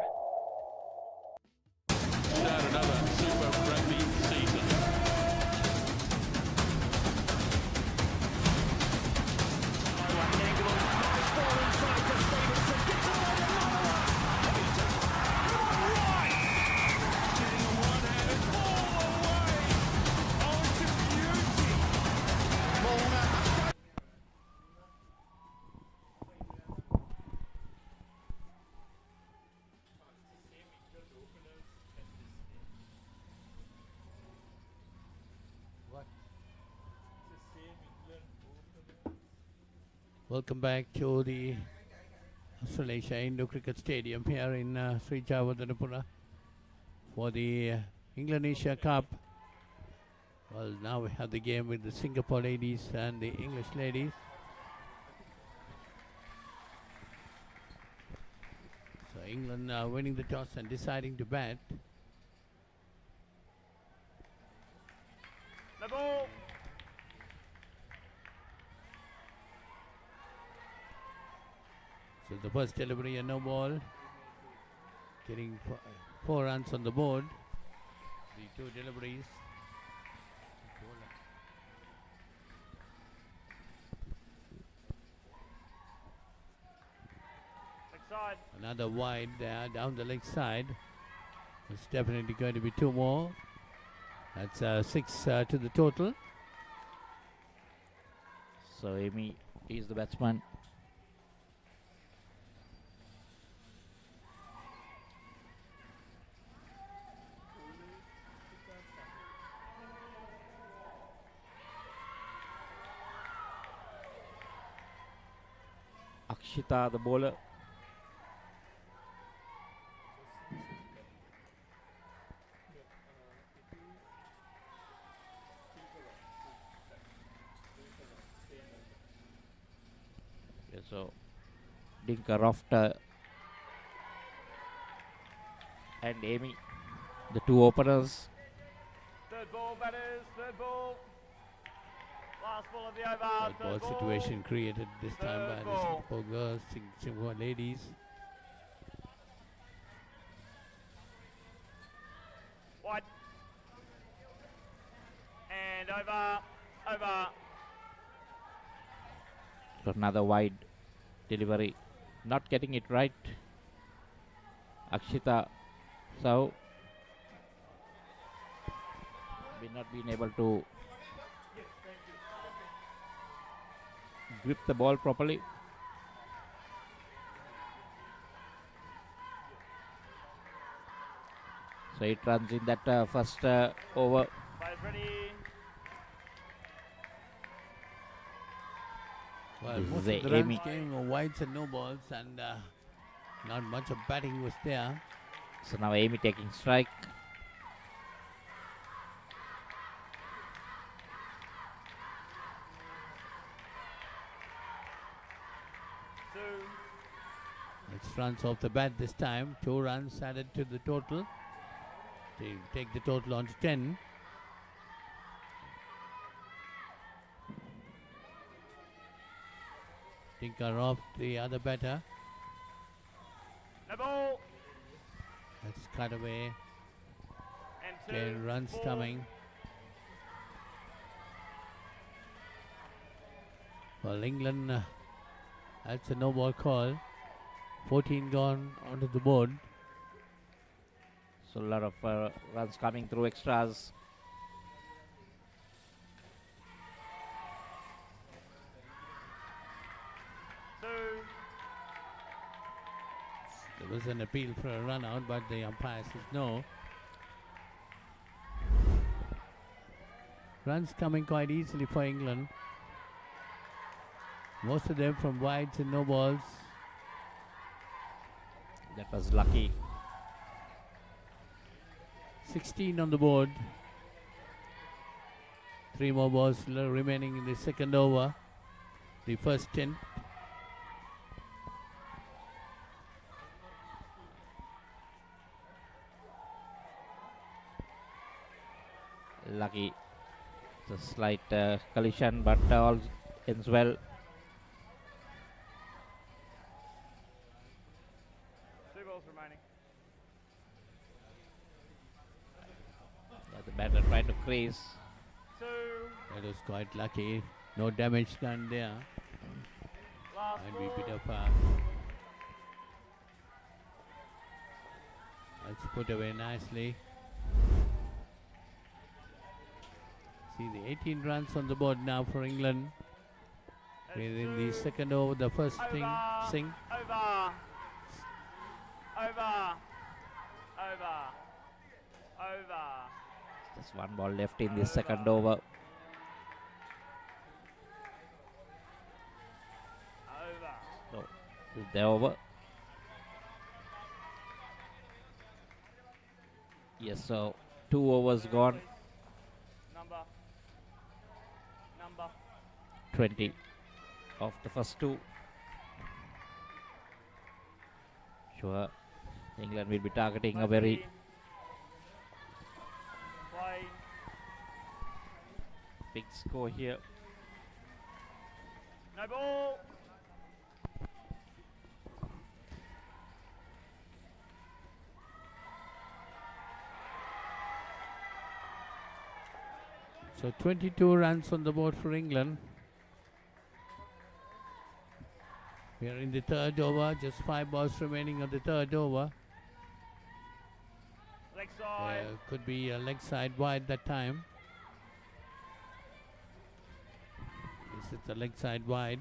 Welcome back to the Australasia Indo Cricket Stadium here in Sri Jawadanapura for the England Asia Cup. Well, now we have the game with the Singapore ladies and the English ladies. So England winning the toss and deciding to bat. The ball. So the first delivery, a no ball, getting 4 runs on the board. The 2 deliveries. Side. Another wide there down the leg side. It's definitely going to be 2 more. That's 6 to the total. So Amy is the batsman. Akshita, the bowler. So Dinka, Rofter and Amy, the 2 openers. Third ball, batters, third ball. Last ball of the over. Third ball situation created this time by the Singapore girls, Singapore ladies. Wide. And over. So another wide delivery, not getting it right. Akshita, so we not been able to grip the ball properly. So it runs in that first over. Well, This most is of the runs Amy. came wides and no balls, and not much of batting was there. So now Amy taking strike. It's runs off the bat this time. 2 runs added to the total. They take the total on to 10. Tinker off the other batter. The ball. That's cut away. And 10 runs coming. Well, England, that's a no ball call. 14 gone onto the board. So a lot of runs coming through extras. was an appeal for a run out, but the umpire says no. Runs coming quite easily for England. Most of them from wides and no balls. That was lucky. 16 on the board. 3 more balls remaining in the second over. The first 10. Lucky. It's a slight collision, but all ends well. 2 balls remaining. Yeah, the batter tried to crease. 2. That was quite lucky. No damage done there. Last And ball. we bit of that's put away nicely. See the 18 runs on the board now for England. Within the second over, the first thing, sing. Over. Just 1 ball left in the second over. So, they're over. Yes, so 2 overs gone. Number. 20 of the first 2. Sure, England will be targeting a very Play. big score here. No ball. So 22 runs on the board for England. We are in the third over, just 5 balls remaining on the third over. Leg side. Could be a leg side wide that time. This is the leg side wide.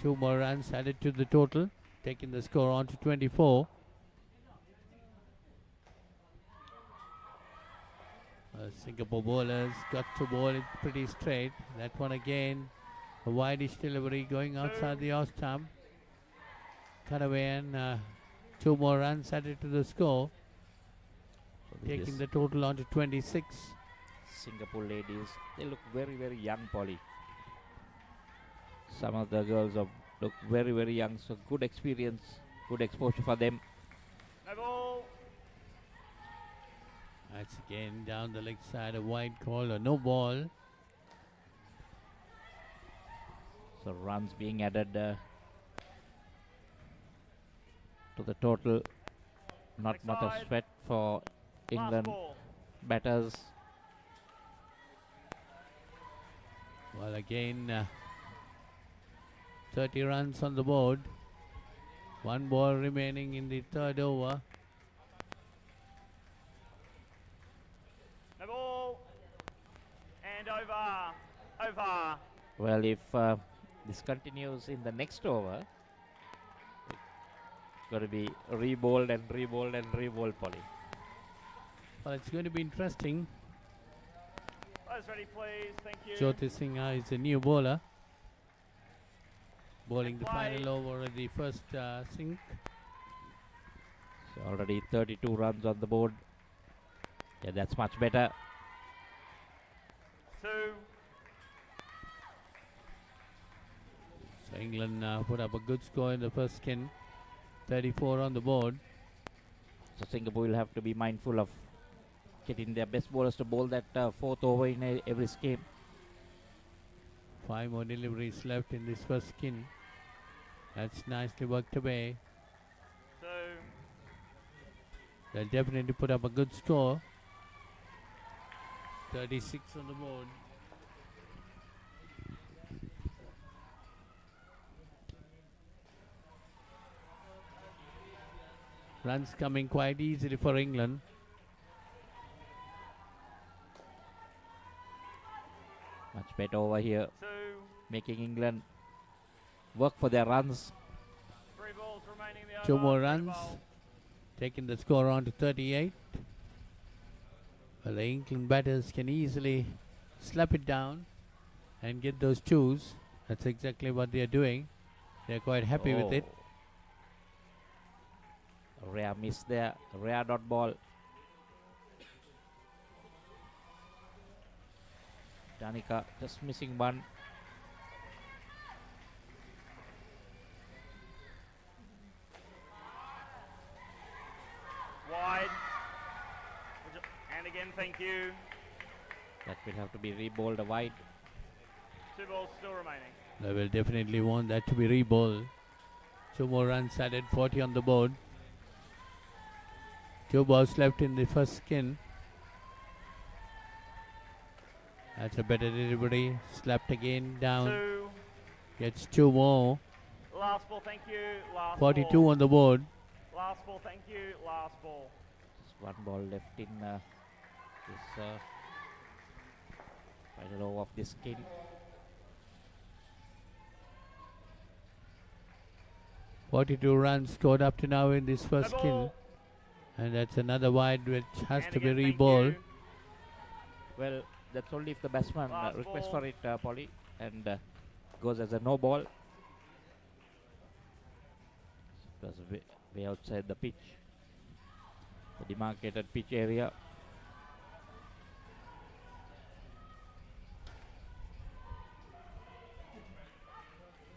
2 more runs added to the total, taking the score on to 24. Singapore bowlers got to bowl it pretty straight. That one again, a wide-ish delivery going outside the off stump. Cut away and 2 more runs added to the score, taking the total on to 26. Singapore ladies, they look very, very young, Polly. Some of the girls look very, very young, so good experience, good exposure for them. No ball. That's again down the leg side, a wide call or no ball. So runs being added to the total. Not much of sweat for England batters. Well, again, 30 runs on the board. 1 ball remaining in the third over. No ball. And over. Well, if this continues in the next over, it's going to be re-bowled and re-bowled and re-bowled, Polly. Well, it's going to be interesting. Players ready, please. Thank you. Jyoti Singha is a new bowler, bowling the final over at the first sink. So already 32 runs on the board. Yeah, that's much better. 2. So England put up a good score in the first skin. 34 on the board. So Singapore will have to be mindful of getting their best bowlers to bowl that 4th over in every scheme. 5 more deliveries left in this first skin. That's nicely worked away. 2. They'll definitely put up a good score. 36 on the board. Runs coming quite easily for England. Much better over here, 2. making England work for their runs. 3 balls remaining in the 2 more runs, taking the score on to 38. Well, the England batters can easily slap it down and get those 2s. That's exactly what they are doing. They're quite happy with it. Rare miss there, rare dot ball. Danica just missing one. Wide. And again, thank you. That will have to be rebowled wide. 2 balls still remaining. They will definitely want that to be rebowled. 2 more runs added, 40 on the board. 2 balls left in the first skin. That's a better delivery. Slapped again down. 2. Gets 2 more. Last ball, thank you. Last 42 ball. on the board. Last ball, thank you. Last ball. Just 1 ball left in this final over of this skin. .42 runs scored up to now in this first skin. And that's another wide which has to be rebowled. Well, that's only if the batsman requests for it, Polly, and goes as a no ball. Because way outside the pitch, the demarcated pitch area.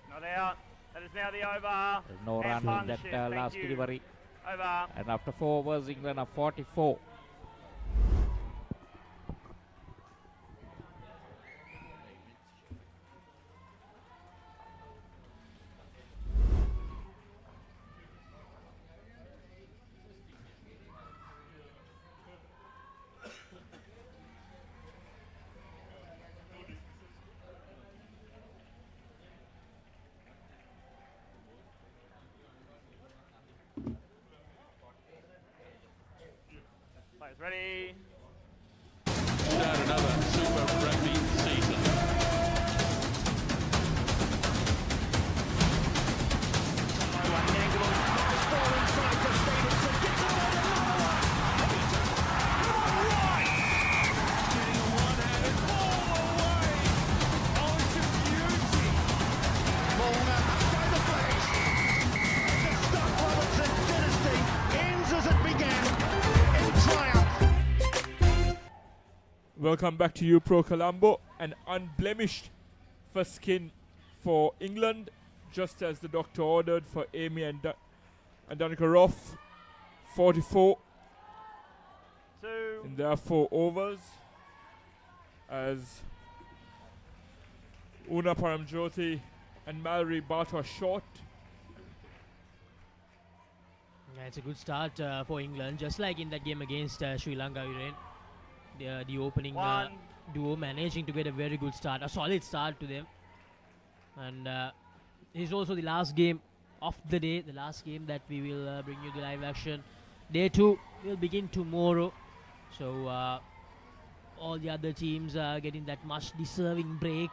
Not out. That is now the over. There's no run in that last delivery. Over. And after 4 overs, England are 44. Players ready. Start another Super Rugby season. Welcome back to you, Pro Colombo. An unblemished first skin for England, just as the doctor ordered for Amy and Danica Roff. 44 in their 4 overs, as Una Paramjyoti and Mallory Bartow short. Yeah, it's a good start for England, just like in that game against Sri Lanka, Viren. The opening duo managing to get a very good start, a solid start to them. And it's also the last game of the day, the last game that we will bring you the live action. Day 2 will begin tomorrow. So all the other teams are getting that much deserving break.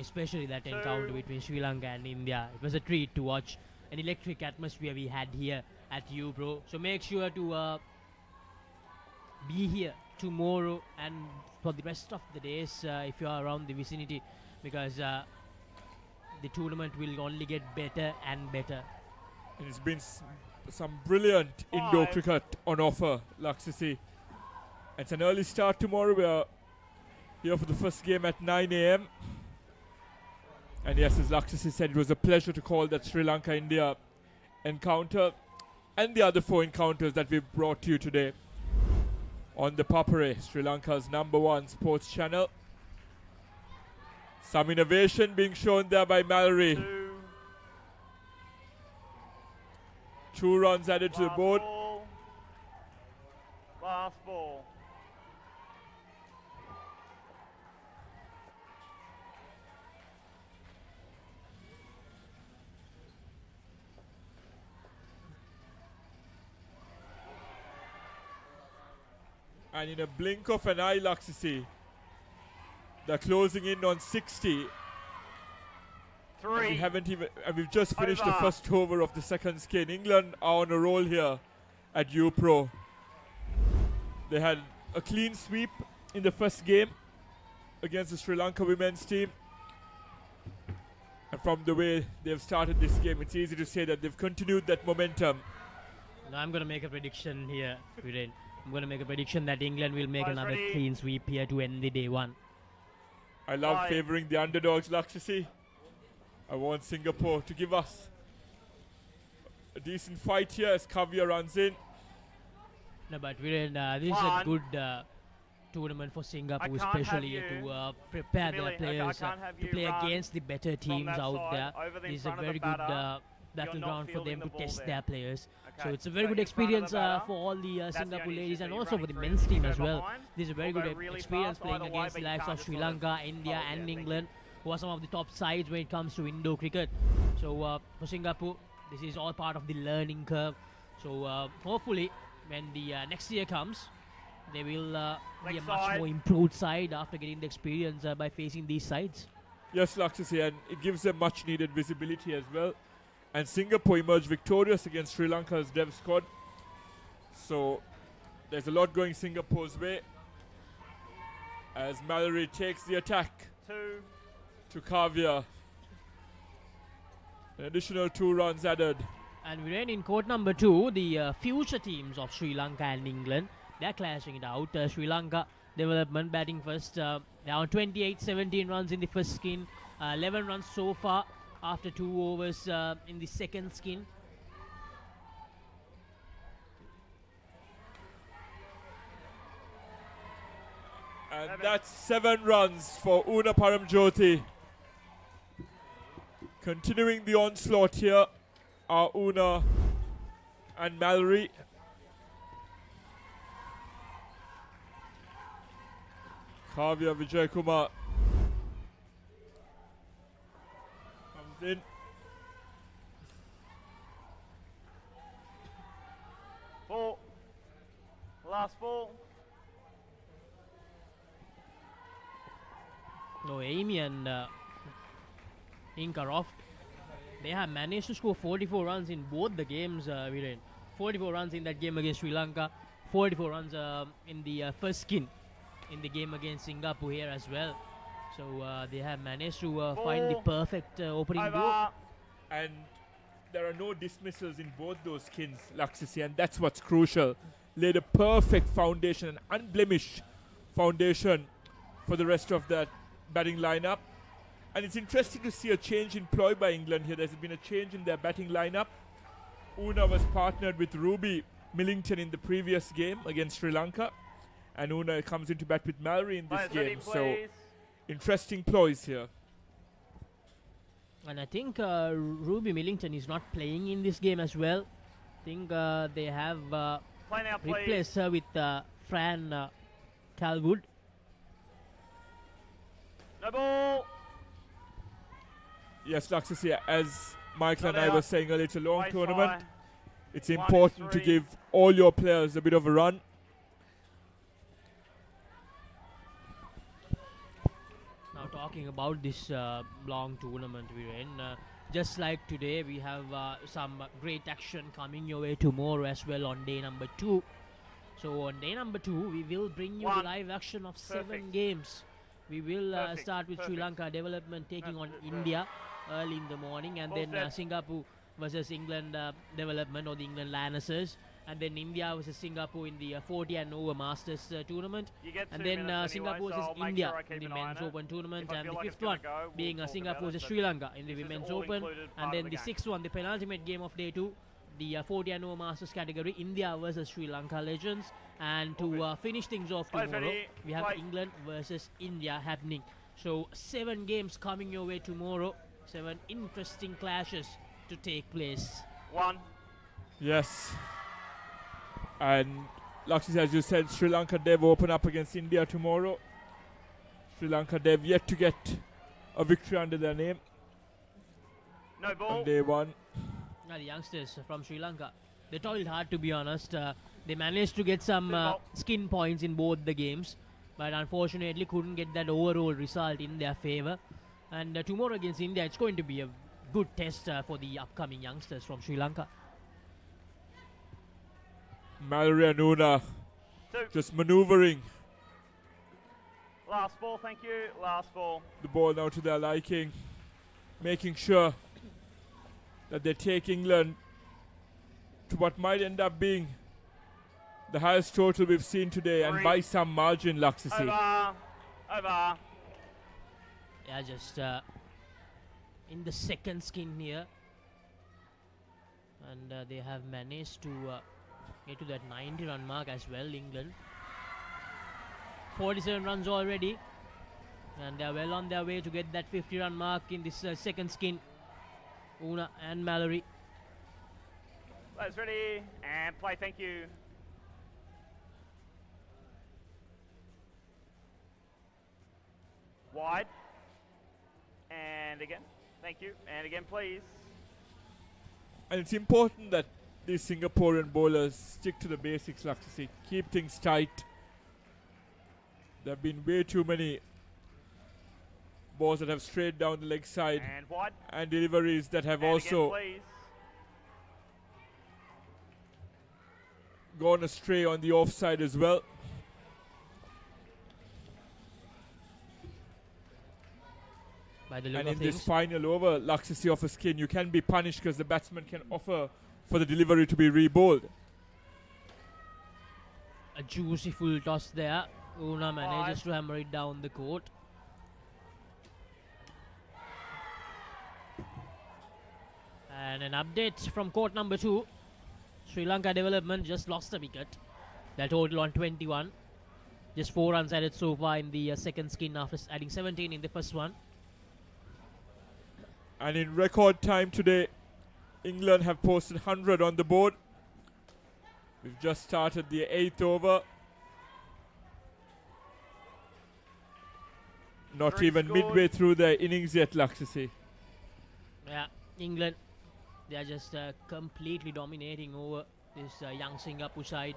Especially that encounter between Sri Lanka and India. It was a treat to watch an electric atmosphere we had here at Bro. So make sure to be here tomorrow and for the rest of the days if you are around the vicinity, because the tournament will only get better and better. And it's been some brilliant indoor cricket on offer, Laksisi. It's an early start tomorrow. We are here for the first game at 9 a.m. And yes, as Laksisi said, it was a pleasure to call that Sri Lanka-India encounter and the other 4 encounters that we brought to you today on the Papare, Sri Lanka's #1 sports channel. Some innovation being shown there by Mallory. 2 runs added to the board. Last ball. And in a blink of an eye, Laksisi, they're closing in on 60. We haven't even. We've just finished the first over of the second skin. England are on a roll here at UPro. They had a clean sweep in the first game against the Sri Lanka women's team. And from the way they've started this game, it's easy to say that they've continued that momentum. Now I'm going to make a prediction here, Viren. I'm going to make a prediction that England will make another clean sweep here to end the day one. I love favouring the underdogs, Lakshasi. I want Singapore to give us a decent fight here as Kavya runs in. No, but Viren, this is a good tournament for Singapore, especially to prepare their players to play against the better teams out there. This is a very good battleground for them to test their players. So it's a very good experience for all the Singapore ladies and also for the men's team as well. This is a very good experience playing against the likes of Sri Lanka, India and England, who are some of the top sides when it comes to Indo cricket. So for Singapore, this is all part of the learning curve. So hopefully when the next year comes, they will be a much more improved side after getting the experience by facing these sides. Yes, Lakshasi, and it gives them much needed visibility as well. And Singapore emerged victorious against Sri Lanka's Dev squad. So there's a lot going Singapore's way as Mallory takes the attack to Kavya. An additional 2 runs added. And we're in court number 2, the future teams of Sri Lanka and England. They're clashing it out. Sri Lanka development batting first. They're on 28-17 runs in the first skin. 11 runs so far after 2 overs in the second skin. And that's 7 runs for Una Paramjyoti. Continuing the onslaught here are Una and Mallory. Kavya Vijay Kumar comes in. Ball. Last ball. No, Amy and Inkaroff, they have managed to score 44 runs in both the games, Viren. 44 runs in that game against Sri Lanka, 44 runs in the first skin in the game against Singapore here as well. So they have managed to find the perfect opening goal. And there are no dismissals in both those skins, Lakshasi, and that's what's crucial. Laid a perfect foundation, an unblemished foundation for the rest of that batting lineup. And it's interesting to see a change in ploy by England here. There's been a change in their batting lineup. Una was partnered with Ruby Millington in the previous game against Sri Lanka. And Una comes in to bat with Mallory in this game. So, interesting ploys here. And I think Ruby Millington is not playing in this game as well. I think they have replaced her with Fran Calwood. No ball. Yes, Lakshasi, as Michael and I were saying earlier, it's a long tournament. It's important to give all your players a bit of a run. Now talking about this long tournament we're in, just like today, we have some great action coming your way tomorrow as well on day number 2. So on day number 2, we will bring you the live action of 7 games. We will start with Sri Lanka development taking on India early in the morning, and then Singapore versus England development, or the England Lionesses, and then India versus Singapore in the 40 and over Masters tournament, and then Singapore versus India in the Men's Open tournament, and the 5th one being Singapore versus Sri Lanka in the Women's Open, and then the 6th one, the penultimate game of day 2, the 40 and over Masters category, India versus Sri Lanka Legends. And to finish things off tomorrow, we have England versus India happening. So 7 games coming your way tomorrow, 7 interesting clashes to take place. 1. Yes. And Lakshmi, as you said, Sri Lanka Dev open up against India tomorrow. Sri Lanka Dev yet to get a victory under their name. No ball. On day 1. Now the youngsters from Sri Lanka, they toiled hard, to be honest. They managed to get some skin points in both the games, but unfortunately couldn't get that overall result in their favour. And tomorrow against India, it's going to be a good test for the upcoming youngsters from Sri Lanka. Mallory and Una just maneuvering. Last ball, thank you. Last ball. The ball now to their liking, making sure that they take England to what might end up being the highest total we've seen today, and by some margin, Laksasi. Over. Yeah, just in the second skin here. And they have managed to get to that 90-run mark as well, England. 47 runs already. And they are well on their way to get that 50-run mark in this second skin. Una and Mallory. Players ready and play, thank you. Wide. And again, thank you. And again, please. And it's important that these Singaporean bowlers stick to the basics, Laksasi. Keep things tight. There have been way too many balls that have strayed down the leg side, and wide, and deliveries that have and also again, gone astray on the offside as well. By the look and of in this final over, Laksasi off a skin, you can be punished because the batsman can offer for the delivery to be re-bowled. A juicy full toss there. Una manages to hammer it down the court. And an update from court number 2. Sri Lanka development just lost a wicket. They're total on 21. Just 4 runs added so far in the second skin after adding 17 in the first one. And in record time today, England have posted 100 on the board. We've just started the 8th over. Not even midway through their innings yet, Laksasi. Yeah, England, they are just completely dominating over this young Singapore side.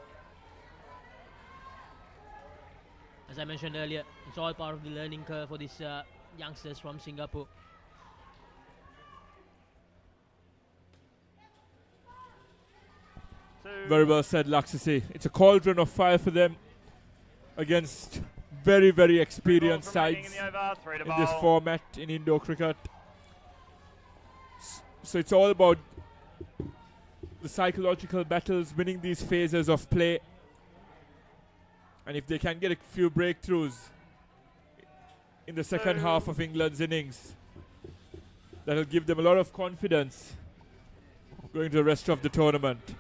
As I mentioned earlier, it's all part of the learning curve for these youngsters from Singapore. Very well said, Laksasi. It's a cauldron of fire for them against very, very experienced sides in this format in Indo cricket. So it's all about the psychological battles, winning these phases of play. And if they can get a few breakthroughs in the second half of England's innings, that'll give them a lot of confidence going to the rest of the tournament.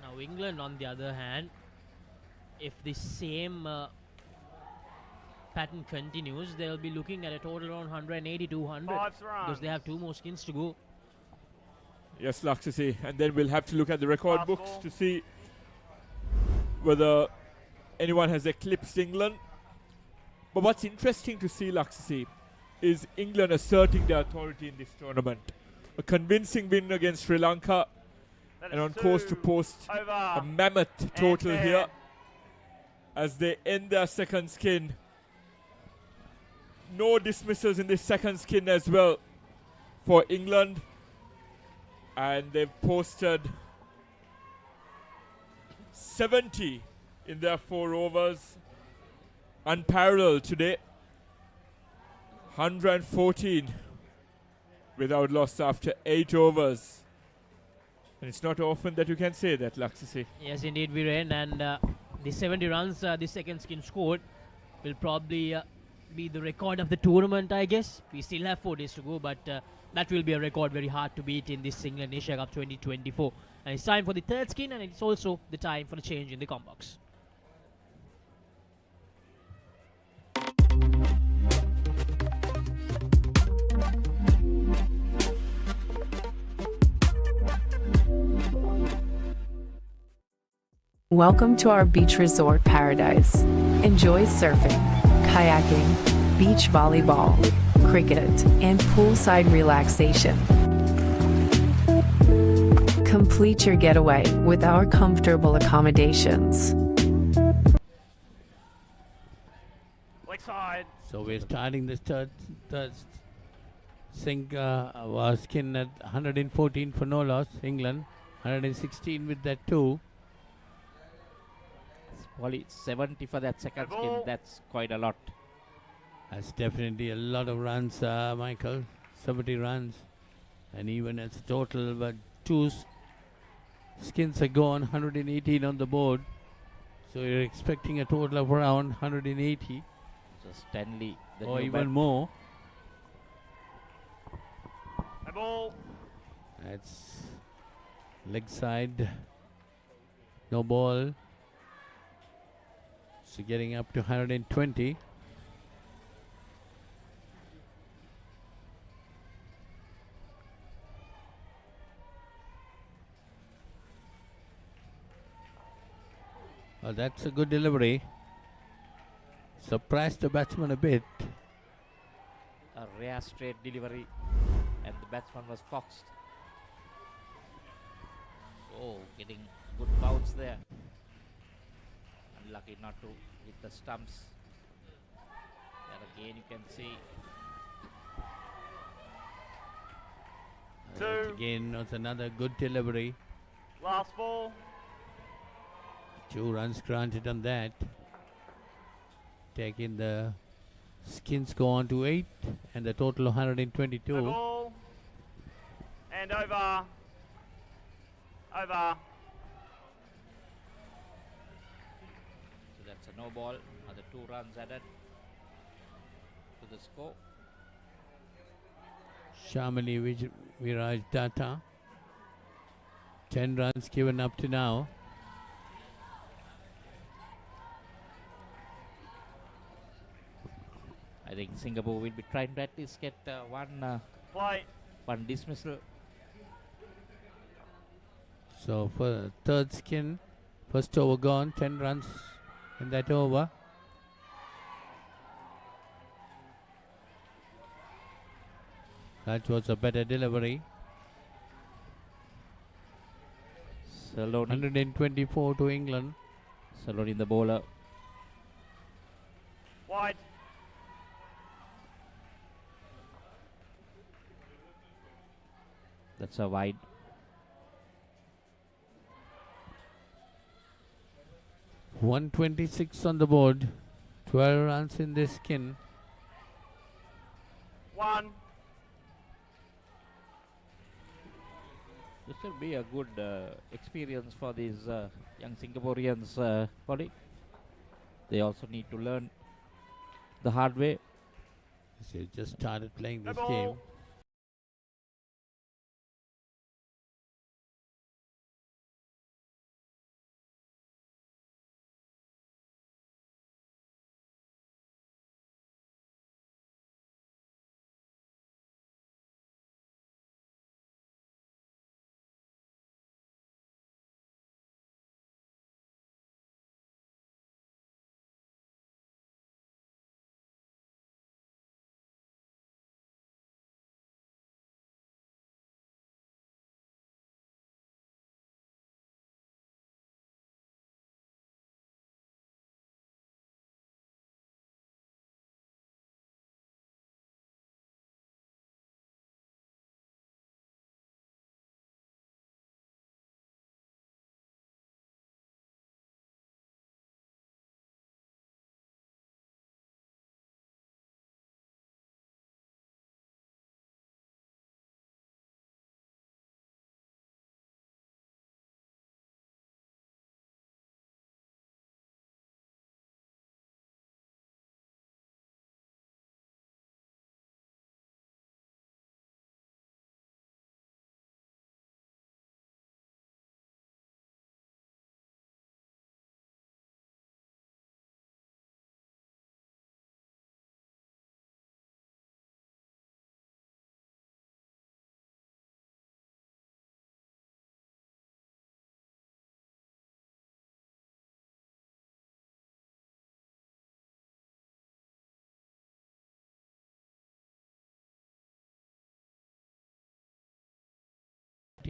Now England, on the other hand, if the same pattern continues, they'll be looking at a total around 180 to 200 because they have 2 more skins to go. Yes, Laksasi, and then we'll have to look at the record books to see whether anyone has eclipsed England. But what's interesting to see, Laksasi, is England asserting their authority in this tournament. A convincing win against Sri Lanka, and on course to post a mammoth total here as they end their second skin. No dismissals in this second skin as well for England. And they've posted 70 in their 4 overs. Unparalleled today. 114 without loss after 8 overs. And it's not often that you can say that, Laksasi. Yes, indeed, Viren. And the 70 runs the second skin scored will probably be the record of the tournament, I guess. We still have 4 days to go, but that will be a record very hard to beat in this England Asia Cup 2024. And it's time for the third skin, and it's also the time for the change in the comp box. Welcome to our beach resort paradise. Enjoy surfing, kayaking, beach volleyball, cricket, and poolside relaxation. Complete your getaway with our comfortable accommodations. So we're starting this third skin at 114 for no loss. England 116 with that too. Probably 70 for that second skin. That's quite a lot. That's definitely a lot of runs, Michael. 70 runs. And even as a total, but two skins are gone, 118 on the board. So you're expecting a total of around 180. So Stanley, or even more. A ball. That's leg side. No ball. So getting up to 120. Well, that's a good delivery. Surprised the batsman a bit. A rare straight delivery, and the batsman was foxed. Oh, getting good bounce there. Unlucky not to hit the stumps. And again, you can see. Again, was another good delivery. Last ball. 2 runs granted on that. Taking the skins go on to 8 and the total 122. No ball. And over. Over. So that's a no ball. Another 2 runs added to the score. Shamali Viraj Data. 10 runs given up to now. I think Singapore will be trying to at least get one dismissal. So for third skin, first over gone, 10 runs in that over. That was a better delivery. Saloni. 124 to England. Saloni the bowler. Wide. That's a wide. $126 on the board. 12 runs in this skin. 1. This will be a good experience for these young Singaporeans, Polly. They also need to learn the hard way. They just started playing this game.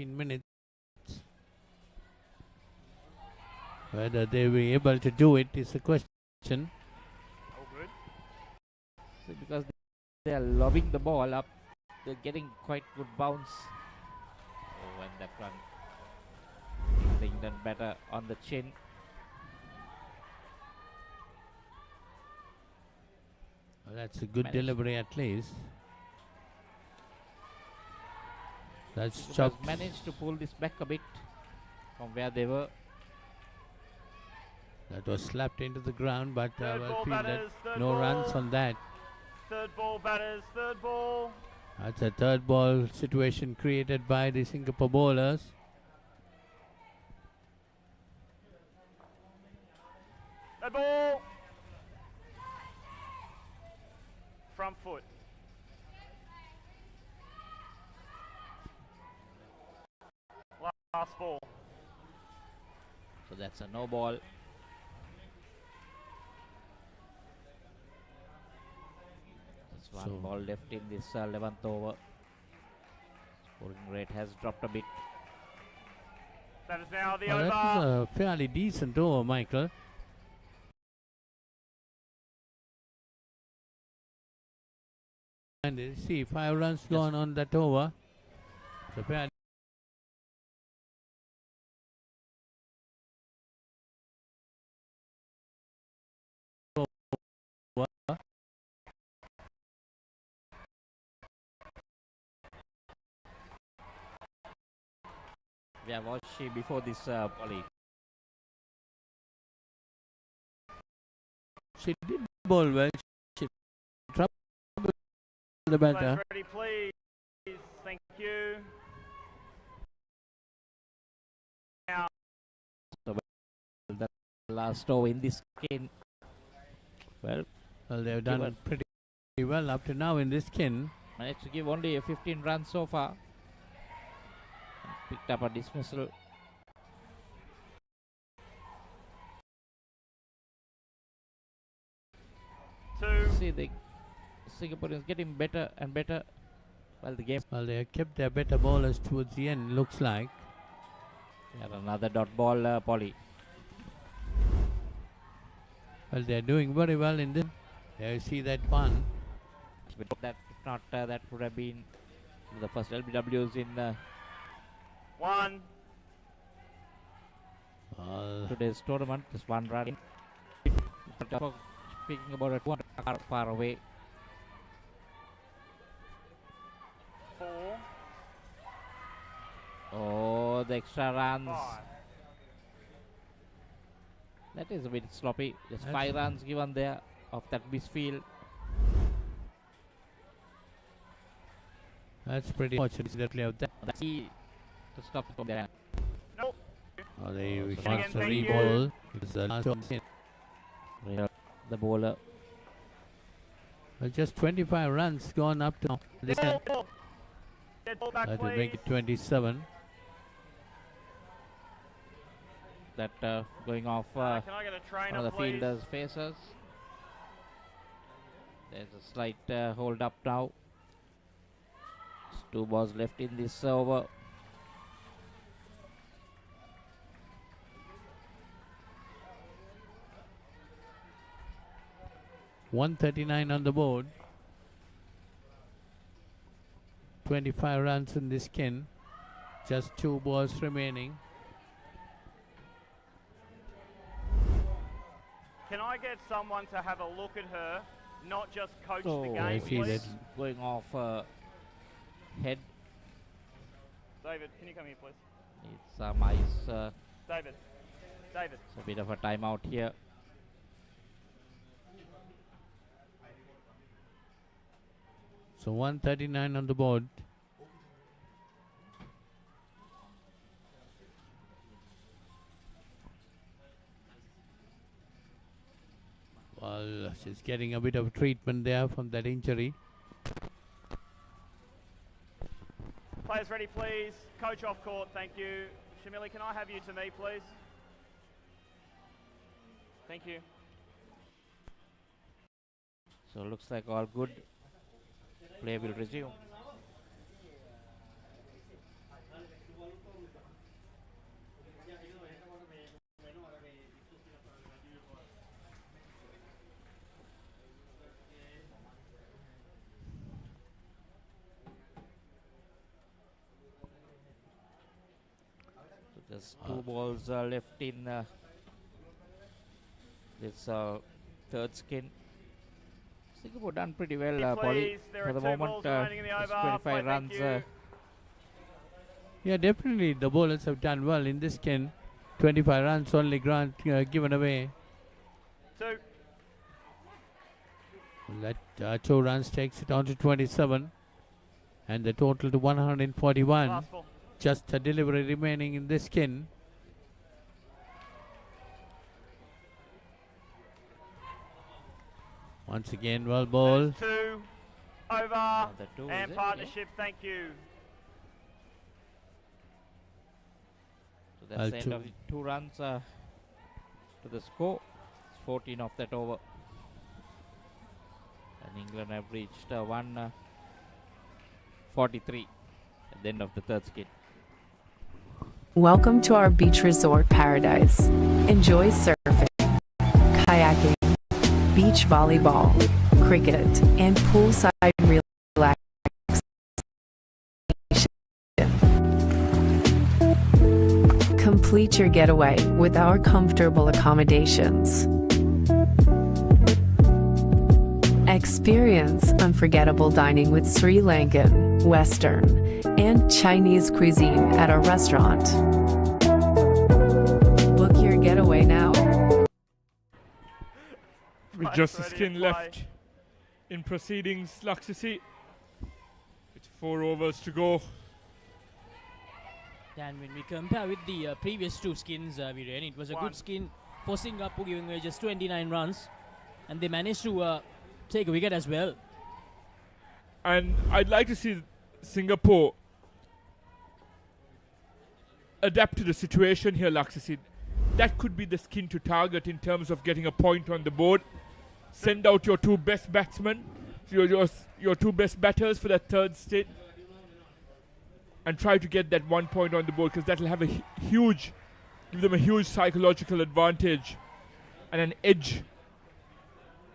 Minutes. Whether they will be able to do it is a question. All good. So because they are lobbing the ball up, they're getting quite good bounce. Oh, and that one England better on the chin. Well, that's a good delivery at least. That's chopped. Managed to pull this back a bit from where they were. That was slapped into the ground, but well fielded. Batters, No ball. runs on that. Third ball, batters, third ball. That's a third ball situation created by the Singapore bowlers. Third ball. Front foot. Last ball. So that's a no ball. Just one ball left in this 11th over. Scoring rate has dropped a bit. That is now the Well, over. that was a fairly decent over, Michael. And see, 5 runs gone on that over. So fairly. We have watched she before this volley. She did bowl well. She troubled the batter. Ready, please. Thank you. Now. So the last over in this game. Well, They've done pretty well up to now in this skin. Managed to give only a 15 runs so far. Picked up a dismissal. See, the Singaporeans getting better and better while the game. Well, they have kept their better bowlers towards the end, looks like. And another dot ball, Polly. Well, they're doing very well in this. There you see that one. That, if not, that would have been the first LBWs in one. Today's tournament. Just one run. Speaking about it, one far away. 4. Oh, the extra runs. 5. That is a bit sloppy. Just 5 runs given there of that misfield. That's pretty fortunate of that. That's key to stop from there. Nope. Oh, they Again, wants a thank you. re-ball. It's the last one. The bowler. Well, just 25 runs gone up to this end. Dead ball back, That will please. make it 27. That going off Can I get a one trainer, of the please? fielders' faces. There's a slight hold up now. There's 2 balls left in this over. .139 on the board. 25 runs in this skin. Just 2 balls remaining. Can I get someone to have a look at her, not just coach So the I game, see please? that. Going off head. David, can you come here, please? Needs some ice. David. David. It's a bit of a timeout here. So 139 on the board. Well, she's getting a bit of treatment there from that injury. Players ready, please. Coach off court, thank you. Shamili, can I have you to me, please? Thank you. So looks like all good. Play will resume. Just two balls left in this third skin. Singapore done pretty well, Polly. For the moment, just 25 runs. Yeah, definitely the bowlers have done well in this skin. 25 runs only given away. Let 2 runs takes it on to 27. And the total to 141. Just a delivery remaining in this skin. Once again, well bowled. 2 over and partnership, thank you. So that's the end of the 2 runs to the score. It's 14 of that over. And England have reached 143 at the end of the third skin. Welcome to our beach resort paradise. Enjoy surfing, kayaking, beach volleyball, cricket, and poolside relaxation. Complete your getaway with our comfortable accommodations. Experience unforgettable dining with Sri Lankan, Western, and Chinese cuisine at our restaurant. Book your getaway now. With just a skin left in proceedings, Laksisi. With 4 overs to go. And when we compare with the previous 2 skins we ran, it was a good skin for Singapore, giving away just 29 runs. And they managed to take a wicket as well. And I'd like to see Singapore adapt to the situation here, Laksisi. That could be the skin to target in terms of getting a point on the board. Send out your 2 best batsmen, your 2 best batters for that third stint, and try to get that 1 point on the board, because that'll have a give them a huge psychological advantage and an edge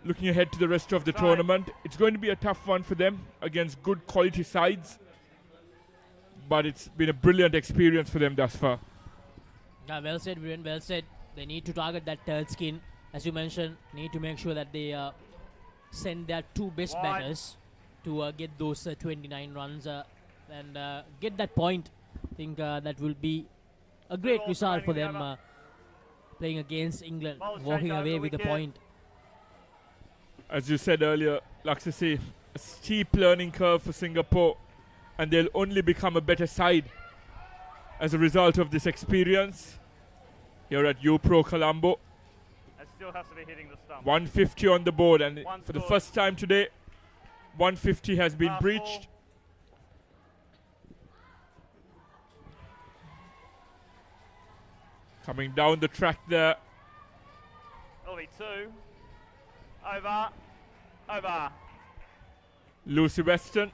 looking ahead to the rest of the tournament. It's going to be a tough one for them against good quality sides, but it's been a brilliant experience for them thus far. Yeah, well said, Viren, well said. They need to target that third skin. As you mentioned, need to make sure that they send their 2 best batters to get those 29 runs and get that point. I think that will be a great result for them playing against England, walking away with a point. As you said earlier, Laksisi, a steep learning curve for Singapore, and they'll only become a better side as a result of this experience here at UPro Colombo. It still has to be hitting the stump. 150 on the board, and for the first time today, 150 has been breached. Coming down the track there. It'll be 2 over. Lucy Weston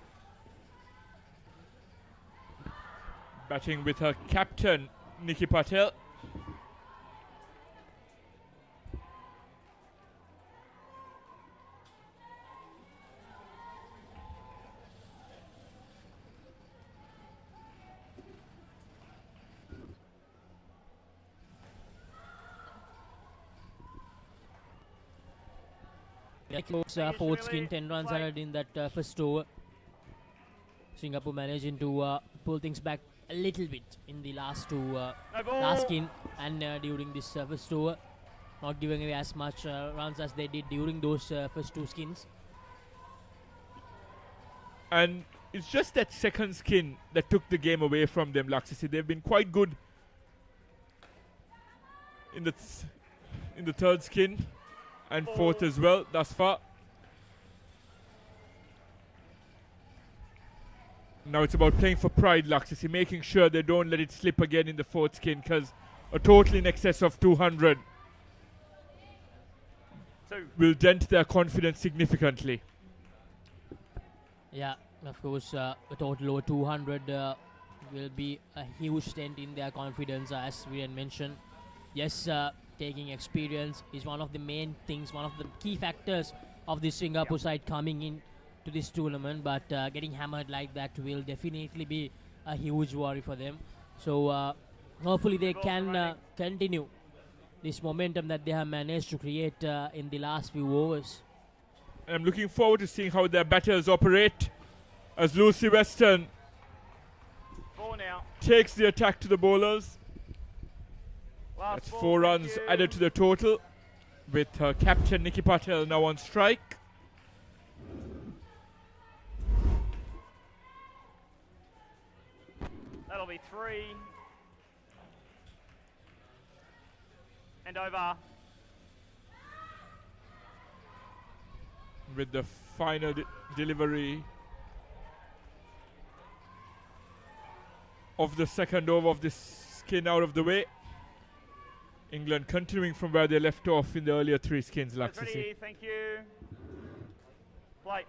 batting with her captain Nikki Patel. Fourth skin, 10 runs ahead in that first over. Singapore managing to pull things back a little bit in the last skin and during this first over, not giving away as much runs as they did during those first 2 skins. And it's just that second skin that took the game away from them, Laksisi. They've been quite good in the third skin and fourth as well thus far. Now it's about playing for pride, Laksisi, making sure they don't let it slip again in the fourth skin, because a total in excess of 200 will dent their confidence significantly. Yeah, of course, a total over 200 will be a huge dent in their confidence, as we had mentioned. Yes, taking experience is one of the main things, one of the key factors of the Singapore side coming in to this tournament, but getting hammered like that will definitely be a huge worry for them. So hopefully they can continue this momentum that they have managed to create in the last few overs. I'm looking forward to seeing how their batters operate as Lucy Weston takes the attack to the bowlers. That's 4 runs added to the total, with her captain Nikki Patel now on strike. That'll be 3. And over. With the final delivery of the second over of this skin out of the way. England continuing from where they left off in the earlier 3 skins, Laxisi. Thank you. Play.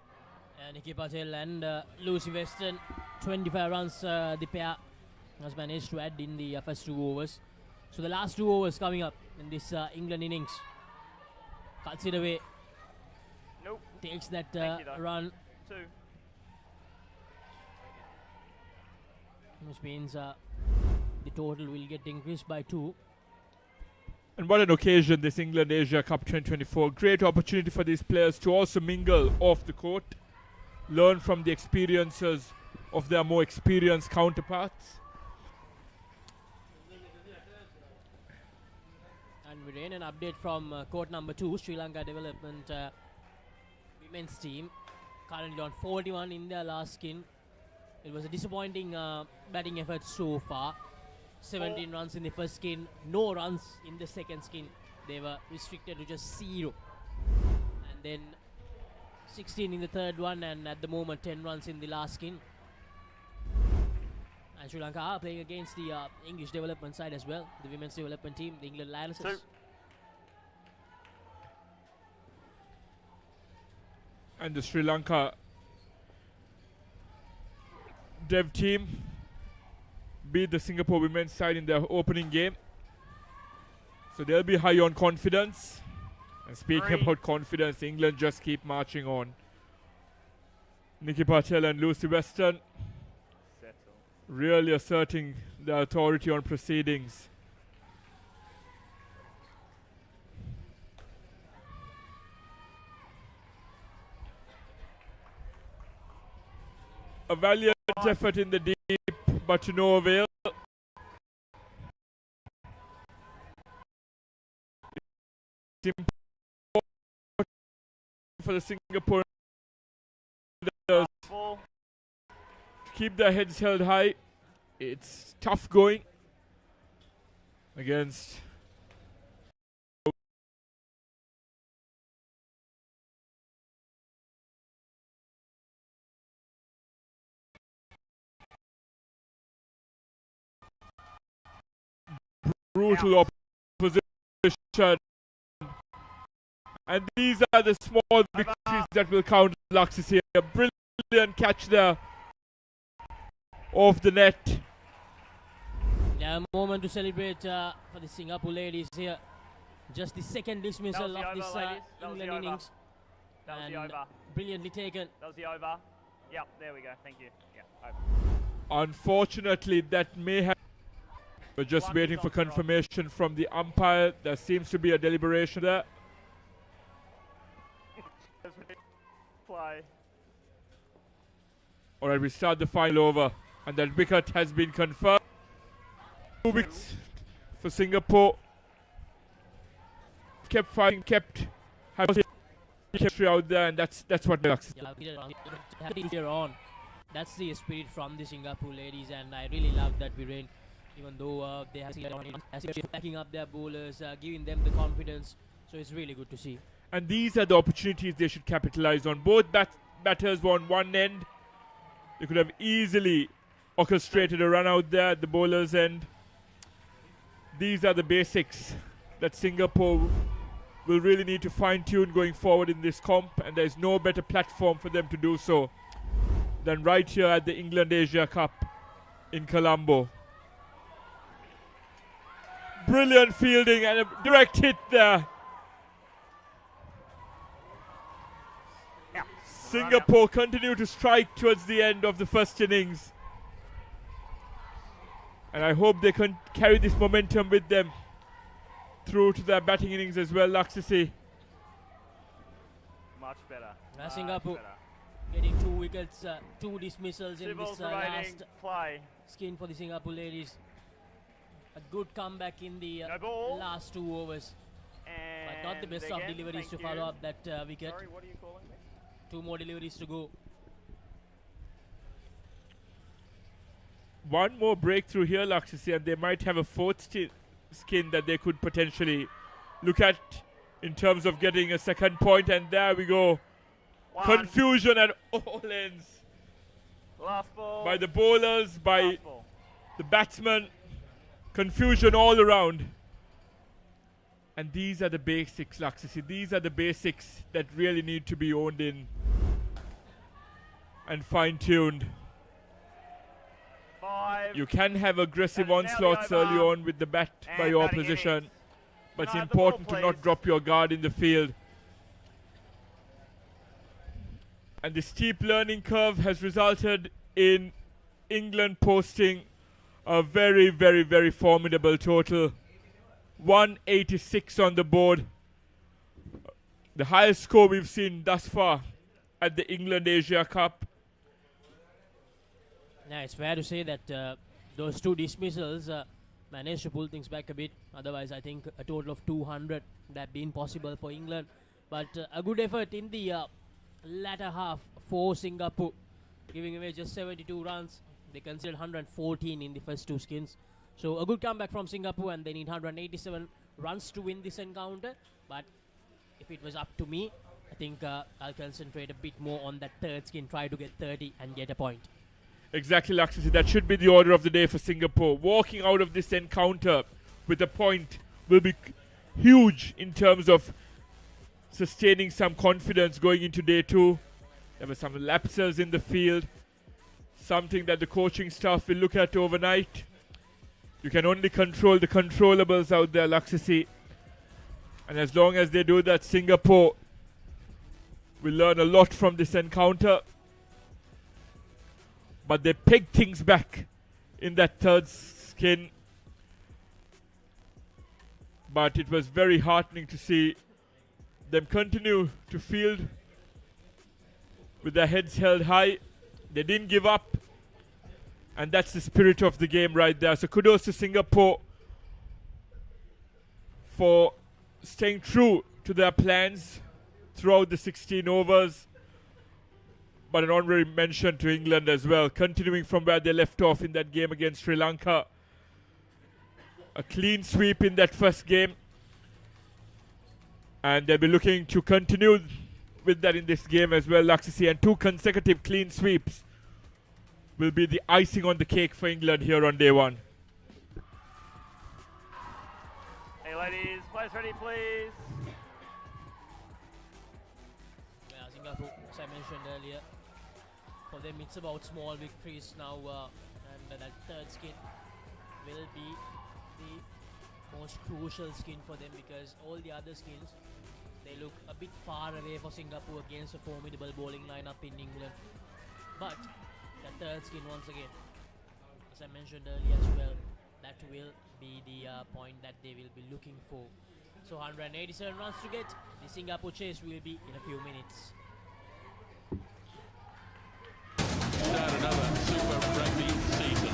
Nikki Patel and Lucy Weston, 25 runs the pair has managed to add in the first 2 overs. So the last 2 overs coming up in this England innings. Cuts it away. Nope. Takes that run. 2. Which means the total will get increased by 2. And what an occasion, this England Asia Cup 2024. Great opportunity for these players to also mingle off the court, learn from the experiences of their more experienced counterparts. And we ran an update from court number 2, Sri Lanka Development Women's team. Currently on 41 in their last skin. It was a disappointing batting effort so far. 17 runs in the first skin, no runs in the second skin. They were restricted to just 0. And then 16 in the third one, and at the moment 10 runs in the last skin. And Sri Lanka are playing against the English development side as well, the women's development team, the England Lionesses. And the Sri Lanka dev team beat the Singapore women's side in their opening game. So they'll be high on confidence. And speaking about confidence, England just keep marching on. Nikki Patel and Lucy Weston really asserting their authority on proceedings. A valiant effort in the deep, but to no avail. It's important for the Singaporeans to keep their heads held high. It's tough going against brutal opposition. And these are the small victories that will count, Luxus here. A brilliant catch there off the net. Yeah, a moment to celebrate for the Singapore ladies here. Just the second dismissal of this England innings. That was the over. Brilliantly taken. That was the over. Yep, there we go. Thank you. Yeah, over. Unfortunately, that may have... We're just waiting for confirmation from the umpire. There seems to be a deliberation there. Play. Alright, we start the final over. And that wicket has been confirmed. 2 wickets for Singapore. Kept fighting, kept having chemistry out there, and that's what Lux. Here on. That's the spirit from the Singapore ladies, and I really love that we ran. Even though they have backing up their bowlers, giving them the confidence. So it's really good to see. And these are the opportunities they should capitalize on. Both batters were on one end. They could have easily orchestrated a run out there at the bowler's end. These are the basics that Singapore will really need to fine-tune going forward in this comp, and there's no better platform for them to do so than right here at the England Asia Cup in Colombo. Brilliant fielding and a direct hit there. Singapore continue to strike towards the end of the first innings. And I hope they can carry this momentum with them through to their batting innings as well, Laksasi. Much better. Singapore getting 2 wickets, 2 dismissals in this last play. Skin for the Singapore ladies. A good comeback in the last 2 overs. But not the best of deliveries to follow up that wicket. Sorry, what are you calling me? 2 more deliveries to go. One more breakthrough here, Laksasi, and they might have a 4th skin that they could potentially look at in terms of getting a 2nd point. And there we go. Confusion at all ends. Last ball. By the bowlers, by the batsmen. Confusion all around. And these are the basics, Laksasi. These are the basics that really need to be honed in and fine-tuned. 5. You can have aggressive onslaughts early on with the bat by your opposition, but it's important to not drop your guard in the field. And the steep learning curve has resulted in England posting a very, very, very formidable total. 186 on the board. The highest score we've seen thus far at the England Asia Cup. Yeah, it's fair to say that those 2 dismissals managed to pull things back a bit. Otherwise, I think a total of 200 would have been possible for England. But a good effort in the latter half for Singapore, giving away just 72 runs. They conceded 114 in the first 2 skins. So a good comeback from Singapore, and they need 187 runs to win this encounter. But if it was up to me, I think I'll concentrate a bit more on that 3rd skin, try to get 30 and get a point. Exactly, Laksasi. That should be the order of the day for Singapore. Walking out of this encounter with a point will be huge in terms of sustaining some confidence going into day 2. There were some lapses in the field, something that the coaching staff will look at overnight. You can only control the controllables out there, Laksasi. And as long as they do that, Singapore will learn a lot from this encounter. But they pegged things back in that 3rd skin. But it was very heartening to see them continue to field with their heads held high. They didn't give up. And that's the spirit of the game right there. So kudos to Singapore for staying true to their plans throughout the 16 overs. But an honorary mention to England as well, continuing from where they left off in that game against Sri Lanka. A clean sweep in that first game. And they'll be looking to continue with that in this game as well, Laksasi. And 2 consecutive clean sweeps will be the icing on the cake for England here on day 1. Hey ladies, players ready please. Yeah, Singapore, as I mentioned earlier, for them it's about small victories now, and that 3rd skin will be the most crucial skin for them, because all the other skins, they look a bit far away for Singapore against a formidable bowling lineup in England. But the 3rd skin, once again, as I mentioned earlier as well, that will be the point that they will be looking for. So 187 runs to get. The Singapore chase will be in a few minutes. Start another Super Rugby season.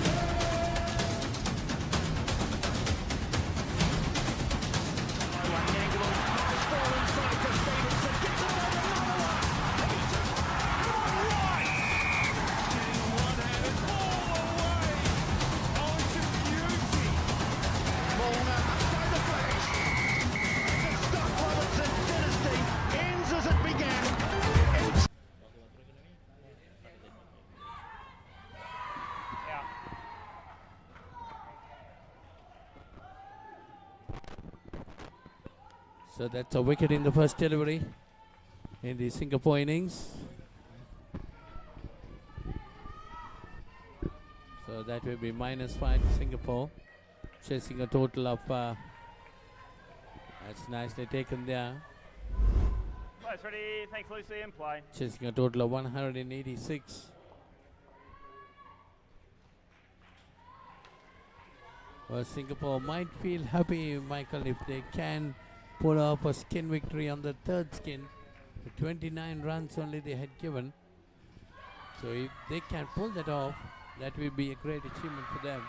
So that's a wicket in the first delivery in the Singapore innings. So that will be -5 to Singapore, chasing a total of that's nicely taken there, Players ready, thanks Lucy, and play. chasing a total of 186. Well, Singapore might feel happy, Michael, if they can pull off a skin victory on the third skin. The 29 runs only they had given. So if they can pull that off, that will be a great achievement for them.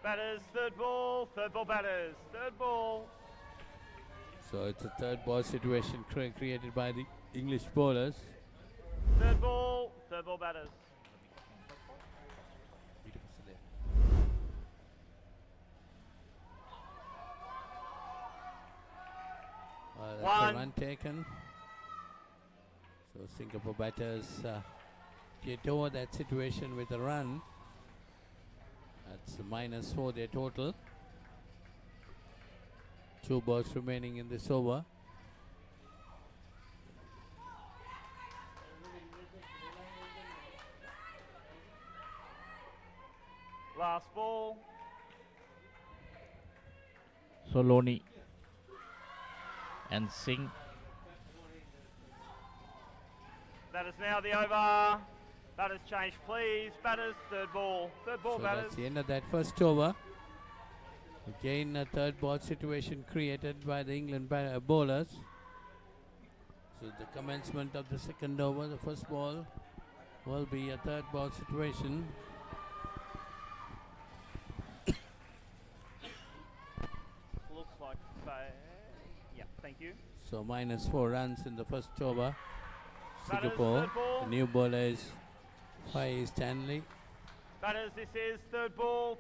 Batters, third ball batters, third ball. So it's a third ball situation created by the English bowlers. Third ball batters. That's a run taken. So Singapore batters get over that situation with a run. That's -4 their total. 2 balls remaining in this over. Last ball. Soloni and Singh. That is now the over. Batters change, please. Batters, third ball So batters. that's the end of that first over. Again, a third ball situation created by the England bowlers. So the commencement of the second over, the first ball will be a third ball situation. Looks like yeah, thank you. So -4 runs in the first over. Batters, Singapore, third ball. the new bowler is Faye Stanley. Batters, this is third ball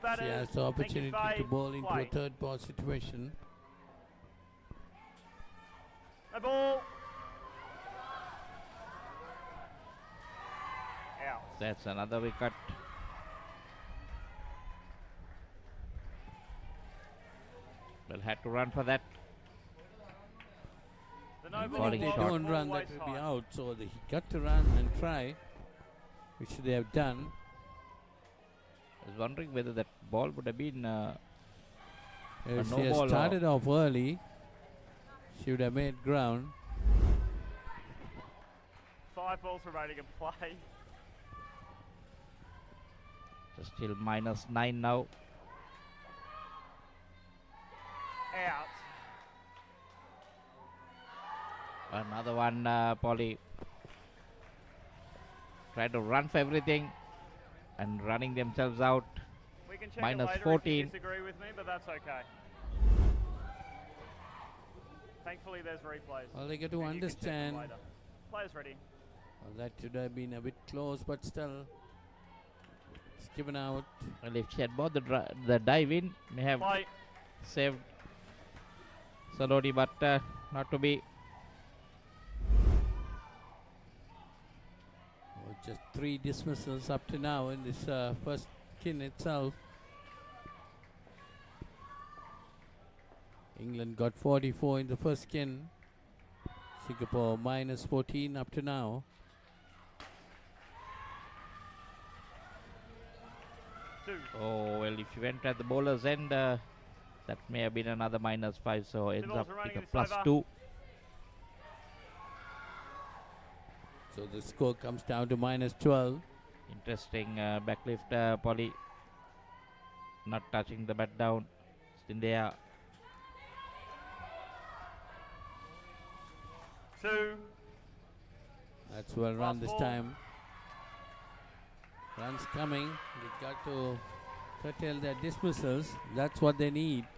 batters. She has the opportunity Thank to you, bowl into a Play. third ball situation. No ball. Out. That's another wicket. Well, had to run for that. The no ball Falling If they short. don't run, that Always will be high. out. So he got to run and try, which they have done. I was wondering whether that ball would have been a If no she has ball. started off early, she would have made ground. 5 balls remaining in play. So still -9 now. Out. Another one, Polly. Tried to run for everything and running themselves out. We can check it later if you -14. disagree with me, but that's okay. Thankfully, there's replays. Well, they get to and you can check them understand. later. Players ready. Well, that should have been a bit close, but still, it's given out. Well, if she had bought the dive in, may have Play. saved Salodi, but not to be. Oh, just 3 dismissals up to now in this first skin itself. England got 44 in the first skin. Singapore -14 up to now. Oh, well, if you went at the bowler's end, that may have been another -5, so ends balls up are running with a in this over. +2. So the score comes down to -12. Interesting backlift, Polly. Not touching the bat down. It's in the air. 2. That's well run Last this ball. time. Runs coming. They got to curtail their dismissals. That's what they need.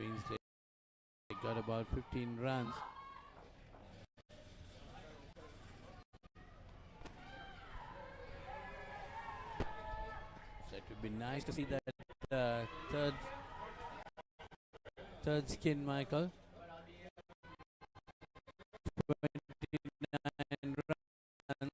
Means they got about 15 runs. So it would be nice to see that third skin, Michael. 29 runs.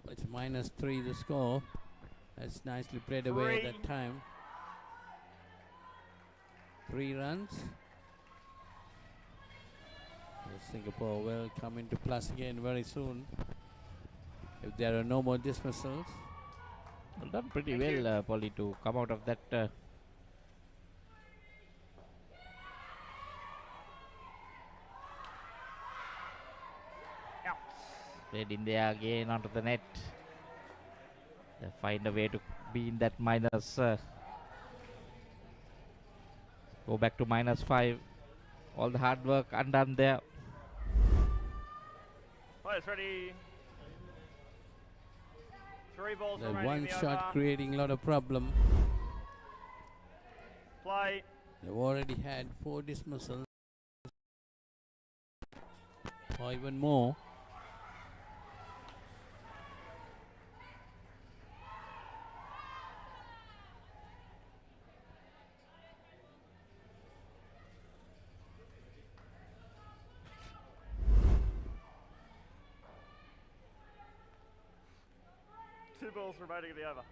It's -3 the score. That's nicely played away at that time. 3 runs. Singapore will come into plus again very soon if there are no more dismissals. Well done pretty well, Polly, to come out of that. Played in there again onto the net. They find a way to be in that minus. Go back to -5. All the hard work undone there. Players ready. 3 balls The remaining. one shot creating a lot of problem. Play. They've already had 4 dismissals. Or even more. Two balls remaining in the over.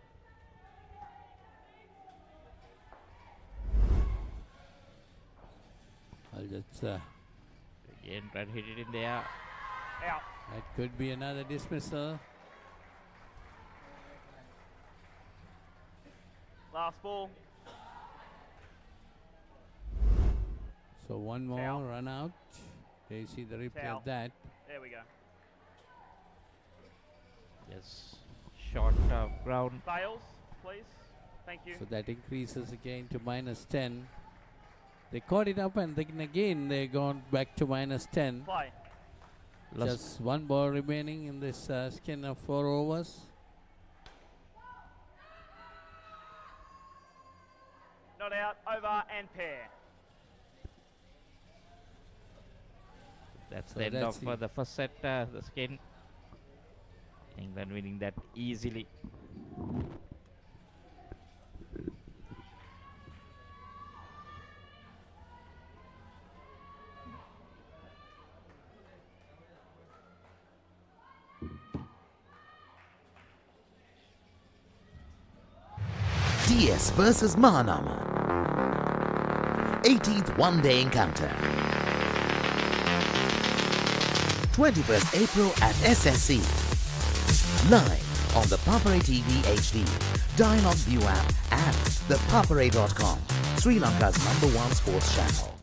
Well, that's again try to hit it in there. Out. That could be another dismissal. Last ball. So one more run out. There you see the replay of that. There we go. Yes, short ground. Fails, please. Thank you. So that increases again to -10. They caught it up and then again they gone back to -10. Play. Just one ball remaining in this skin of 4 overs. Not out, over and pair. That's So the end that's of the first set, the skin. England winning that easily. DS versus Mahanama. 18th one-day encounter. 21st April at SSC. Live on the Papare TV HD, Dialog ViU App and ThePapare.com, Sri Lanka's #1 sports channel.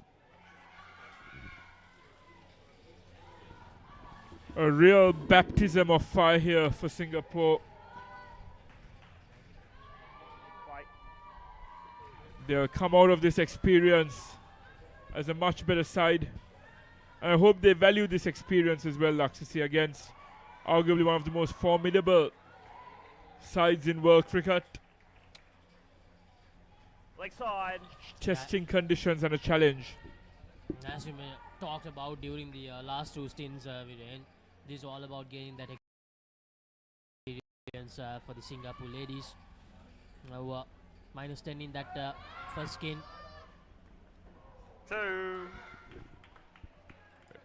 A real baptism of fire here for Singapore. They'll come out of this experience as a much better side. And I hope they value this experience as well, Laxisi, against arguably one of the most formidable sides in world cricket. Leg side. Testing conditions and a challenge. As we talked about during the last two stints, this is all about gaining that experience for the Singapore ladies. Now, -10 in that first skin. 2.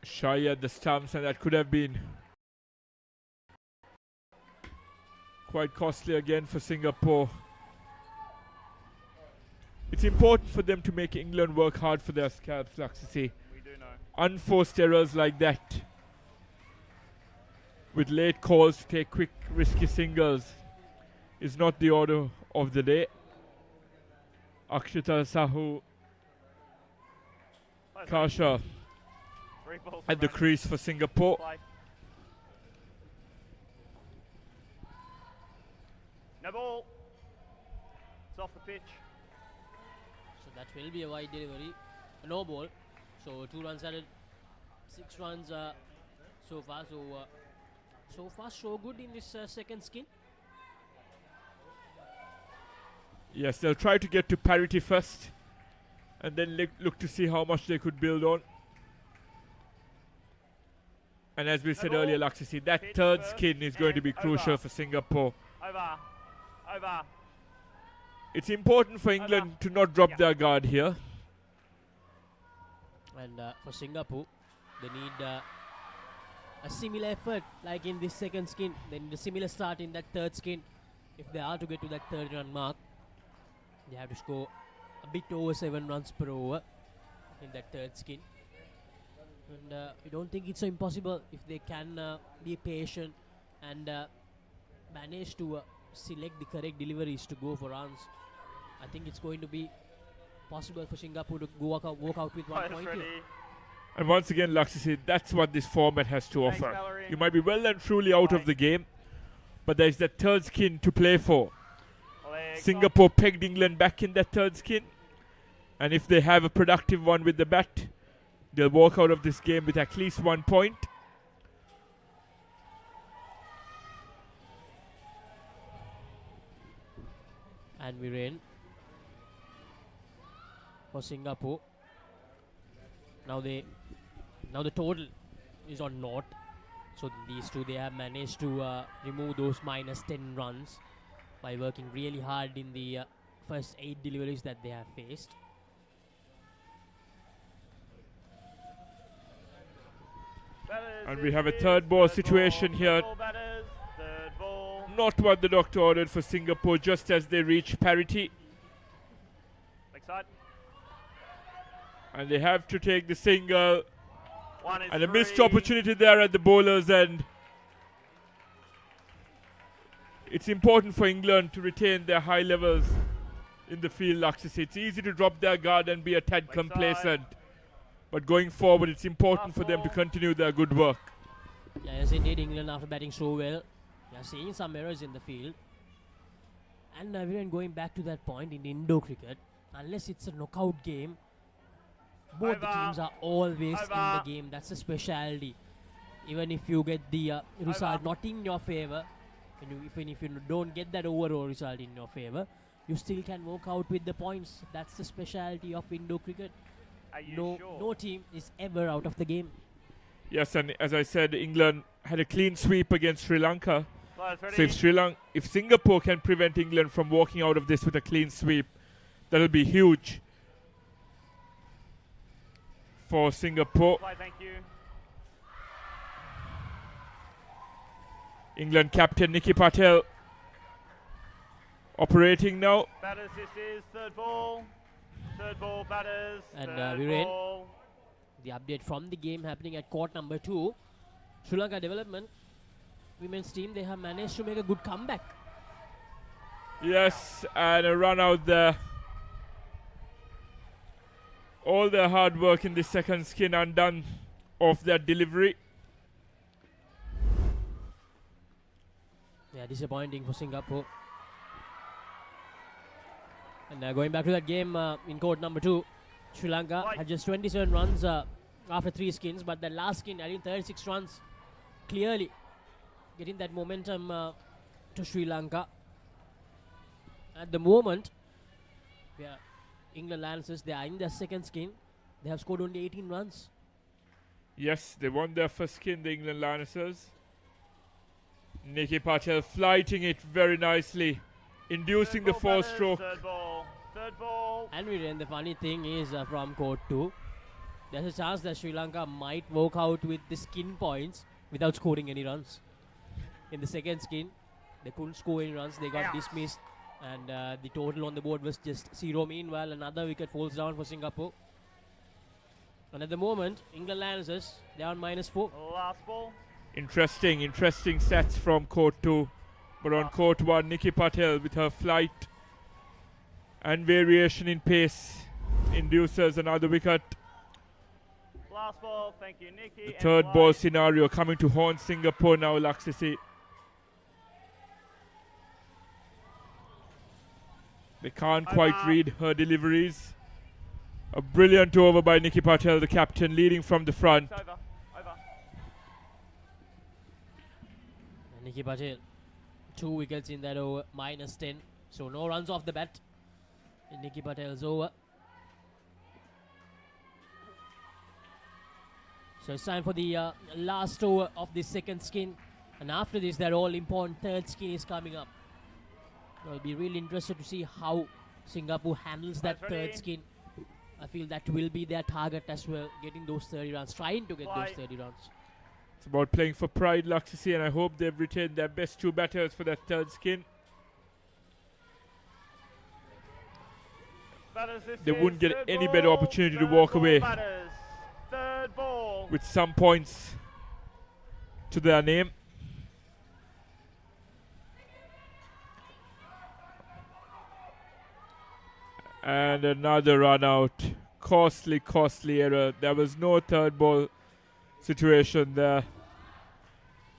Shy at the stumps, and that could have been quite costly again for Singapore. It's important for them to make England work hard for their scalps, Laxisi. We do know. Unforced errors like that, with late calls to take quick, risky singles, is not the order of the day. Akshita Sahu, Kasha at the crease for Singapore. No ball. It's off the pitch. So that will be a wide delivery. No ball. So 2 runs added. 6 runs so far. So far so good in this second skin. Yes, they'll try to get to parity first, and then look to see how much they could build on. And as we said earlier, Laxisi, that third skin is going to be crucial for Singapore. Over. It's important for England to not drop their guard here. And for Singapore, they need a similar effort like in this second skin. They need a similar start in that third skin. If they are to get to that 30-run mark, they have to score a bit over 7 runs per over in that third skin. And I don't think it's so impossible if they can be patient and manage to select the correct deliveries to go for runs. I think it's going to be possible for Singapore to walk out with 1 point here. And once again, Laxisi, that's what this format has to offer. You might be well and truly out of the game, but there's that third skin to play for. Singapore pegged England back in that third skin, and if they have a productive one with the bat, they'll walk out of this game with at least 1 point. And we're in for Singapore. Now the total is on naught. So these two, they have managed to remove those -10 runs by working really hard in the first 8 deliveries that they have faced. And we have a third ball situation here. Not what the doctor ordered for Singapore just as they reach parity. And they have to take the single. And a missed opportunity there at the bowler's end. It's important for England to retain their high levels in the field, Laxisi. It's easy to drop their guard and be a tad complacent. But going forward, it's important for them to continue their good work. Yes, indeed, England, after batting so well, they are seeing some errors in the field. And even going back to that point in Indo cricket, unless it's a knockout game, both the teams are always in the game. That's a speciality. Even if you get the result not in your favor, even if you don't get that overall result in your favor, you still can walk out with the points. That's the speciality of Indo cricket. No team is ever out of the game. Yes, and as I said, England had a clean sweep against Sri Lanka. So if Singapore can prevent England from walking out of this with a clean sweep, that'll be huge for Singapore. Thank you. England captain Nikki Patel operating now. Batters, this is third ball. Third ball, batters. And we're in. The update from the game happening at court number 2. Sri Lanka Development women's team, they have managed to make a good comeback. Yes, and a run out there. All their hard work in the second skin undone of their delivery. Yeah, disappointing for Singapore. And going back to that game in court number 2, Sri Lanka had just 27 runs after 3 skins, but the last skin adding 36 runs, clearly getting that momentum to Sri Lanka. At the moment, England Lancers, they are in their second skin. They have scored only 18 runs. Yes, they won their first skin, the England Lancers. Nikki Patel flighting it very nicely, inducing the 4-stroke. Third ball. And the funny thing is from court 2, there's a chance that Sri Lanka might walk out with the skin points without scoring any runs. In the second skin, they couldn't score any runs. They got dismissed, and the total on the board was just 0. Meanwhile, another wicket falls down for Singapore. And at the moment, England Lancers, they're on -4. Last ball. Interesting stats from court 2. But on court 1, Nikki Patel with her flight and variation in pace induces another wicket. Last ball, thank you, Nikki. The third ball scenario coming to haunt Singapore now, Laksisi. They can't quite read her deliveries. A brilliant over by Nikki Patel, the captain, leading from the front. Over. Nikki Patel, 2 wickets in that over, -10. So no runs off the bat in Nikki Patel's over. So it's time for the last over of the second skin. And after this, that all-important third skin is coming up. I'll be really interested to see how Singapore handles that third skin. I feel that will be their target as well, getting those 30 runs, trying to get those 30 runs. It's about playing for pride, Laksisi, and I hope they've retained their best 2 batters for that third skin. They wouldn't get any better opportunity to walk away with some points to their name. And another run out. Costly error. There was no third ball situation there.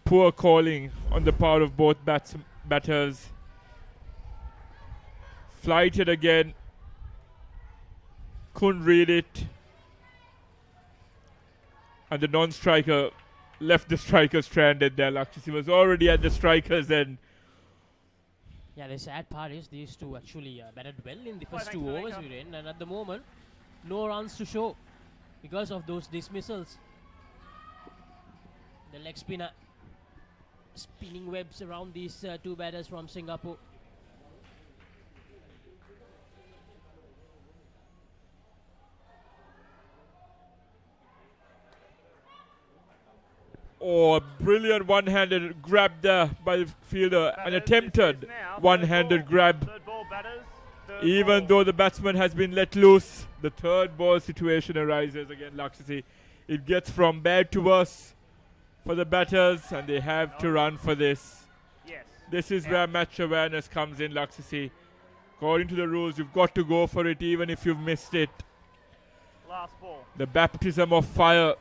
Poor calling on the part of both batters. Flighted again. Couldn't read it. And the non-striker left the striker stranded there. Lakshmi was already at the striker's end. Yeah, the sad part is these two actually batted well in the first 2 overs we ran, and at the moment, no runs to show because of those dismissals. The leg spinner spinning webs around these 2 batters from Singapore. Oh, a brilliant one-handed grab there by the fielder. An attempted one-handed grab. Even though the batsman has been let loose, the third ball situation arises again, Lakshmi. It gets from bad to worse for the batters, and they have to run for this. This is where match awareness comes in, Lakshmi. According to the rules, you've got to go for it even if you've missed it. Last ball. The baptism of fire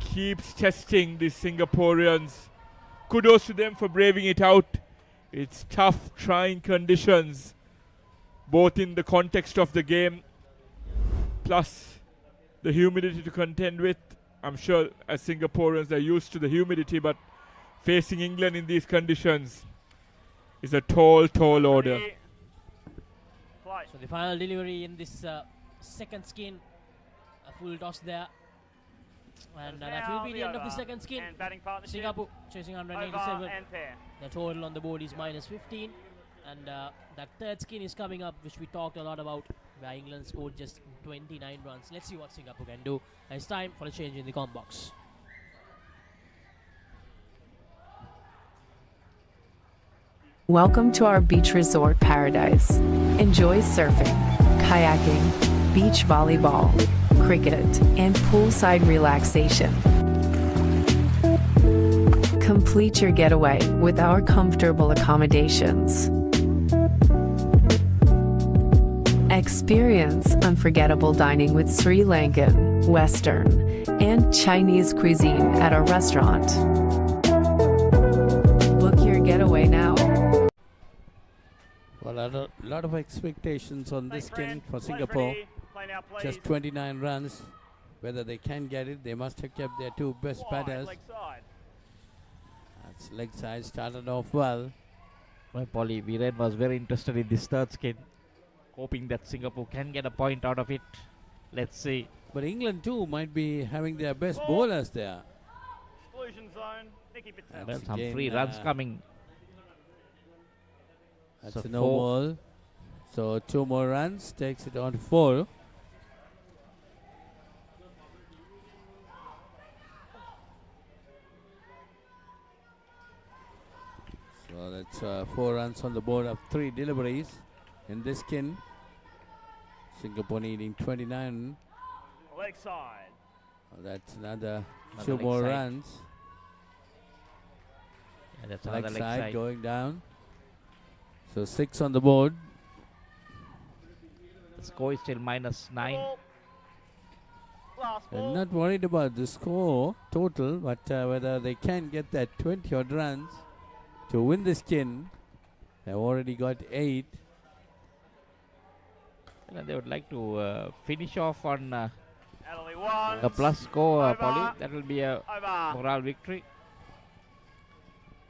keeps testing the Singaporeans. Kudos to them for braving it out. It's tough, trying conditions, both in the context of the game, plus the humidity to contend with. I'm sure as Singaporeans are used to the humidity, but facing England in these conditions is a tall order. So the final delivery in this second skin, a full toss there. And that will be the end of the second skin. Singapore chasing 187. The total on the board is -15. And that third skin is coming up, which we talked a lot about, where England scored just 29 runs. Let's see what Singapore can do. And it's time for a change in the com box. Welcome to our beach resort paradise. Enjoy surfing, kayaking, beach volleyball, cricket, and poolside relaxation. Complete your getaway with our comfortable accommodations. Experience unforgettable dining with Sri Lankan, Western, and Chinese cuisine at our restaurant. Book your getaway now. Well, a lot of expectations on this skin for Singapore. play now, please. just 29 runs. Whether they can get it, they must have kept their two best batters. Leg side. That's leg side, started off well. Well, Polly, Viren was very interested in this third skin, hoping that Singapore can get a point out of it. Let's see. But England too might be having their best bowlers there. Exclusion zone. Nicky Patel. Well, some free runs coming. That's So a no 4. ball. So 2 more runs, takes it on to 4. So that's 4 runs on the board of 3 deliveries in this skin. Singapore needing 29. Leg side. That's another Another 2 leg more side. runs. Yeah, that's Leg another leg side side. going down. So 6 on the board. The score is still -9. Last I'm ball. not worried about the score total, but whether they can get that 20 odd runs to win the skin. They've already got 8. And they would like to finish off on Adderley one. a plus score, Over. Polly. That will be a Over. morale victory.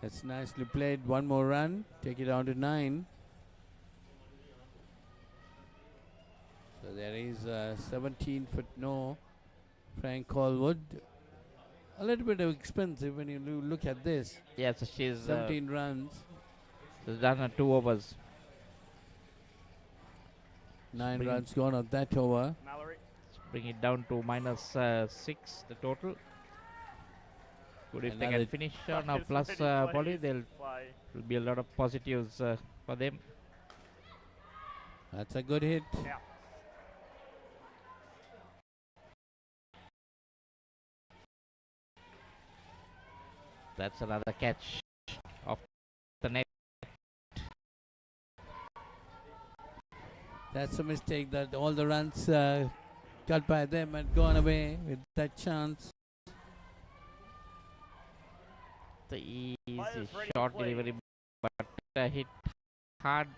That's nicely played. 1 more run, take it down to 9. So there is 17 for no Frank Colwood. A little bit expensive when you look at this. Yeah, so she's 17 runs. she's done 2 overs. 9 bring- runs gone on that over. Mallory. Let's bring it down to -6, the total. Good if they Another can finish on a Buckets plus, ready, Polly. please. There Play. will be a lot of positives for them. That's a good hit. Out. That's another catch off the net. That's a mistake that all the runs cut by them had gone away with that chance. The easy Players ready to short play. delivery, but hit hard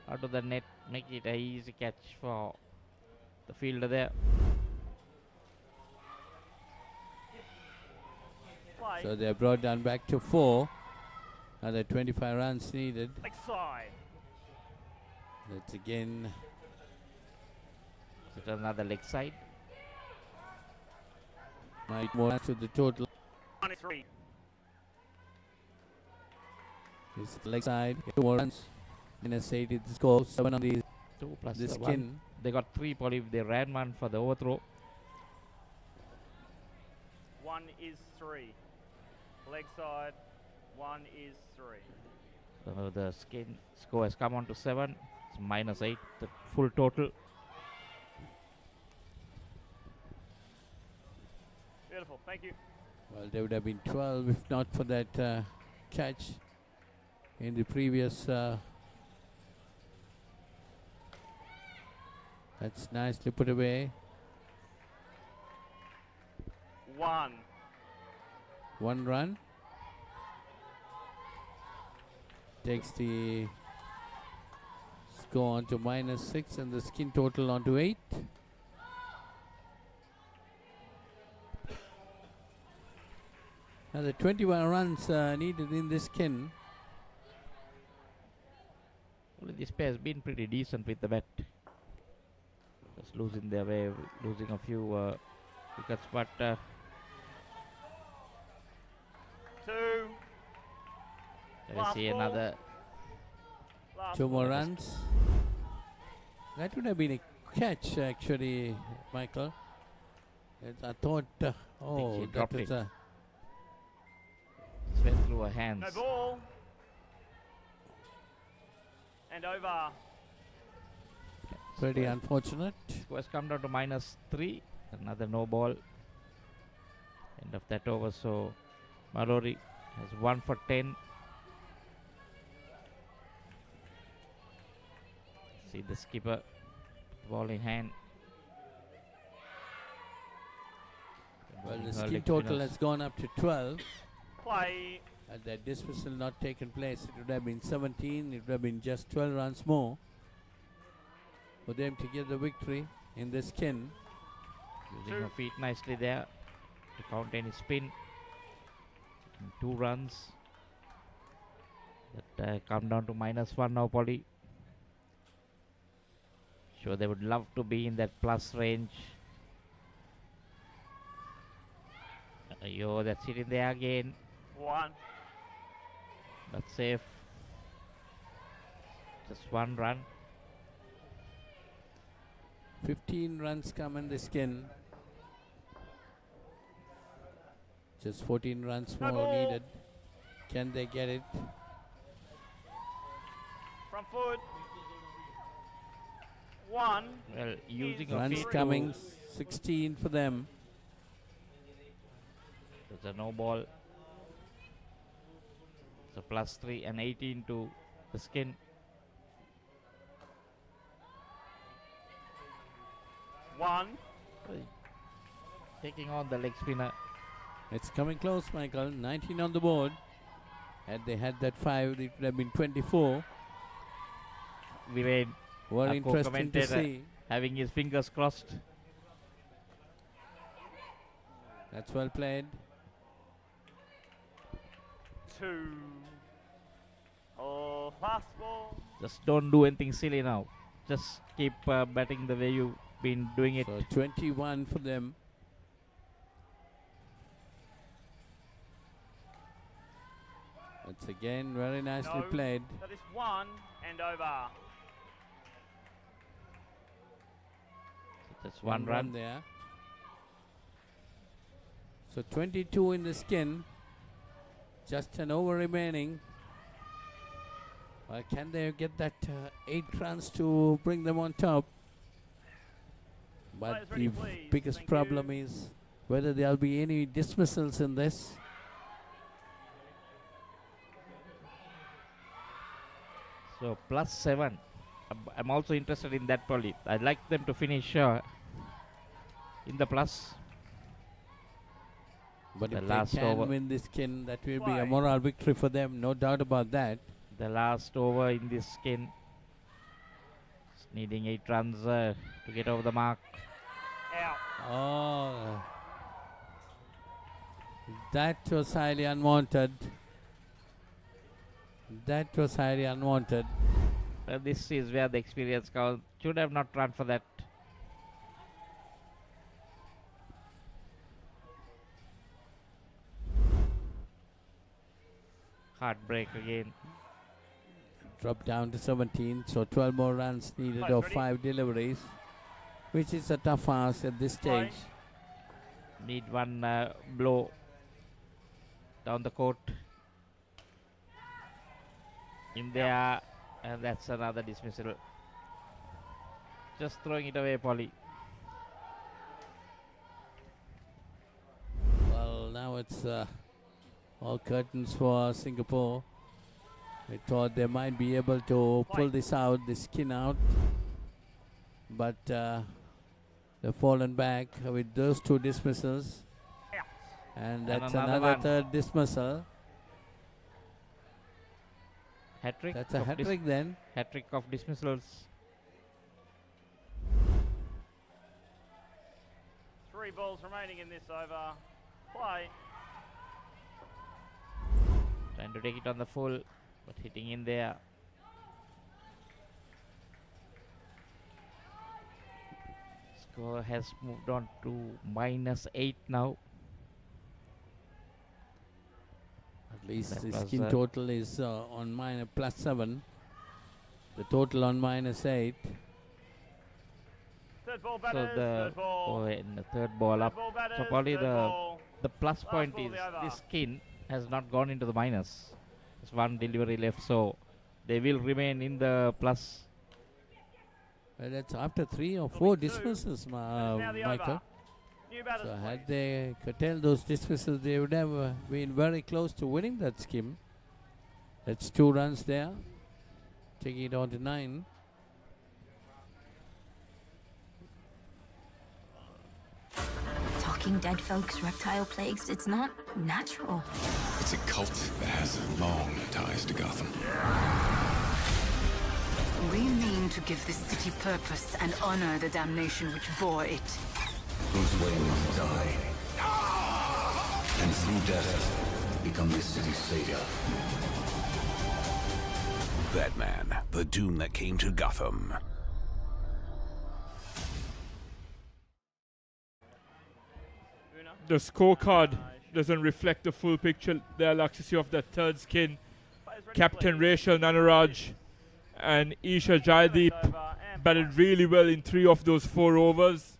out of the net, make it a easy catch for the fielder there. Play. So they're brought down back to 4. Another 25 runs needed. Leg side. That's again It's another leg side. might more to the total. 93. It's the leg side. 2 more runs. -8 is the score. 7 on the 2 plus this the skin. 1. They got 3, Polly. They ran 1 for the overthrow. 1 is 3. Leg side. 1 is 3. So the skin score has come on to 7. It's -8, the full total. Beautiful. Thank you. Well, they would have been 12 if not for that catch in the previous. That's nicely put away. 1. 1 run. Takes the score on to -6 and the skin total on to 8. Now the 21 runs needed in this skin. Well, this pair has been pretty decent with the bat. Just losing their way, losing a few wickets, but 2. let us Last see ball. another. Last 2 more ball. runs. That would have been a catch actually, Michael. I thought, she that dropped was it. a It went through her hands. No ball. And over. pretty unfortunate. Score has come down to -3. Another no ball. End of that over. So Mallory has 1 for 10. See the skipper, ball in hand. Well, the Her skin leg total spinners. has gone up to 12. Play. Had that dismissal not taken place, it would have been 17. It would have been just 12 runs more. for them to get the victory in the skin. Using her feet nicely there to count any spin. 2 runs. That come down to -1 now, Polly. Sure, they would love to be in that plus range. Yo, that's it in there again. 1. That's safe. Just 1 run. 15 runs come in the skin. Just 14 runs more needed. Can they get it? Front foot. 1. Well, using a Runs feet coming, 16 for them. There's a no ball. So +3 and 18 to the skin. 1. Taking on the leg spinner. It's coming close, Michael. 19 on the board. Had they had that 5, it would have been 24. Viren, Very interesting to see. having his fingers crossed. That's well played. 2. Oh, last ball. Just don't do anything silly now. Just keep batting the way you've been doing it. So 21 for them. That's again very nicely played. That is 1 and over. That's 1 run there. So 22 in the skin. Just an over remaining. Well, can they get that 8 runs to bring them on top? But the biggest problem is whether there'll be any dismissals in this. So +7. I'm also interested in that, Polly. I'd like them to finish in the plus. But the if last they can over win this skin, that will be a moral victory for them, no doubt about that. The last over in this skin. It's needing 8 runs to get over the mark. Out. Oh, that was highly unwanted. That was highly unwanted. This is where the experience counts. Should have not run for that. Heartbreak again. Drop down to 17, so 12 more runs needed of 5 deliveries, which is a tough ask at this stage. Need 1 blow down the court. In there, and that's another dismissal. Just throwing it away, Polly. Well, now it's all curtains for Singapore. We thought they might be able to pull this out, the skin out, but they've fallen back with those 2 dismissals, and that's another 3rd dismissal. Hat-trick. That's a hat-trick then. Hat-trick of dismissals. 3 balls remaining in this over. Play. Trying to take it on the full, but hitting in there. Score has moved on to -8 now. At least That the was skin total is on +7. The total on -8. Third ball So batters, third ball. in the 3rd ball up. ball batters, So probably third ball. the plus point ball is the over. this skin has not gone into the minus. There's 1 delivery left, so they will remain in the plus. Well, that's after 3 or 4 dismissals, Michael. So had they curtailed those dismissals, they would have been very close to winning that skim. That's 2 runs there, taking it on to 9. Talking dead folks, reptile plagues, it's not natural. It's a cult that has long ties to Gotham. We mean to give this city purpose and honor the damnation which bore it. Whose way must die. And through death, become this city's savior. Batman, the doom that came to Gotham. The scorecard doesn't reflect the full picture there, Laxisi, of that third skin. Captain Rachel Nanaraj and Isha Jaideep batted really well in 3 of those 4 overs.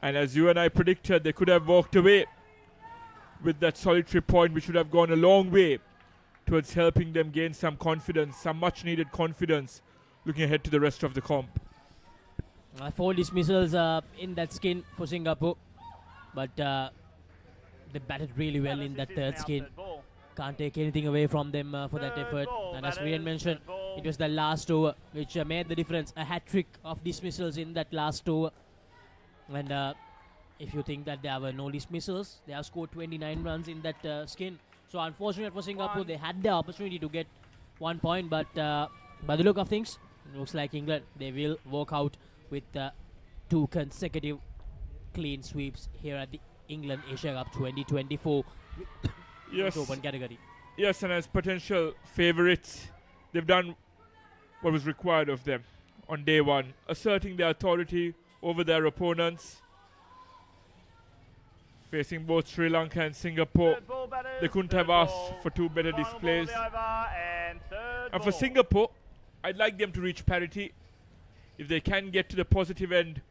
And as you and I predicted, they could have walked away with that solitary point, which would have gone a long way towards helping them gain some confidence, some much needed confidence, looking ahead to the rest of the comp. 4 dismissals in that skin for Singapore, but they batted really well in that third skin. Can't take anything away from them for that effort. And as Viren mentioned, it was the last over which made the difference. A hat-trick of dismissals in that last over. And if you think that there were no dismissals, they have scored 29 runs in that skin. So unfortunate for Singapore, they had the opportunity to get 1 point, but by the look of things, it looks like England, they will walk out with 2 consecutive clean sweeps here at the England Asia Cup 2024. Yes. Open category. Yes, and as potential favourites, they've done what was required of them on day one, asserting their authority over their opponents. Facing both Sri Lanka and Singapore, they couldn't have asked for 2 better displays. And for Singapore, I'd like them to reach parity. If they can get to the positive end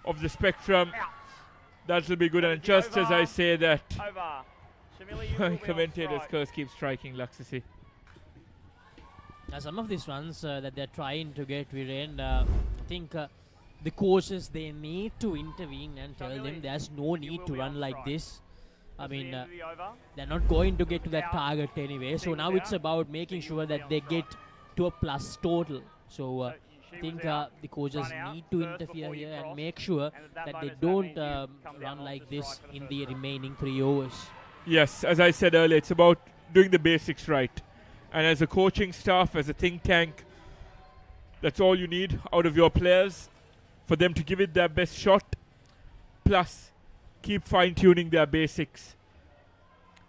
of the spectrum, that will be good. And just as I say that, my commentator's curse keeps striking, Laxisi. Now some of these runs that they're trying to get, Viren, I think the coaches, they need to intervene and tell them there's no need to run like this. I mean, they're not going to get to that target anyway. So now it's about making sure that they get to a plus total. So I think the coaches need to interfere here and make sure that they don't run like this in the remaining 3 overs. Yes, as I said earlier, it's about doing the basics right. And as a coaching staff, as a think tank, that's all you need out of your players, for them to give it their best shot, plus keep fine-tuning their basics.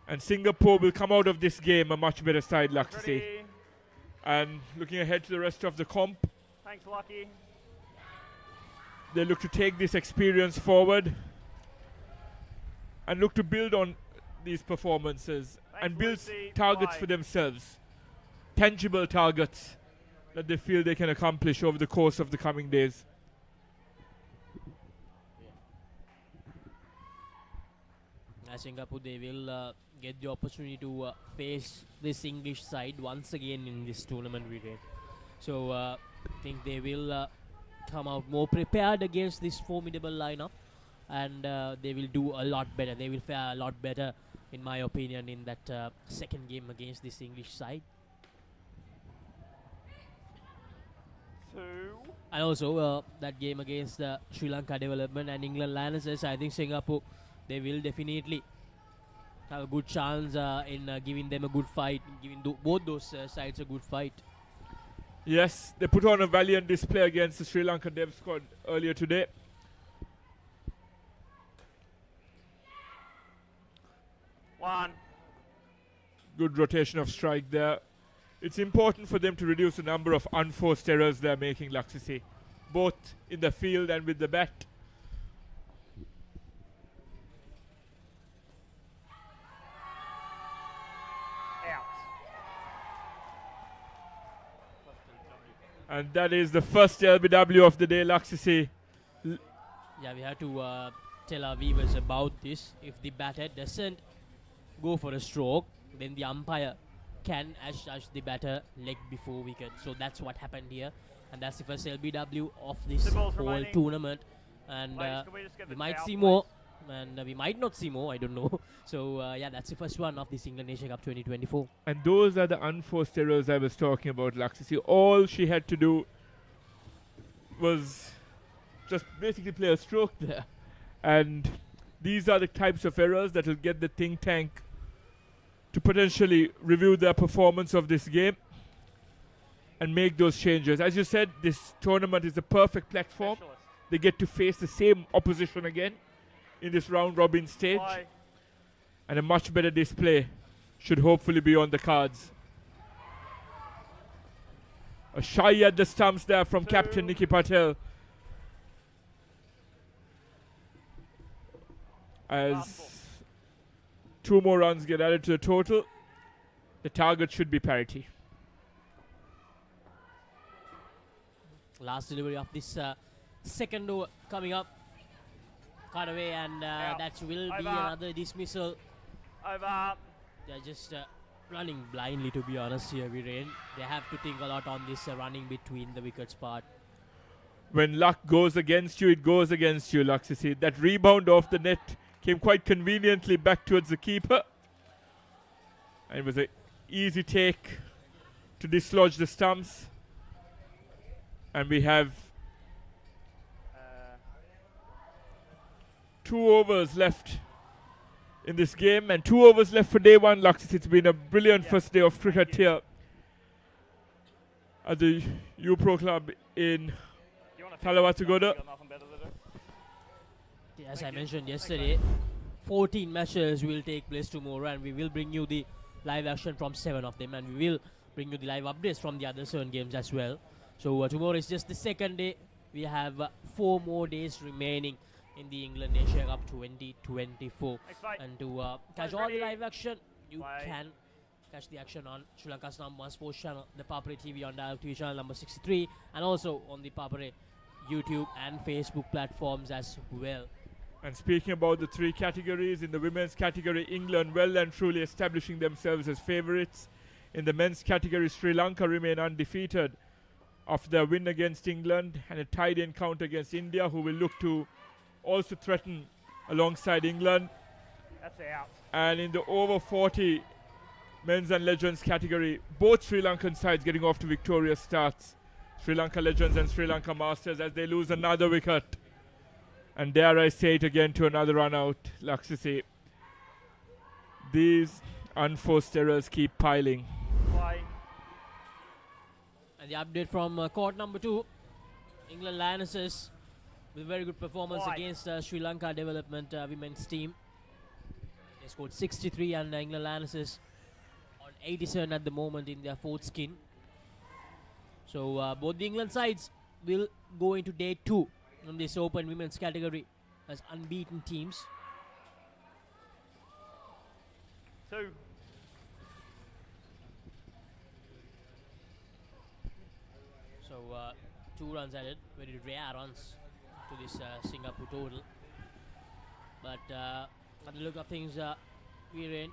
And Singapore will come out of this game a much better side, Laxisi. And looking ahead to the rest of the comp, thanks, Lucky. They look to take this experience forward and look to build on these performances and build targets for themselves, tangible targets that they feel they can accomplish over the course of the coming days. Singapore, they will get the opportunity to face this English side once again in this tournament. So I think they will come out more prepared against this formidable lineup, and they will do a lot better. They will fare a lot better, in my opinion, in that second game against this English side. And also that game against the Sri Lanka Development and England Lionesses, I think Singapore, they will definitely have a good chance in giving them a good fight, giving both those sides a good fight. Yes, they put on a valiant display against the Sri Lanka Dev squad earlier today. Good rotation of strike there. It's important for them to reduce the number of unforced errors they're making, Laxisi, both in the field and with the bat. And that is the first LBW of the day, Laxisi. Yeah, we have to tell our viewers about this. If the batter doesn't go for a stroke, then the umpire can adjudge the batter leg before wicket. So that's what happened here. And that's the first LBW of this whole tournament. And we might see more. And we might not see more, I don't know. So yeah, that's the first one of this England Asia Cup 2024. And those are the unforced errors I was talking about, Laxisi. All she had to do was just basically play a stroke there. And these are the types of errors that will get the think tank to potentially review their performance of this game. and make those changes. As you said, this tournament is a perfect platform. They get to face the same opposition again in this round robin stage. And a much better display should hopefully be on the cards. A shy at the stumps there from Captain Nikki Patel. As 2 more runs get added to the total, the target should be parity. Last delivery of this second over coming up. Cut away, and that will be another dismissal. Over. They're just running blindly, to be honest here, Viren. They have to think a lot on this running between the wickets part. When luck goes against you, it goes against you, Laksisi. That rebound off the net came quite conveniently back towards the keeper. And it was an easy take to dislodge the stumps. And we have 2 overs left in this game, and 2 overs left for day one, Laksisi. It's been a brilliant first day of cricket here at the U Pro Club in Talawatugoda. As I mentioned yesterday, 14 matches will take place tomorrow, and we will bring you the live action from 7 of them, and we will bring you the live updates from the other 7 games as well. So tomorrow is just the second day. We have 4 more days remaining in the England Asia Cup 2024. And to catch all the live action, you can catch the action on Sri Lanka's #1 sports channel, the Papare TV, on Dialog TV channel number 63, and also on the Papare YouTube and Facebook platforms as well. And speaking about the 3 categories, in the women's category, England well and truly establishing themselves as favourites. In the men's category, Sri Lanka remain undefeated after their win against England and a tied encounter against India, who will look to also threaten alongside England. That's out. And in the over 40 men's and legends category, both Sri Lankan sides getting off to victorious starts. Sri Lanka Legends and Sri Lanka Masters, as they lose another wicket. And dare I say it again, to another run out, Laksisi. These unforced errors keep piling. And the update from court number 2, England Lionesses with very good performance against Sri Lanka Development women's team. They scored 63, and England Lionesses on 87 at the moment in their 4th skin. So both the England sides will go into day 2 in this open women's category as unbeaten teams. 2. So 2 runs added, very rare runs to this Singapore total. But at the look of things, Viren,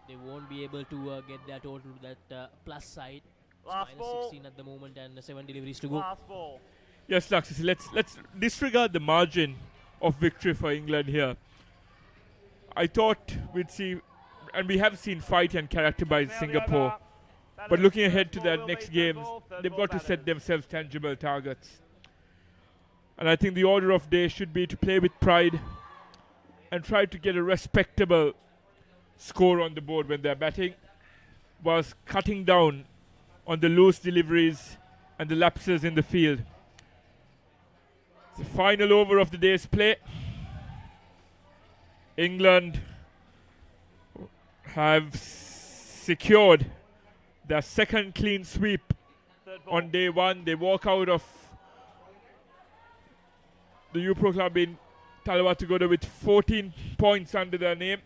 they won't be able to get their total to that plus side. Last ball. 16 at the moment, and 7 deliveries to go. Last ball. Yes, Laksisi, let's disregard the margin of victory for England here. I thought we'd see, and we have seen fight and character by Singapore. But looking ahead to their next games, they've got to set themselves tangible targets. And I think the order of day should be to play with pride and try to get a respectable score on the board when they're batting, whilst cutting down on the loose deliveries and the lapses in the field. The final over of the day's play. England have secured their 2nd clean sweep on day 1. They walk out of the U Pro Club in Talawatugoda with 14 points under their name.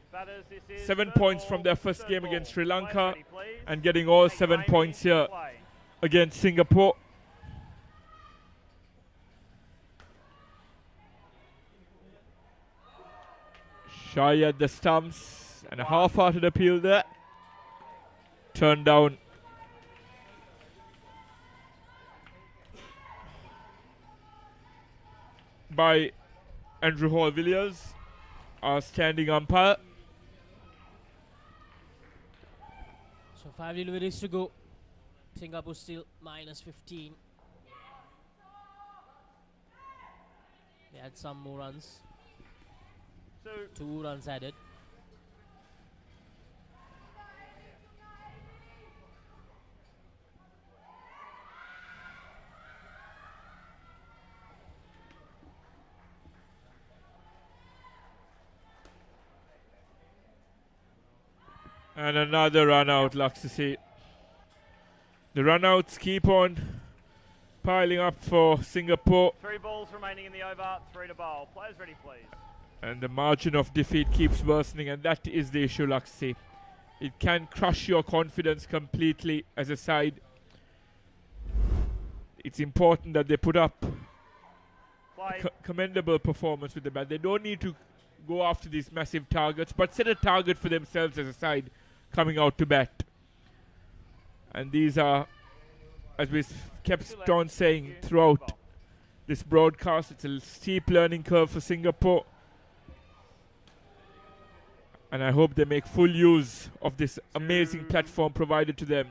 7 points from their first game against Sri Lanka, and getting all 7 points here against Singapore. Shy at the stumps, and a half-hearted appeal there. Turned down. By Andrew Hall-Villiers, our standing umpire. So 5 deliveries to go. Singapore still minus 15. They had some more runs. 2 runs added. And another run out, Laxisi. The run outs keep on piling up for Singapore. 3 balls remaining in the over, 3 to bowl. Players ready, please. And the margin of defeat keeps worsening, and that is the issue, Laxisi. It can crush your confidence completely as a side. It's important that they put up a commendable performance with the bat. They don't need to go after these massive targets, but set a target for themselves as a side coming out to bat. And these are, as we kept on saying throughout this broadcast, it's a steep learning curve for Singapore. And I hope they make full use of this amazing platform provided to them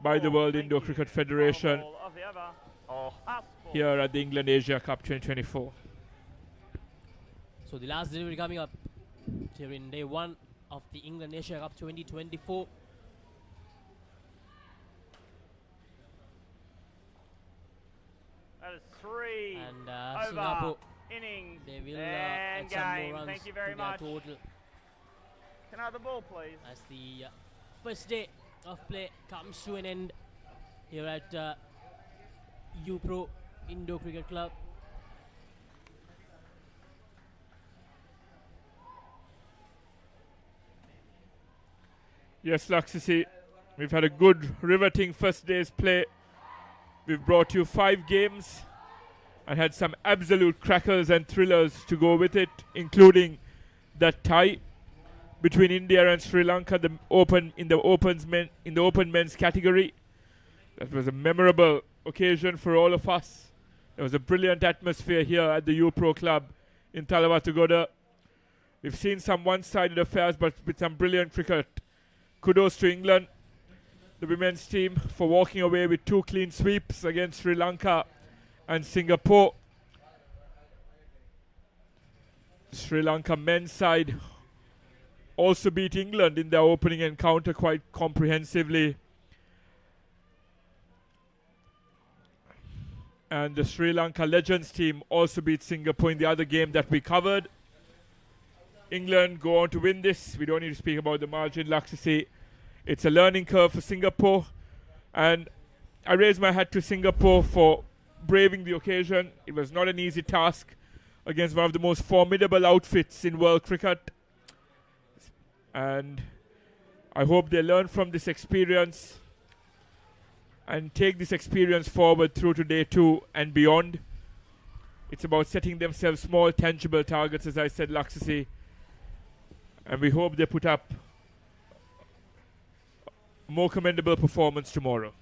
by the World Indoor Cricket Federation here at the England Asia Cup 2024. So the last delivery coming up here in day 1 of the England Asia Cup 2024. That is 3 and over Singapore innings they will and add some game. more runs Thank you very to their much. total. Can I have the ball, please? As the first day of play comes to an end here at UPro Indoor Cricket Club. Yes, Laxisi, we've had a good, riveting first day's play. We've brought you 5 games and had some absolute crackers and thrillers to go with it, including that tie between India and Sri Lanka, the open men's category. That was a memorable occasion for all of us. There was a brilliant atmosphere here at the UPro Club in Talawatugoda. We've seen some one-sided affairs, but with some brilliant cricket. Kudos to England, the women's team, for walking away with 2 clean sweeps against Sri Lanka and Singapore. Sri Lanka men's side also beat England in their opening encounter quite comprehensively. And the Sri Lanka Legends team also beat Singapore in the other game that we covered. England go on to win this. We don't need to speak about the margin, Laxisi. It's a learning curve for Singapore. And I raise my hat to Singapore for braving the occasion. It was not an easy task against one of the most formidable outfits in world cricket. And I hope they learn from this experience and take this experience forward through to day 2 and beyond. It's about setting themselves small, tangible targets, as I said, Laxisi. And we hope they put up a more commendable performance tomorrow.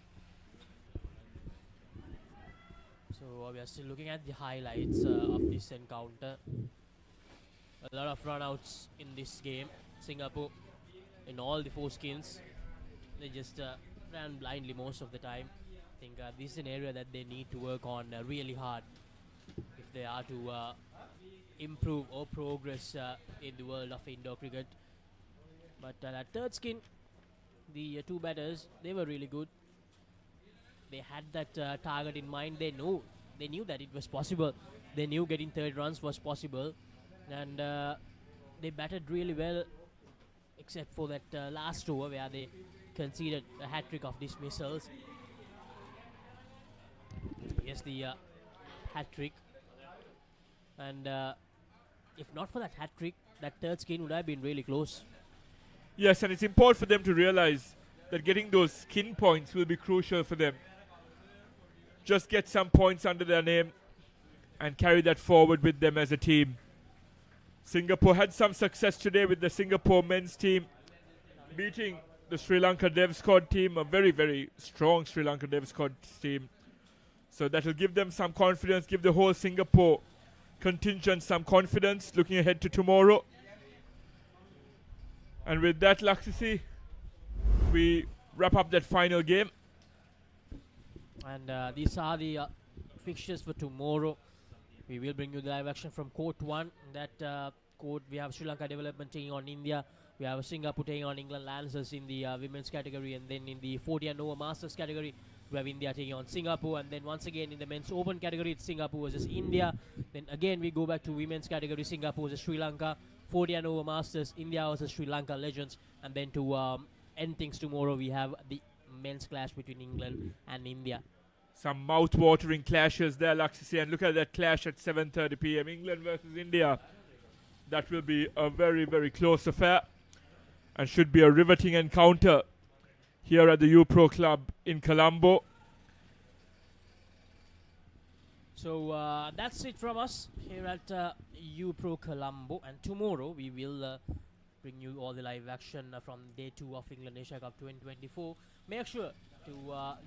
So we are still looking at the highlights of this encounter. A lot of run-outs in this game. Singapore, in all the 4 skins, they just ran blindly most of the time. I think this is an area that they need to work on really hard if they are to improve or progress in the world of indoor cricket. But that third skin, the 2 batters, they were really good. They had that target in mind. They knew that it was possible. They knew getting 30 runs was possible, and they batted really well, except for that last over where they conceded a hat-trick of dismissals. Yes, the hat-trick. And if not for that hat-trick, that third skin would have been really close. Yes, and it's important for them to realize that getting those skin points will be crucial for them. Just get some points under their name and carry that forward with them as a team. Singapore had some success today with the Singapore men's team beating the Sri Lanka Dev Squad team, a very, very strong Sri Lanka Dev Squad team. So that will give them some confidence, give the whole Singapore contingent some confidence looking ahead to tomorrow. And with that, Laxisi, we wrap up that final game. And these are the fixtures for tomorrow. We will bring you the live action from Court 1. That court, we have Sri Lanka Development taking on India. We have Singapore taking on England Lancers in the women's category. And then in the 40 and over Masters category, we have India taking on Singapore. And then once again in the men's open category, it's Singapore versus India. Then again we go back to women's category, Singapore versus Sri Lanka. 40 and over Masters, India versus Sri Lanka Legends, and then to end things tomorrow, we have the men's clash between England and India. Some mouth-watering clashes there, Laxisi, and look at that clash at 7:30 p.m. England versus India. That will be a very, very close affair and should be a riveting encounter here at the U Pro Club in Colombo. So that's it from us here at U Pro Colombo, and tomorrow we will bring you all the live action from Day 2 of England Asia Cup 2024. Make sure to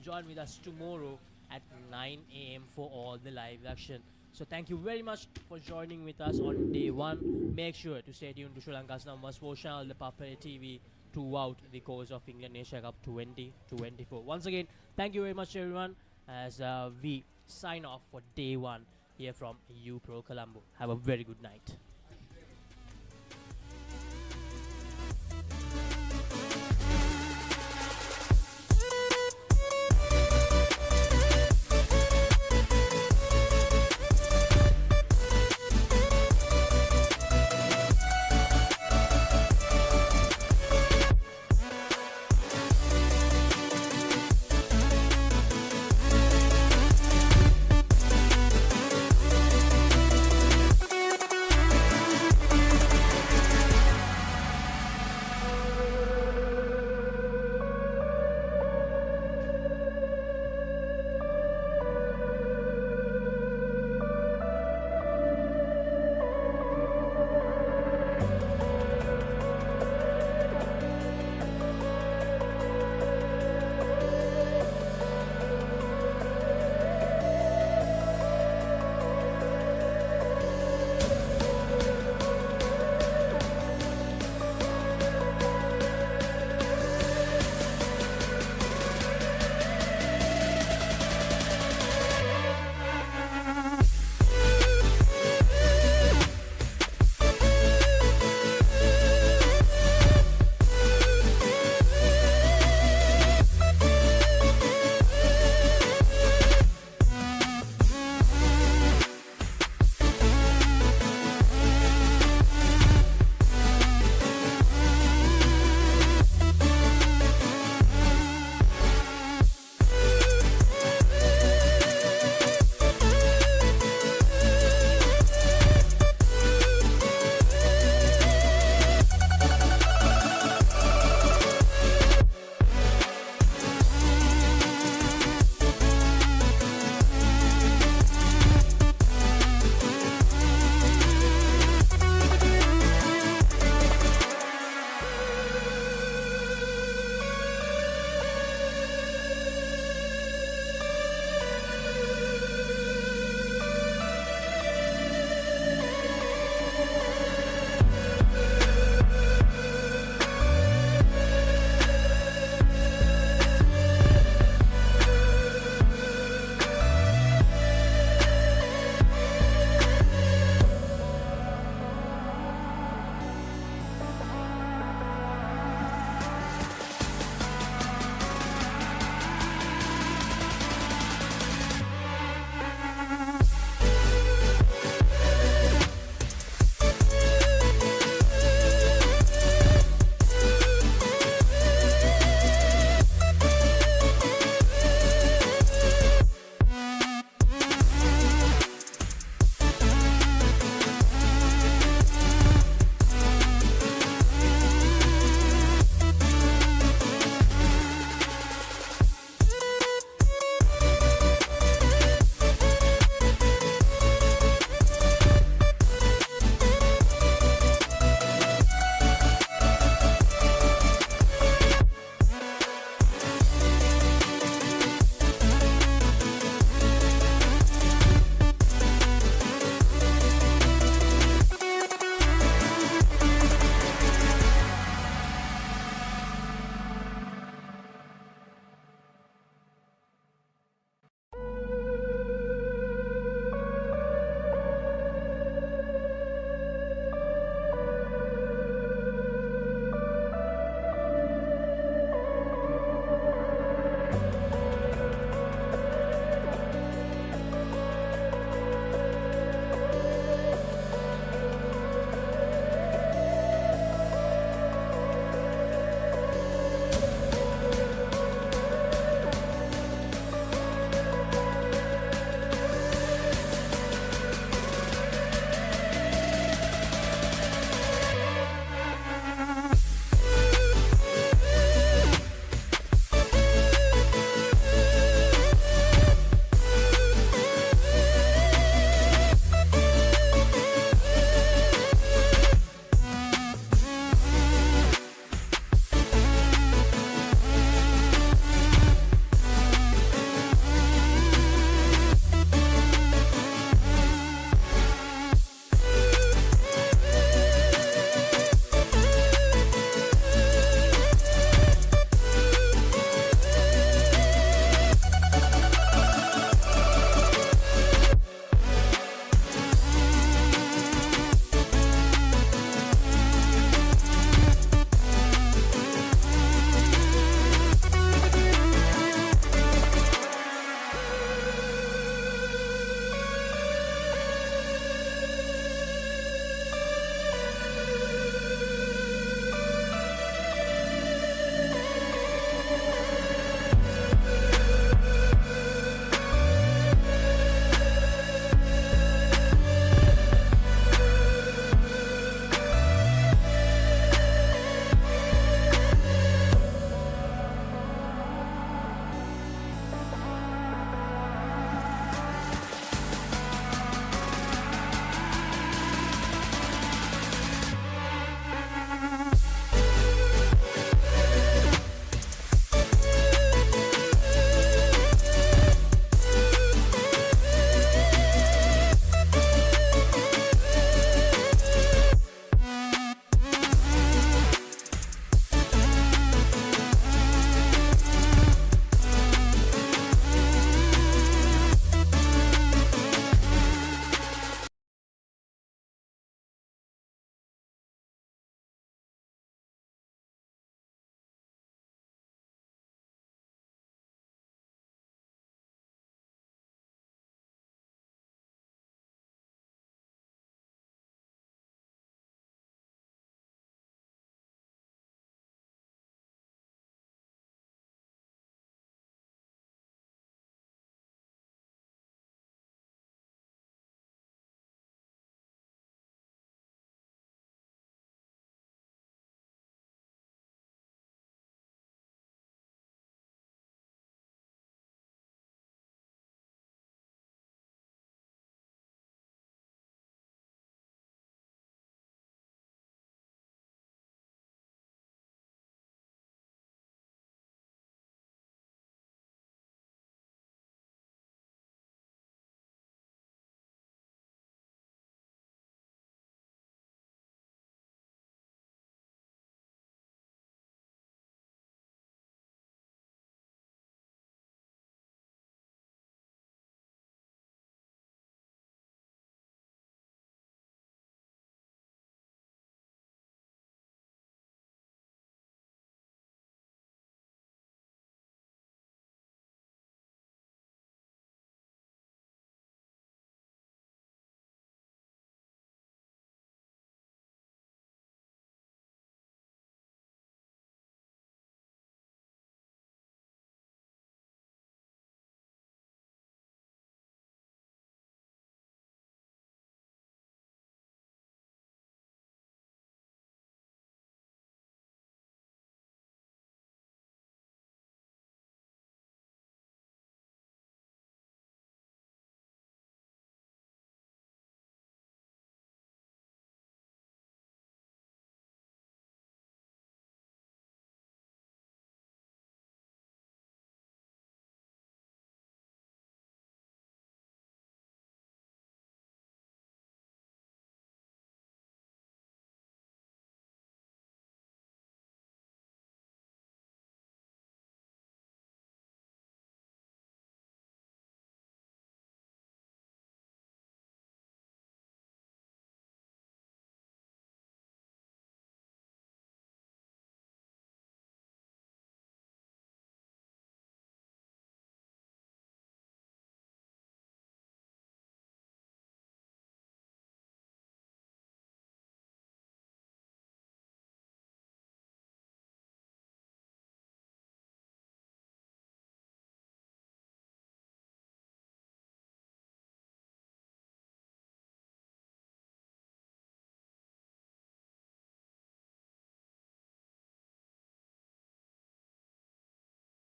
join with us tomorrow at 9 a.m. for all the live action. So thank you very much for joining with us on Day 1. Make sure to stay tuned to Sri Lanka's number 4 channel, the Papare TV, throughout the course of England Asia Cup 2024. Once again, thank you very much everyone as we sign off for Day 1 here from U Pro Colombo. Have a very good night.